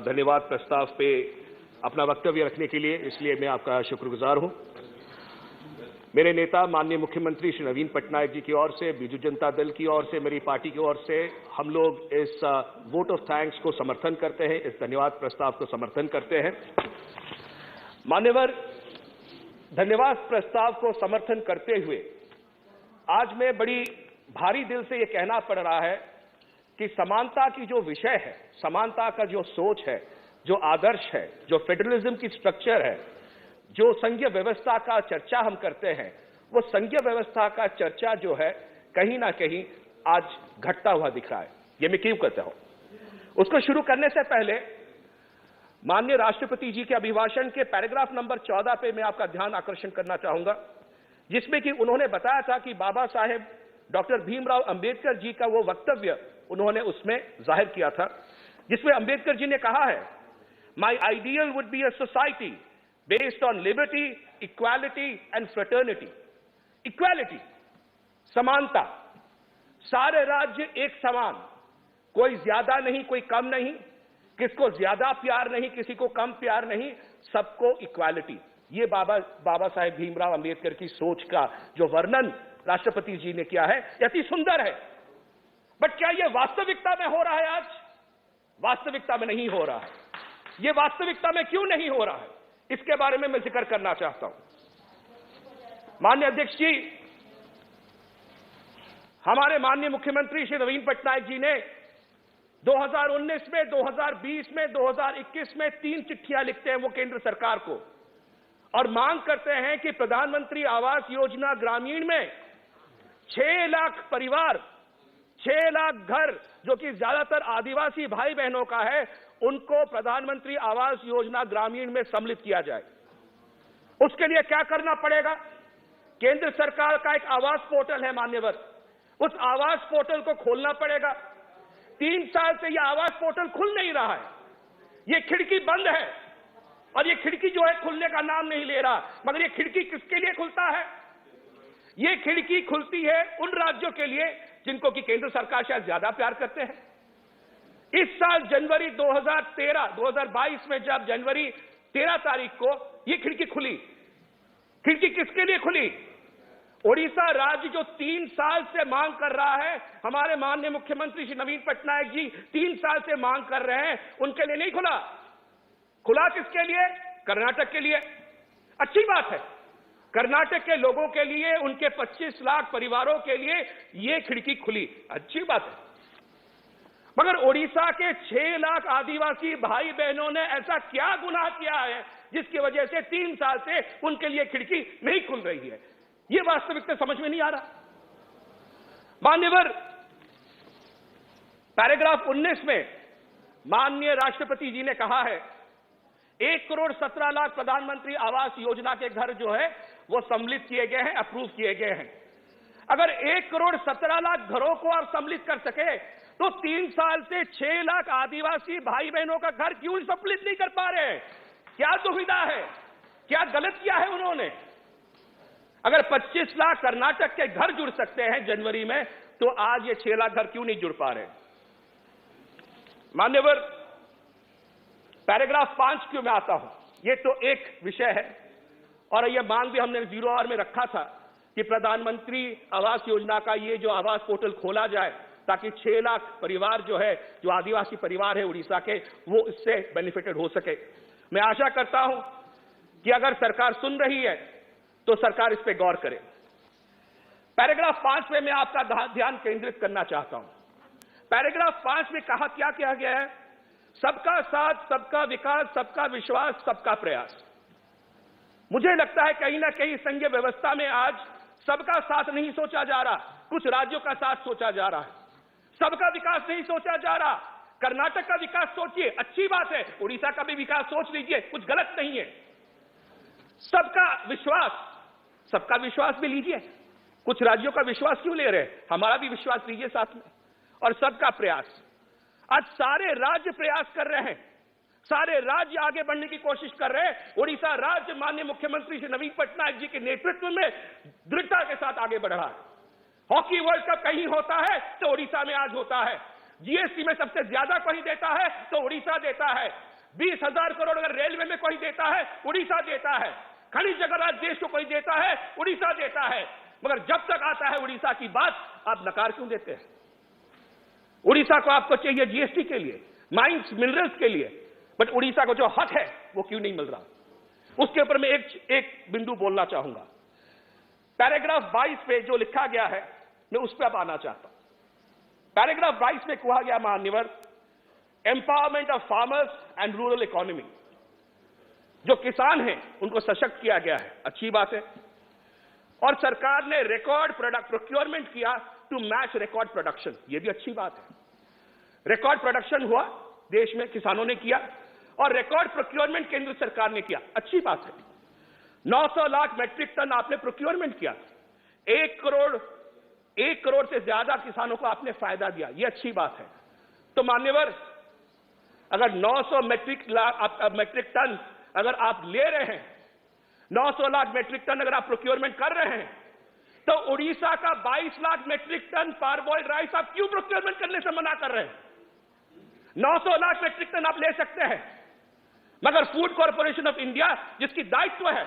धन्यवाद प्रस्ताव पे अपना वक्तव्य रखने के लिए, इसलिए मैं आपका शुक्रगुजार हूं। मेरे नेता माननीय मुख्यमंत्री श्री नवीन पटनायक जी की ओर से, बीजू जनता दल की ओर से, मेरी पार्टी की ओर से हम लोग इस वोट ऑफ थैंक्स को समर्थन करते हैं, इस धन्यवाद प्रस्ताव को समर्थन करते हैं। मान्यवर, धन्यवाद प्रस्ताव को समर्थन करते हुए आज मैं बड़ी भारी दिल से ये कहना पड़ रहा है कि समानता की जो विषय है, समानता का जो सोच है, जो आदर्श है, जो फेडरलिज्म की स्ट्रक्चर है, जो संघीय व्यवस्था का चर्चा हम करते हैं, वो संघीय व्यवस्था का चर्चा जो है कहीं ना कहीं आज घटता हुआ दिख रहा है। ये मैं क्यों कहता हूं? उसको शुरू करने से पहले माननीय राष्ट्रपति जी के अभिभाषण के पैराग्राफ नंबर 14 पे मैं आपका ध्यान आकर्षण करना चाहूंगा, जिसमें कि उन्होंने बताया था कि बाबा साहेब डॉक्टर भीमराव अंबेडकर जी का वो वक्तव्य उन्होंने उसमें जाहिर किया था, जिसमें अंबेडकर जी ने कहा है, माई ideal would be a society based on liberty, equality and fraternity. Equality, समानता, सारे राज्य एक समान, कोई ज्यादा नहीं, कोई कम नहीं, किसको ज्यादा प्यार नहीं, किसी को कम प्यार नहीं, सबको इक्वालिटी। ये बाबा साहेब भीमराव अंबेडकर की सोच का जो वर्णन राष्ट्रपति जी ने किया है, अति सुंदर है। बट क्या यह वास्तविकता में हो रहा है? आज वास्तविकता में नहीं हो रहा है। यह वास्तविकता में क्यों नहीं हो रहा है, इसके बारे में मैं जिक्र करना चाहता हूं। माननीय अध्यक्ष जी, हमारे माननीय मुख्यमंत्री श्री नवीन पटनायक जी ने 2019 में, 2020 में, 2021 में 3 चिट्ठियां लिखते हैं वो केंद्र सरकार को और मांग करते हैं कि प्रधानमंत्री आवास योजना ग्रामीण में 6 लाख परिवार, 6 लाख घर, जो कि ज्यादातर आदिवासी भाई बहनों का है, उनको प्रधानमंत्री आवास योजना ग्रामीण में सम्मिलित किया जाए। उसके लिए क्या करना पड़ेगा? केंद्र सरकार का एक आवास पोर्टल है मान्यवर, उस आवास पोर्टल को खोलना पड़ेगा। 3 साल से यह आवास पोर्टल खुल नहीं रहा है, ये खिड़की बंद है और ये खिड़की जो है खुलने का नाम नहीं ले रहा। मगर ये खिड़की किसके लिए खुलता है? ये खिड़की खुलती है उन राज्यों के लिए जिनको कि केंद्र सरकार शायद ज्यादा प्यार करते हैं। इस साल जनवरी 2022 में जब जनवरी 13 तारीख को ये खिड़की खुली, खिड़की किसके लिए खुली? ओडिशा राज्य जो 3 साल से मांग कर रहा है, हमारे माननीय मुख्यमंत्री श्री नवीन पटनायक जी 3 साल से मांग कर रहे हैं, उनके लिए नहीं खुला। खुला किसके लिए? कर्नाटक के लिए। अच्छी बात है, कर्नाटक के लोगों के लिए, उनके 25 लाख परिवारों के लिए यह खिड़की खुली, अच्छी बात है। मगर ओडिशा के 6 लाख आदिवासी भाई बहनों ने ऐसा क्या गुनाह किया है जिसकी वजह से 3 साल से उनके लिए खिड़की नहीं खुल रही है? यह वास्तविकता समझ में नहीं आ रहा। मान्यवर, पैराग्राफ 19 में माननीय राष्ट्रपति जी ने कहा है 1 करोड़ 17 लाख प्रधानमंत्री आवास योजना के घर जो है वो सम्मिलित किए गए हैं, अप्रूव किए गए हैं। अगर 1 करोड़ 17 लाख घरों को आप सम्मिलित कर सके तो 3 साल से 6 लाख आदिवासी भाई बहनों का घर क्यों सम्मिलित नहीं कर पा रहे हैं? क्या दुविधा है? क्या गलत किया है उन्होंने? अगर 25 लाख कर्नाटक के घर जुड़ सकते हैं जनवरी में, तो आज ये 6 लाख घर क्यों नहीं जुड़ पा रहे? मान्यवर, पैराग्राफ 5 क्यों मैं आता हूं, ये तो एक विषय है और यह मांग भी हमने 0 आवर में रखा था कि प्रधानमंत्री आवास योजना का ये जो आवास पोर्टल खोला जाए ताकि 6 लाख परिवार जो है, जो आदिवासी परिवार है उड़ीसा के, वो इससे बेनिफिटेड हो सके। मैं आशा करता हूं कि अगर सरकार सुन रही है तो सरकार इस पे गौर करे। पैराग्राफ 5 में मैं आपका ध्यान केंद्रित करना चाहता हूं। पैराग्राफ 5 में कहा क्या गया है? सबका साथ, सबका विकास, सबका विश्वास, सबका प्रयास। मुझे लगता है कहीं ना कहीं संघीय व्यवस्था में आज सबका साथ नहीं सोचा जा रहा, कुछ राज्यों का साथ सोचा जा रहा है। सबका विकास नहीं सोचा जा रहा। कर्नाटक का विकास सोचिए, अच्छी बात है, उड़ीसा का भी विकास सोच लीजिए, कुछ गलत नहीं है। सबका विश्वास भी लीजिए। कुछ राज्यों का विश्वास क्यों ले रहे हैं? हमारा भी विश्वास लीजिए साथ में। और सबका प्रयास, आज सारे राज्य प्रयास कर रहे हैं, सारे राज्य आगे बढ़ने की कोशिश कर रहे हैं। उड़ीसा राज्य माननीय मुख्यमंत्री श्री नवीन पटनायक जी के नेतृत्व में दृढ़ता के साथ आगे बढ़ रहा है। हॉकी वर्ल्ड कप कहीं होता है तो उड़ीसा में आज होता है। जीएसटी में सबसे ज्यादा कोई देता है तो उड़ीसा देता है। 20,000 करोड़ अगर रेलवे में कोई देता है, उड़ीसा देता है। खनिज अगर आज देश को कोई देता है, उड़ीसा देता है। मगर जब तक आता है उड़ीसा की बात, आप नकार क्यों देते हैं? उड़ीसा को आपको चाहिए जीएसटी के लिए, माइंस, मिनरल्स के लिए, बट उड़ीसा को जो हक है वो क्यों नहीं मिल रहा? उसके ऊपर मैं एक बिंदु बोलना चाहूंगा। पैराग्राफ 22 पे जो लिखा गया है, मैं उस पर अब आना चाहता हूं। पैराग्राफ 22 में कहा गया मान्यवर, empowerment of farmers and rural economy. जो किसान हैं उनको सशक्त किया गया है, अच्छी बात है। और सरकार ने रिकॉर्ड प्रोडक्ट प्रोक्योरमेंट किया टू मैच रिकॉर्ड प्रोडक्शन, ये भी अच्छी बात है। रिकॉर्ड प्रोडक्शन हुआ देश में, किसानों ने किया, और रिकॉर्ड प्रोक्योरमेंट केंद्र सरकार ने किया, अच्छी बात है। 900 लाख मैट्रिक टन आपने प्रोक्योरमेंट किया, 1 करोड़ से ज्यादा किसानों को आपने फायदा दिया, ये अच्छी बात है। तो मान्यवर, अगर 900 मैट्रिक टन अगर आप ले रहे हैं, 900 लाख मैट्रिक टन अगर आप प्रोक्योरमेंट कर रहे हैं, तो उड़ीसा का 22 लाख मैट्रिक टन पारबॉइल्ड राइस आप क्यों प्रोक्योरमेंट करने से मना कर रहे हैं? 900 लाख मैट्रिक टन आप ले सकते हैं, मगर फूड कॉर्पोरेशन ऑफ इंडिया जिसकी दायित्व है,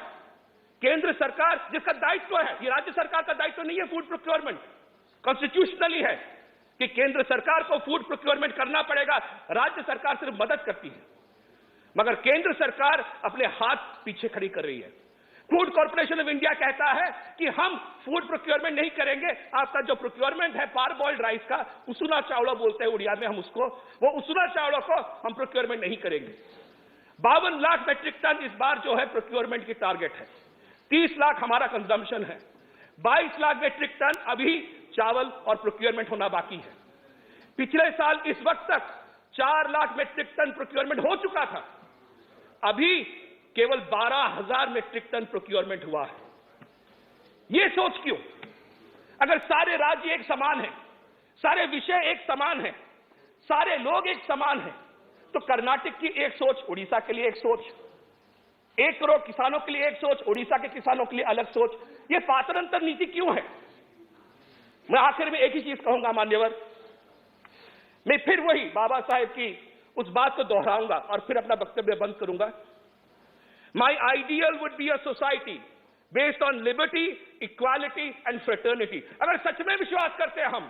केंद्र सरकार जिसका दायित्व है, ये राज्य सरकार का दायित्व नहीं है फूड प्रोक्योरमेंट, कॉन्स्टिट्यूशनली है कि केंद्र सरकार को फूड प्रोक्योरमेंट करना पड़ेगा, राज्य सरकार सिर्फ मदद करती है। मगर केंद्र सरकार अपने हाथ पीछे खड़ी कर रही है। फूड कॉर्पोरेशन ऑफ इंडिया कहता है कि हम फूड प्रोक्योरमेंट नहीं करेंगे, आपका जो प्रोक्योरमेंट है पार बॉइल्ड राइस का, उसुना चावड़ा बोलते हैं उड़िया में हम उसको, वो उसुना चावड़ा को हम प्रोक्योरमेंट नहीं करेंगे। 52 लाख मेट्रिक टन इस बार जो है प्रोक्योरमेंट की टारगेट है। 30 लाख हमारा कंजम्पशन है। 22 लाख मेट्रिक टन अभी चावल और प्रोक्योरमेंट होना बाकी है। पिछले साल इस वक्त तक 4 लाख मेट्रिक टन प्रोक्योरमेंट हो चुका था, अभी केवल 12,000 मेट्रिक टन प्रोक्योरमेंट हुआ है। यह सोच क्यों? अगर सारे राज्य एक समान हैं, सारे विषय एक समान हैं, सारे लोग एक समान हैं, तो कर्नाटक की एक सोच, उड़ीसा के लिए एक सोच, 1 करोड़ किसानों के लिए एक सोच, उड़ीसा के किसानों के लिए अलग सोच, यह पातरंतर नीति क्यों है? मैं आखिर में एक ही चीज कहूंगा मान्यवर, मैं फिर वही बाबा साहेब की उस बात को दोहराऊंगा और फिर अपना वक्तव्य बंद करूंगा। My ideal would be a society based on liberty, equality and fraternity. अगर सच में विश्वास करते हैं हम,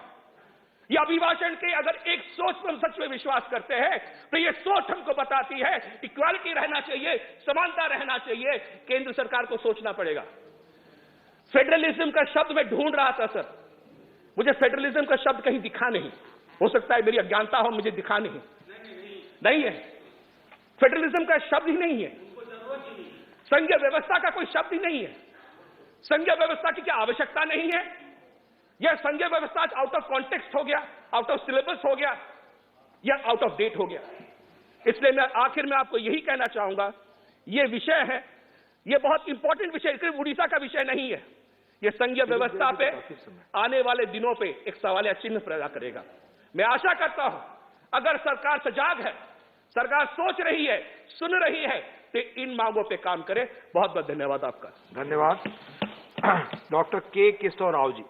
ये अभिभाषण के अगर एक सोच पर हम सच में विश्वास करते हैं, तो ये सोच हमको बताती है इक्वालिटी रहना चाहिए, समानता रहना चाहिए। केंद्र सरकार को सोचना पड़ेगा। फेडरलिज्म का शब्द मैं ढूंढ रहा था सर, मुझे फेडरलिज्म का शब्द कहीं दिखा नहीं, हो सकता है मेरी अज्ञानता हो, मुझे दिखा नहीं है। फेडरलिज्म का शब्द ही नहीं है, संघीय व्यवस्था का कोई शब्द ही नहीं है। संघीय व्यवस्था की क्या आवश्यकता नहीं है? यह संघीय व्यवस्था आउट ऑफ कॉन्टेक्स्ट हो गया, आउट ऑफ सिलेबस हो गया, या आउट ऑफ डेट हो गया। इसलिए मैं आखिर में आपको यही कहना चाहूंगा, यह विषय है, यह बहुत इंपॉर्टेंट विषय, सिर्फ उड़ीसा का विषय नहीं है, यह संघीय व्यवस्था पे आने वाले दिनों पे एक सवालिया चिन्ह पैदा करेगा। मैं आशा करता हूं अगर सरकार सजाग है, सरकार सोच रही है, सुन रही है, तो इन मांगों पे काम करे। बहुत बहुत धन्यवाद आपका। धन्यवाद। डॉक्टर के Keshav Rao ji.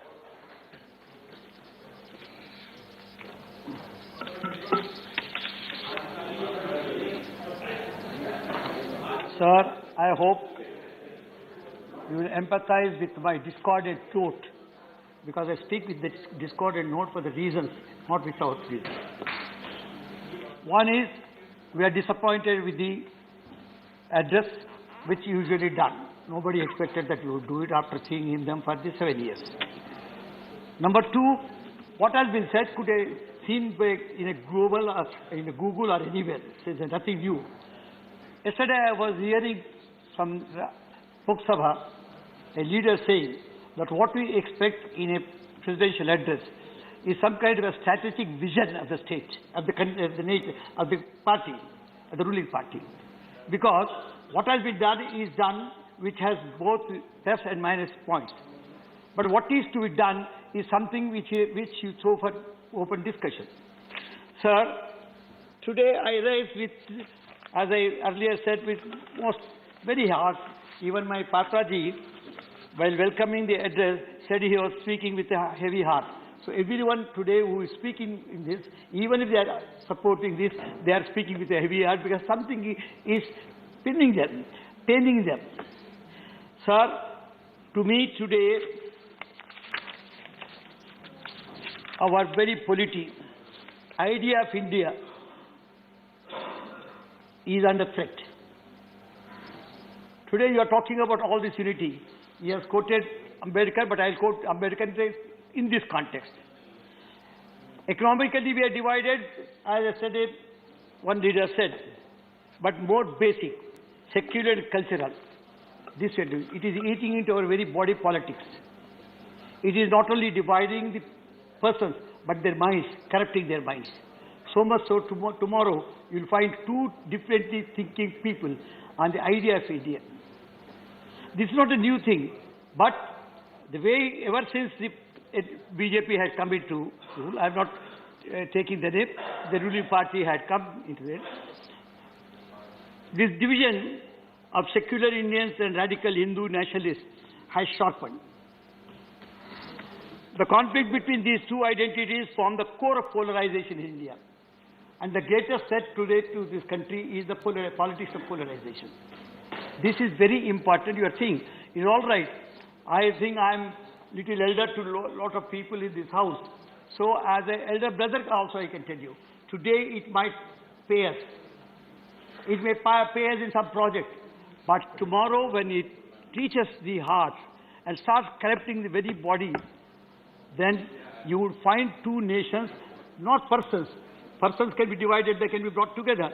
Sir, I hope you will empathize with my discordant note, because I speak with the discordant note for the reasons, not without reason. One is, we are disappointed with the address which usually done. Nobody expected that you would do it after seeing them for the 7 years. Number two, what has been said could have seen in a global, in a Google or anywhere. There's nothing new. Yesterday I was hearing from Lok Sabha a leader saying that what we expect in a presidential address is some kind of a strategic vision of the state, of the party, of the ruling party. Because what has been done is done which has both plus and minus points. But what is to be done is something which you throw for open discussion. Sir, today I raised with, as I earlier said, with most very hard, even my Patraji, while welcoming the address, said he was speaking with a heavy heart. So everyone today who is speaking in this, even if they are supporting this, they are speaking with a heavy heart because something is pinning them, paining them. Sir, to me today, our very polity, idea of India is under threat. Today you are talking about all this unity. He has quoted Ambedkar, but I'll quote Ambedkar in this context. Economically we are divided, as yesterday one leader said, but more basic, secular and cultural. This we are doing. It is eating into our very body politics. It is not only dividing the persons, but their minds, corrupting their minds. So much so tomorrow you will find two differently thinking people on the idea of India. This is not a new thing, but the way ever since the BJP has come into rule, I am not taking the name, the ruling party had come into it. This division of secular Indians and radical Hindu nationalists has sharpened. The conflict between these two identities form the core of polarization in India. And the greatest threat today to this country is the politics of polarization. This is very important. You are saying, it's all right. I think I am little elder to a lot of people in this house. So as an elder brother also I can tell you, today it might pay us. It may pay us in some project. But tomorrow when it teaches the heart and starts corrupting the very body, then you would find two nations, not persons. Persons can be divided, they can be brought together.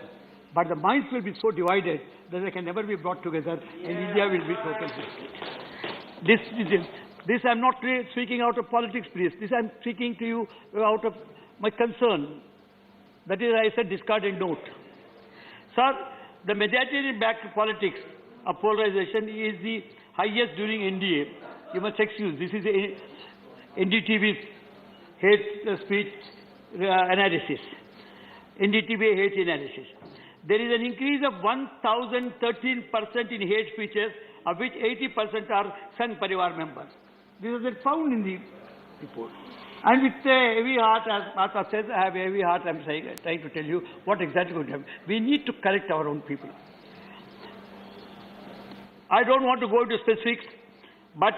But the minds will be so divided that they can never be brought together, and India will be totally split. This I'm not speaking out of politics, please. This I'm speaking to you out of my concern. That is, I said discarded note. Sir, the majority-backed politics of polarization is the highest during NDA. You must excuse, this is NDTV's hate speech analysis. NDTV hate analysis. There is an increase of 1,013% in hate speeches, of which 80% are Sangh Parivar members. This has been found in the report. And with a heavy heart, as Martha says, I have a heavy heart, I'm trying to tell you what exactly going to happen. We need to correct our own people. I don't want to go into specifics, but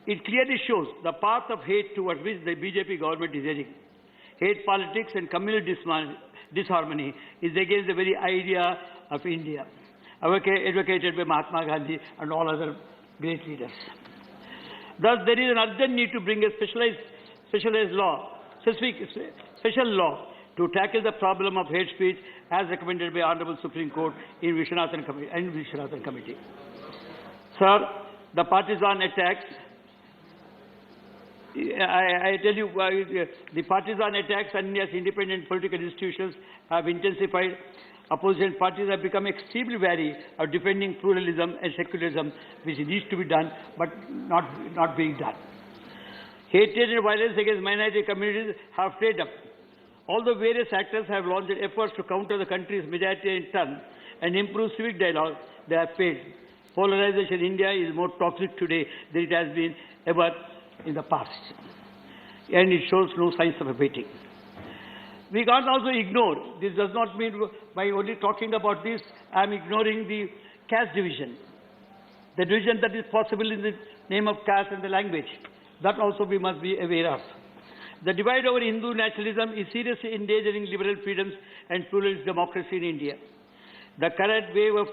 it clearly shows the path of hate towards which the BJP government is heading. Hate politics and communal disharmony is against the very idea of India, advocated by Mahatma Gandhi and all other great leaders. Thus, there is an urgent need to bring a special law to tackle the problem of hate speech as recommended by Honorable Supreme Court in Viswanathan Committee. Sir, the partisan attacks, I tell you, the partisan attacks on India's independent political institutions have intensified. Opposition parties have become extremely wary of defending pluralism and secularism, which needs to be done, but not being done. Hatred and violence against minority communities have flared up. Although various actors have launched efforts to counter the country's majoritarian turn and improve civic dialogue, they have failed. Polarization in India is more toxic today than it has been ever in the past, and it shows no signs of abating. We can't also ignore, this does not mean by only talking about this, I am ignoring the caste division, the division that is possible in the name of caste and the language. That also we must be aware of. The divide over Hindu nationalism is seriously endangering liberal freedoms and pluralist democracy in India. The current wave of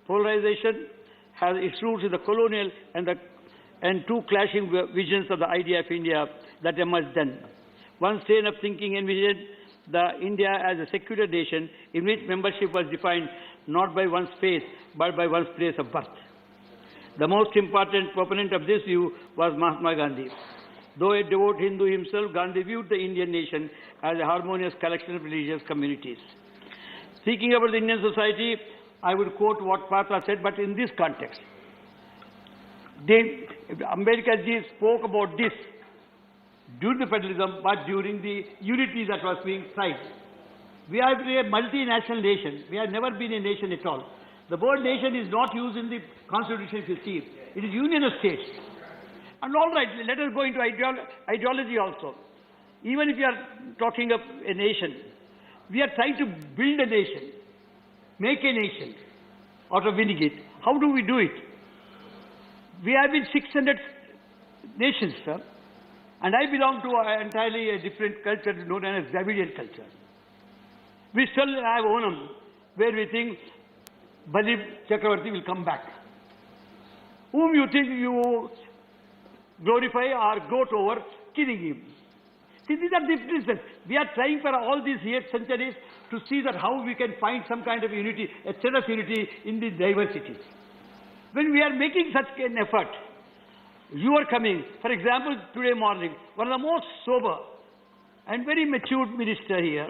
polarization has its roots in the colonial and two clashing visions of the idea of India that emerged then. One strain of thinking envisioned the India as a secular nation in which membership was defined not by one's faith but by one's place of birth. The most important proponent of this view was Mahatma Gandhi. Though a devout Hindu himself, Gandhi viewed the Indian nation as a harmonious collection of religious communities. Speaking about the Indian society, I would quote what Patra said, but in this context. Ambedkar ji spoke about this during the federalism, but during the unity that was being tried. We are a multinational nation. We have never been a nation at all. The word nation is not used in the constitution if you see it. It is union of states. And all right, let us go into ideology also. Even if you are talking of a nation, we are trying to build a nation, make a nation out of winning it. How do we do it? We have been 600 nations, sir. And I belong to entirely a different culture known as Dravidian culture. We still have Onam, where we think Bali Chakravarti will come back. Whom you think you glorify or gloat over, killing him. See, these are differences. We are trying for all these 8 centuries to see that how we can find some kind of unity, a thread of unity in the diversity. When we are making such an effort, you are coming, for example, today morning, one of the most sober and very mature minister here,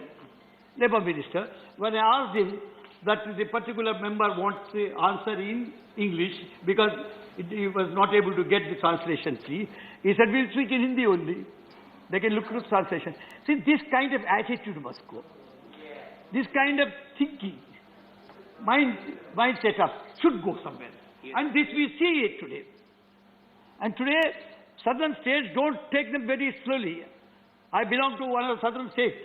Labour Minister, when I asked him that the particular member wants the answer in English because he was not able to get the translation free, he said, we'll speak in Hindi only. They can look at the translation. See, this kind of attitude must go. This kind of thinking, mind setup should go somewhere. And this we see it today. And today, southern states don't take them very slowly. I belong to one of the southern states.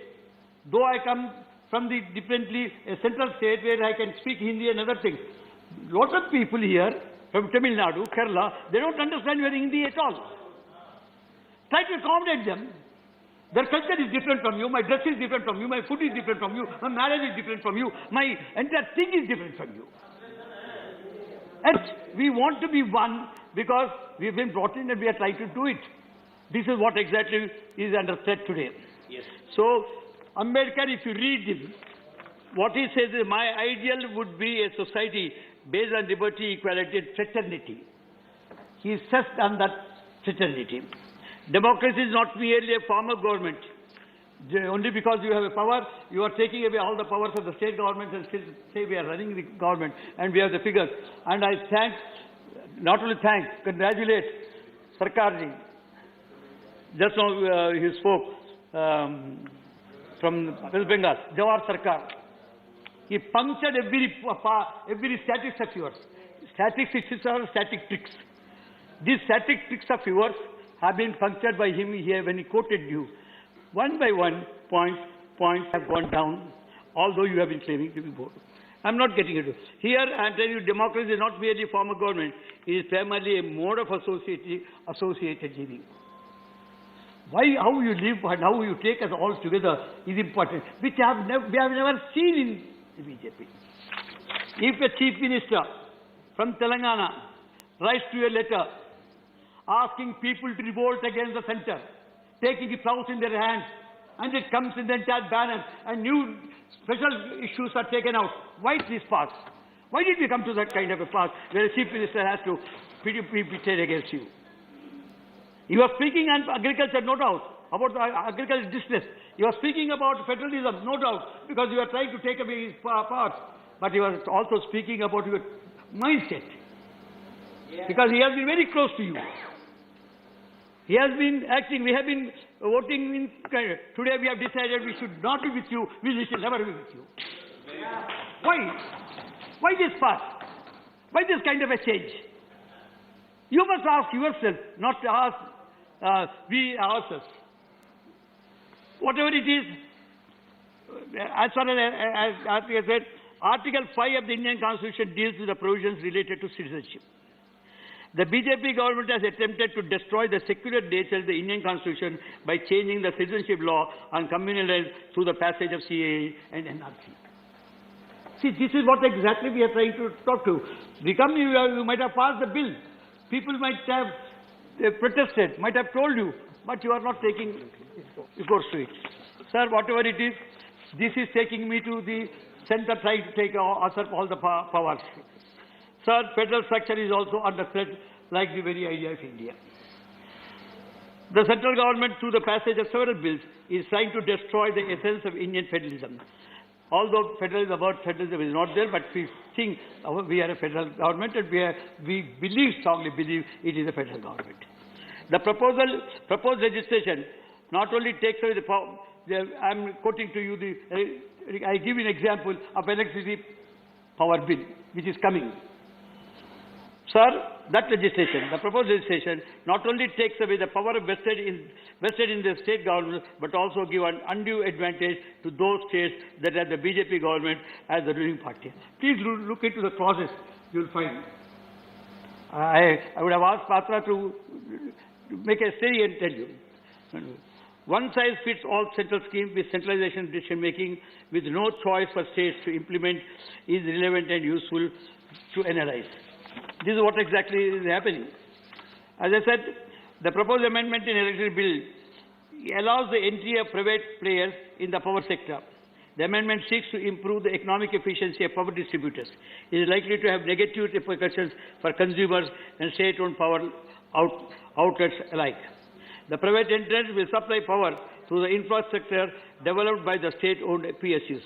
Though I come from the differently a central state where I can speak Hindi and other things. Lots of people here from Tamil Nadu, Kerala, they don't understand your Hindi at all. Try to accommodate them. Their culture is different from you, my dress is different from you, my food is different from you, my marriage is different from you, my entire thing is different from you. And we want to be one because we've been brought in and we are trying to do it. This is what exactly is under threat today. Yes. So, Ambedkar, if you read him, what he says is, my ideal would be a society based on liberty, equality, and fraternity. He insists on that fraternity. Democracy is not merely a form of government. Only because you have a power, you are taking away all the powers of the state government and still say we are running the government and we have the figures. And I thank, not only thank, congratulate Sarkarji. Just now he spoke from West Bengal, Jawahar Sarkar. He punctured every statistics of yours. Statistics are static tricks. These static tricks of yours have been punctured by him here when he quoted you. One by one, points have gone down, although you have been claiming to be both. I'm not getting it. Here, I'm telling you, democracy is not merely a form of government. It is primarily a mode of associated living. How you live and how you take us all together is important, which we have never seen in the BJP. If a chief minister from Telangana writes to you a letter asking people to revolt against the center, taking the plows in their hands, and it comes in the entire banner, and new special issues are taken out. Why this pass? Why did we come to that kind of a pass where a chief minister has to petition against you? You are speaking on agriculture, no doubt, about the agricultural distress. You are speaking about federalism, no doubt, because you are trying to take away his power. But you are also speaking about your mindset, because he has been very close to you. He has been acting, we have been voting today we have decided we should not be with you, we shall never be with you. Why? Why this path? Why this kind of a change? You must ask yourself, not to ask we ourselves. Whatever it is, as far as I said, Article 5 of the Indian Constitution deals with the provisions related to citizenship. The BJP government has attempted to destroy the secular nature of the Indian Constitution by changing the citizenship law on communal lines through the passage of CAA and NRC. See, this is what exactly we are trying to talk to. You might have passed the bill. People might have protested, might have told you, but you are not taking recourse to it. Sir, whatever it is, this is taking me to the center trying to take usurp all the powers. Sir, federal structure is also under threat, like the very idea of India. The central government, through the passage of several bills, is trying to destroy the essence of Indian federalism. Although the word federalism is not there, but we think we are a federal government and we strongly believe it is a federal government. The proposed legislation not only takes away the power, I'm quoting to you, I give you an example of electricity power bill, which is coming. Sir, that legislation, the proposed legislation, not only takes away the power vested in the state government, but also give an undue advantage to those states that have the BJP government as the ruling party. Please look into the clauses, you will find. I would have asked Patra to make a study and tell you. One size fits all central scheme with centralization decision making with no choice for states to implement is relevant and useful to analyze. This is what exactly is happening. As I said, the proposed amendment in electricity bill allows the entry of private players in the power sector. The amendment seeks to improve the economic efficiency of power distributors. It is likely to have negative repercussions for consumers and state-owned power outlets alike. The private entrants will supply power through the infrastructure developed by the state-owned PSUs,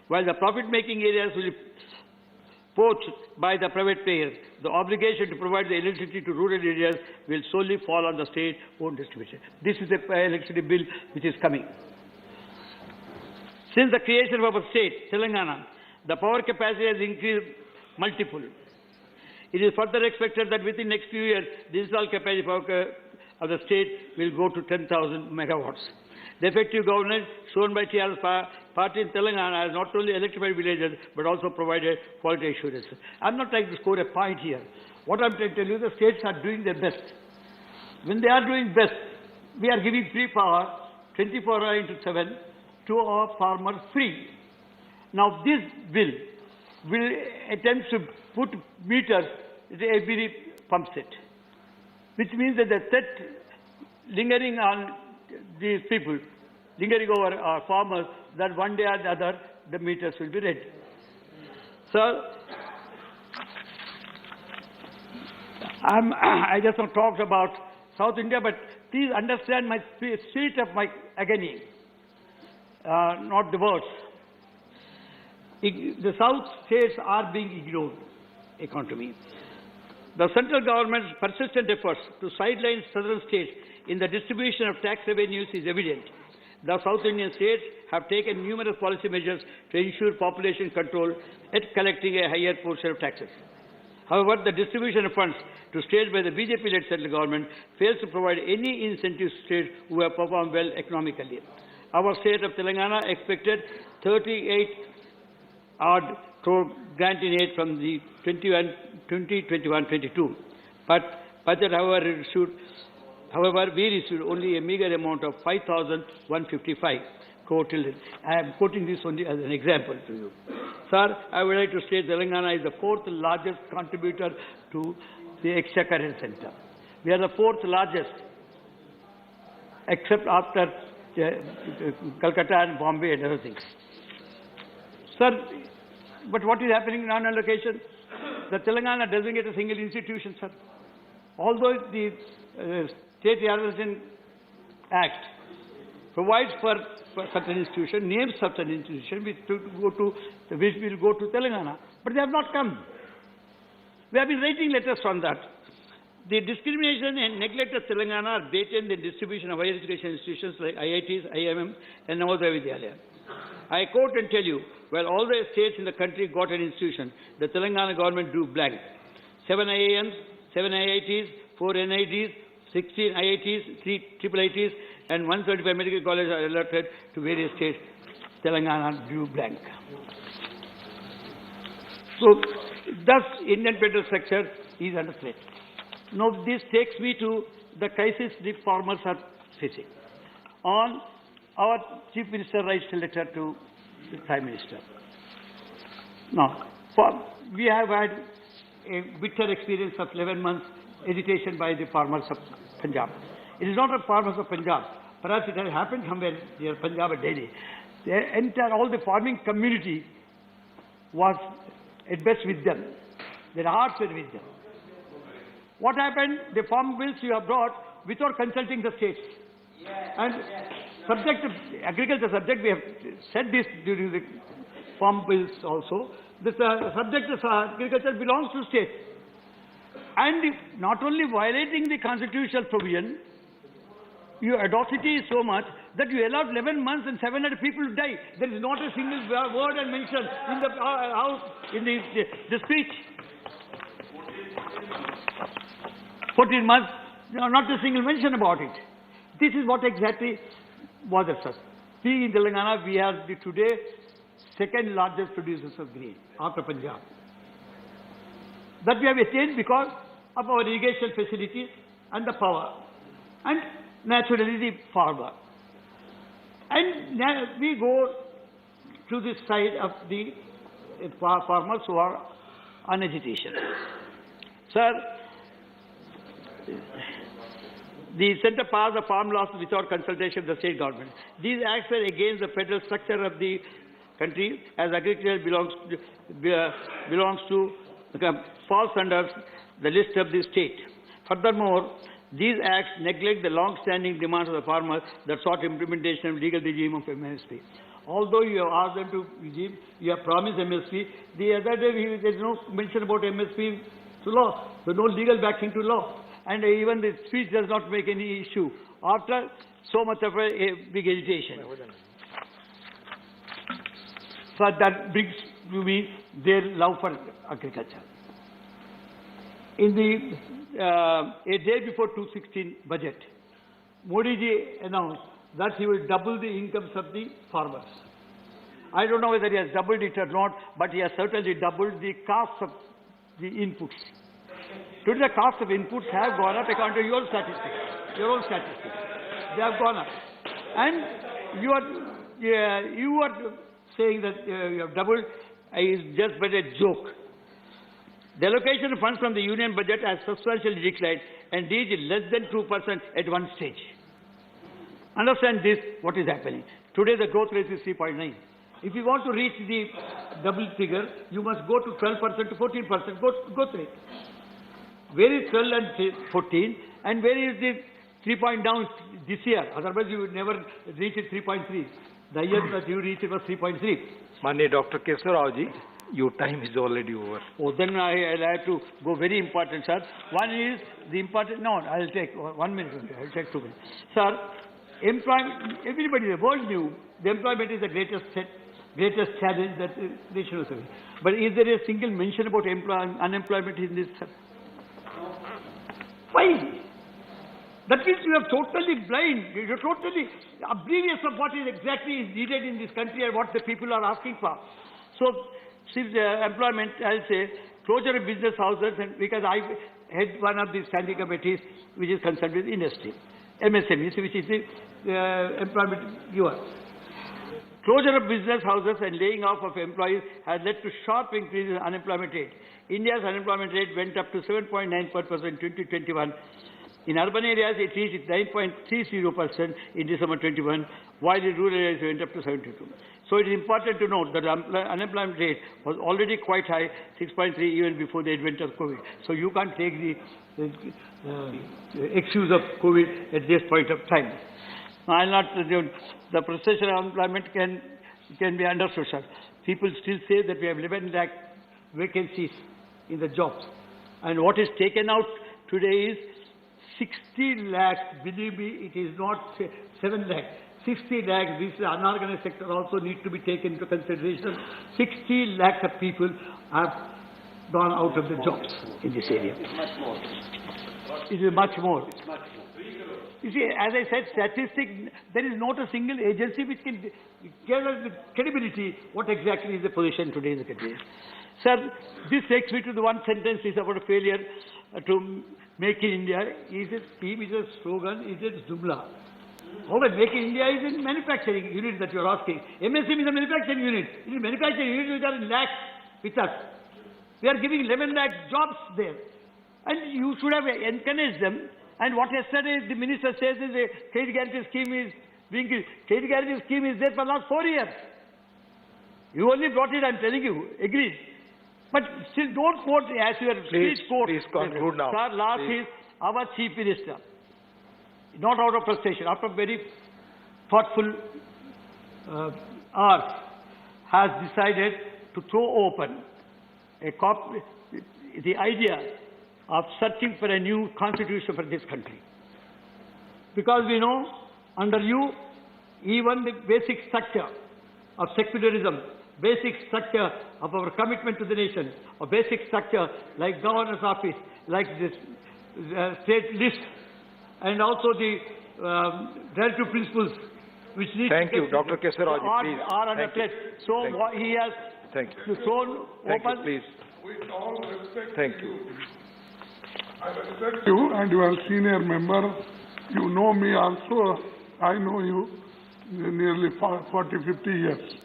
while the profit-making areas will be poached by the private players. The obligation to provide the electricity to rural areas will solely fall on the state-owned distribution. This is the electricity bill which is coming. Since the creation of our state, Telangana, the power capacity has increased multiple. It is further expected that within the next few years, the installed capacity of the state will go to 10,000 megawatts. The effective governance shown by TRS party in Telangana has not only electrified villages, but also provided quality assurance. I'm not trying to score a point here. What I'm trying to tell you, the states are doing their best. When they are doing best, we are giving free power, 24 hours into 7, to our farmers free. Now this bill will attempt to put meters every pump set, which means that the threat lingering on these people, lingering over our farmers, that one day or the other the meters will be read. Sir, I just not talked about South India, but please understand my spirit of my agony, not the words. The South states are being ignored, according to me. The central government's persistent efforts to sideline southern states in the distribution of tax revenues is evident. The South Indian states have taken numerous policy measures to ensure population control and collecting a higher portion of taxes. However, the distribution of funds to states by the BJP-led central government fails to provide any incentives to states who have performed well economically. Our state of Telangana expected 38-odd crore grant in aid from the 2021-22, but budget, however, we received only a meager amount of 5,155 crore till then. I am quoting this only as an example to you. Sir, I would like to state Telangana is the fourth largest contributor to the exchequer center. We are the fourth largest, except after Calcutta and Bombay and other things. Sir, but what is happening in non-allocation? The Telangana doesn't get a single institution, sir. Although the State Realization Act provides for certain institution, names certain institution which will go to Telangana, but they have not come. We have been writing letters on that. The discrimination and neglect of Telangana are blatant in the distribution of higher education institutions like IITs, IIM, and Navodaya Vidyalaya. I quote and tell you, while all the states in the country got an institution, the Telangana government drew blank. 7 IIMs, 7 IITs, 4 NITs, 16 IITs, 3 triple IITs, and 135 medical colleges are allotted to various states. Telangana drew blank. So, thus, Indian federal structure is under threat. Now, this takes me to the crisis the farmers are facing. On our Chief Minister writes a letter to the Prime Minister. Now, we have had a bitter experience of 11 months agitation by the farmers of Punjab. It is not the farmers of Punjab. Perhaps it has happened somewhere near Punjab or Delhi. All the farming community was at best with them. Their hearts were with them. What happened? The farm bills you have brought without consulting the states. And subject of agriculture subject, we have said this during the farm bills also, the subject of agriculture belongs to states. And not only violating the constitutional provision, your audacity is so much that you allowed 11 months and 700 people to die. There is not a single word and mention in the house, in the speech. 14 months, not a single mention about it. This is what exactly bothers us. See, in Telangana, we are today second largest producers of grain after Punjab. That we have attained because of our irrigation facilities and the power, and naturally the farmer. And now we go to the side of the farmers who are on agitation. Sir, the centre passed the farm laws without consultation of the state government. These acts are against the federal structure of the country, as agriculture falls under the list of the state. Furthermore, these acts neglect the long-standing demands of the farmers that sought implementation of legal regime of MSP. Although you have asked them to regime, you have promised MSP. The other day there is no mention about MSP to law. There is no legal backing to law. And even the speech does not make any issue after so much of a big agitation. So that brings to me their love for agriculture. In the a day before 2016 budget, Modi ji announced that he will double the incomes of the farmers. I don't know whether he has doubled it or not, but he has certainly doubled the cost of the inputs. Today the cost of inputs have gone up according to your statistics. They have gone up. And you are saying that you have doubled is just but a joke. The allocation of funds from the union budget has substantially declined and reached less than 2% at one stage. Understand this, what is happening. Today the growth rate is 3.9. If you want to reach the double figure, you must go to 12% to 14% growth rate. Where is 12 and 14, and where is the 3 point down this year? Otherwise you would never reach it 3.3. The year that you reached it was 3.3. Manya Dr. Kesar Rao ji, your time is already over. Oh, then I'll have to go very important, sir. One is the important, no, I'll take 1 minute, I'll take 2 minutes. Sir, employment, everybody, the world knew the employment is the greatest challenge that the nation is having. But is there a single mention about unemployment in this, sir? Why? That means you are totally blind. You are totally oblivious of what is exactly needed in this country and what the people are asking for. So, since employment, I'll say, closure of business houses, and because I head one of the standing committees which is concerned with industry, MSMEs, which is the employment giver. Closure of business houses and laying off of employees has led to sharp increase in unemployment rate. India's unemployment rate went up to 7.9% in 2021. In urban areas, it reached 9.30% in December 21, while in rural areas, it went up to 72. So it is important to note that the unemployment rate was already quite high, 6.3 even before the advent of COVID. So you can't take the excuse of COVID at this point of time. I'll not, the procession of unemployment can be understood, sir. People still say that we have 11 lakh vacancies in the jobs. And what is taken out today is 60 lakhs. Believe me, it is not 7 lakhs. 60 lakhs, this unorganized sector also needs to be taken into consideration. 60 lakhs of people have gone out of the jobs in this area. It is much more. You see, as I said, statistic, there is not a single agency which can give us with credibility what exactly is the position today in the country. Sir, this takes me to the one sentence is about a failure to make in India. Is it scheme, is it slogan, is it Jumla? However, make in India is in manufacturing unit that you are asking. MSM is a manufacturing unit. It is manufacturing unit which are in lakhs with us. We are giving 11 lakh jobs there. And you should have encouraged them. And what yesterday the minister says is a credit guarantee scheme is being, credit guarantee scheme is there for the last 4 years. You only brought it, I'm telling you, agreed. But still don't quote as your speech quote. Please conclude now. Sir, last is our chief minister, not out of frustration, after very thoughtful hours, has decided to throw open the idea of searching for a new constitution for this country. Because we know, under you, even the basic structure of secularism, basic structure of our commitment to the nation, or basic structure like governor's office, like this state list, and also the relative principles which need Thank you, Dr. Kesar Rao ji, please. Are under threat. So he has thrown open. Please. With all respect, Thank you. I respect you, and you are senior member. You know me also. I know you nearly 40, 50 years.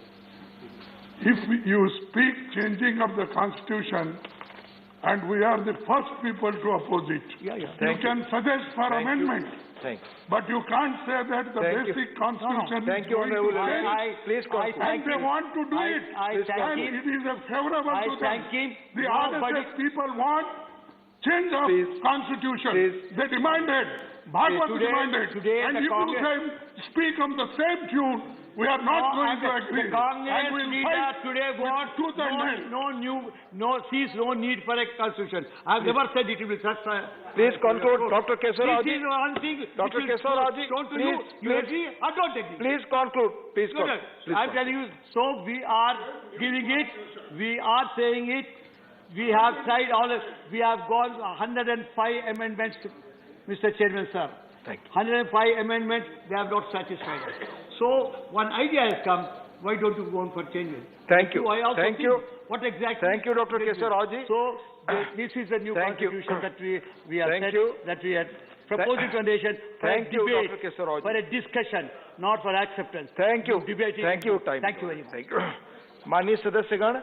If you speak changing of the constitution, and we are the first people to oppose it, you can suggest for amendment. But you can't say that the basic constitution is going to change. Please conclude. And they want to do it. And it is a favorable to them. The RSS people want change of constitution. They demanded. Bhagwat demanded. And if you speak on the same tune, we are not going to agree. The Congress leader today wants no need for a constitution. I have never said it will be such a... Please conclude, Dr. Kesar Rao ji. This is one thing. Dr. Kesar Rao ji, please. You agree or don't agree? Please conclude. Please conclude. I'm telling you, so we are giving it, we are saying it, we have tried all this, we have gone 105 amendments, Mr. Chairman, sir. 105 amendments, they have not satisfied us. So, one idea has come, why don't you go on for changes? Thank you. I also Thank think you. What exactly? Thank you, Dr. Kesar Rao ji. So, this is the new constitution that we have Thank said, you. that we had proposed to the nation for Thank a you, debate, Dr. Kesar Rao ji. for a discussion, not for acceptance. Thank you. Debating. Thank you. Time. Thank you very much. Thank you. माननीय सदस्यगण,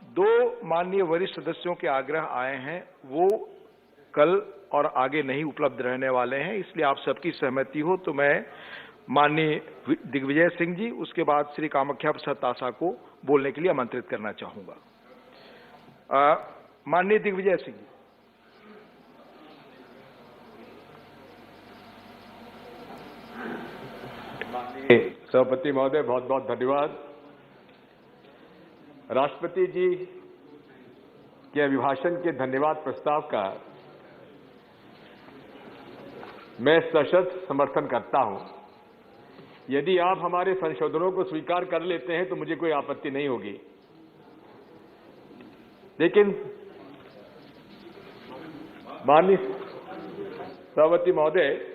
दो माननीय वरिष्ठ सदस्यों के आग्रह आए हैं, वो कल और आगे नहीं उपलब्ध रहने वाले हैं, इसलिए आप सबकी सहमति हो तो मैं माननीय दिग्विजय सिंह जी, उसके बाद श्री कामाख्या प्रसाद तासा को बोलने के लिए आमंत्रित करना चाहूंगा। माननीय दिग्विजय सिंह जी। सभापति महोदय, बहुत बहुत धन्यवाद। राष्ट्रपति जी के अभिभाषण के धन्यवाद प्रस्ताव का मैं सशर्त समर्थन करता हूं। यदि आप हमारे संशोधनों को स्वीकार कर लेते हैं तो मुझे कोई आपत्ति नहीं होगी, लेकिन माननीय सभापति महोदय,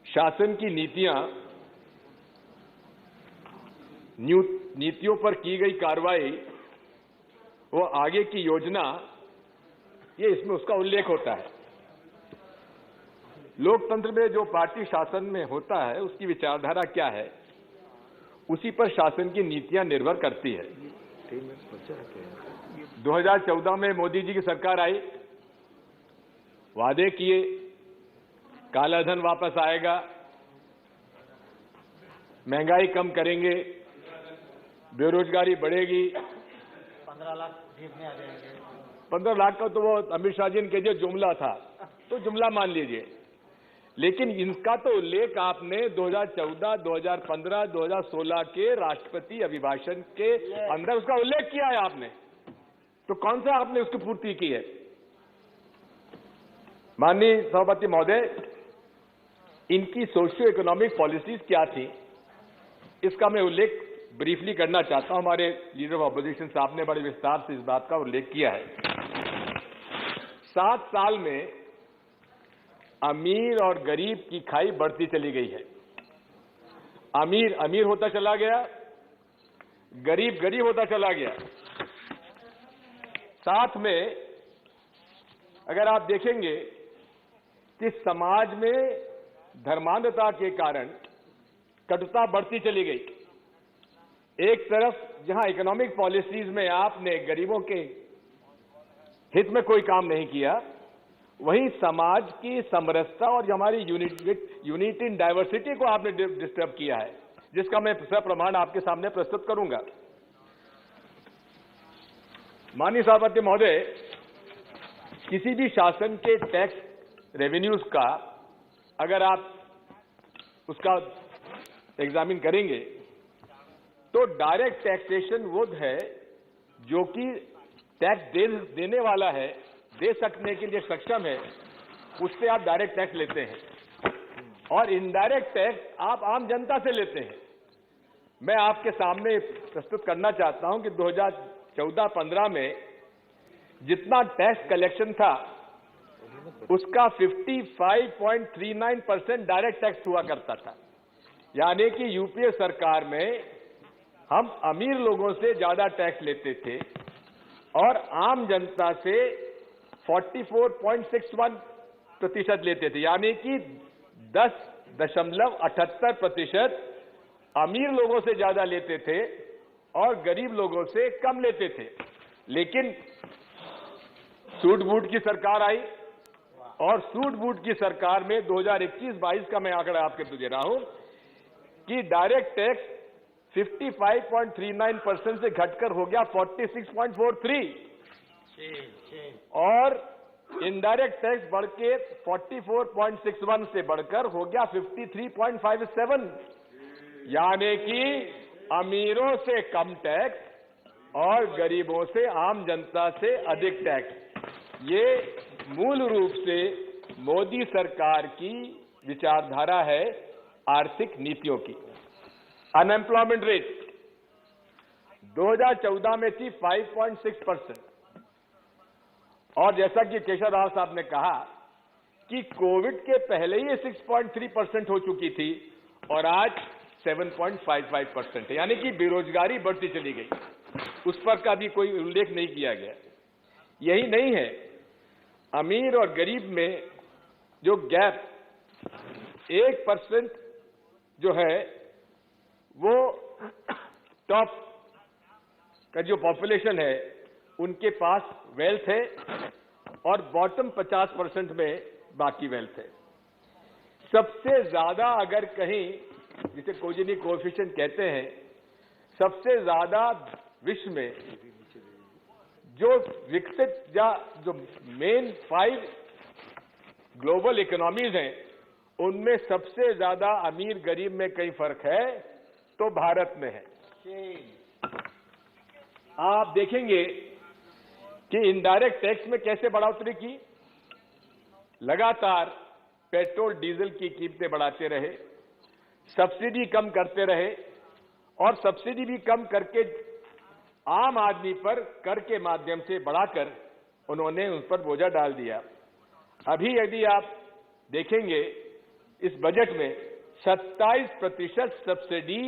शासन की नीतियों पर की गई कार्रवाई, वो आगे की योजना, ये इसमें उसका उल्लेख होता है। लोकतंत्र में जो पार्टी शासन में होता है उसकी विचारधारा क्या है, उसी पर शासन की नीतियां निर्भर करती है। 2014 में मोदी जी की सरकार आई, वादे किए काला धन वापस आएगा, महंगाई कम करेंगे, बेरोजगारी बढ़ेगी, 15 लाख जेब में आ जाएंगे। 15 लाख का तो वो अमित शाह जी के जो जुमला था, तो जुमला मान लीजिए, लेकिन इनका तो उल्लेख आपने 2014, 2015, 2016 के राष्ट्रपति अभिभाषण के अंदर उसका उल्लेख किया है आपने, तो कौन सा आपने उसकी पूर्ति की है? माननीय सभापति महोदय, इनकी सोशियो इकोनॉमिक पॉलिसीज क्या थी, इसका मैं उल्लेख ब्रीफली करना चाहता हूं। हमारे लीडर ऑफ अपोजिशन साहब ने बड़े विस्तार से इस बात का उल्लेख किया है। 7 साल में अमीर और गरीब की खाई बढ़ती चली गई है। अमीर अमीर होता चला गया, गरीब गरीब होता चला गया। साथ में अगर आप देखेंगे कि समाज में धर्मांधता के कारण कटुता बढ़ती चली गई। एक तरफ जहां इकोनॉमिक पॉलिसीज में आपने गरीबों के हित में कोई काम नहीं किया, वहीं समाज की समरसता और हमारी यूनिटी इन डाइवर्सिटी को आपने डिस्टर्ब किया है, जिसका मैं सप्रमाण आपके सामने प्रस्तुत करूंगा। माननीय सभापति महोदय, किसी भी शासन के टैक्स रेवेन्यूज का अगर आप उसका एग्जामिन करेंगे तो डायरेक्ट टैक्सेशन वो है जो कि टैक्स देने वाला है, दे सकने के लिए सक्षम है, उससे आप डायरेक्ट टैक्स लेते हैं, और इनडायरेक्ट टैक्स आप आम जनता से लेते हैं। मैं आपके सामने प्रस्तुत करना चाहता हूं कि 2014-15 में जितना टैक्स कलेक्शन था उसका 55.39% डायरेक्ट टैक्स हुआ करता था। यानी कि यूपीए सरकार में हम अमीर लोगों से ज्यादा टैक्स लेते थे और आम जनता से 44.61% लेते थे। यानी कि 10.78% अमीर लोगों से ज्यादा लेते थे और गरीब लोगों से कम लेते थे। लेकिन सूट बूट की सरकार आई और सूट बूट की सरकार में 2021-22 का मैं आंकड़ा आपके दे रहा हूं कि डायरेक्ट टैक्स 55.39% से घटकर हो गया 46.43 और इनडायरेक्ट टैक्स बढ़ के 44.61 से बढ़कर हो गया 53.57। यानी कि अमीरों से कम टैक्स और गरीबों से, आम जनता से अधिक टैक्स। ये मूल रूप से मोदी सरकार की विचारधारा है आर्थिक नीतियों की। अनएम्प्लॉयमेंट रेट 2014 में थी 5.6% और जैसा कि केशव राव साहब ने कहा कि कोविड के पहले ही 6.3% हो चुकी थी और आज 7.55% है। यानी कि बेरोजगारी बढ़ती चली गई, उस पर का भी कोई उल्लेख नहीं किया गया। यही नहीं है, अमीर और गरीब में जो गैप 1% जो है वो टॉप का जो पॉपुलेशन है उनके पास वेल्थ है और बॉटम 50% में बाकी वेल्थ है। सबसे ज्यादा अगर कहीं, जिसे कोजिनी कोएफिशिएंट कहते हैं, सबसे ज्यादा विश्व में जो विकसित या जो मेन 5 ग्लोबल इकोनॉमीज हैं उनमें सबसे ज्यादा अमीर गरीब में कई फर्क है तो भारत में है। आप देखेंगे कि इनडायरेक्ट टैक्स में कैसे बढ़ोतरी की, लगातार पेट्रोल डीजल की कीमतें बढ़ाते रहे, सब्सिडी कम करते रहे और सब्सिडी भी कम करके आम आदमी पर कर के माध्यम से बढ़ाकर उन्होंने उन पर बोझा डाल दिया। अभी यदि आप देखेंगे इस बजट में 27% सब्सिडी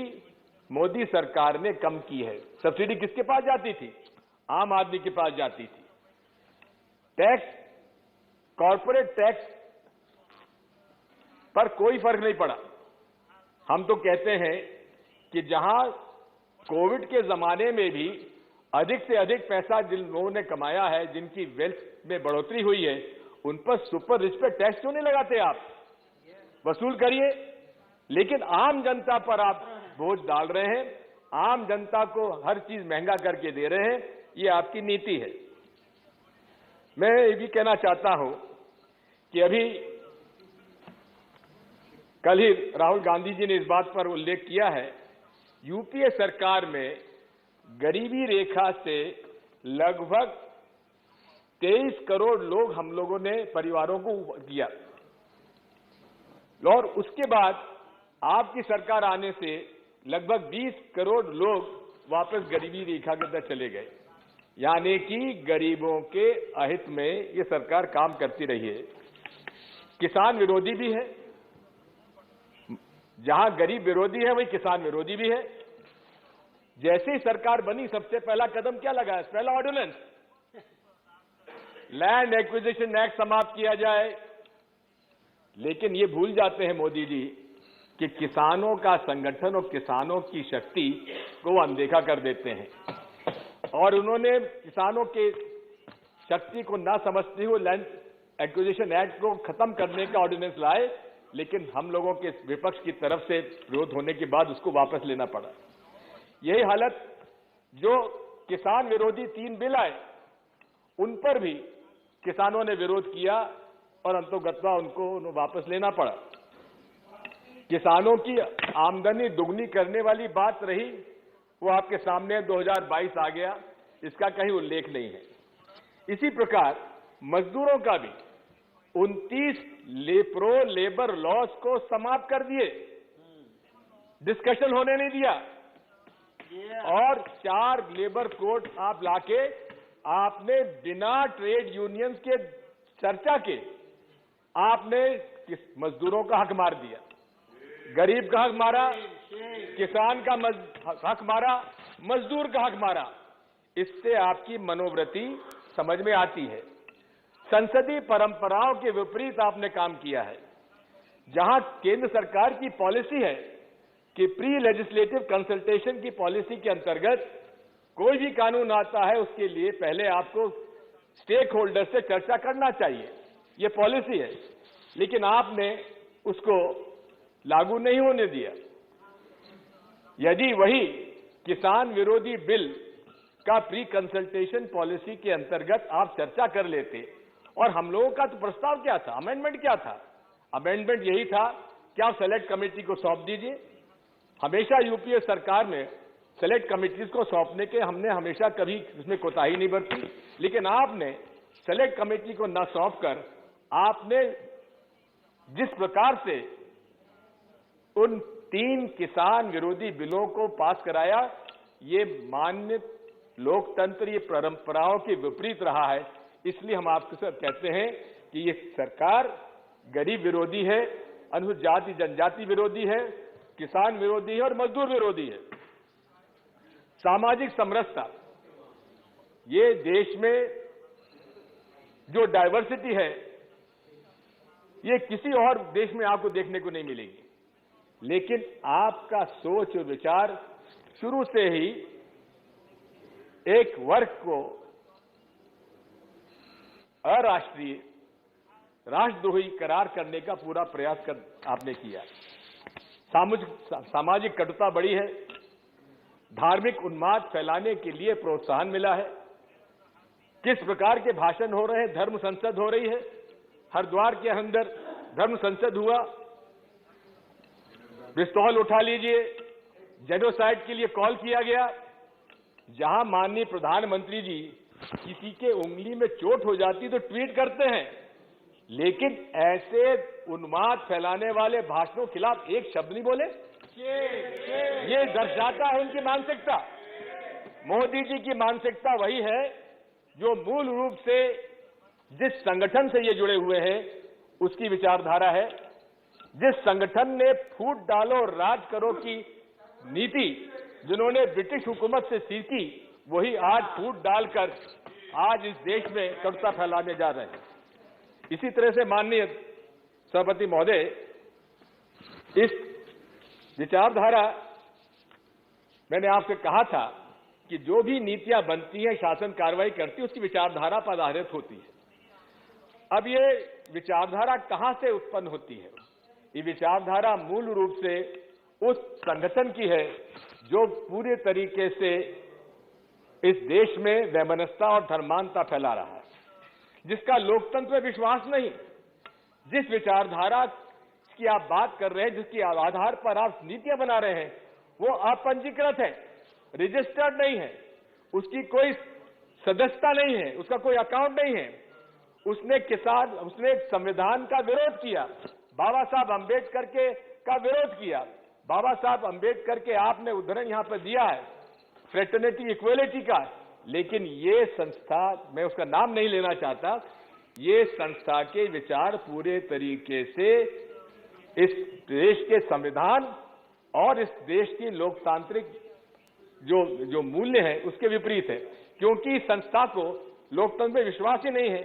मोदी सरकार ने कम की है। सब्सिडी किसके पास जाती थी? आम आदमी के पास जाती थी। टैक्स, कॉर्पोरेट टैक्स पर कोई फर्क नहीं पड़ा। हम तो कहते हैं कि जहां कोविड के जमाने में भी अधिक से अधिक पैसा जिन लोगों ने कमाया है, जिनकी वेल्थ में बढ़ोतरी हुई है, उन पर सुपर रिच पे टैक्स क्यों नहीं लगाते? आप वसूल करिए, लेकिन आम जनता पर आप बोझ डाल रहे हैं, आम जनता को हर चीज महंगा करके दे रहे हैं। ये आपकी नीति है। मैं ये भी कहना चाहता हूं कि अभी कल ही राहुल गांधी जी ने इस बात पर उल्लेख किया है, यूपीए सरकार में गरीबी रेखा से लगभग 23 करोड़ लोग हम लोगों ने परिवारों को दिया और उसके बाद आपकी सरकार आने से लगभग 20 करोड़ लोग वापस गरीबी रेखा के अंदर चले गए। यानी कि गरीबों के अहित में ये सरकार काम करती रही है। किसान विरोधी भी है, जहां गरीब विरोधी है वही किसान विरोधी भी है। जैसे ही सरकार बनी सबसे पहला कदम क्या लगा? पहला ऑर्डिनेंस, लैंड एक्विजिशन एक्ट समाप्त किया जाए। लेकिन ये भूल जाते हैं मोदी जी कि किसानों का संगठन और किसानों की शक्ति को अनदेखा कर देते हैं और उन्होंने किसानों के शक्ति को ना समझते हुए लैंड एक्विजिशन एक्ट को खत्म करने का ऑर्डिनेंस लाए, लेकिन हम लोगों के विपक्ष की तरफ से विरोध होने के बाद उसको वापस लेना पड़ा। यही हालत जो किसान विरोधी 3 बिल आए उन पर भी किसानों ने विरोध किया और अंतोगत्वा उनको वापस लेना पड़ा। किसानों की आमदनी दुगनी करने वाली बात रही, वो आपके सामने 2022 आ गया, इसका कहीं उल्लेख नहीं है। इसी प्रकार मजदूरों का भी 29 प्रो लेबर लॉज को समाप्त कर दिए, डिस्कशन होने नहीं दिया और 4 लेबर कोड आप लाके आपने बिना ट्रेड यूनियंस के चर्चा के आपने मजदूरों का हक मार दिया, गरीब का हक मारा, किसान का हक मारा, मजदूर का हक मारा। इससे आपकी मनोवृत्ति समझ में आती है। संसदीय परंपराओं के विपरीत आपने काम किया है। जहां केंद्र सरकार की पॉलिसी है कि प्री लेजिस्लेटिव कंसल्टेशन की पॉलिसी के अंतर्गत कोई भी कानून आता है उसके लिए पहले आपको स्टेक होल्डर से चर्चा करना चाहिए, ये पॉलिसी है, लेकिन आपने उसको लागू नहीं होने दिया। यदि वही किसान विरोधी बिल का प्री कंसल्टेशन पॉलिसी के अंतर्गत आप चर्चा कर लेते, और हम लोगों का तो प्रस्ताव क्या था, अमेंडमेंट क्या था? अमेंडमेंट यही था कि आप सेलेक्ट कमेटी को सौंप दीजिए। हमेशा यूपीए सरकार में सेलेक्ट कमेटीज को सौंपने के हमने हमेशा कभी इसमें कोताही नहीं बरती, लेकिन आपने सेलेक्ट कमेटी को न सौंप कर आपने जिस प्रकार से उन 3 किसान विरोधी बिलों को पास कराया, ये मान्य लोकतंत्र, ये परंपराओं के विपरीत रहा है। इसलिए हम आपके साथ कहते हैं कि ये सरकार गरीब विरोधी है, अनुसूचित जाति जनजाति विरोधी है, किसान विरोधी है और मजदूर विरोधी है। सामाजिक समरसता, ये देश में जो डाइवर्सिटी है ये किसी और देश में आपको देखने को नहीं मिलेगी, लेकिन आपका सोच और विचार शुरू से ही एक वर्ग को अराष्ट्रीय राष्ट्रद्रोही करार करने का पूरा प्रयास आपने किया। सामाजिक कटुता बढ़ी है, धार्मिक उन्माद फैलाने के लिए प्रोत्साहन मिला है। किस प्रकार के भाषण हो रहे हैं, धर्म संसद हो रही है, हरिद्वार के अंदर धर्म संसद हुआ, पिस्तौल उठा लीजिए, जेनोसाइड के लिए कॉल किया गया। जहां माननीय प्रधानमंत्री जी किसी के उंगली में चोट हो जाती तो ट्वीट करते हैं, लेकिन ऐसे उन्माद फैलाने वाले भाषणों के खिलाफ एक शब्द नहीं बोले। ये दर्शाता है उनकी मानसिकता। मोदी जी की मानसिकता वही है जो मूल रूप से जिस संगठन से ये जुड़े हुए हैं उसकी विचारधारा है। जिस संगठन ने फूट डालो राज करो की नीति जिन्होंने ब्रिटिश हुकूमत से सीखी, वही आज फूट डालकर आज इस देश में कटुता फैलाने जा रहे हैं। इसी तरह से माननीय सभापति महोदय, इस विचारधारा, मैंने आपसे कहा था कि जो भी नीतियां बनती हैं, शासन कार्रवाई करती है, उसकी विचारधारा पर आधारित होती है। अब ये विचारधारा कहां से उत्पन्न होती है? ये विचारधारा मूल रूप से उस संगठन की है जो पूरे तरीके से इस देश में वैमनस्यता और धर्मांधता फैला रहा है, जिसका लोकतंत्र में विश्वास नहीं। जिस विचारधारा की आप बात कर रहे हैं, जिसके आधार पर आप नीतियां बना रहे हैं, वो अपंजीकृत है, रजिस्टर्ड नहीं है, उसकी कोई सदस्यता नहीं है, उसका कोई अकाउंट नहीं है। उसने संविधान का विरोध किया, बाबा साहब अंबेडकर का विरोध किया। बाबा साहब अंबेडकर के आपने उदाहरण यहां पर दिया है फ्रेटर्निटी इक्वेलिटी का, लेकिन ये संस्था, मैं उसका नाम नहीं लेना चाहता, ये संस्था के विचार पूरे तरीके से इस देश के संविधान और इस देश की लोकतांत्रिक जो मूल्य है उसके विपरीत है, क्योंकि इस संस्था को लोकतंत्र में विश्वास ही नहीं है।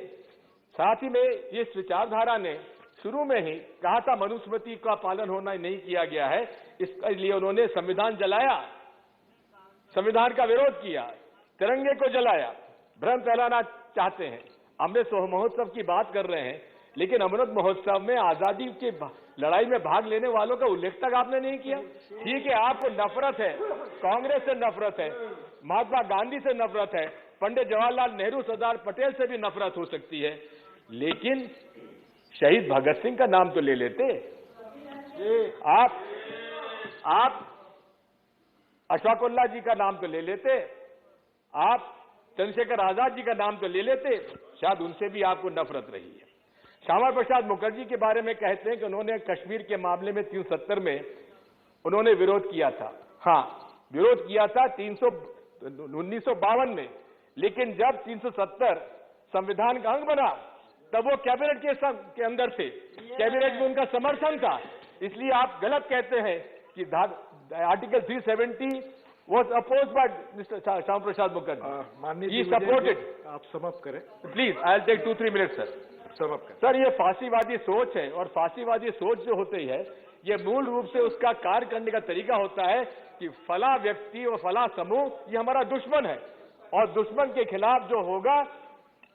साथ ही में इस विचारधारा ने शुरू में ही कहा था मनुस्मृति का पालन होना नहीं किया गया है, इसलिए उन्होंने संविधान जलाया, संविधान का विरोध किया, तिरंगे को जलाया, भ्रम फैलाना चाहते हैं। अमृत महोत्सव की बात कर रहे हैं, लेकिन अमृत महोत्सव में आजादी की लड़ाई में भाग लेने वालों का उल्लेख तक आपने नहीं किया। ठीक है, आपको नफरत है, कांग्रेस से नफरत है, महात्मा गांधी से नफरत है, पंडित जवाहरलाल नेहरू, सरदार पटेल से भी नफरत हो सकती है, लेकिन शहीद भगत सिंह का नाम तो ले लेते। आप अशफाकुल्लाह जी का नाम तो ले लेते, आप चंद्रशेखर आजाद जी का नाम तो ले लेते, शायद उनसे भी आपको नफरत रही है। श्यामा प्रसाद मुखर्जी के बारे में कहते हैं कि उन्होंने कश्मीर के मामले में 370 में उन्होंने विरोध किया था। हाँ, विरोध किया था 1952 में, लेकिन जब 370 संविधान का अंग बना तब वो कैबिनेट के अंदर थे, कैबिनेट में उनका समर्थन था। इसलिए आप गलत कहते हैं कि article 370 was opposed by Mr. Shyam Prasad Mukherjee. He supported. आप समाप्त करें please, I'll take 2-3 minutes, sir. समाप्त करें। सर, ये फांसीवादी सोच है, और फांसीवादी सोच जो होती है, ये मूल रूप से उसका कार्य करने का तरीका होता है कि फला व्यक्ति और फला समूह ये हमारा दुश्मन है, और दुश्मन के खिलाफ जो होगा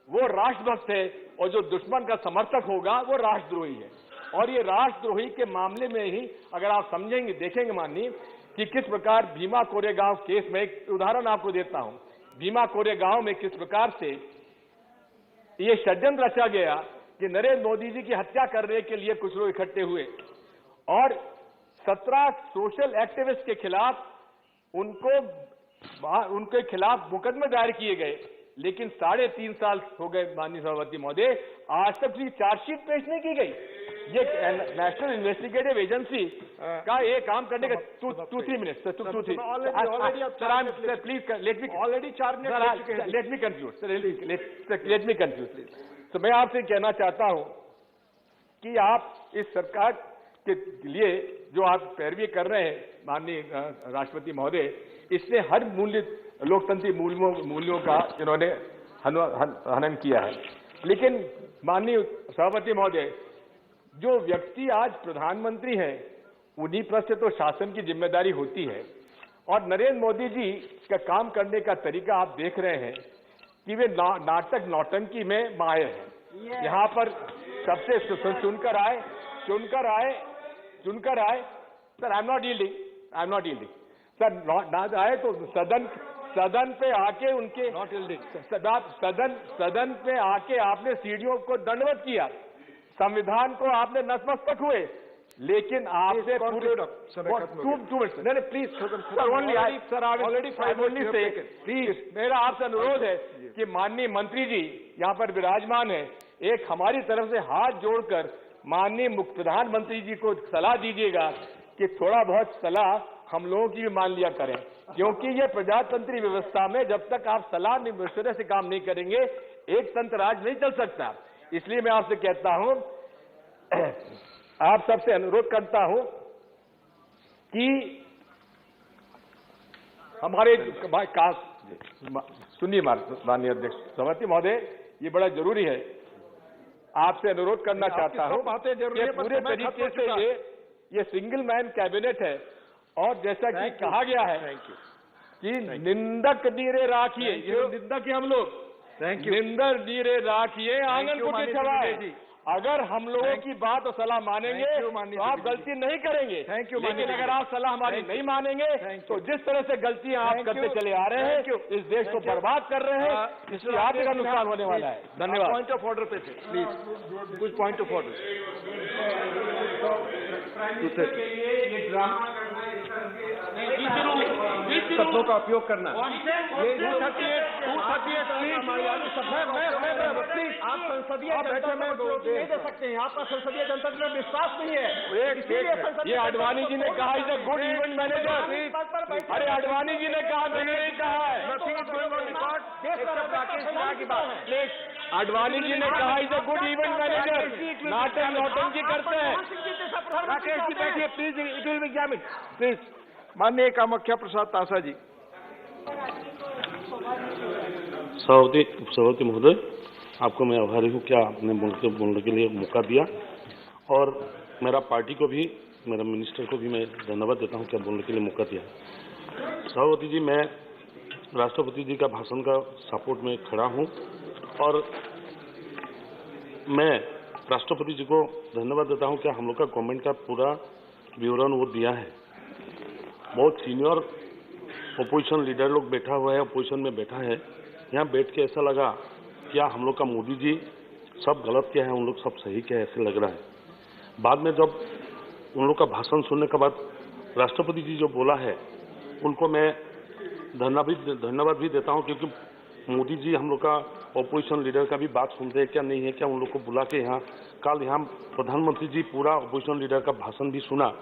वो राष्ट्रभक्त है, और जो दुश्मन का समर्थक होगा वो राष्ट्रद्रोही है। और ये राष्ट्रद्रोही के मामले में ही अगर आप समझेंगे, देखेंगे माननीय, कि किस प्रकार भीमा कोरेगांव केस में, एक उदाहरण आपको देता हूं, भीमा कोरेगांव में किस प्रकार से ये षड्यंत्र रचा गया कि नरेंद्र मोदी जी की हत्या करने के लिए कुछ लोग इकट्ठे हुए, और 17 सोशल एक्टिविस्ट के खिलाफ उनके खिलाफ मुकदमे दायर किए गए, लेकिन 3.5 साल हो गए माननीय सभापति महोदय, आज तक भी चार्जशीट पेश नहीं की गई। ये नेशनल इन्वेस्टिगेटिव एजेंसी का ये काम करने का 2-3 minute sir, 2-3 please let me confuse please. तो मैं आपसे कहना चाहता हूं कि आप इस सरकार के लिए जो आप पैरवी कर रहे हैं माननीय राष्ट्रपति महोदय, इसने हर लोकतंत्री मूल्यों का इन्होंने हनन किया है। लेकिन माननीय सभापति महोदय, जो व्यक्ति आज प्रधानमंत्री हैं, उन्हीं पर से तो शासन की जिम्मेदारी होती है, और नरेंद्र मोदी जी का काम करने का तरीका आप देख रहे हैं कि वे नाटक नौटंकी में माहिर हैं। यहाँ पर सबसे चुनकर आए sir, I am not yielding sir, आए तो सदन पे आके उनके सदन पे आके आपने सीढ़ियों को दंडवत किया, संविधान को आपने नतमस्तक हुए, लेकिन आपने पूरे 2 मिनट नहीं प्लीज सर, प्लीज मेरा आपसे अनुरोध है कि माननीय मंत्री जी यहाँ पर विराजमान है, एक हमारी तरफ से हाथ जोड़कर माननीय प्रधानमंत्री जी को सलाह दीजिएगा कि थोड़ा बहुत सलाह हम लोगों की भी मान लिया करें, क्योंकि ये प्रजातंत्री व्यवस्था में जब तक आप सलाह मशवरे से काम नहीं करेंगे एक तंत्र राज नहीं चल सकता। इसलिए मैं आपसे कहता हूं, आप सबसे अनुरोध करता हूं कि हमारे सुनिए माननीय अध्यक्ष सभापति महोदय, ये बड़ा जरूरी है, आपसे अनुरोध करना चाहता हूं कि पूरे तरीके से ये सिंगल मैन कैबिनेट है और जैसा कि कहा गया है कि निंदक नीरे राखिए, ये निंदक है हम लोग, निंदक नीरे राखिए आंगन को छवाए। अगर हम लोगों की बात और सलाह मानेंगे तो आप गलती नहीं करेंगे, लेकिन अगर आप सलाह हमारी नहीं मानेंगे तो जिस तरह से गलतियां आप करते चले आ रहे हैं इस देश को बर्बाद कर रहे हैं, इसलिए आपका का नुकसान होने वाला है। धन्यवाद। पॉइंट ऑफ ऑर्डर पे थे प्लीज, कुछ पॉइंट ऑफ ऑर्डर। शब्दों का उपयोग करना, आप संसदीय नहीं दे सकते हैं, आपका संसदीय जनतंत्र में विश्वास नहीं है। ये आडवाणी जी ने कहा is a good event manager, अरे आडवाणी जी ने कहा, मैंने नहीं कहा है। आडवाणी जी ने कहा is a good event manager, नाटक नौटंकी करते हैं। राकेश जी बैठिए please, it will be examined please. माननीय कामाख्या प्रसाद तासा जी। सभापति महोदय, आपको मैं आभारी हूँ क्या आपने बोलने के लिए मौका दिया, और मेरा पार्टी को भी, मेरा मिनिस्टर को भी मैं धन्यवाद देता हूँ क्या बोलने के लिए मौका दिया। सभापति जी, मैं राष्ट्रपति जी का भाषण का सपोर्ट में खड़ा हूँ और मैं राष्ट्रपति जी को धन्यवाद देता हूँ क्या हम लोग का गवर्नमेंट का पूरा विवरण वो दिया है। बहुत सीनियर ओपोजिशन लीडर लोग बैठा हुआ है, ओपोजिशन में बैठा है, यहाँ बैठ के ऐसा लगा क्या हम लोग का मोदी जी सब गलत क्या है, उन लोग सब सही क्या है, ऐसे लग रहा है। बाद में जब उन लोग का भाषण सुनने के बाद राष्ट्रपति जी जो बोला है उनको मैं धन्यवाद भी देता हूं, क्योंकि मोदी जी हम लोग का ओपोजिशन लीडर का भी बात सुनते हैं क्या, नहीं है क्या, उन लोग को बुला के यहाँ कल यहाँ प्रधानमंत्री जी पूरा ओपोजिशन लीडर का भाषण भी सुना।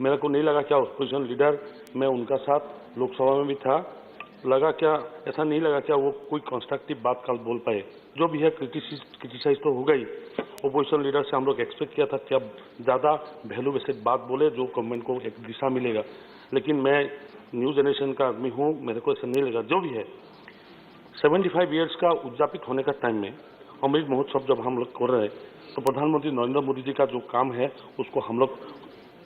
मेरे को नहीं लगा क्या ओपोजिशन लीडर, मैं उनका साथ लोकसभा में भी था, लगा क्या, ऐसा नहीं लगा क्या वो कोई कंस्ट्रक्टिव बात कल बोल पाए। जो भी है क्रिटिसाइज तो हो गई, ओपोजिशन लीडर से हम लोग एक्सपेक्ट किया था क्या ज़्यादा वैल्यू बेस्ड बात बोले जो गवर्नमेंट को एक दिशा मिलेगा, लेकिन मैं न्यू जनरेशन का आदमी हूँ, मेरे को ऐसा नहीं लगा। जो भी है 75 ईयर्स का उद्यापित होने का टाइम में अमृत महोत्सव जब हम लोग कर रहे हैं तो प्रधानमंत्री नरेंद्र मोदी जी का जो काम है उसको हम लोग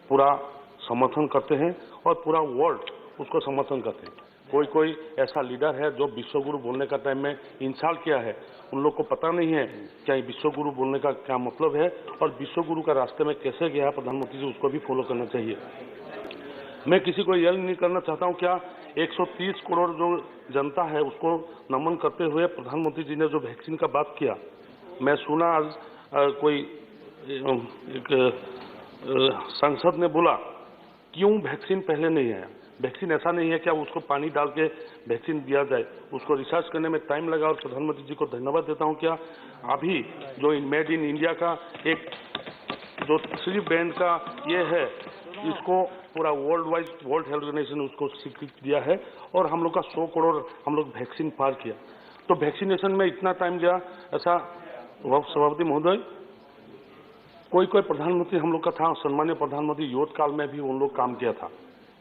पूरा समर्थन करते हैं और पूरा वर्ल्ड उसको समर्थन करते हैं। कोई ऐसा लीडर है जो विश्वगुरु बोलने का टाइम में इंसल्ट किया है, उन लोग को पता नहीं है क्या विश्वगुरु बोलने का क्या मतलब है और विश्वगुरु का रास्ते में कैसे गया प्रधानमंत्री जी, उसको भी फॉलो करना चाहिए। मैं किसी को यह नहीं करना चाहता हूं क्या 130 करोड़ जो जनता है उसको नमन करते हुए प्रधानमंत्री जी ने जो वैक्सीन का बात किया, मैं सुना आज कोई सांसद ने बोला क्यों वैक्सीन पहले नहीं आया। वैक्सीन ऐसा नहीं है क्या उसको पानी डाल के वैक्सीन दिया जाए, उसको रिसर्च करने में टाइम लगा और प्रधानमंत्री जी को धन्यवाद देता हूं क्या अभी जो मेड इन इंडिया का एक जो 3 बैंड का ये है इसको पूरा world wide world health organisation ने उसको स्वीकृति दिया है और हम लोग का 100 करोड़ हम लोग वैक्सीन पार किया। तो वैक्सीनेशन में इतना टाइम गया, ऐसा सभापति महोदय कोई प्रधानमंत्री हम लोग का था, सम्मान्य प्रधानमंत्री युद्ध काल में भी उन लोग काम किया था,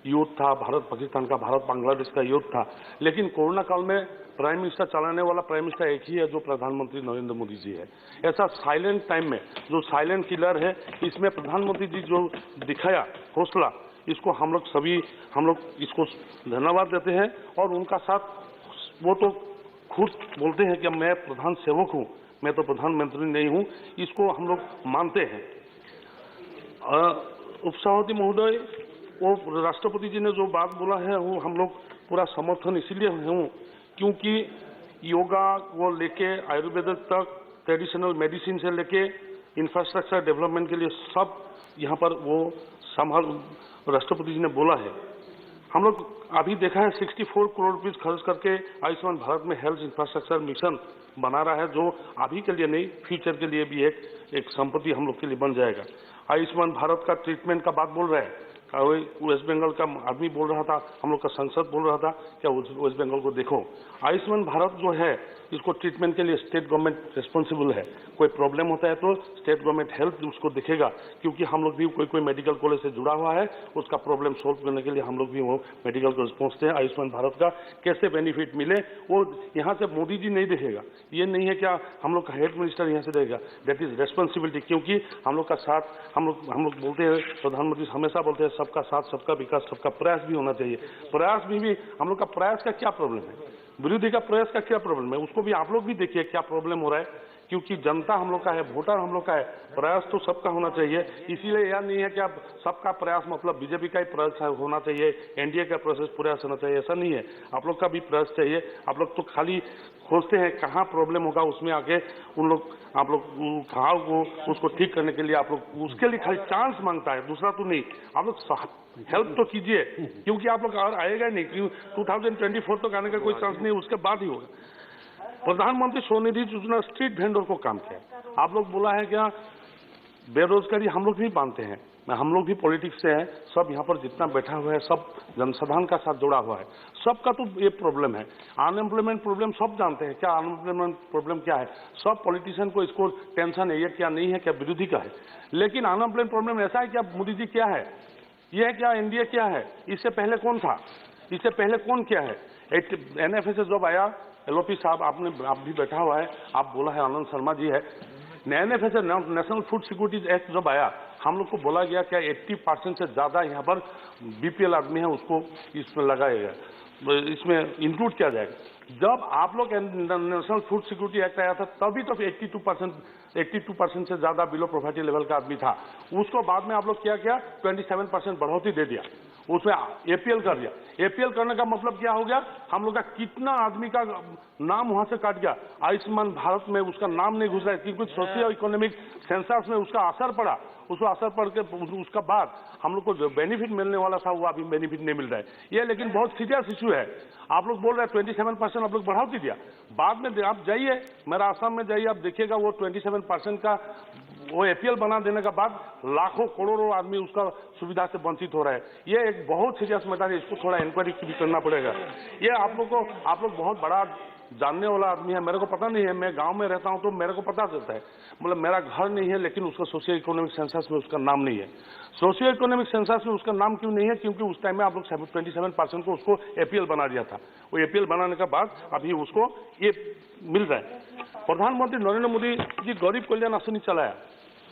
युद्ध था भारत पाकिस्तान का, भारत बांग्लादेश का युद्ध था, लेकिन कोरोना काल में प्राइम मिनिस्टर चलाने वाला प्राइम मिनिस्टर एक ही है जो प्रधानमंत्री नरेंद्र मोदी जी है। ऐसा साइलेंट टाइम में जो साइलेंट किलर है इसमें प्रधानमंत्री जी जो दिखाया हौसला, इसको हम लोग इसको धन्यवाद देते हैं और उनका साथ वो तो खुद बोलते हैं कि मैं प्रधान सेवक हूं, मैं तो प्रधानमंत्री नहीं हूं, इसको हम लोग मानते हैं। उपसभापति महोदय, वो राष्ट्रपति जी ने जो बात बोला है वो हम लोग पूरा समर्थन इसीलिए हूं क्योंकि योगा को लेके आयुर्वेद तक, ट्रेडिशनल मेडिसिन से लेके इंफ्रास्ट्रक्चर डेवलपमेंट के लिए सब यहाँ पर वो राष्ट्रपति जी ने बोला है। हम लोग अभी देखा है 64 करोड़ रुपीस खर्च करके आयुष्मान भारत में हेल्थ इंफ्रास्ट्रक्चर मिशन बना रहा है, जो अभी के लिए नहीं, फ्यूचर के लिए भी एक संपत्ति हम लोग के लिए बन जाएगा। आयुष्मान भारत का ट्रीटमेंट का बात बोल रहे हैं, वेस्ट बंगाल का आदमी बोल रहा था, हम लोग का सांसद बोल रहा था, क्या वेस्ट बंगाल को देखो, आयुष्मान भारत जो है इसको ट्रीटमेंट के लिए स्टेट गवर्नमेंट रिस्पॉन्सिबल है। कोई प्रॉब्लम होता है तो स्टेट गवर्नमेंट हेल्थ उसको देखेगा, क्योंकि हम लोग भी कोई मेडिकल कॉलेज से जुड़ा हुआ है, उसका प्रॉब्लम सोल्व करने के लिए हम लोग भी वो मेडिकल कॉलेज पहुंचते हैं। आयुष्मान भारत का कैसे बेनिफिट मिले वो यहाँ से मोदी जी नहीं देखेगा, ये नहीं है क्या हम लोग का हेल्थ मिनिस्टर यहाँ से देगा, दैट इज रेस्पॉन्सिबिलिटी। क्योंकि हम लोग का साथ हम लोग बोलते हैं, प्रधानमंत्री हमेशा बोलते हैं सबका साथ सबका विकास सबका प्रयास भी होना चाहिए। प्रयास भी हम लोग का प्रयास का क्या प्रॉब्लम है, विरोधी का प्रयास का क्या प्रॉब्लम है, उसको भी आप लोग भी देखिए क्या प्रॉब्लम हो रहा है, क्योंकि जनता हम लोग का है, वोटर हम लोग का है, प्रयास तो सबका होना चाहिए। इसीलिए यह नहीं है कि आप सबका प्रयास मतलब बीजेपी का ही प्रयास होना चाहिए, एनडीए का प्रयास होना चाहिए, ऐसा नहीं है, आप लोग का भी प्रयास चाहिए। आप लोग तो खाली खोजते हैं कहाँ प्रॉब्लम होगा, उसमें आके आप लोग घाव को उसको ठीक करने के लिए आप लोग उसके लिए खाली चांस मांगता है, दूसरा तो नहीं। आप लोग हेल्प तो कीजिए, क्योंकि आप लोग और आएगा नहीं, क्यों 2024 तक आने का कोई चांस नहीं, उसके बाद ही होगा। प्रधानमंत्री स्वनिधि योजना स्ट्रीट वेंडर को काम किया, आप लोग बोला है क्या बेरोजगारी, हम लोग भी मानते हैं, हम लोग भी पॉलिटिक्स से हैं, सब यहाँ पर जितना बैठा हुआ है सब जनसाधारण का साथ जुड़ा हुआ है, सबका तो ये प्रॉब्लम है। अनएम्प्लॉयमेंट प्रॉब्लम सब जानते हैं, क्या अनएम्प्लॉयमेंट प्रॉब्लम क्या है, सब पॉलिटिशियन को इसको टेंशन है, ये क्या नहीं है, क्या विरोधी का है। लेकिन अनएम्प्लॉयमेंट प्रॉब्लम ऐसा है क्या मोदी जी क्या है, ये है क्या एनडीए क्या है, इससे पहले कौन था, इससे पहले कौन क्या है। एनएफए से जब आया एलओपी साहब, आप भी बैठा हुआ है, आप बोला है आनंद शर्मा जी है, एनएफए से नेशनल फूड सिक्योरिटी एक्ट जब आया हम लोग को बोला गया क्या 80% से ज्यादा यहाँ पर बीपीएल आदमी है उसको इसमें लगाएगा, इसमें इंक्लूड किया जाएगा। जब आप लोग नेशनल फूड सिक्योरिटी एक्ट आया था तभी तो 82% से ज्यादा बिलो पॉवर्टी लेवल का आदमी था, उसको बाद में आप लोग क्या किया 27% बढ़ोतरी दे दिया, उसमें एपीएल कर दिया। एपीएल करने का मतलब क्या हो गया, हम लोग का कितना आदमी का नाम वहां से काट गया, आयुष्मान भारत में उसका नाम नहीं घुस रहा है, क्योंकि सोशियो इकोनॉमिक सेंसस में उसका असर पड़ा, उसको असर पड़ के उसका बाद हम लोग को जो बेनिफिट मिलने वाला था वो अभी बेनिफिट नहीं मिल रहा है। ये लेकिन बहुत सीरियस इशू है। आप लोग बोल रहे हैं 27% आप लोग बढ़ाती दिया, बाद में आप जाइए मेरा आसाम में जाइए, आप देखिएगा वो 27% का वो एपीएल बना देने के बाद लाखों करोड़ों आदमी उसका सुविधा से वंचित हो रहा है। ये एक बहुत सीरियस मैटर है, इसको थोड़ा इंक्वायरी भी करना पड़ेगा। ये आप लोग बहुत बड़ा जानने वाला आदमी है, मेरे को पता नहीं है, मैं गांव में रहता हूं तो मेरे को पता चलता है, मतलब मेरा घर नहीं है लेकिन उसका सोशियो इकोनॉमिक सेंसस में उसका नाम नहीं है। सोशियो इकोनॉमिक सेंसस में उसका नाम क्यों नहीं है, क्योंकि उस टाइम में आप लोग 27% को उसको एपीएल बना दिया था, वो एपीएल बनाने के बाद अभी उसको ये मिल रहा है। प्रधानमंत्री नरेंद्र मोदी जी गरीब कल्याण राशि चलाया,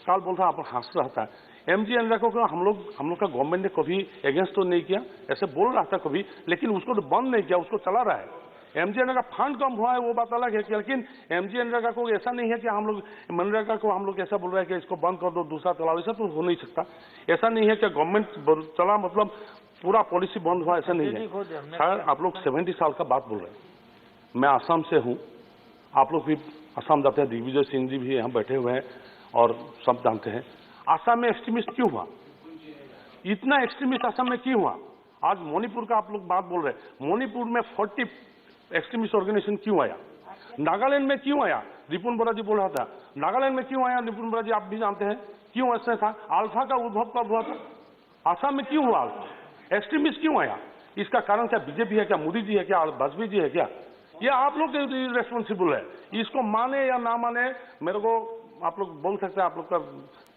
काल बोलता आप हंस रहा था, एमजी एनरेगा को हम लोग का गवर्नमेंट ने कभी अगेंस्ट तो नहीं किया, ऐसे बोल रहा था कभी, लेकिन उसको तो बंद नहीं किया, उसको चला रहा है। एमजी एनरेगा फंड कम हुआ है वो बात अलग है, लेकिन एमजी एनरेगा को ऐसा नहीं है कि हम लोग मनरेगा को हम लोग ऐसा बोल रहे हैं कि इसको बंद कर दो दूसरा चलाओ, ऐसा तो हो नहीं सकता। ऐसा नहीं है कि गवर्नमेंट चला मतलब पूरा पॉलिसी बंद हुआ, ऐसा नहीं है। सर आप लोग 70 साल का बात बोल रहे हैं, मैं आसाम से हूँ, आप लोग भी आसाम जाते हैं, दिग्विजय सिंह जी भी यहाँ बैठे हुए हैं और सब जानते हैं आसाम में एक्सट्रीमिस्ट क्यों हुआ, इतना एक्सट्रीमिस्ट आसाम में क्यों हुआ। आज मणिपुर का आप लोग बात बोल रहे हैं, मणिपुर में 40 एक्सट्रीमिस्ट ऑर्गेनाइजेशन क्यों आया, नागालैंड में क्यों आया, रिपुन बोरा जी बोल रहा था, नागालैंड में क्यों आया, रिपुन बोरा जी आप भी जानते हैं क्यों ऐसा था। अल्फा का उद्भव कब हुआ था, आसाम में क्यों हुआ अल्फा, एक्सट्रीमिस्ट क्यों आया, इसका कारण क्या बीजेपी है क्या, मोदी जी है क्या, वाजपेयी जी है क्या, ये आप लोग रेस्पॉन्सिबल है। इसको माने या ना माने मेरे को आप लोग बोल सकते हैं, आप लोग का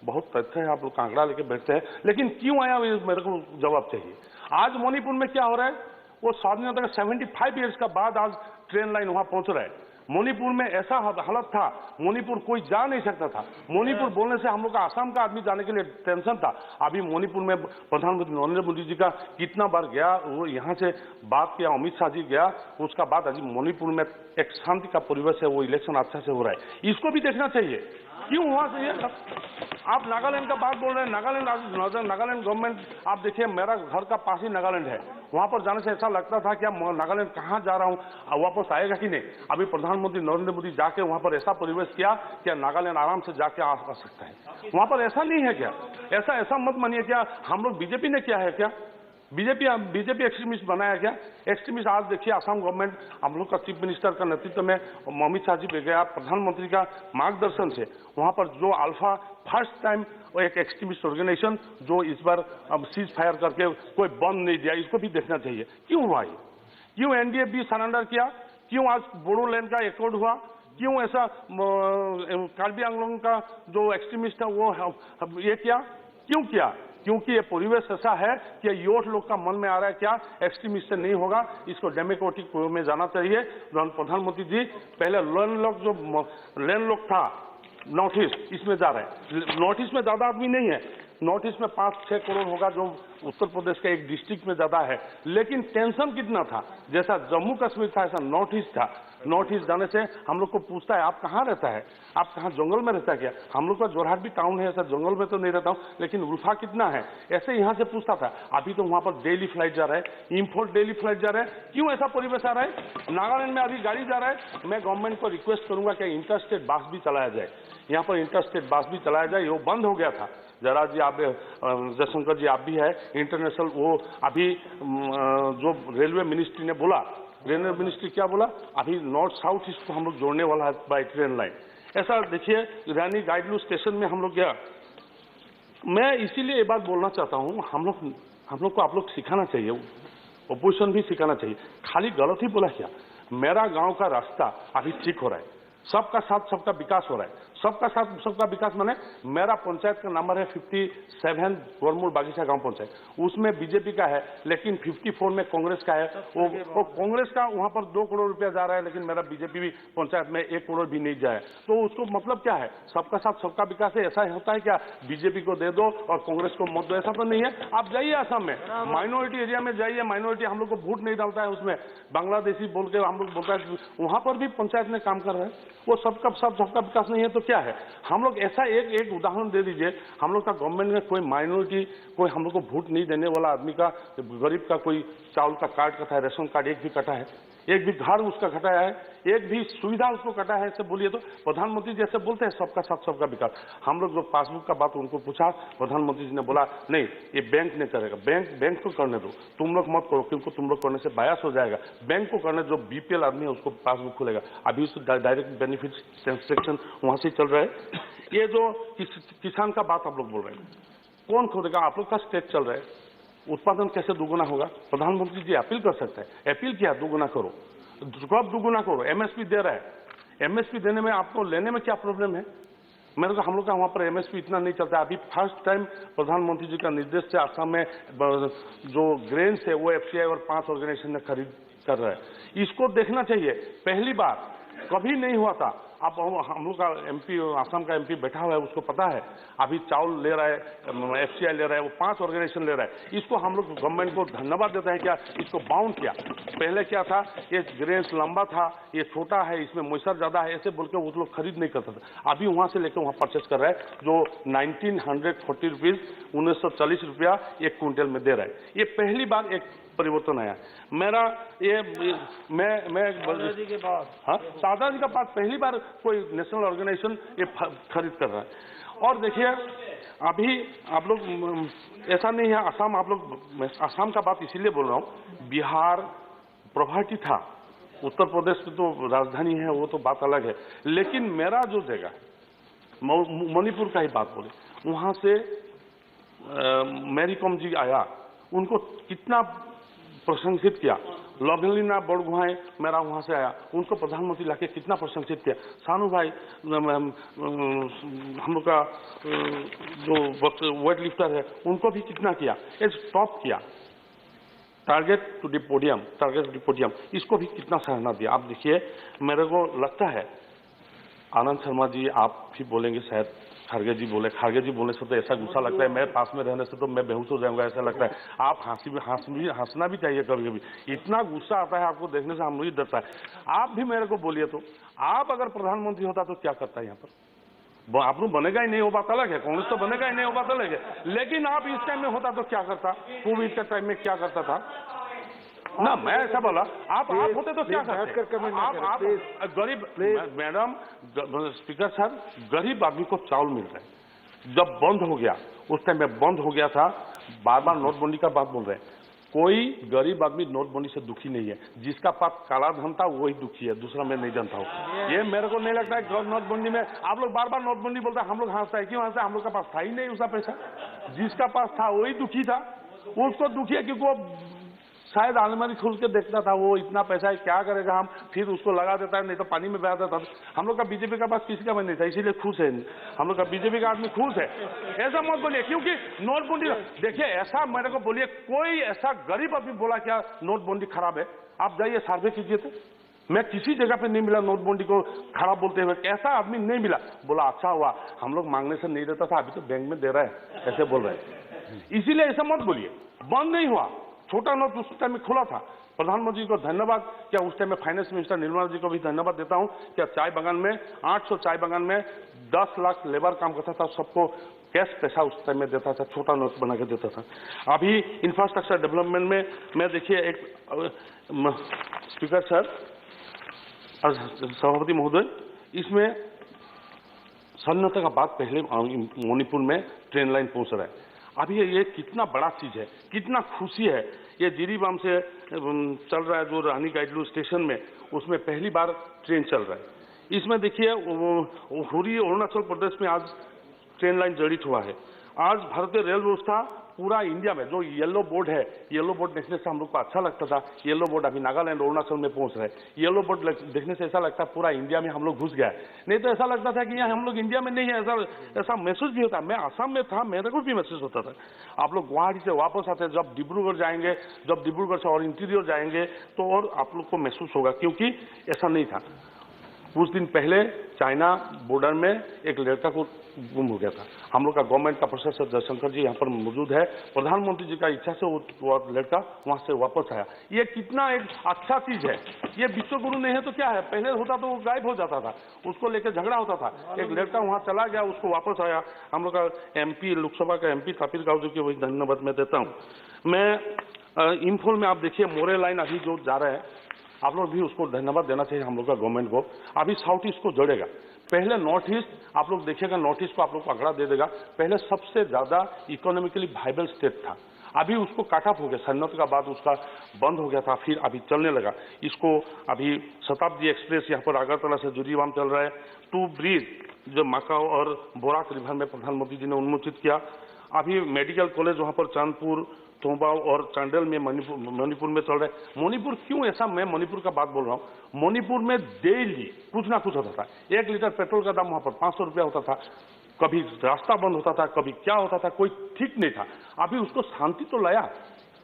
बहुत तथ्य है, आप लोग का आंकड़ा लेके बैठते हैं, लेकिन क्यों आया मेरे को जवाब चाहिए। आज मणिपुर में क्या हो रहा है, वो स्वाधीनता के 75 ईयर्स का बाद आज ट्रेन लाइन वहां पहुंच रहा है, मणिपुर में ऐसा हालत था, मणिपुर कोई जा नहीं सकता था। मणिपुर बोलने से हम लोग का आसाम का आदमी जाने के लिए टेंशन था। अभी मणिपुर में प्रधानमंत्री नरेंद्र मोदी जी का कितना बार गया, वो यहाँ से बात किया, अमित शाह जी गया, उसका बाद अभी मणिपुर में एक शांति का परिवेश है, वो इलेक्शन अच्छा से हो रहा है, इसको भी देखना चाहिए। क्यों वहां से ये आप नागालैंड का बात बोल रहे हैं, नागालैंड गवर्नमेंट, आप देखिए मेरा घर का पास ही नागालैंड है, वहां पर जाने से ऐसा लगता था कि नागालैंड कहाँ जा रहा हूँ, वापस आएगा कि नहीं। अभी प्रधानमंत्री नरेंद्र मोदी जाके वहां पर ऐसा परिवेश किया कि नागालैंड आराम से जाके आ सकता है। वहां पर ऐसा नहीं है क्या? ऐसा मत मानिए क्या हम लोग बीजेपी ने किया है क्या? बीजेपी एक्सट्रीमिस्ट बनाया क्या? एक्सट्रीमिस्ट आज देखिए आसाम गवर्नमेंट हम लोग का चीफ मिनिस्टर का नेतृत्व में अमित शाह जी गया, प्रधानमंत्री का मार्गदर्शन से वहां पर जो अल्फा फर्स्ट टाइम एक एक्सट्रीमिस्ट ऑर्गेनाइजेशन जो इस बार अब सीज फायर करके कोई बंद नहीं दिया, इसको भी देखना चाहिए। क्यों हुआ ये? क्यों एनडीए भी सरेंडर किया? क्यों आज बोडोलैंड का एकॉर्ड हुआ? क्यों ऐसा कार्बी आंगलोंग का जो एक्सट्रीमिस्ट है वो ये किया? क्यों किया? क्योंकि ये परिवेश ऐसा है कि यूथ लोग का मन में आ रहा है क्या एक्सट्रीमिस्ट से नहीं होगा, इसको डेमोक्रेटिक में जाना चाहिए। प्रधानमंत्री जी पहले लैंडलॉक था नॉर्थ ईस्ट, इसमें जा रहे हैं। नॉर्थ ईस्ट में ज्यादा आदमी नहीं है, नॉर्थ ईस्ट में 5-6 करोड़ होगा, जो उत्तर प्रदेश का एक डिस्ट्रिक्ट में ज्यादा है, लेकिन टेंशन कितना था, जैसा जम्मू कश्मीर था ऐसा नॉर्थ ईस्ट था। नॉर्थ ईस्ट जाने से हम लोग को पूछता है आप कहाँ रहता है, आप कहाँ जंगल में रहता है क्या? हम लोग का जोरहाट भी टाउन है, ऐसा जंगल में तो नहीं रहता हूँ, लेकिन उल्फा कितना है ऐसे यहाँ से पूछता था। अभी तो वहां पर डेली फ्लाइट जा रहा है, इम्पोर्ट डेली फ्लाइट जा रहा है। क्यों ऐसा परिवेश आ रहा है? नागालैंड में अभी गाड़ी जा रहा है। मैं गवर्नमेंट को रिक्वेस्ट करूंगा कि इंटरस्टेट बस भी चलाया जाए, यहाँ पर इंटरस्टेट बस भी चलाया जाए। वो बंद हो गया था। जरा जी आप जयशंकर जी आप भी है इंटरनेशनल, वो अभी जो रेलवे मिनिस्ट्री ने बोला, रेलवे मिनिस्ट्री क्या बोला, अभी नॉर्थ साउथ ईस्ट को हम लोग जोड़ने वाला है बाय ट्रेन लाइन। ऐसा देखिए रानी गाइडलू स्टेशन में हम लोग गया। मैं इसीलिए ये बात बोलना चाहता हूँ, हम लोग को आप लोग सिखाना चाहिए, ओपोजिशन भी सिखाना चाहिए। खाली गलत ही बोला क्या? मेरा गांव का रास्ता अभी ठीक हो रहा है, सबका साथ सबका विकास हो रहा है। सबका साथ सबका विकास माने मेरा पंचायत का नंबर है 57 गोरमुड़ बागीचा गांव पंचायत, उसमें बीजेपी का है, लेकिन 54 में कांग्रेस का है। वो कांग्रेस का वहां पर 2 करोड़ रुपया जा रहा है, लेकिन मेरा बीजेपी भी पंचायत में 1 करोड़ भी नहीं जाए। तो उसको मतलब क्या है? सबका साथ सबका विकास है, ऐसा होता है क्या? बीजेपी को दे दो और कांग्रेस को मत दो, ऐसा तो नहीं है। आप जाइए आसाम में, माइनॉरिटी एरिया में जाइए, माइनॉरिटी हम लोग को वोट नहीं डालता है, उसमें बांग्लादेशी बोल के हम लोग बोलता है, वहां पर भी पंचायत में काम कर रहे हैं। वो सबका सबका विकास नहीं है तो क्या है? हम लोग ऐसा एक उदाहरण दे दीजिए, हम लोग का गवर्नमेंट में कोई माइनॉरिटी, कोई हम लोग को वोट नहीं देने वाला आदमी का, गरीब का कोई चावल का कार्ड कटा है, रेशन कार्ड एक भी कटा है, एक भी घर उसका कटाया है, एक भी सुविधा उसको कटा है, ऐसे बोलिए तो। प्रधानमंत्री जैसे बोलते हैं सबका साथ सबका विकास। हम लोग जो पासबुक का बात उनको पूछा, प्रधानमंत्री जी ने बोला नहीं ये बैंक नहीं करेगा, बैंक को करने दो, तुम लोग मत करो, क्योंकि तुम लोग करने से बायस हो जाएगा। बैंक को करने, जो बीपीएल आदमी है उसको पासबुक खुलेगा। अभी उसको डायरेक्ट बेनिफिट सेक्शन वहां से चल रहा है। ये जो किसान का बात आप लोग बोल रहे हैं, कौन खोदेगा? आप लोग का स्टेट चल रहा है, उत्पादन कैसे दुगुना होगा? प्रधानमंत्री जी अपील कर सकते हैं, अपील किया दुगुना करो, कब दुगुना करो? एमएसपी दे रहा है, एमएसपी देने में आपको लेने में क्या प्रॉब्लम है? मेरे को हम लोग का वहां पर एमएसपी इतना नहीं चलता। अभी फर्स्ट टाइम प्रधानमंत्री जी का निर्देश से आसाम में जो ग्रेन्स है वो एफसीआई और 5 ऑर्गेनाइजेशन ने खरीद कर रहा है। इसको देखना चाहिए, पहली बार कभी नहीं हुआ था। अब हम लोग का एमपी, आसाम का एमपी बैठा हुआ है, उसको पता है। अभी चावल ले रहा है, एफसीआई ले रहा है, वो 5 ऑर्गेनाइजेशन ले रहा है। इसको हम लोग गवर्नमेंट को धन्यवाद देते हैं क्या इसको बाउंड किया। पहले क्या था, ये ग्रेन्स लंबा था, ये छोटा है, इसमें मॉइस्चर ज्यादा है, ऐसे बोल के वो लोग खरीद नहीं करता था। अभी वहां से लेकर वहां परचेस कर रहा है, जो 1940 रुपीज 1940 रुपया 1 क्विंटल में दे रहा है। ये पहली बार एक परिवर्तन आया। मेरा ये मैं दादाजी के पास, हाँ दादाजी का पास पहली बार कोई नेशनल ऑर्गेनाइजेशन ये खरीद कर रहा है। और देखिए अभी आप लोग ऐसा नहीं है, आसाम आप लोग, आसाम का बात इसीलिए बोल रहा हूँ, बिहार प्रॉपर्टी था, उत्तर प्रदेश में तो राजधानी है, वो तो बात अलग है। लेकिन मेरा जो जगह मणिपुर का ही बात बोले, वहां से मैरी कॉम जी आया, उनको कितना प्रशंसित किया। लवलीना बड़गुहाई मेरा वहां से आया, उनको प्रधानमंत्री लाके कितना प्रशंसित किया। सानू भाई हम लोग का जो वेट लिफ्टर है, उनको भी कितना किया, टॉप किया। टारगेट टू द पोडियम, इसको भी कितना सराहना दिया। आप देखिए, मेरे को लगता है आनंद शर्मा जी आप भी बोलेंगे, शायद खारगे जी बोलने से तो ऐसा गुस्सा लगता है, मेरे पास में रहने से तो मैं बेहोश हो जाऊंगा ऐसा लगता है। आप हंसना भी चाहिए कभी कभी, इतना गुस्सा आता है आपको देखने से, हम भी डरता है। आप भी मेरे को बोलिए तो, आप अगर प्रधानमंत्री होता तो क्या करता है यहाँ पर? आप लोग बनेगा ही नहीं, हो बात अलग है, कांग्रेस तो बनेगा ही नहीं, हो बात अलग है, लेकिन आप इस टाइम में होता तो क्या करता? कोविड के टाइम में क्या करता था ना? मैं ऐसा बोला, आप होते तो क्या करते? आप गरीब, मैडम स्पीकर सर, गरीब आदमी को चावल मिल रहा है। जब बंद हो गया, उस टाइम में बंद हो गया था, बार बार नोटबंदी का बात बोल रहे हैं। कोई गरीब आदमी नोटबंदी से दुखी नहीं है, जिसका पास काला धन था वही दुखी है, दूसरा मैं नहीं जानता हूँ। ये मेरे को नहीं लगता है नोटबंदी में, आप लोग बार बार नोटबंदी बोलते हैं, हम लोग हंसता है, क्यों हंसता है? हम लोग का पास था ही नहीं उसका पैसा, जिसका पास था वही दुखी था, उसको दुखी है क्योंकि वो शायद अलमारी खोल के देखता था, वो इतना पैसा है क्या करेगा, हम फिर उसको लगा देता है, नहीं तो पानी में बहा देता था। हम लोग का बीजेपी का पास किसी का मन नहीं था, इसीलिए खुश है, हम लोग का बीजेपी का आदमी खुश है। ऐसा मत बोलिए, क्योंकि नोटबंदी देखिए, ऐसा मेरे को बोलिए, कोई ऐसा गरीब आदमी बोला क्या नोटबंदी खराब है? आप जाइए सर्वे कीजिए तो, मैं किसी जगह पे नहीं मिला नोटबंदी को खराब बोलते हुए, ऐसा आदमी नहीं मिला। बोला अच्छा हुआ, हम लोग मांगने से नहीं देता था, अभी तो बैंक में दे रहा है, ऐसे बोल रहे हैं। इसीलिए ऐसा मत बोलिए, बंद नहीं हुआ, छोटा नोट उस टाइम में खुला था। प्रधानमंत्री को धन्यवाद, क्या उस टाइम में फाइनेंस मिनिस्टर निर्मला जी को भी धन्यवाद देता हूं, क्या चाय बागान में 800 चाय बागान में 10 लाख लेबर काम करता था, सबको कैश पैसा उस टाइम में देता था, छोटा नोट बना के देता था। अभी इंफ्रास्ट्रक्चर डेवलपमेंट में मैं देखिए, एक स्पीकर सर, सभापति महोदय, इसमें सन्नता का बात पहले मणिपुर में ट्रेन लाइन पहुंच रहा है। अभी ये कितना बड़ा चीज है, कितना खुशी है। ये जिरीबाम से चल रहा है जो रानी गाइडलू स्टेशन में, उसमें पहली बार ट्रेन चल रहा है। इसमें देखिए हुरी अरुणाचल प्रदेश में आज ट्रेन लाइन जड़ित हुआ है। आज भारतीय रेल व्यवस्था पूरा इंडिया में, जो येलो बोर्ड है, येलो बोर्ड देखने से हम लोग को अच्छा लगता था, येलो बोर्ड अभी नागालैंड अरुणाचल में पहुंच रहा है। येलो बोर्ड देखने से ऐसा लगता है पूरा इंडिया में हम लोग घुस गया है, नहीं तो ऐसा लगता था कि यहाँ हम लोग इंडिया में नहीं है, ऐसा महसूस भी होता। मैं आसाम में था, मेरे को भी महसूस होता था। आप लोग गुवाहाटी से वापस आते, जब डिब्रूगढ़ जाएंगे, जब डिब्रूगढ़ से और इंटीरियर जाएंगे तो और आप लोग को महसूस होगा, क्योंकि ऐसा नहीं था। कुछ दिन पहले चाइना बॉर्डर में एक लड़का को गुम हो गया था। हम लोग का गवर्नमेंट का प्रोफेसर जयशंकर जी यहाँ पर मौजूद है, प्रधानमंत्री जी का इच्छा से वो लड़का वहां से वापस आया। ये कितना एक अच्छा चीज है। ये विश्व गुरु नहीं है तो क्या है, पहले होता तो वो गायब हो जाता था, उसको लेकर झगड़ा होता था। एक लड़का वहां चला गया, उसको वापस आया। हम लोग का एमपी, लोकसभा का एमपी कपिल गाव जी को वही धन्यवाद मैं देता हूँ। मैं इम्फॉल में आप देखिए मोरे लाइन अभी जो जा रहा है, आप लोग भी उसको धन्यवाद देना चाहिए हम लोग का गवर्नमेंट को। अभी साउथ ईस्ट को जोड़ेगा। पहले नॉर्थ ईस्ट, आप लोग देखिएगा नॉर्थ ईस्ट को आप लोग को आंकड़ा दे देगा, पहले सबसे ज्यादा इकोनॉमिकली वाइबल स्टेट था। अभी उसको काट ऑफ हो गया, सन्नत का बाद उसका बंद हो गया था, फिर अभी चलने लगा। इसको अभी शताब्दी एक्सप्रेस यहाँ पर अगरतला से जिरीबाम चल रहा है। 2 ब्रिज जो माकाओ और बोराक रिवर में प्रधानमंत्री जी ने उन्मोचित किया। अभी मेडिकल कॉलेज वहां पर चांदपुर, थोंबाव और चांडेल में मणिपुर में चल रहा है। मणिपुर क्यों ऐसा, मैं मणिपुर का बात बोल रहा हूँ। मणिपुर में डेली कुछ ना कुछ होता था। 1 लीटर पेट्रोल का दाम वहां पर 500 रुपया होता था, कभी रास्ता बंद होता था, कभी क्या होता था, कोई ठीक नहीं था। अभी उसको शांति तो लाया।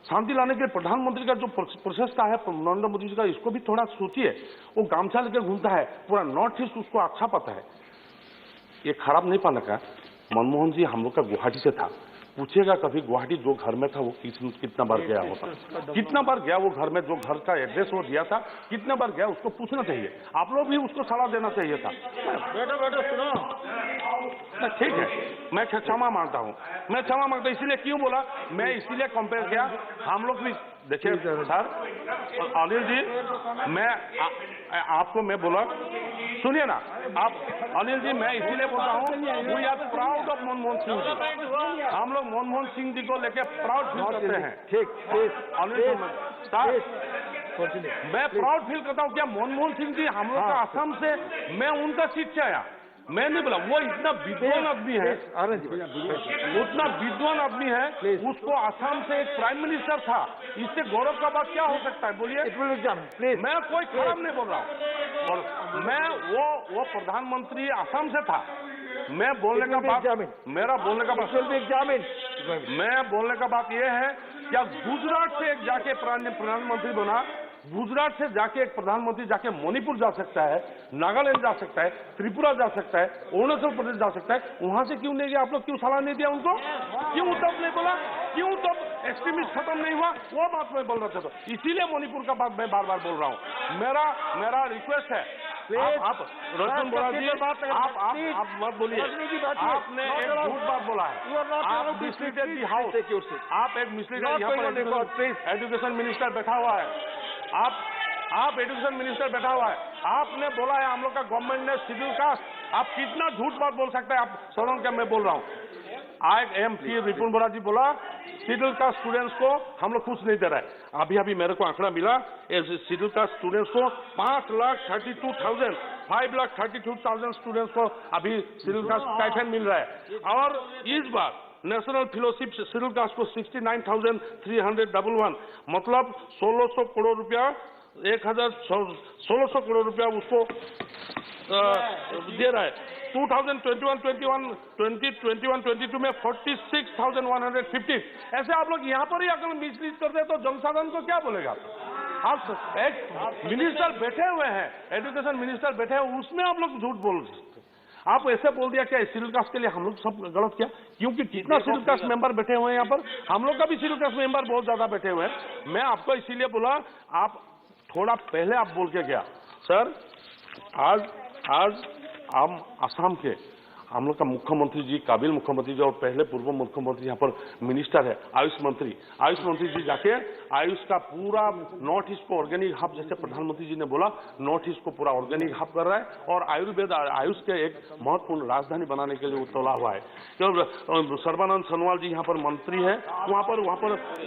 शांति लाने के लिए प्रधानमंत्री का जो प्रचेष्टा है नरेंद्र मोदी जी का, इसको भी थोड़ा सोचिए। वो गामछा लेकर घूमता है, पूरा नॉर्थ ईस्ट उसको अच्छा पता है। ये खराब नहीं पाने का। मनमोहन जी हम लोग का गुवाहाटी से था, पूछेगा कभी गुवाहाटी जो घर में था वो कितना बार गया होता, कितना बार गया वो घर में, जो घर का एड्रेस वो दिया था कितना बार गया, उसको पूछना चाहिए। आप लोग भी उसको सलाह देना चाहिए था। बेटा सुनो, ठीक है, मैं क्षमा मांगता हूँ, मैं क्षमा मांगता हूँ। इसीलिए क्यों बोला, मैं इसीलिए कंपेयर किया। हम लोग भी देखिए सर, अनिल जी, मैं आपको मैं बोला, सुनिए ना आप अनिल जी, मैं इसीलिए बोलता हूँ, we are proud of Manmohan Singh ji. हम लोग मनमोहन सिंह जी को लेकर प्राउड फील करते हैं। ठीक अनिल सर, मैं प्राउड फील करता हूँ। क्या मनमोहन सिंह जी हम लोग का असम से, मैं उनका सीट से आया, मैं नहीं बोला। वो इतना विद्वान आदमी है, उतना विद्वान आदमी है, उसको असम से एक प्राइम मिनिस्टर था। इससे गौरव का बात क्या हो सकता है, बोलिए। मैं कोई खराब नहीं बोल रहा हूँ। मैं वो प्रधानमंत्री असम से था। मैं बोलने का बात, मेरा बोलने का बात, मैं बोलने का बात यह है या गुजरात से एक जाके प्रधानमंत्री बना, गुजरात से जाके एक प्रधानमंत्री जाके मणिपुर जा सकता है, नागालैंड जा सकता है, त्रिपुरा जा सकता है, अरुणाचल प्रदेश जा सकता है, वहां से क्यों नहीं गया? आप लोग क्यों सलाह नहीं दिया उनको? क्यों तब नहीं बोला? क्यों तब एक्सट्रीमिस्ट खत्म नहीं हुआ? वो बात मैं बोल रहा था। इसीलिए मणिपुर का बात मैं बार बार बोल रहा हूँ। मेरा रिक्वेस्ट है, आप रतन बोरा जी, आप मत बोलिए। आपने एक झूठ बात बोला है, आप मिसलीडेड दी हाउस, आप एक मिसलीडेड। यहाँ पर एजुकेशन मिनिस्टर बैठा हुआ है, आप एजुकेशन मिनिस्टर बैठा हुआ है, आपने बोला है हम लोग का गवर्नमेंट ने शेड्यूल कास्ट। आप कितना झूठ बात बोल सकते हैं? आप सदन क्या मैं बोल रहा हूँ। MP रिपुन बोरा जी बोला शेड्यूल कास्ट स्टूडेंट्स को हम लोग कुछ नहीं दे रहा है। अभी मेरे को आंकड़ा मिला, शेड्यूल कास्ट स्टूडेंट्स को 5,32,000 5,32,000 स्टूडेंट्स को अभी शेड्यूल कास्ट स्टाइपेंड मिल रहा है। और इस बार नेशनल फेलोशिप शेड्यूल कास्ट को 69,311, मतलब 1,600 करोड़ रुपया, 1,600 करोड़ रुपया उसको दे रहा है। 2021-22 में 46,150। ऐसे आप लोग यहाँ पर ही अगर मिसलीड करते तो जनसाधारण को क्या बोलेगा? आप एक मिनिस्टर बैठे हुए हैं, एजुकेशन मिनिस्टर बैठे हैं, उसमें आप लोग झूठ बोल सकते। आप ऐसे बोल दिया क्या शेड्यूल कास्ट के लिए हम लोग सब गलत किया? क्योंकि कितना शेड्यूल कास्ट मेंबर बैठे हुए हैं यहाँ पर, हम लोग का भी शेड्यूल कास्ट मेंबर बहुत ज्यादा बैठे हुए हैं। मैं आपको इसीलिए बोला, आप थोड़ा पहले आप बोल के गया सर। आज हम असम के हम लोग का मुख्यमंत्री जी, काबिल मुख्यमंत्री जी और पहले पूर्व मुख्यमंत्री यहाँ पर मिनिस्टर है आयुष मंत्री जी जाके आयुष का पूरा नॉर्थ ईस्ट को ऑर्गेनिक हब, जैसे प्रधानमंत्री जी ने बोला, नॉर्थ ईस्ट को पूरा ऑर्गेनिक हब कर रहा है और आयुष के एक महत्वपूर्ण राजधानी बनाने के लिए तोला हुआ है। तो सर्बानंद सोनोवाल जी यहाँ पर मंत्री है, वहाँ पर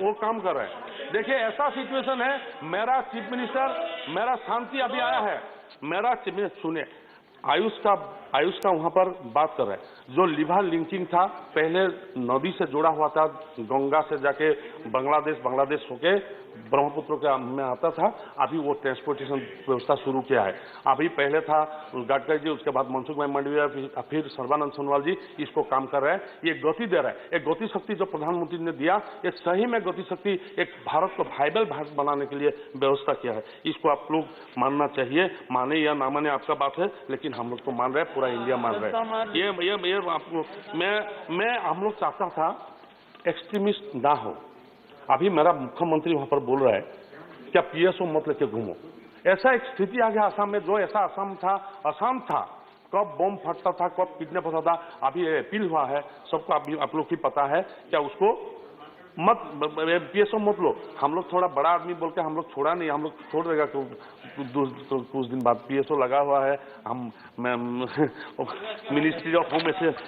वो काम कर रहे हैं। देखिए ऐसा सिचुएशन है, मेरा चीफ मिनिस्टर, मेरा शांति अभी आया है, मेरा चीफ मिनिस्टर सुने, आयुष का वहां पर बात कर रहे हैं। जो लिवर लिंकिंग था, पहले नदी से जुड़ा हुआ था, गंगा से जाके बांग्लादेश होके ब्रह्मपुत्र के में आता था, अभी वो ट्रांसपोर्टेशन व्यवस्था शुरू किया है। अभी पहले था गडकरी जी, उसके बाद मनसुख भाई मंडाविया, फिर सर्बानंद सोनोवाल जी इसको काम कर रहे हैं। ये गति दे रहा है, एक गति शक्ति जो प्रधानमंत्री ने दिया, ये सही में गति शक्ति एक भारत को वाइबल भारत बनाने के लिए व्यवस्था किया है। इसको आप लोग मानना चाहिए, माने या ना माने आपका बात है, लेकिन हम लोग तो मान रहे हैं, पूरा इंडिया मान रहे हैं। ये आपको मैं हम लोग चाहता था एक्सट्रीमिस्ट ना हो। अभी मेरा मुख्यमंत्री वहां पर बोल रहा है क्या PSO मत लेके घूमो। ऐसा एक स्थिति आ गया असम में, जो ऐसा असम था, कब बम फटता था, कब किडनैप होता था। अभी अपील हुआ है सबको, अभी आप लोग की पता है क्या, उसको मत PSO मत लो। हम लोग थोड़ा बड़ा आदमी बोल के हम लोग छोड़ा नहीं, हम लोग छोड़ देगा कुछ दिन बाद। PSO लगा हुआ है, हम मिनिस्ट्री ऑफ होम